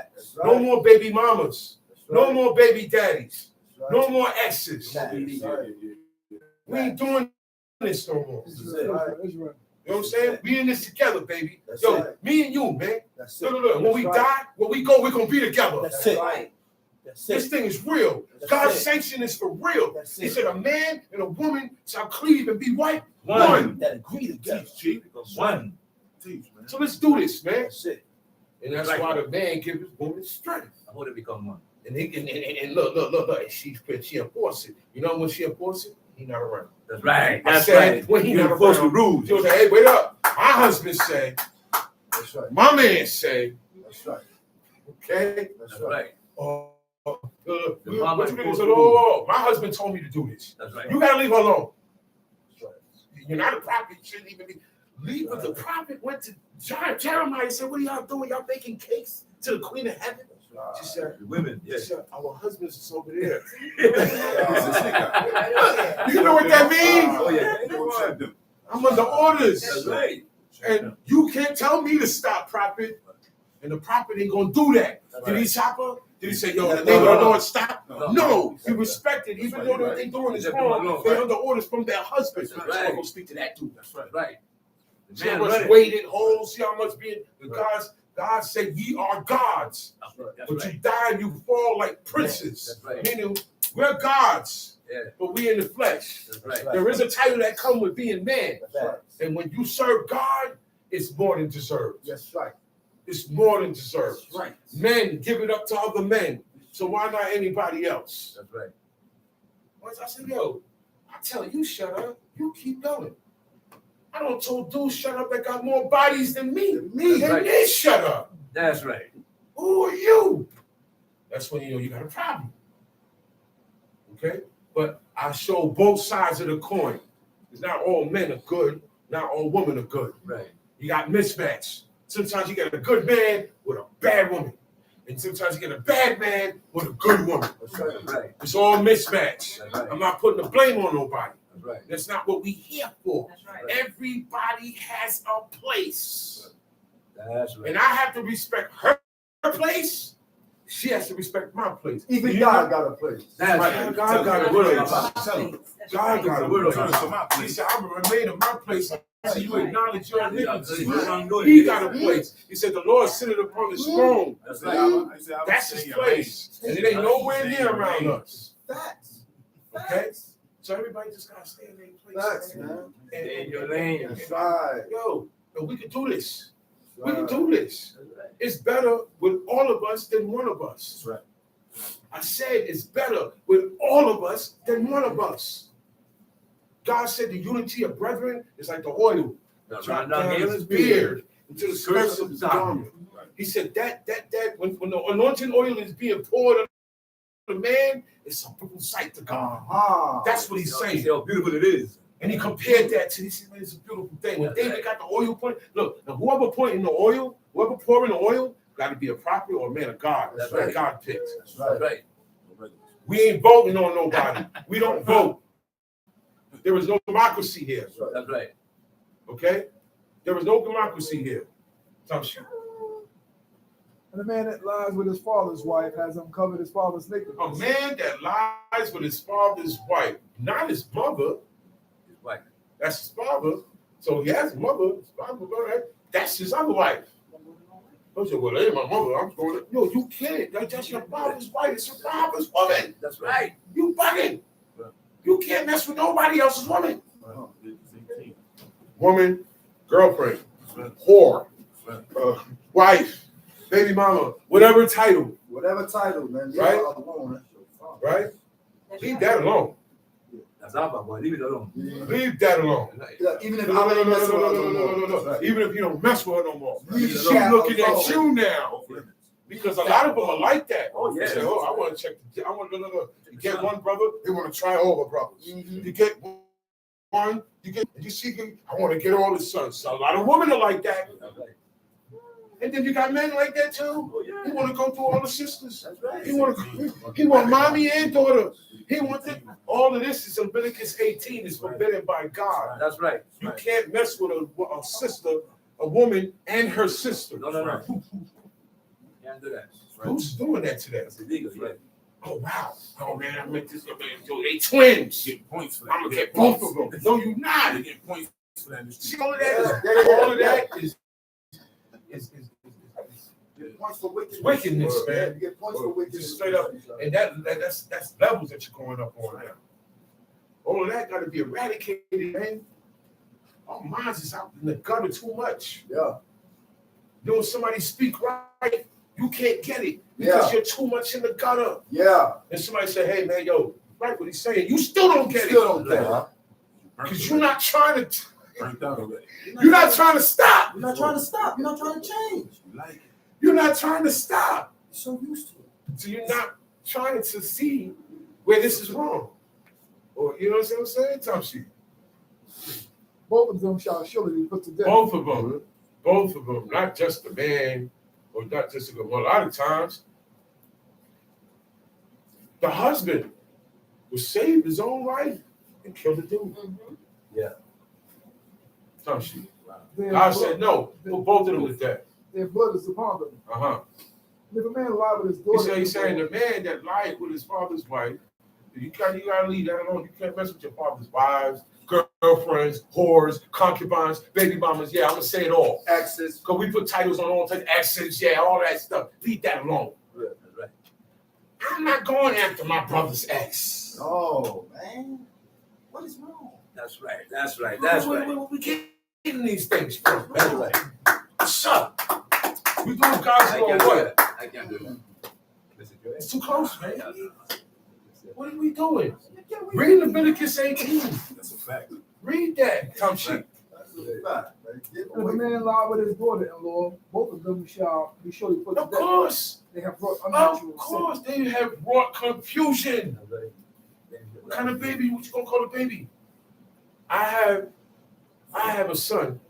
No more baby mamas. No more baby daddies. No more exes. We ain't doing this no more. You know what I'm saying? We in this together, baby. Me and you, man. Look. When we die, when we go, we're gonna be together.
That's it.
This thing is real. God's sanction is for real. He said a man and a woman shall cleave and be white. One.
That agree together.
One.
So let's do this, man.
That's it.
And that's why the man gives his woman strength.
I hope they become one.
And look. She enforce it. You know when she enforce it? He not around.
That's right.
I
That's
said
right.
when he
You
not
enforce the
around.
rules.
She was like, hey, wait up. My husband say,
That's right.
my man say,
That's right.
okay?
That's right.
What you mean? My husband told me to do this.
That's right.
You gotta leave her alone. You're not a prophet. You shouldn't even leave. But the prophet went to Jeremiah and said, what are y'all doing? Y'all baking cakes to the queen of heaven? She said,
Women,
she
yes.
said, our husbands is over there.
Yeah.
You know what that means?
Oh, yeah.
I'm under orders.
That's right.
And you can't tell me to stop, prophet. And the prophet ain't gonna do that. Did he chop her? Did he say, yo, in the name of the Lord, stop? No, he respected, even though what they doing is wrong, they're under orders from their husbands. So I'm gonna speak to that dude.
That's right.
See how much weight it holds, see how much being God said ye are gods. But you die and you fall like princes. Meaning we're gods, but we in the flesh. There is a title that comes with being man. And when you serve God, it's more than deserved.
That's right.
It's more than deserved.
That's right.
Men give it up to other men. So why not anybody else?
That's right.
Once I said, yo, I tell you, shut up. You keep going. I don't told dudes shut up that got more bodies than me.
That's right.
They shut up.
That's right.
Who are you? That's when you know you got a problem. Okay? But I show both sides of the coin. It's not all men are good, not all women are good.
Right.
You got mismatch. Sometimes you get a good man with a bad woman. And sometimes you get a bad man with a good woman.
That's right.
It's all mismatch.
That's right.
I'm not putting the blame on nobody.
That's right.
That's not what we here for.
That's right.
Everybody has a place.
That's right.
And I have to respect her place. She has to respect my place.
Even
You
God
know?
got a place.
That's
Right.
right.
God got a place. God got a
That's
place.
right.
He said, I'm going to remain in my place until you acknowledge your iniquity.
Yeah.
He got a place. He said, the Lord sitteth upon his throne.
That's right.
That's his place. And it ain't nowhere near around us.
Facts.
Okay? So everybody just got to stay in their place.
Facts, man.
Stay in your lane.
That's right.
Yo, we can do this. We can do this. It's better with all of us than one of us.
That's right.
I said it's better with all of us than one of us. God said the unity of brethren is like the oil. Drop down his beard into the skirts of his garment. He said that when the anointing oil is being poured on the man, it's a beautiful sight to God. That's what he's saying.
See how beautiful it is.
And he compared that to, he said, man, it's a beautiful thing. When David got the oil point, look, now whoever pouring the oil, got to be a prophet or a man of God.
That's
That
right.
God picked.
That's right.
Right.
We ain't voting on nobody. We don't vote. There is no democracy here.
That's right.
Okay? There is no democracy here. Some shit.
And the man that lies with his father's wife has uncovered his father's nakedness.
A man that lies with his father's wife, not his mother.
His wife.
That's his father. So he has a mother. His father, all right. That's his other wife. Don't say, well, that ain't my mother. I'm going to. No, you can't. That's your father's wife. It's your father's woman.
That's right.
You bugging. You can't mess with nobody else's woman. Woman, girlfriend, whore, wife, baby mama, whatever title,
Whatever title, man. Leave
Right?
her alone. That's your father.
right? Leave that alone.
That's our boy. Leave it alone.
Leave that alone.
Yeah, even if
No,
I
no,
ain't
no,
messing
no,
with
no,
her
no,
no
no, no,
more.
no. Even if you don't mess with her no more.
Leave
She's
that
looking
alone.
at you now. Because a lot of them are like that.
Oh, yeah.
They say, oh, I want to check. I want to You get one brother, they want to try all the brothers. You get one, you see, I want to get all the sons. So a lot of women are like that.
That's right.
And then you got men like that too.
Oh, yeah.
He want to go through all the sisters.
That's right.
He want mommy and daughter. He wants it. All of this is Leviticus 18 is forbidden by God.
That's right.
You can't mess with a sister, a woman, and her sister.
No. Can't do that.
Who's doing that today?
That's illegal. Yeah.
Oh wow! Oh man, I met this. They twins.
Get points for
I'm
that.
gonna get both of them. No, you not.
They get points for that.
See, all of that is
Get points for wickedness.
wickedness, man.
You get points for wickedness.
Just straight up, and that's levels that you're going up on now. All of that got to be eradicated, man. Our minds is out in the gutter too much.
Yeah.
You know, when somebody speak right, you can't get it because
Yeah.
you're too much in the gutter.
Yeah.
And somebody say, "Hey, man, yo, right what he's saying," you still don't get
Still
it
don't get it.
because you're not trying to.
Burnt out already.
You're not trying to stop.
You're not trying to stop. You're not trying to change.
You like it.
You're not trying to stop.
You're so used to it.
So you're not trying to see where this is wrong. Or you know what I'm saying? Tom sheet.
Both of them shall surely be put to death.
Both of them, not just the man or not just a good one. A lot of times, the husband will save his own wife and kill the dude.
Yeah.
Tom sheet.
Their
God
blood-
said no, put both of them to death.
Their blood is upon them. If a man lie with his daughter,
He's saying the man that lied with his father's wife, you gotta leave that alone. You can't mess with your father's wives, girlfriends, whores, concubines, baby mamas. Yeah, I'm gonna say it all.
Exes.
Because we put titles on all types of accents, yeah, all that stuff. Leave that alone.
That's right.
I'm not going after my brother's ex.
Oh, man. What is wrong?
That's right. That's right. That's right.
We getting these things from,
That's
man.
right.
What's up? We doing God's
I
law
can't
or
do
what?
that. I can't do that. Listen, Joey.
It's too close, man. What are we doing? Read Leviticus 18.
That's a fact.
Read that. Tom sheet.
That's a fact, man. Get
if a
away.
man lie with his daughter-in-law, both of them shall be surely put to
Of
death.
course.
They have brought unnatural
Of course, they have brought confusion.
That's right.
What kind of baby? What you gonna call a baby? I have a son.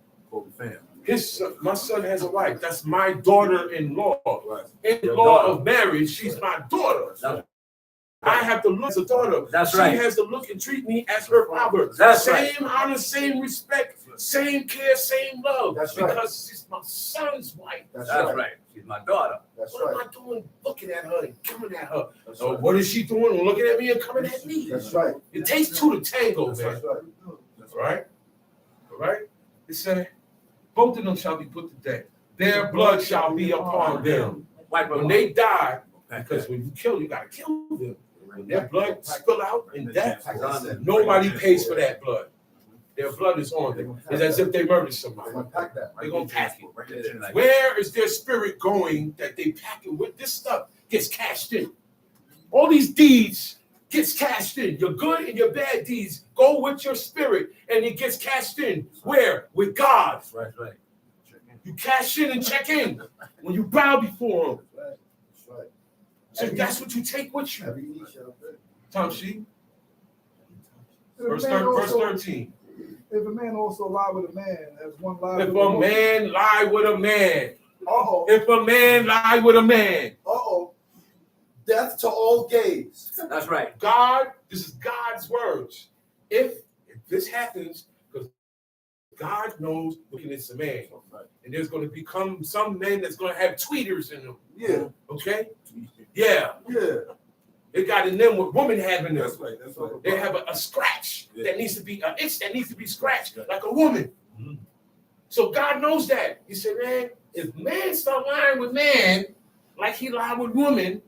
My son has a wife. That's my daughter-in-law. In-law of marriage, she's my daughter. I have to look as a daughter.
That's
she
right.
has to look and treat me as her father.
That's
same honor, same respect, same care, same love.
That's
because
right.
she's my son's wife.
That's
That's
right.
right. She's my daughter.
That's
What
right.
am I doing looking at her and coming at her?
That's
So
right.
what is she doing looking at me and coming at me?
That's right.
It takes two to tango, man.
That's right.
All right? All right? It said, both of them shall be put to death. Their blood shall be upon them. When they die, because when you kill, you got to kill them. When their blood spill out in death, nobody pays for that blood. Their blood is on them. It's as if they murdered somebody. They're going to pack it. Where is their spirit going that they pack it with? This stuff gets cashed in. All these deeds gets cashed in. Your good and your bad deeds go with your spirit, and it gets cashed in. Where? With God.
Right.
You cash in and check in when you bow before Him.
That's right.
So that's what you take with you.
Every knee shall bend.
Tom Sheep,
If
verse
a man also-
13.
If a man also lie with a man, as one lie
If
with
a
woman,
man lie with a man,
Uh-oh.
if a man lie with a man,
Uh-oh. Death to all gays.
That's right.
God, this is God's words. If this happens, because God knows looking at a man, and there's going to become some men that's going to have tweeters in them.
Yeah.
Okay? Yeah.
Yeah.
They got in them what women have in them.
That's right. That's right.
They have a scratch that needs to be, an itch that needs to be scratched like a woman. So God knows that. He said, man, if man start lying with man, like he lied with woman,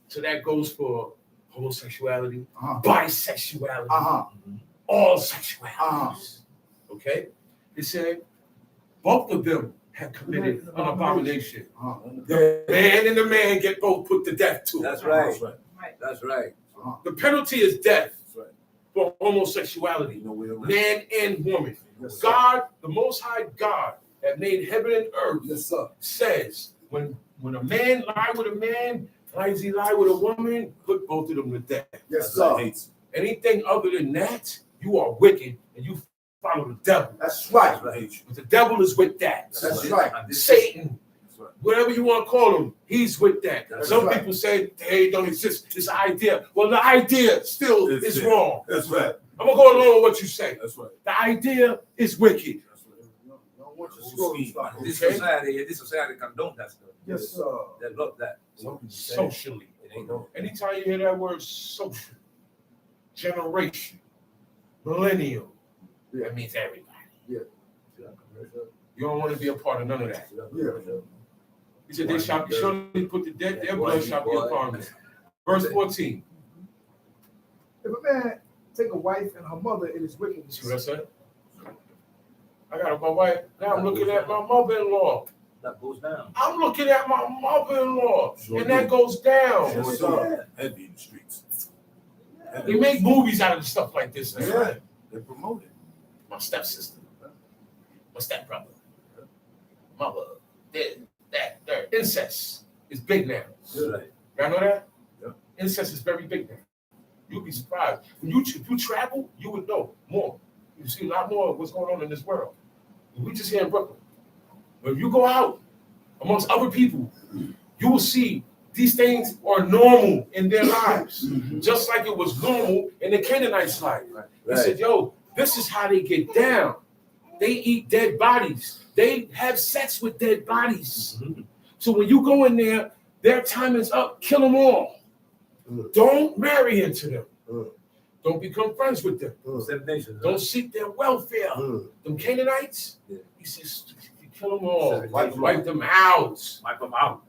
so that goes for homosexuality, bisexuality, all sexualities. Okay? He said, both of them have committed an abomination. The man and the man get both put to death too.
That's right. That's right.
The penalty is death for homosexuality, man and woman. God, the Most High God, that made heaven and earth, says when a man lie with a man, he lie with a woman, put both of them to death.
Yes, sir.
Anything other than that, you are wicked and you follow the devil.
That's right.
But the devil is with that.
That's right.
Satan, whatever you want to call him, he's with that.
That's
Some
right.
people say they don't exist. It's an idea. Well, the idea still is wrong.
That's right.
I'm going to go along with what you say.
That's right.
The idea is wicked.
Don't want your story to stop.
This society condone that stuff.
Yes, sir.
They love that.
Socially. Anytime you hear that word social, generation, millennial, that means everybody.
Yeah.
You don't want to be a part of none of that.
Yeah.
He said, they shall be surely put to death, their blood shall be upon them. Verse 14.
if a man take a wife and her mother, it is wickedness.
See what I said? I got my wife. Now I'm looking at my mother-in-law.
That goes down.
I'm looking at my mother-in-law, and that goes down.
Yes, sir.
Heavy in the streets.
They make movies out of stuff like this now.
Yeah.
They promote it.
My stepsister, my stepbrother, mother, their incest is big now.
Right.
Y'all know that?
Yeah.
Incest is very big now. You'll be surprised. If you travel, you would know more. You see a lot more of what's going on in this world. We just here in Brooklyn. When you go out amongst other people, you will see these things are normal in their lives, just like it was normal in the Canaanites' life. He said, yo, this is how they get down. They eat dead bodies. They have sex with dead bodies. So when you go in there, their time is up. Kill them all. Don't marry into them. Don't become friends with them. Don't seek their welfare. Them Canaanites, he says, kill them all. Wipe them out.
Wipe them out.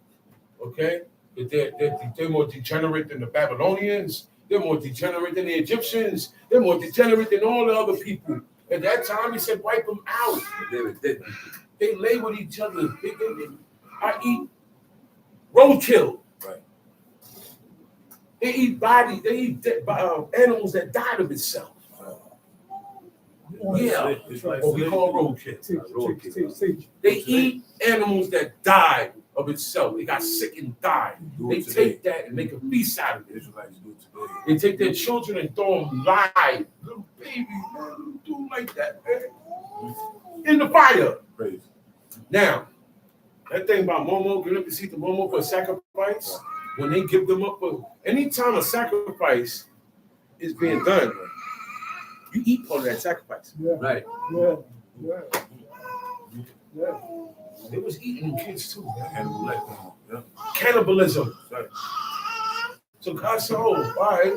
Okay? They're more degenerate than the Babylonians. They're more degenerate than the Egyptians. They're more degenerate than all the other people. At that time, he said, wipe them out. They lay with each other. I eat roadkill.
Right.
They eat bodies. They eat animals that died of itself. Yeah, what we call roadkill. They eat animals that died of itself. It got sick and died.
Do
They
it today.
take that and make a feast out of it.
Israelites do it today.
They take their children and throw them live, little babies, man, little dude like that, man, in the fire.
Praise.
Now, that thing about Momo, giving up the seat to Momo for a sacrifice, when they give them up for anytime a sacrifice is being done, you eat part of that sacrifice.
Yeah,
Right.
yeah, yeah, yeah.
They was eating kids too. Man.
And
Cannibalism.
Right.
So God said, oh, all right,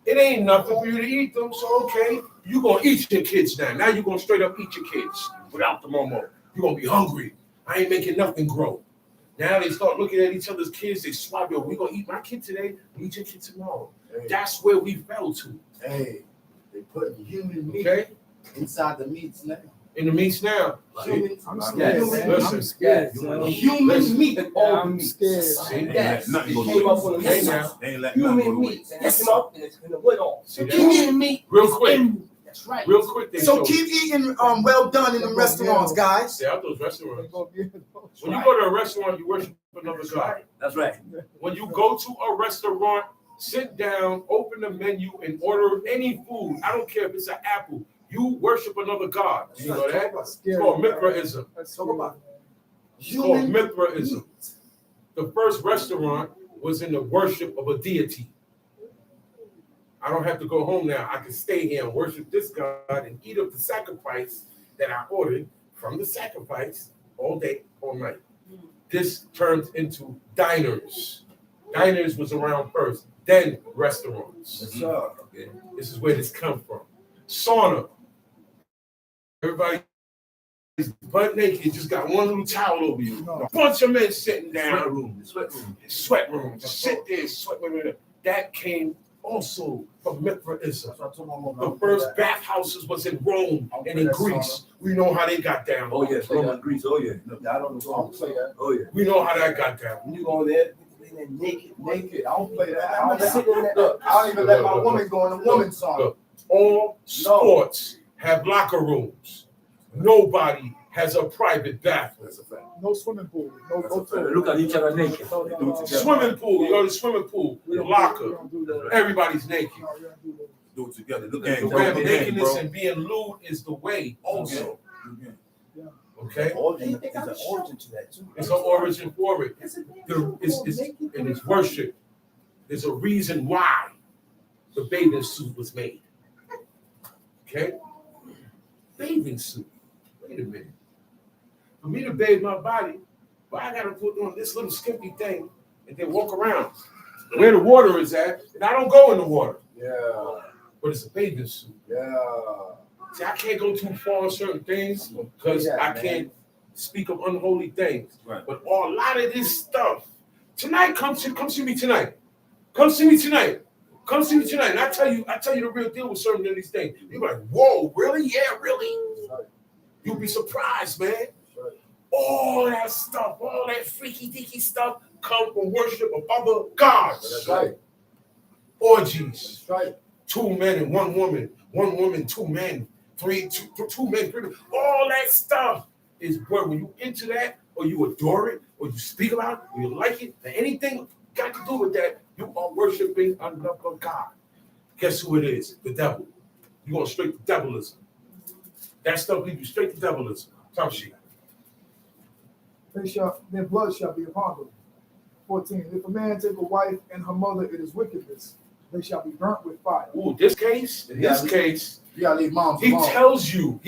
it ain't nothing for you to eat them, so okay, you're going to eat your kids now. Now you're going to straight up eat your kids without the Momo. You're going to be hungry. I ain't making nothing grow. Now they start looking at each other's kids. They swap, yo, we're going to eat my kid today, we eat your kid tomorrow.
Hey.
That's where we fell to.
Hey, they put human meat
Okay?
inside the meats now.
In the meats now.
Human,
I'm
scared,
scared, man.
Listen.
I'm scared.
You
son.
want
human
Listen.
meat.
Yeah, I'm scared.
See?
Yes.
Nothing
It
go
came
to
up with a
Okay,
message.
now.
They ain't letting nothing go
Human
to
meat.
waste.
And it came up and it's gonna went on.
See that?
Human meat.
Real
is
quick.
in- That's right.
Real quick, they
So
show
keep eating well done in the restaurants, guys.
Yeah, out those restaurants.
They gonna be-
When you go to a restaurant, you worship another God.
That's right.
When you go to a restaurant, sit down, open the menu, and order any food. I don't care if it's an apple. You worship another God. You know that?
That's
It's
scary,
called
man.
Mithraism.
That's
Talk
scary,
about
man.
It's called
Human
Mithraism.
meat.
The first restaurant was in the worship of a deity. I don't have to go home now. I can stay here and worship this God and eat of the sacrifice that I ordered from the sacrifice all day, all night. This turned into diners. Diners was around first, then restaurants.
Yes, sir.
Okay.
This is where this comes from. Sauna. Everybody is butt naked, just got one little towel over you.
No.
A bunch of men sitting
Sweat
down.
room. The sweat room.
Sweat room. Just sit there, sweat room. That came also from Mithraism.
That's what I'm talking about.
The first bathhouses was in Rome and in Greece. We know how they got down.
Oh yes. They got Greece. Oh yeah.
I don't play that.
Oh yeah.
We know how that got down.
When you go there, they naked. I don't play that. I
I'm
don't,
sitting in that.
look, I don't even let my woman go in the woman's song.
Look, all sports have locker rooms. Nobody has a private bathroom.
That's a fact.
No swimming pool. No,
That's
no
a fact.
pool.
Look at each other naked.
No,
They
no,
do it
no.
together.
Swimming pool, you go to the swimming pool,
We
the
don't-
locker,
we don't do that.
everybody's naked.
No, we don't do that.
Do it together. Look
The
at
way of
it.
nakedness
bro.
and being lewd is the way also. Okay?
Origin, there's an origin to that too.
It's an origin for it. And it's worship. There's a reason why the bathing suit was made. Okay? Bathing suit. Wait a minute. For me to bathe my body, but I gotta put on this little skimpy thing and then walk around where the water is at, and I don't go in the water.
Yeah,
But it's a bathing suit.
yeah.
See, I can't go too far on certain things because
Yeah,
I
man.
can't speak of unholy things.
Right.
But a lot of this stuff tonight, come see me tonight. Come see me tonight. Come see me tonight. And I tell you the real deal with certain of these things. You're like, whoa, really? Yeah, really?
Right.
You'll be surprised, man.
Right.
All that stuff, all that freaky deaky stuff come from worship of other gods.
That's right.
Orgies.
That's right.
2 men and 1 woman, 1 woman, 2 men, two men, 3 men. All that stuff is where when you into that, or you adore it, or you speak about it, or you like it, and anything got to do with that, you are worshiping another God. Guess who it is? The devil. You're going straight to devilism. That stuff leads you straight to devilism. Top sheet.
Their blood shall be upon them. 14. If a man take a wife and her mother, it is wickedness. They shall be burnt with fire.
Ooh, in this case,
You gotta leave moms
he
alone.
tells you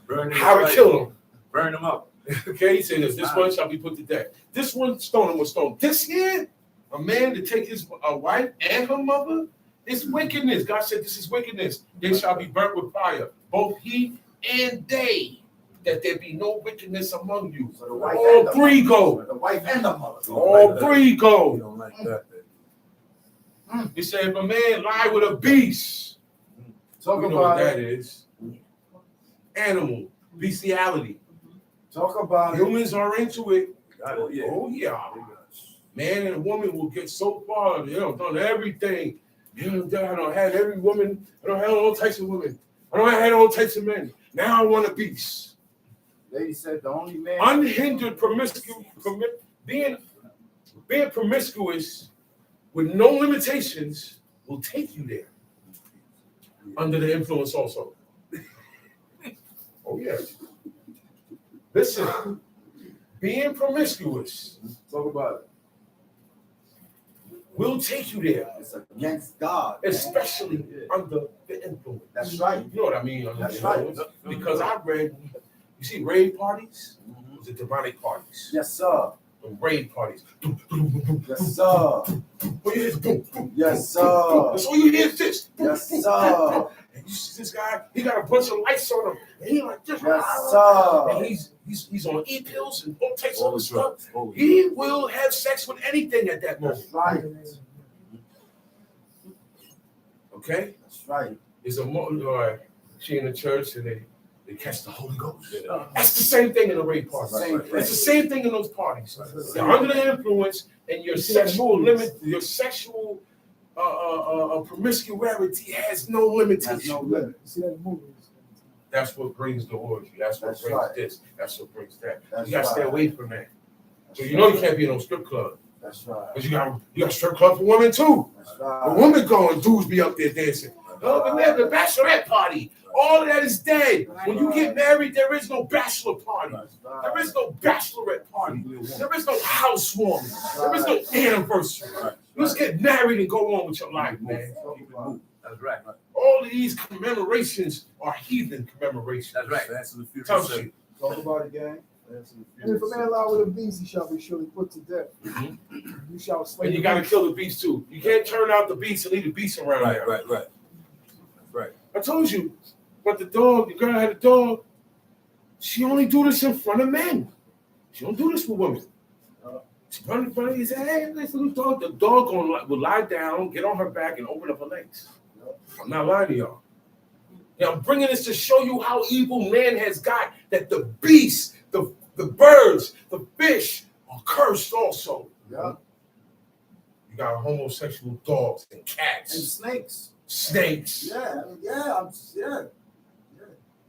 Burn them
how to
up.
kill him.
Burn them up.
Okay, he said this one shall be put to death. This one stone him with stone. This here, a man to take his wife and her mother, it's wickedness. God said this is wickedness. They shall be burnt with fire, both he and they, that there be no wickedness among you.
So the wife and
All
the
3
mother.
go.
The wife and the mother.
All 3
We
go.
don't like that.
He said if a man lie with a beast,
Talk
you know what
about
that
it.
is. Animal, bestiality.
Talk about it.
Humans are into it.
Oh yeah.
Oh yeah. Man and a woman will get so far, done everything. I don't have every woman, I don't have all types of women. I don't have all types of men. Now I want a beast.
Lady said the only man.
Unhindered being promiscuous with no limitations will take you there. Under the influence also. Oh yes. Listen, being promiscuous.
Talk about it.
Will take you there.
It's against God.
Especially under the influence.
That's right.
You know what I mean?
That's right.
Because I read, you see raid parties? The demonic parties.
Yes, sir.
The raid parties.
Yes, sir.
All you hear is boom, boom.
Yes, sir.
That's all you hear is this.
Yes, sir.
And you see this guy, he got a bunch of lights on him. And he like this.
Yes, sir.
And he's on e-pills and all types of stuff. He will have sex with anything at that moment.
That's right.
Okay?
That's right.
There's a moment, she in the church and they catch the Holy Ghost. That's the same thing in a raid party. It's the same thing in those parties. You're under the influence and your sexual limit, your sexual promiscuity has no limitation.
That's no limit.
You see that in movies.
That's what brings the orgy. That's what brings
right.
this. That's what brings that.
That's
You gotta stay
right.
away from that. So you know you can't be in no strip club.
That's right.
Because you got strip club for women too.
That's
The
right.
women going, dudes be up there dancing. Oh, man, the bachelorette party. All of that is dead. When you get married, there is no bachelor party. There is no bachelorette party. There is no housewarming. There is no anniversary. You just get married and go on with your life, man.
That's right.
All of these commemorations are heathen commemorations.
That's right.
That's the future.
Tells you.
Talk about it, gang.
And if a man lie with a beast, he shall be surely put to death. You shall slay.
And you
the
got to
beast.
kill the beast too. You can't turn out the beast and leave the beast around there.
Right.
I told you. But the girl had a dog. She only do this in front of men. She don't do this with women. She run in front of you and say, hey, this little dog. The dog will lie down, get on her back, and open up her legs. I'm not lying to y'all. Yeah, I'm bringing this to show you how evil man has got, that the beasts, the birds, the fish are cursed also.
Yeah.
You got homosexual dogs and cats.
And snakes.
Snakes.
Yeah. Yeah.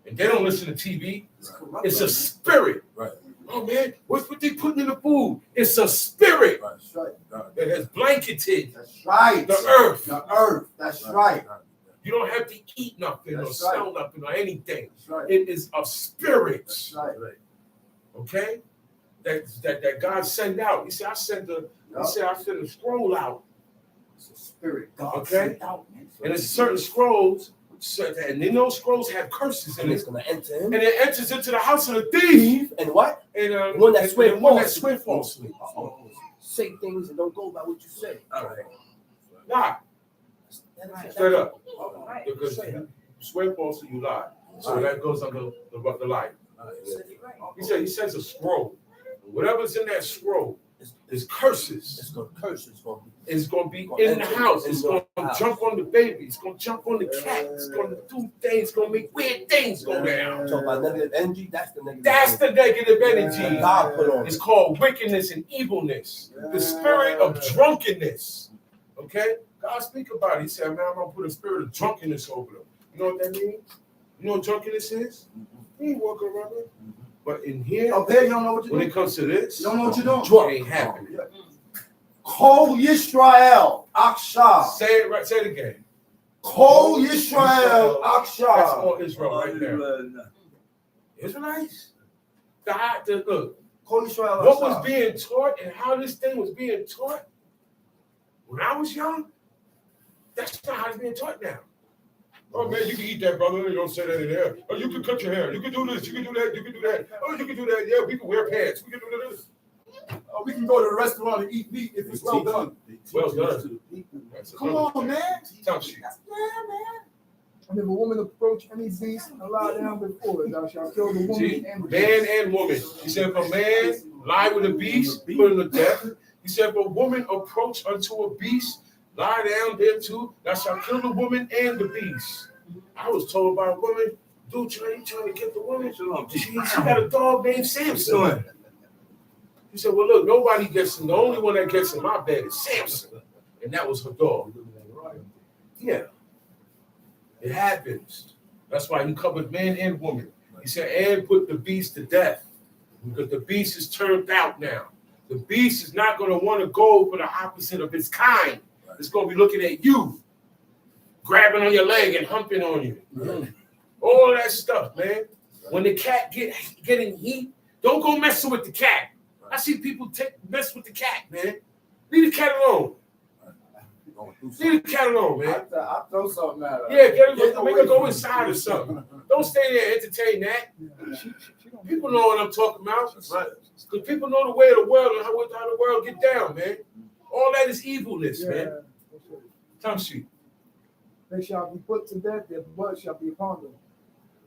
And they don't listen to TV.
It's corrupt.
It's a spirit.
Right.
Oh man, what's what they putting in the food? It's a spirit
That's right.
that has blanketed
That's right.
the earth.
The earth. That's right.
You don't have to eat nothing or
That's
smell
right.
nothing or anything.
That's right.
It is a spirit.
That's right.
Okay? That God sent out. He said, I sent a scroll out.
It's a spirit. God
Okay.
sent out, man.
And there's certain scrolls, and then those scrolls have curses in
And
it.
it's gonna enter him.
And it enters into the house of the thief.
And what?
And
One that swear
falsely.
Say things and don't go by what you say.
All right.
Lie.
That's
Straight up.
All right.
Because you swear falsely, you lie. So that goes under the lie. He says a scroll. Whatever's in that scroll is curses.
It's gonna curse.
It's going to be in the house. It's going to jump on the baby. It's going to jump on the cat. It's going to do things. It's going to make weird things go down.
Talk about negative energy. That's the negative.
That's the negative energy.
God put on.
It's called wickedness and evilness. The spirit of drunkenness. Okay? God speak about it. He said, man, I'm going to put a spirit of drunkenness over them. You know what that means? You know what drunkenness is? He ain't walking around it. But in here,
Up there, you don't know what you're
when
doing.
it comes to this,
You don't know what you're doing.
it ain't happening.
Kol Yisrael Aksha.
Say it right. Say it again.
Kol Yisrael
That's
Aksha.
all Israel right there. Israelites. Look,
Kol Yisrael
what was
Aksha.
being taught and how this thing was being taught when I was young, that's not how it's being taught now. Oh man, you can eat that, brother. You don't say that in there. Oh, you can cut your hair. You can do this. You can do that. You can do that. Oh, you can do that. Yeah, we can wear pants. We can do this.
We can go to the restaurant and eat meat if it's well done.
Well done.
Come on, man.
Tell you.
Yeah, man.
And if a woman approach any beast and lie down before it, thou shalt kill the woman
See,
and the
man
beast.
and woman. He said, if a man lie with a beast, put him to death. He said, if a woman approach unto a beast, lie down there too, thou shalt kill the woman and the beast. I was told by a woman, dude, you trying to get the woman? She got a dog named Samson. He said, well, look, nobody gets him. The only one that gets in my bed is Samson. And that was her dog. Yeah. It happens. That's why he covered man and woman. He said, and put the beast to death. Because the beast is turned out now. The beast is not going to want to go for the opposite of its kind. It's going to be looking at you, grabbing on your leg and humping on you. All that stuff, man. When the cat getting heat, don't go messing with the cat. I see people mess with the cat, man. Leave the cat alone. Leave the cat alone, man.
I'll throw something at her.
Yeah, make her go inside or something. Don't stay there and entertain that. People know what I'm talking about. Because people know the way of the world and how the world get down, man. All that is evilness, man. Time sheet.
They shall be put to death, their blood shall be upon them.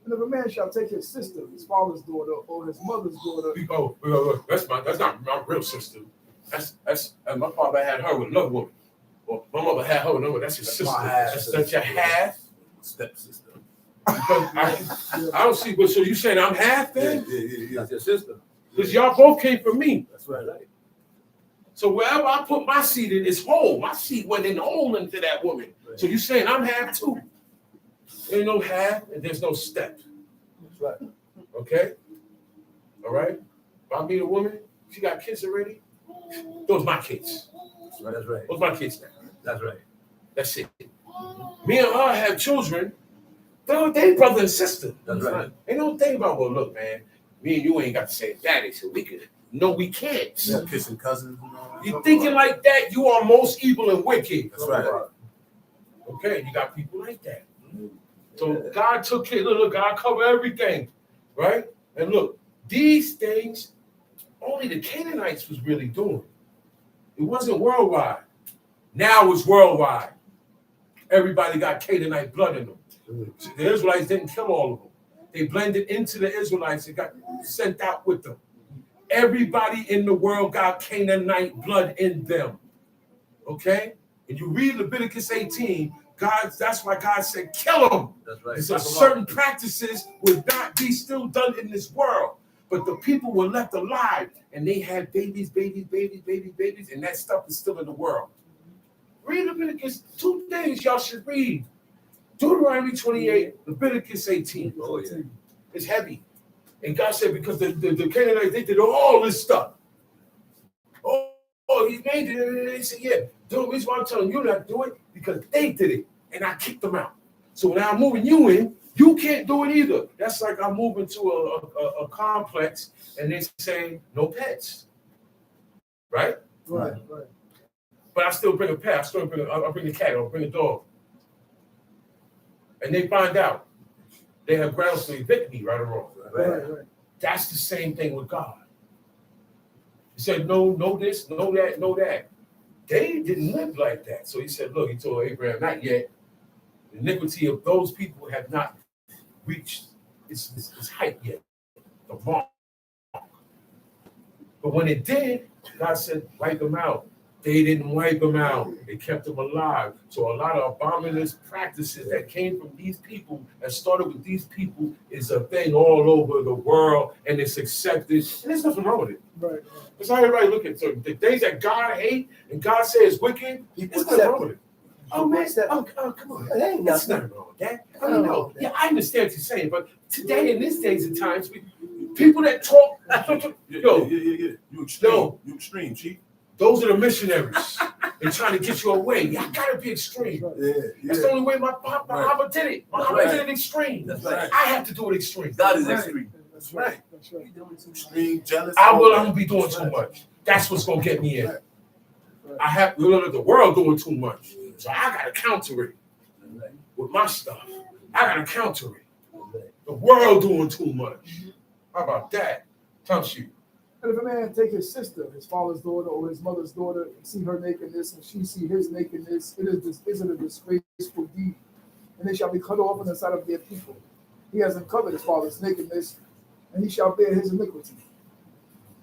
And if a man shall take his sister, his father's daughter, or his mother's daughter.
That's not my real sister. That's my father had her with another woman. Well, my mother had her with another. That's your sister. That's your half
Stepsister.
I don't see. But so you saying I'm half then?
Yeah. That's your sister.
Because y'all both came from me.
That's right.
So wherever I put my seed in, it's whole. My seed went in whole into that woman. Right. So you saying I'm half too? There ain't no half and there's no step.
That's right.
Okay? All right? If I meet a woman, she got kids already, those my kids.
That's right.
Those my kids now.
That's right.
That's it. Me and her have children. They brother and sister.
That's right.
Ain't no thing about, well, look, man, me and you ain't got the same daddy, so we could. No, we can't.
Yeah, kissing cousins.
You thinking like that, you are most evil and wicked.
That's right.
Okay, you got people like that. So God took care. Look, God covered everything, right? And look, these things, only the Canaanites was really doing. It wasn't worldwide. Now it's worldwide. Everybody got Canaanite blood in them. So the Israelites didn't kill all of them. They blended into the Israelites and got sent out with them. Everybody in the world got Canaanite blood in them. Okay? And you read Leviticus 18, that's why God said, kill them. That's right. So certain practices would not be still done in this world. But the people were left alive and they had babies, and that stuff is still in the world. Read Leviticus, 2 things y'all should read. Deuteronomy 28, Leviticus 18. Oh, yeah. It's heavy. And God said, because the Canaanites, they did all this stuff. Oh, he made it. And they said, yeah, the reason why I'm telling you not to do it, because they did it. And I kicked them out. So now I'm moving you in, you can't do it either. That's like I'm moving to a complex and they say, no pets. Right?
Right.
But I still bring a pet. I'll bring a cat. I'll bring a dog. And they find out. They have grounds to evict me, right or wrong.
Right.
That's the same thing with God. He said, no this, no that, no that. They didn't live like that. So he said, look, he told Abraham, not yet. The iniquity of those people have not reached its height yet, the mark. But when it did, God said, wipe them out. They didn't wipe them out. They kept them alive. So a lot of abominous practices that came from these people, that started with these people, is a thing all over the world, and it's accepted. And there's nothing wrong with it.
Right.
That's how everybody look at it. The things that God hate and God says wicked, there's nothing wrong with it. Oh man, come on.
There ain't
That's
nothing.
nothing wrong with that. I don't know. Yeah, I understand what you're saying, but today in these days and times, people that talk,
You extreme, Chief.
those are the missionaries. They're trying to get you away. I gotta be extreme. That's the only way my Muhammad did it. Muhammad did it extreme.
That's right.
I have to do it extreme.
God is extreme.
That's right.
Extreme, jealous.
I'm gonna be doing too much. That's what's gonna get me in. I have the world doing too much. So I gotta counter it with my stuff. I gotta counter it. The world doing too much. How about that? Tell you.
And if a man take his sister, his father's daughter, or his mother's daughter, and see her nakedness, and she see his nakedness, it is a disgraceful deed, and they shall be cut off in the sight of their people. He has uncovered his father's nakedness, and he shall bear his iniquity.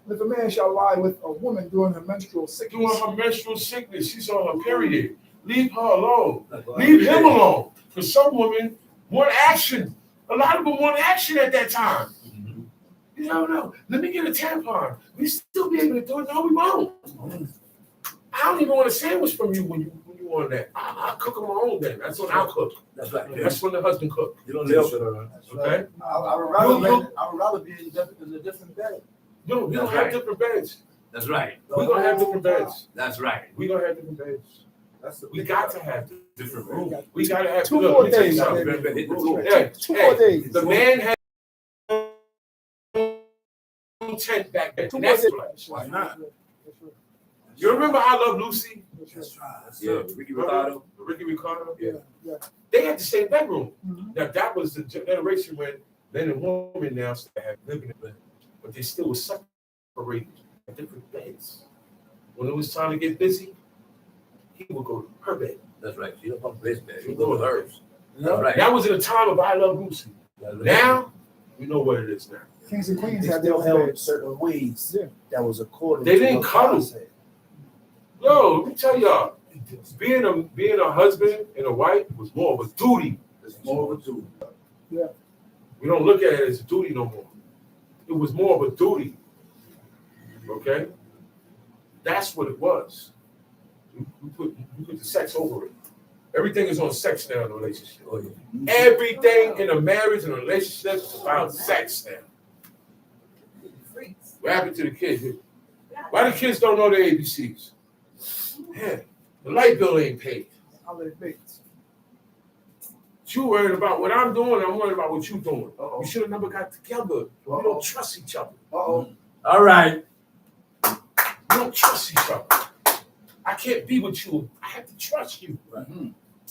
And if a man shall lie with a woman during her menstrual sickness, she's on her period. Leave her alone. Leave him alone. Because some women want action. A lot of them want action at that time. You don't know. Let me get a tampon. We still be able to do it. No, we won't. I don't even want a sandwich from you when you
you on that. I cook on my own then. That's when I cook.
That's right.
That's when the husband cook.
You don't live with her.
Okay?
I would rather be in a different bed.
You don't
That's
have
right.
different beds.
That's right.
We're gonna have different beds.
That's right.
We're gonna have different beds. We got to have different rooms. We gotta have
2
look,
more
let me tell you
days,
something.
Better hit the floor.
Hey,
2 more days.
the man had a tent back there.
2
And
more
that's
days.
what-
Why not?
You remember I Love Lucy?
That's right.
Yeah, Ricky Ricardo.
Ricky Ricardo?
Yeah, yeah.
They had the same bedroom.
Mhm.
Now that was the generation when men and women now still have living in bed, but they still were separated in different beds. When it was time to get busy, he would go to her bed.
That's right. She don't come to his bed.
He would go to hers.
That's right.
That was in the time of I Love Lucy.
That's right.
Now, we know what it is now.
Kings and queens
They
had their
still
own
held
beds.
certain ways
Yeah.
that was according
They
to
didn't
what
cuddle.
God said.
Yo, let me tell y'all, being a husband and a wife was more of a duty.
It's more of a duty.
We don't look at it as a duty no more. It was more of a duty. Okay? That's what it was. We put the sex over it. Everything is on sex now in a relationship.
Oh, yeah.
Everything in a marriage and a relationship is about sex now. What happened to the kids? Why the kids don't know their ABCs? Man, the light bill ain't paid.
Holiday baked.
You worried about what I'm doing, I'm worried about what you're doing.
Uh-oh.
You should have never got together. We don't trust each other.
Uh-oh.
All right.
We don't trust each other. I can't be with you. I have to trust you.
Right.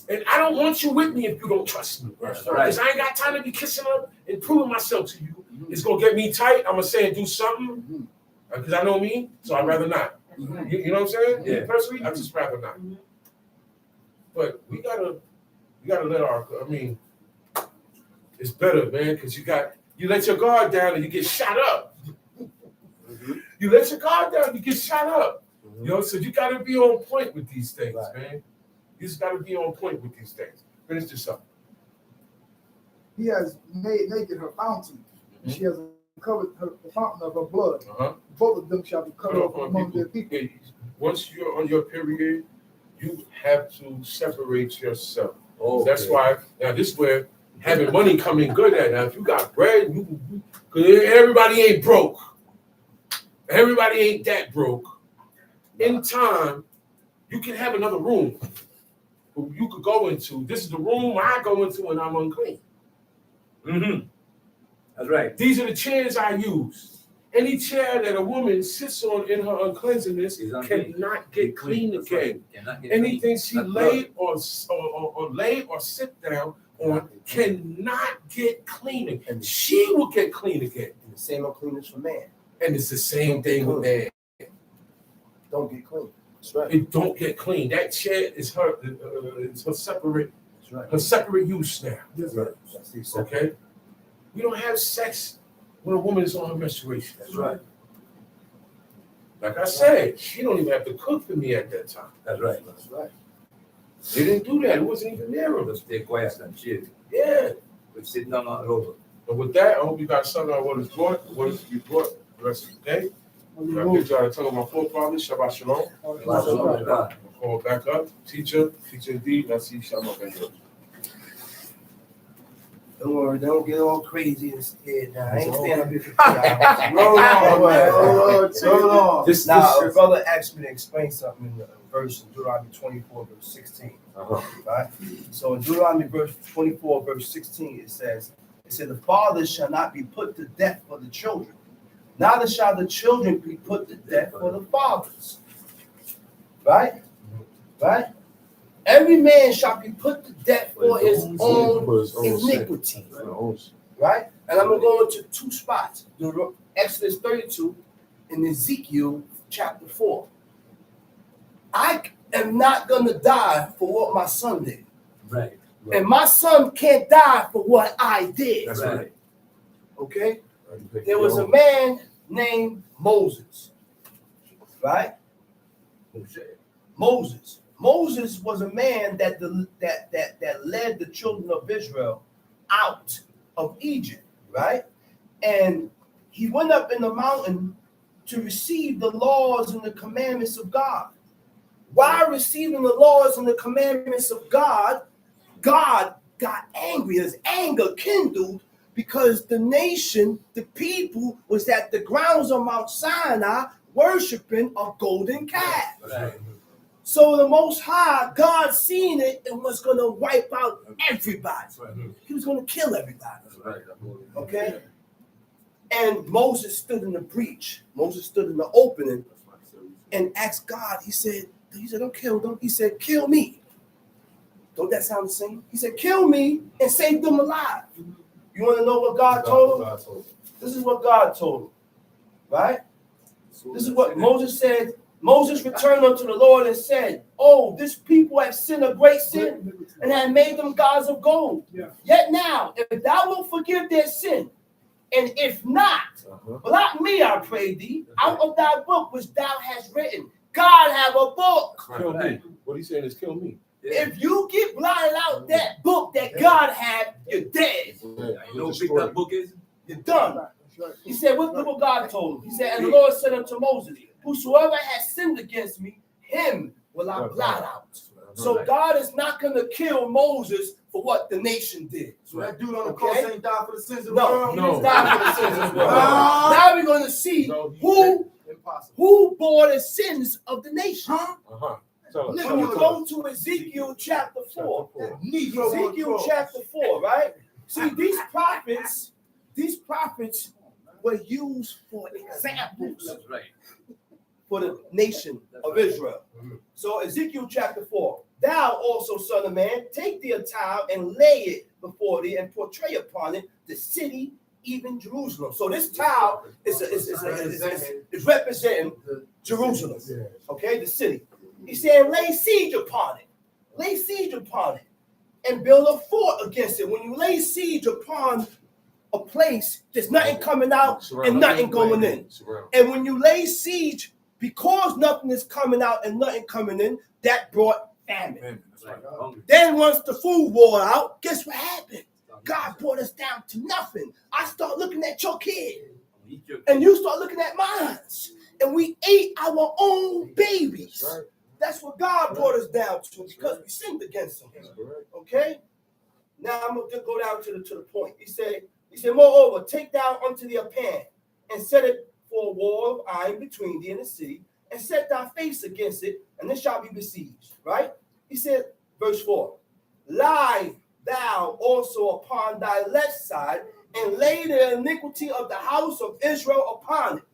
And I don't want you with me if you don't trust me.
That's
Because
right.
I ain't got time to be kissing up and proving myself to you. It's going to get me tight. I'm going to say and do something. Because I know me, so I'd rather not. You know what I'm saying?
Yeah.
Me personally, I'd just rather not. But we gotta let it's better, man, because you let your guard down and you get shot up. You let your guard down, you get shot up. You know, so you gotta be on point with these things, man. You just gotta be on point with these things. Finish this up.
He has made naked her fountain. She has covered the fountain of her blood. Both of them shall be cut off among their people.
Okay, once you're on your period, you have to separate yourself.
Okay.
That's why now this is where having money come in good at. Now if you got bread, because everybody ain't broke. Everybody ain't that broke. In time, you can have another room you could go into. This is the room I go into when I'm unclean.
That's right.
These are the chairs I use. Any chair that a woman sits on in her uncleanliness cannot get clean again. Anything she lay or lay or sit down on cannot get clean again. She will get clean again.
And the same uncleanness for man.
And it's the same thing with man.
Don't get clean. That's right.
It don't get clean. That chair is her. It's her separate.
That's right.
Her separate use now.
That's right. That's the separate.
Okay. We don't have sex when a woman is on her menstruation.
That's right.
Like I said, she don't even have to cook for me at that time.
That's right.
That's right.
They didn't do that. It wasn't even near them.
Let's stay quiet and chill.
Yeah.
We're sitting down on it over.
But with that, I hope you got something on what is to be brought the rest of the day. I'll get y'all to tell my forefathers, Shabbat Shalom. I'll call back up. Teacher indeed. I see Shalom.
Don't worry, don't get all crazy and scared now. I ain't standing up here for 3 hours.
Hold on.
Now, a brother asked me to explain something in the verse in Deuteronomy 24, verse 16. Right? So in Deuteronomy 24, verse 16, it says, the fathers shall not be put to death for the children, neither shall the children be put to death for the fathers. Right? Right? Every man shall be put to death for his own iniquity. Right? And I'm going to go into 2 spots. Exodus 32 and Ezekiel chapter 4. I am not going to die for what my son did.
Right.
And my son can't die for what I did.
That's right.
Okay? There was a man named Moses. Right? Moses. Moses was a man that led the children of Israel out of Egypt, right? And he went up in the mountain to receive the laws and the commandments of God. while receiving the laws and the commandments of God, God got angry. His anger kindled because the nation, the people, was at the grounds of Mount Sinai worshiping a golden calf.
Right.
So the Most High, God seen it and was going to wipe out everybody. He was going to kill everybody. Okay? And Moses stood in the breach. Moses stood in the opening and asked God. He said, don't kill them. He said, kill me. Don't that sound the same? He said, kill me and save them alive. You want to know what God told him? This is what God told him. Right? This is what Moses said. Moses returned unto the Lord and said, oh, this people have sinned a great sin and have made them gods of gold. Yet now, if thou wilt forgive their sin, and if not, blot me, I pray thee, out of thy book which thou hast written. God have a book.
Kill me. What he's saying is kill me.
If you get blotted out that book that God had, you're dead.
You know what big that book is?
You're done. He said, look what God told him. He said, and the Lord said unto Moses, whosoever has sinned against me, him will I blot out. So God is not going to kill Moses for what the nation did.
So that dude on the cross ain't died for the sins of the
No,
world?
he didn't die for the sins of the world. Now we're going to see who bore the sins of the nation. When you go to Ezekiel chapter 4. Ezekiel chapter 4, right? See, these prophets were used for examples.
That's right.
For the nation of Israel. So Ezekiel chapter 4. Thou also, son of man, take thee a tile and lay it before thee and portray upon it the city, even Jerusalem. So this tile is representing Jerusalem. Okay, the city. He said, lay siege upon it. Lay siege upon it. And build a fort against it. When you lay siege upon a place, there's nothing coming out and nothing going in. And when you lay siege, because nothing is coming out and nothing coming in, that brought famine. Then once the food wore out, guess what happened? God brought us down to nothing. I start looking at your kid, and you start looking at mine, and we ate our own babies. That's what God brought us down to because we sinned against him. Okay? Now I'm going to go down to the point. He said, moreover, take down unto thee a pan and set it for a wall of iron between thee and the city, and set thy face against it, and it shall be besieged. Right? He said, verse 4, lie thou also upon thy left side, and lay the iniquity of the house of Israel upon it.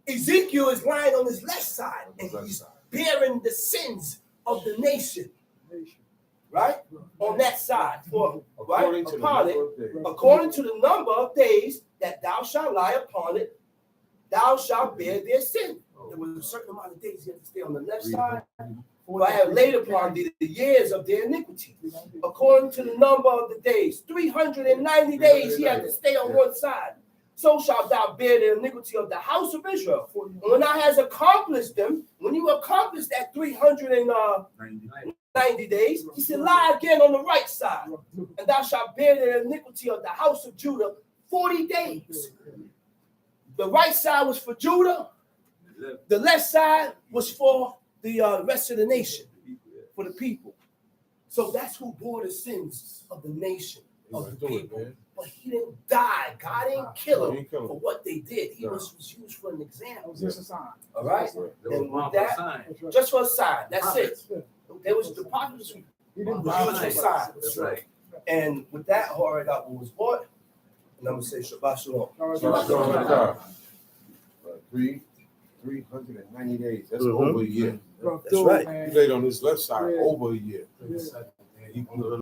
Ezekiel is lying on his left side, and he's bearing the sins of the nation. Right? On that side. Right? Upon it, according to the number of days that thou shalt lie upon it, thou shalt bear their sin. There was a certain amount of days you have to stay on the left side. For I have laid upon thee the years of their iniquity. According to the number of the days, 390 days he had to stay on one side. So shalt thou bear the iniquity of the house of Israel. And when thou hast accomplished them, when you accomplish that 390 days, he said, lie again on the right side. And thou shalt bear the iniquity of the house of Judah 40 days. The right side was for Judah. The left side was for the rest of the nation, for the people. So that's who bore the sins of the nation, of the people. But he didn't die. God didn't kill him for what they did. He was used for an example.
Just a sign.
All right? And with that, just for a sign. That's it. There was the prophets who used for signs.
That's right.
And with that, I already got what was bought. And I'm going to say Shabbat Shalom.
390 days. That's over a year.
That's right.
He laid on his left side over a year.